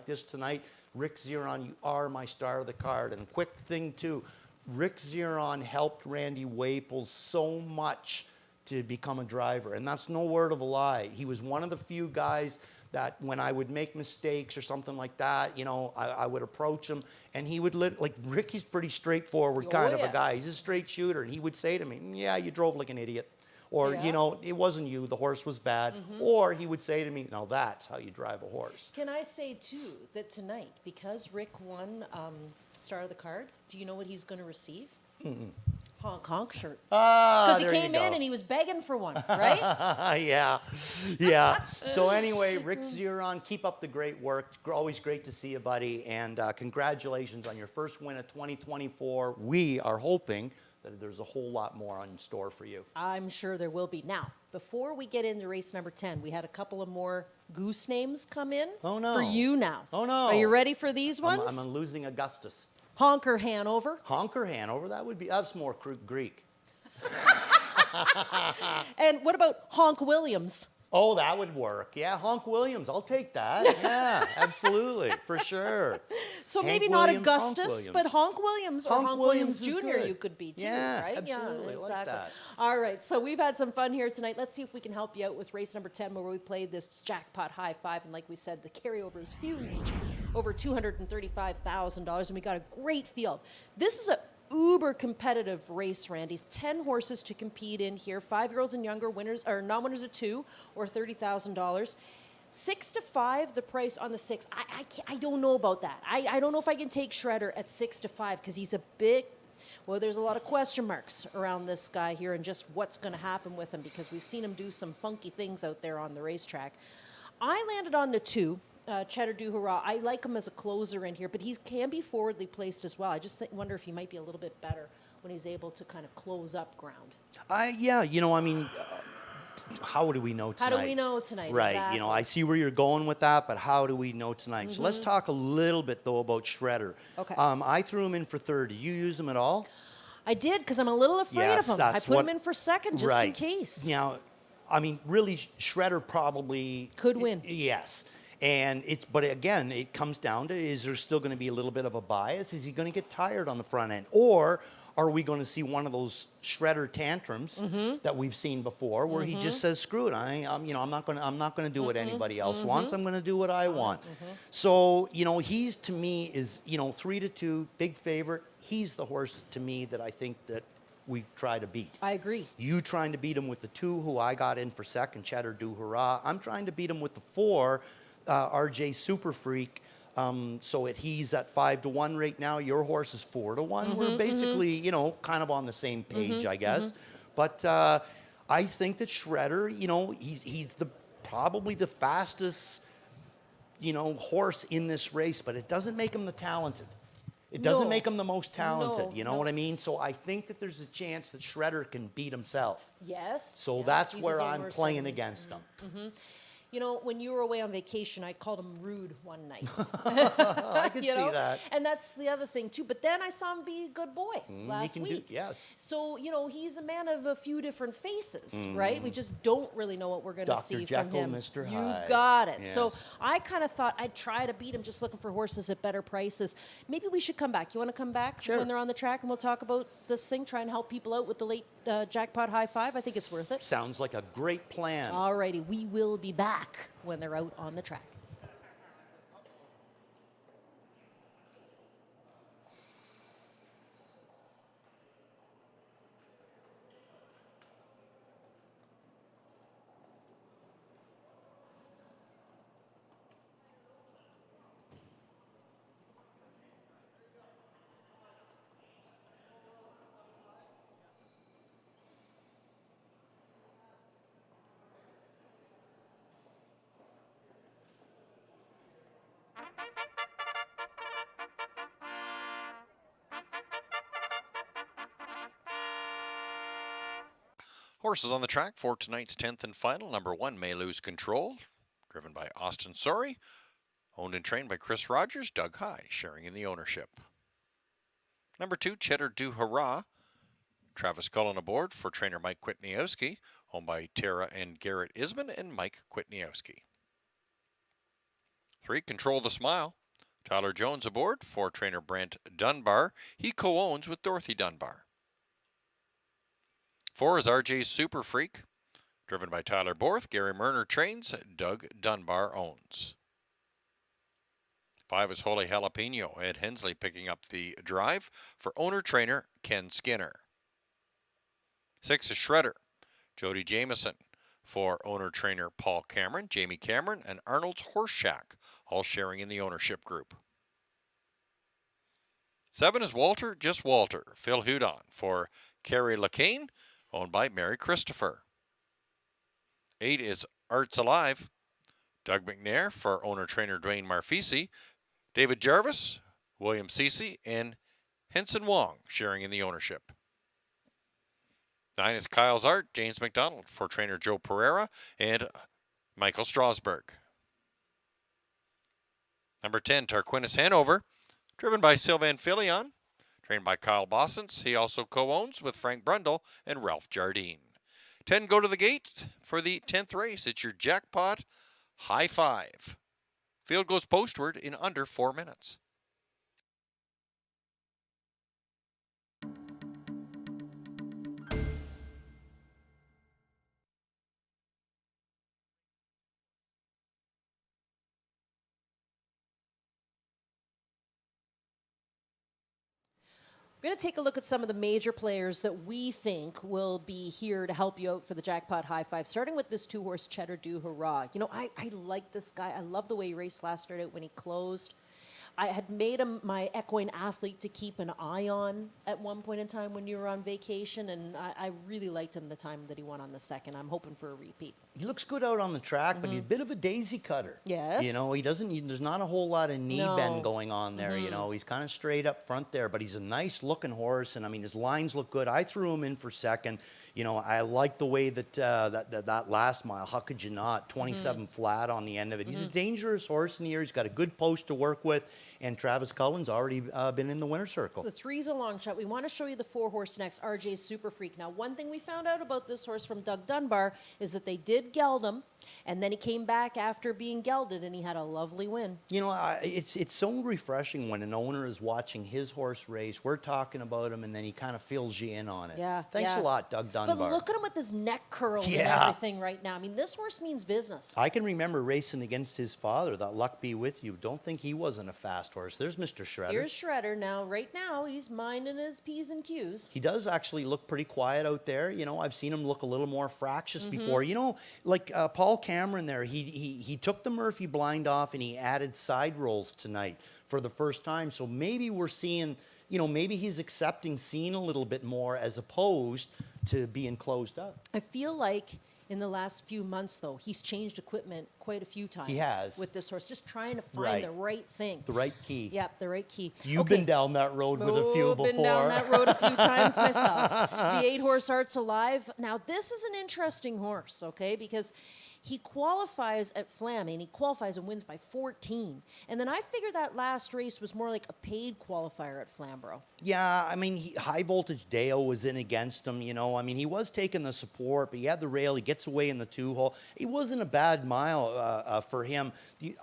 this tonight, Rick Zeron, you are my star of the card. And a quick thing, too, Rick Zeron helped Randy Waples so much to become a driver, and that's no word of a lie. He was one of the few guys that when I would make mistakes or something like that, you know, I would approach him, and he would, like, Ricky's pretty straightforward kind of a guy. He's a straight shooter, and he would say to me, yeah, you drove like an idiot. Or, you know, it wasn't you, the horse was bad. Or he would say to me, no, that's how you drive a horse. Can I say, too, that tonight, because Rick won Star of the Card, do you know what he's going to receive? Honk honk shirt. Because he came in and he was begging for one, right? Yeah. So anyway, Rick Zeron, keep up the great work. Always great to see you, buddy. And congratulations on your first win of 2024. We are hoping that there's a whole lot more in store for you. I'm sure there will be. Now, before we get into race number 10, we had a couple of more goose names come in. Oh, no. For you now. Oh, no. Are you ready for these ones? I'm losing Augustus. Honker Hanover. Honker Hanover, that's more Greek. And what about Honk Williams? Oh, that would work. Yeah, Honk Williams, I'll take that. Yeah, absolutely, for sure. So Hank maybe Williams, not Augustus, but Honk Williams or Honk Williams Jr. good. you could be too, yeah, right? Absolutely, Yeah, like that. All right, so we've had some fun here tonight. Let's see if we can help you out with race number 10 where we played this jackpot high 5. And like we said, the carryover is huge, over $235,000, and we got a great field. This is a uber competitive race, Randy. 10 horses to compete in here. 5-year-olds and younger winners, or non-winners of 2, or $30,000. 6 to 5, the price on the 6. I don't know about that. I don't know if I can take Shredder at 6 to 5 because he's a bit. Well, there's a lot of question marks around this guy here and just what's going to happen with him because we've seen him do some funky things out there on the racetrack. I landed on the 2, Cheddar Du Hurrah. I like him as a closer in here, but he can be forwardly placed as well. I just wonder if he might be a little bit better when he's able to kind of close up ground. Yeah, I mean, how do we know tonight? How do we know tonight? Right, Exactly. I see where you're going with that, but how do we know tonight? So let's talk a little bit, though, about Shredder. Okay. I threw him in for third. Did you use him at all? I did because I'm a little afraid of him. I put him in for second just in right. case. Now, I mean, really, Shredder probably could win. Yes. And but again, it comes down to, is there still going to be a little bit of a bias? Is he going to get tired on the front end? Or are we going to see one of those Shredder tantrums that we've seen before, where he just says, "Screw it! I'm not going to do what anybody else wants. I'm going to do what I want." So he's, to me, is 3 to 2, big favorite. He's the horse to me that I think that we try to beat. I agree. You trying to beat him with the 2, who I got in for second, Cheddar Du Hurrah. I'm trying to beat him with the 4, RJ Super Freak. So he's at 5 to 1 right now. Your horse is 4 to 1. We're basically, kind of on the same page, I guess. But I think that Shredder, he's probably the fastest, horse in this race, but it doesn't make him the talented. It doesn't make him the most talented. You know what I mean? So I think that there's a chance that Shredder can beat himself. Yes. So that's where I'm playing against him. When you were away on vacation, I called him rude one night. I could see that. And that's the other thing, too. But then I saw him be a good boy last week. Yes. So, he's a man of a few different faces, right? We just don't really know what we're going to see Jekyll, from him. Mr. You Hyde. got it. Yes. So I kind of thought I'd try to beat him just looking for horses at better prices. Maybe we should come back. You want to come back when they're on the track and we'll talk about this thing, try and help people out with the late jackpot high five? I think it's worth it. Sounds like a great plan. All righty. We will be back when they're out on the track. Horses on the track for tonight's 10th and final. Number 1, May Lose Control, driven by Austin Sorey. Owned and trained by Chris Rogers, Doug High, sharing in the ownership. Number 2, Cheddar Du Hurrah. Travis Cullen aboard for trainer Mike Kwitniowski, owned by Tara and Garrett Isman and Mike Kwitniowski. 3, Control the Smile. Tyler Jones aboard for trainer Brent Dunbar. He co-owns with Dorothy Dunbar. 4 is RJ Super Freak, driven by Tyler Borth. Gary Murner trains, Doug Dunbar owns. 5 is Holy Jalapeno. Ed Hensley picking up the drive for owner-trainer Ken Skinner. 6 is Shredder. Jody Jameson for owner-trainer Paul Cameron, Jamie Cameron, and Arnold's Horse Shack, all sharing in the ownership group. 7 is Walter, Just Walter. Phil Hudon for Carrie Lacane, owned by Mary Christopher. 8 is Arts Alive. Doug McNair for owner-trainer Dwayne Marfisi. David Jarvis, William Cece, and Henson Wong sharing in the ownership. 9 is Kyle's Art, James McDonald for trainer Joe Pereira and Michael Strasberg. Number 10, Tarquinius Hanover, driven by Sylvain Filion, trained by Kyle Bossens. He also co-owns with Frank Brundle and Ralph Jardine. 10 go to the gate for the 10th race. It's your jackpot high five. Field goes postward in under 4 minutes. We're going to take a look at some of the major players that we think will be here to help you out for the Jackpot High Five, starting with this 2-horse Cheddar Du Hurrah. You know, I like this guy. I love the way he raced last start out when he closed. I had made him my equine athlete to keep an eye on at one point in time when you were on vacation, and I really liked him the time that he won on the second. I'm hoping for a repeat. He looks good out on the track, but he's a bit of a daisy cutter. Yes. You know, there's not a whole lot of knee No. bend going on there, you know. He's kind of straight up front there, but he's a nice looking horse, and I mean, his lines look good. I threw him in for second. You know, I like the way that that last mile, how could you not? 27 flat on the end of it. He's a dangerous horse in the air. He's got a good post to work with, and Travis Cullen's already been in the winner's circle. The 3's a long shot. We want to show you the 4-horse next, RJ's Super Freak. Now, one thing we found out about this horse from Doug Dunbar is that they did geld him, and then he came back after being gelded, and he had a lovely win. You know, it's so refreshing when an owner is watching his horse race. We're talking about him, and then he kind of fills you in on it. Yeah. Thanks a lot, Doug Dunbar. But look at him with his neck curled and Yeah. everything right now. I mean, this horse means business. I can remember racing against his father, that Luck Be With You. Don't think he wasn't a fast horse. There's Mr. Shredder. Here's Shredder. Now, right now, he's minding his P's and Q's. He does actually look pretty quiet out there. You know, I've seen him look a little more fractious before. You know, like Paul Cameron there, he took the Murphy blind off and he added side rolls tonight for the first time. So maybe we're seeing, you know, maybe he's accepting seeing a little bit more as opposed to being closed up. I feel like in the last few months, though, he's changed equipment quite a few times. He has. With this horse, just trying to find the right thing. The right key. Yep, the right key. You've been down that road with a few before. Been down that road a few times myself. The 8-horse Arts Alive. Now, this is an interesting horse, okay, because he qualifies at Flaming. He qualifies and wins by 14. And then I figured that last race was more like a paid qualifier at Flamborough. Yeah, I mean, High Voltage Deo was in against him, you know. I mean, he was taking the support, but he had the rail. He gets away in the 2-hole. It wasn't a bad mile for him.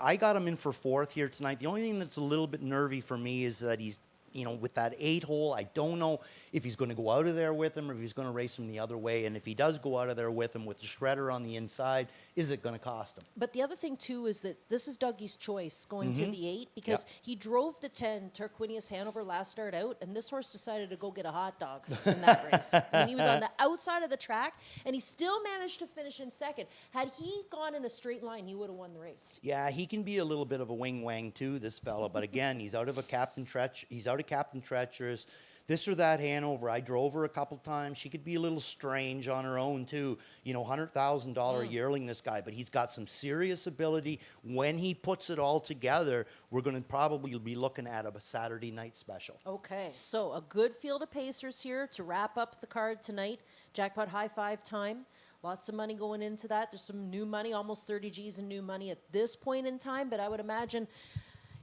I got him in for 4th here tonight. The only thing that's a little bit nervy for me is that he's, you know, with that 8-hole, I don't know if he's going to go out of there with him or if he's going to race him the other way. And if he does go out of there with him with the Shredder on the inside, is it going to cost him? But the other thing, too, is that this is Dougie's choice going to the 8 because he drove the 10 Tarquinius Hanover last start out, and this horse decided to go get a hot dog in that race. I mean, he was on the outside of the track, and he still managed to finish in second. Had he gone in a straight line, he would have won the race. Yeah, he can be a little bit of a wing-wang, too, this fella. But again, he's out of Captain Treacherous. This or that Hanover, I drove her a couple times. She could be a little strange on her own, too. You know, $100,000 yearling, this guy. But he's got some serious ability. When he puts it all together, we're going to probably be looking at a Saturday night special. Okay, so a good field of pacers here to wrap up the card tonight. Jackpot High Five time. Lots of money going into that. There's some new money, almost 30 G's in new money at this point in time. But I would imagine,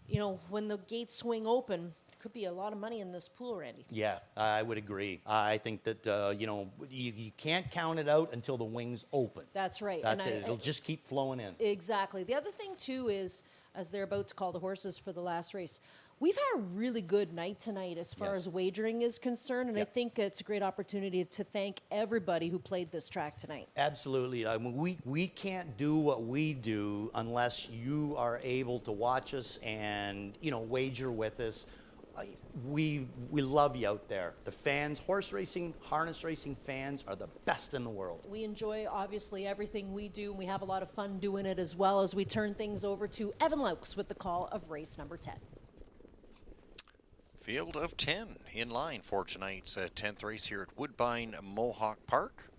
you know, when the gates swing open, could be a lot of money in this pool, Randy. Yeah, I would agree. I think that, you know, you can't count it out until the wings open. That's right. That's it. It'll just keep flowing in. Exactly. The other thing, too, is as they're about to call the horses for the last race, we've had a really good night tonight as far as wagering is concerned, and I think it's a great opportunity to thank everybody who played this track tonight. Absolutely. I mean, we can't do what we do unless you are able to watch us and, you know, wager with us. We love you out there. The fans, horse racing, harness racing fans are the best in the world. We enjoy, obviously, everything we do, and we have a lot of fun doing it as well as we turn things over to Evan Laux with the call of race number 10. Field of 10 in line for tonight's 10th race here at Woodbine Mohawk Park.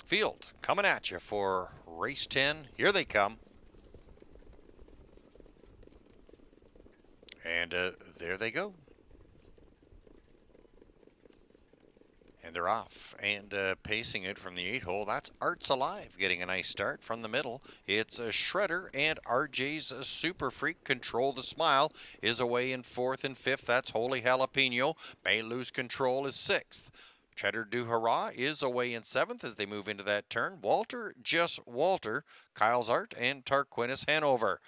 Field coming at you for race 10. Here they come. And there they go. And they're off and pacing it from the 8-hole. That's Arts Alive getting a nice start from the middle. It's a Shredder and RJ's Super Freak. Control the Smile is away in 4th and 5th. That's Holy Jalapeno. May Lose Control is 6th. Cheddar Du Hurrah is away in 7th as they move into that turn. Walter, Just Walter, Kyle's Art, and Tarquinius Hanover.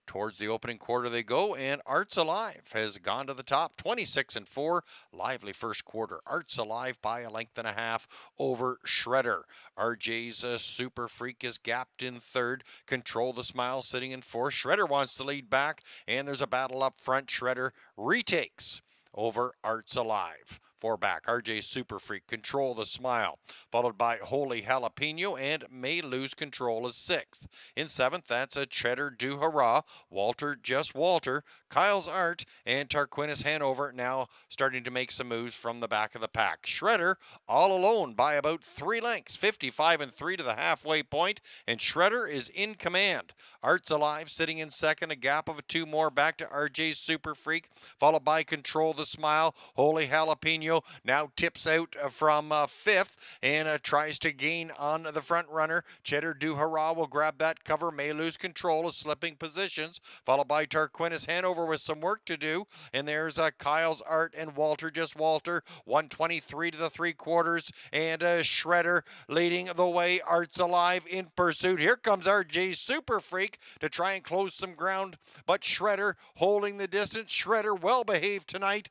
Towards the opening quarter they go, and Arts Alive has gone to the top, 26-4. Lively first quarter. Arts Alive by a length and a half over Shredder. RJ's Super Freak is gapped in third. Control the Smile sitting in fourth. Shredder wants to lead back, and there's a battle up front. Shredder retakes over Arts Alive. Four back, RJ Super Freak, Control the Smile, followed by Holy Jalapeno, and May Lose Control is sixth. In seventh, that's a Cheddar Do Hurrah, Walter Just Walter, Kyle's Art, and Tarquinius Hanover now starting to make some moves from the back of the pack. Shredder all alone by about 3 lengths, 55-3 to the halfway point, and Shredder is in command. Arts Alive sitting in second, a gap of 2 more back to RJ Super Freak, followed by Control the Smile. Holy Jalapeno now tips out from fifth and tries to gain on the front runner. Cheddar Do Hurrah will grab that cover. May Lose Control is slipping positions, followed by Tarquinius Hanover with some work to do. And there's Kyle's Art and Walter Just Walter, 123 to the 3/4, and Shredder leading the way. Arts Alive in pursuit. Here comes RJ Super Freak to try and close some ground, but Shredder holding the distance. Shredder well behaved tonight,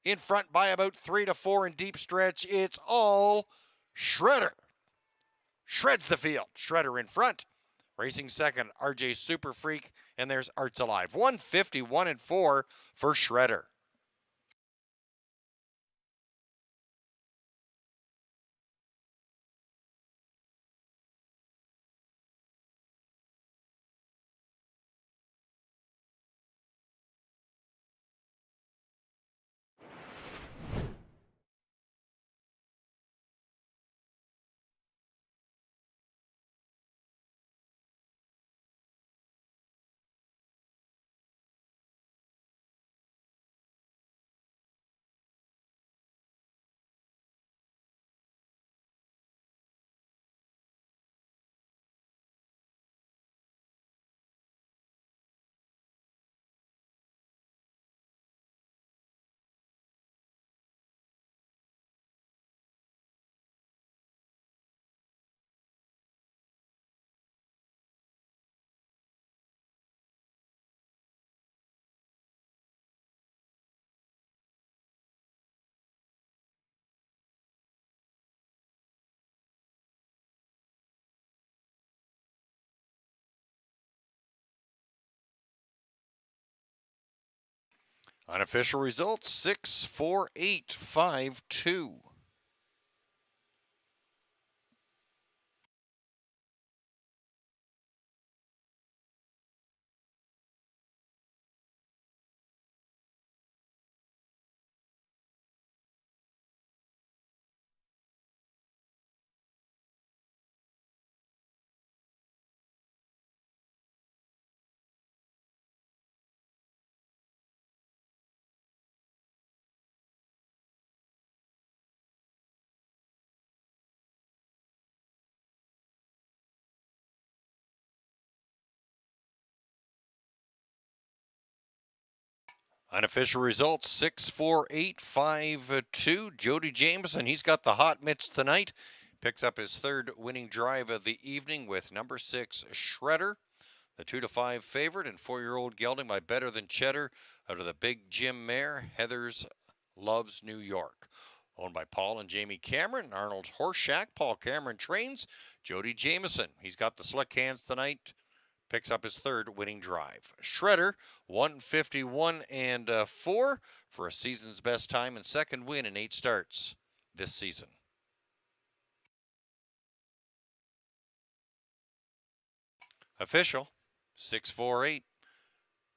in front by about 3 to 4 in deep stretch. It's all Shredder. Shreds the field. Shredder in front. Racing second, RJ Super Freak, and there's Arts Alive. 151-4 for Shredder. Unofficial results, 6-4-8-5-2. Unofficial results, 6-4-8-5-2. Jody Jameson, he's got the hot mitts tonight. Picks up his third winning drive of the evening with number 6, Shredder. The 2-5 favorite, and 4-year-old gelding by Better Than Cheddar out of the Big Jim mare, Heather's Loves New York. Owned by Paul and Jamie Cameron, Arnold Horseshack. Paul Cameron trains. Jody Jameson, he's got the slick hands tonight. Picks up his third winning drive. Shredder, 151-4 for a season's best time and second win in 8 starts this season. Official, 6-4-8.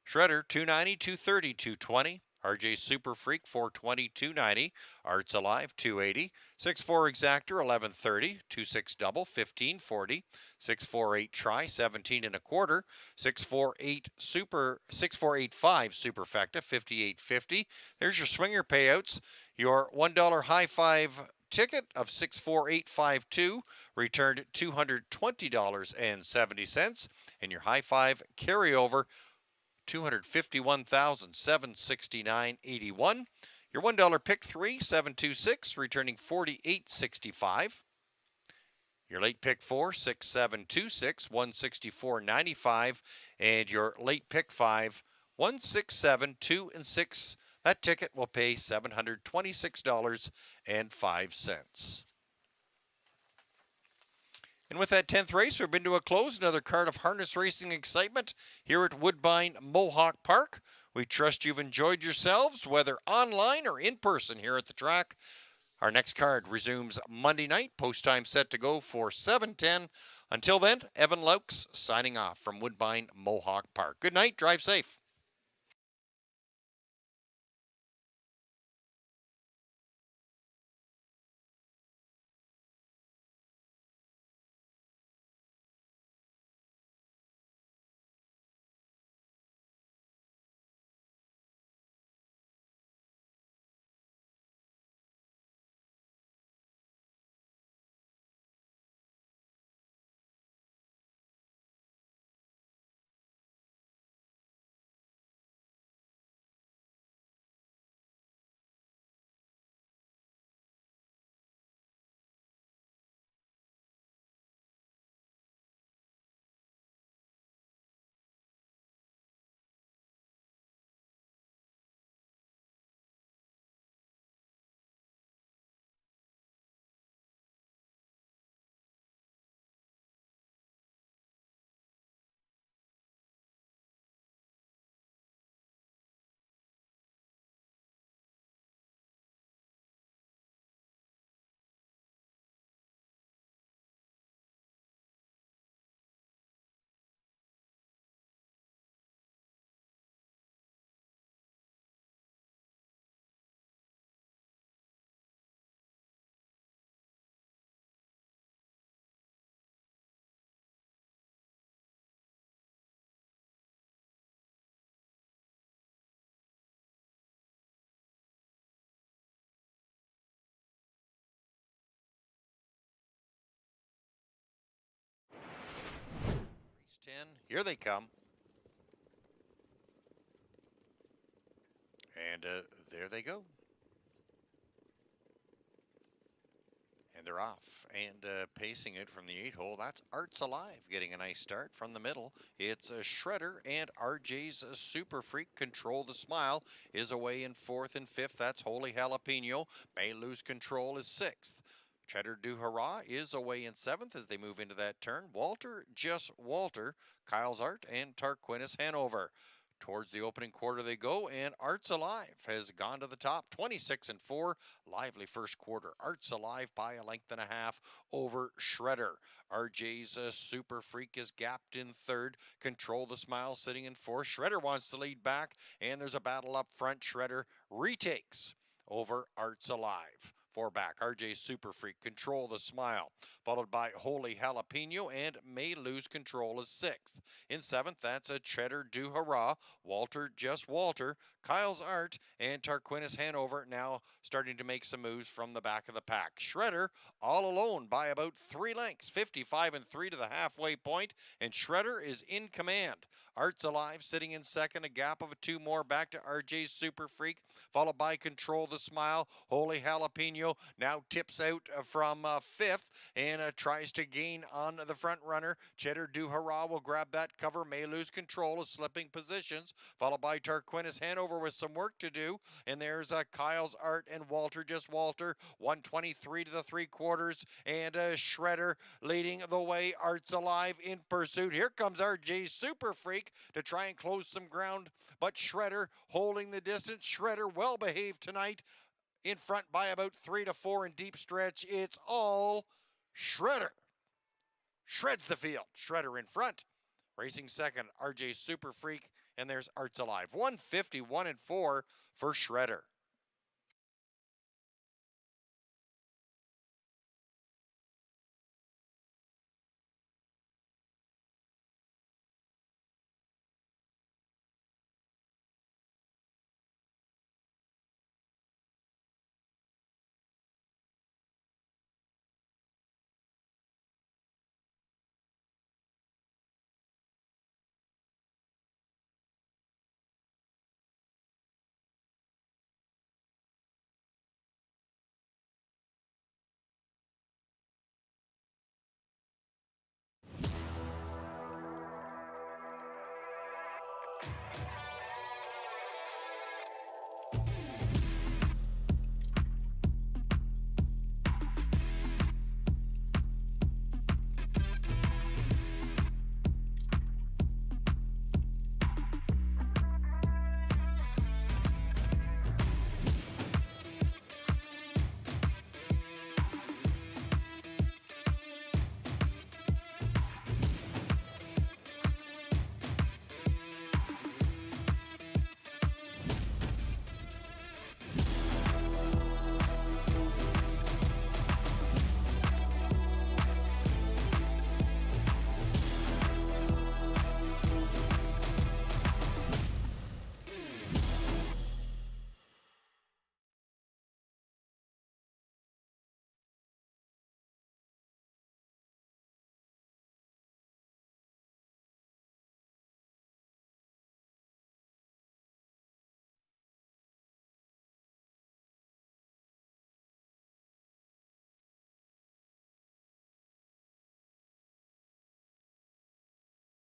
Shredder, 290, 230, 220. RJ Super Freak, 420, 290. Arts Alive, 280. 6-4 Exactor, 1130. 2-6 Double, 1540. 6-4-8 Try, 17 1/4. 6-4-8 Super, 6-4-8-5 Superfecta, 58.50. There's your swinger payouts. Your $1 high five ticket of 64852 returned $220.70, and your high five carryover $251,769.81. Your $1 pick 3 726 returning $48.65. Your late pick 4, 6726, 164.95, and your late pick 5, 167, 2 and 6. That ticket will pay $726.05. And with that 10th race, we've been to a close. Another card of harness racing excitement here at Woodbine Mohawk Park. We trust you've enjoyed yourselves, whether online or in person here at the track. Our next card resumes Monday night. Post time set to go for 7:10. Until then, Evan Laux signing off from Woodbine Mohawk Park. Good night. Drive safe. Race 10. Here they come. And there they go. And they're off. And pacing it from the 8-hole, that's Arts Alive getting a nice start from the middle. It's a Shredder and RJ's Super Freak. Control the Smile is away in 4th and 5th. That's Holy Jalapeno. May Lose Control is 6th. Cheddar Du Hurrah is away in 7th as they move into that turn. Walter, Just Walter, Kyle's Art, and Tarquinius Hanover. Towards the opening quarter they go, and Arts Alive has gone to the top, 26 and 4. Lively first quarter. Arts Alive by a length and a half over Shredder. RJ's Super Freak is gapped in 3rd. Control the Smile sitting in 4th. Shredder wants to lead back, and there's a battle up front. Shredder retakes over Arts Alive. 4 back, RJ Super Freak, Control the Smile, followed by Holy Jalapeno, and May Lose Control is 6th. In 7th, that's a Cheddar Du Hurrah, Walter, Just Walter, Kyle's Art, and Tarquinius Hanover now starting to make some moves from the back of the pack. Shredder all alone by about 3 lengths, 55 and 3 to the halfway point, and Shredder is in command. Arts Alive sitting in 2nd, a gap of 2 more back to RJ's Super Freak, followed by Control the Smile. Holy Jalapeno now tips out from 5th and tries to gain on the front runner. Cheddar Du Hurrah will grab that cover. May Lose Control is slipping positions, followed by Tarquinius Hanover with some work to do. And there's Kyle's Art and Walter, Just Walter, 123 to the 3/4, and Shredder leading the way. Arts Alive in pursuit. Here comes RJ Super Freak to try and close some ground, but Shredder holding the distance. Shredder well behaved tonight, in front by about 3 to 4 in deep stretch. It's all Shredder. Shreds the field. Shredder in front. Racing 2nd, RJ Super Freak, and there's Arts Alive. 151 and 4 for Shredder.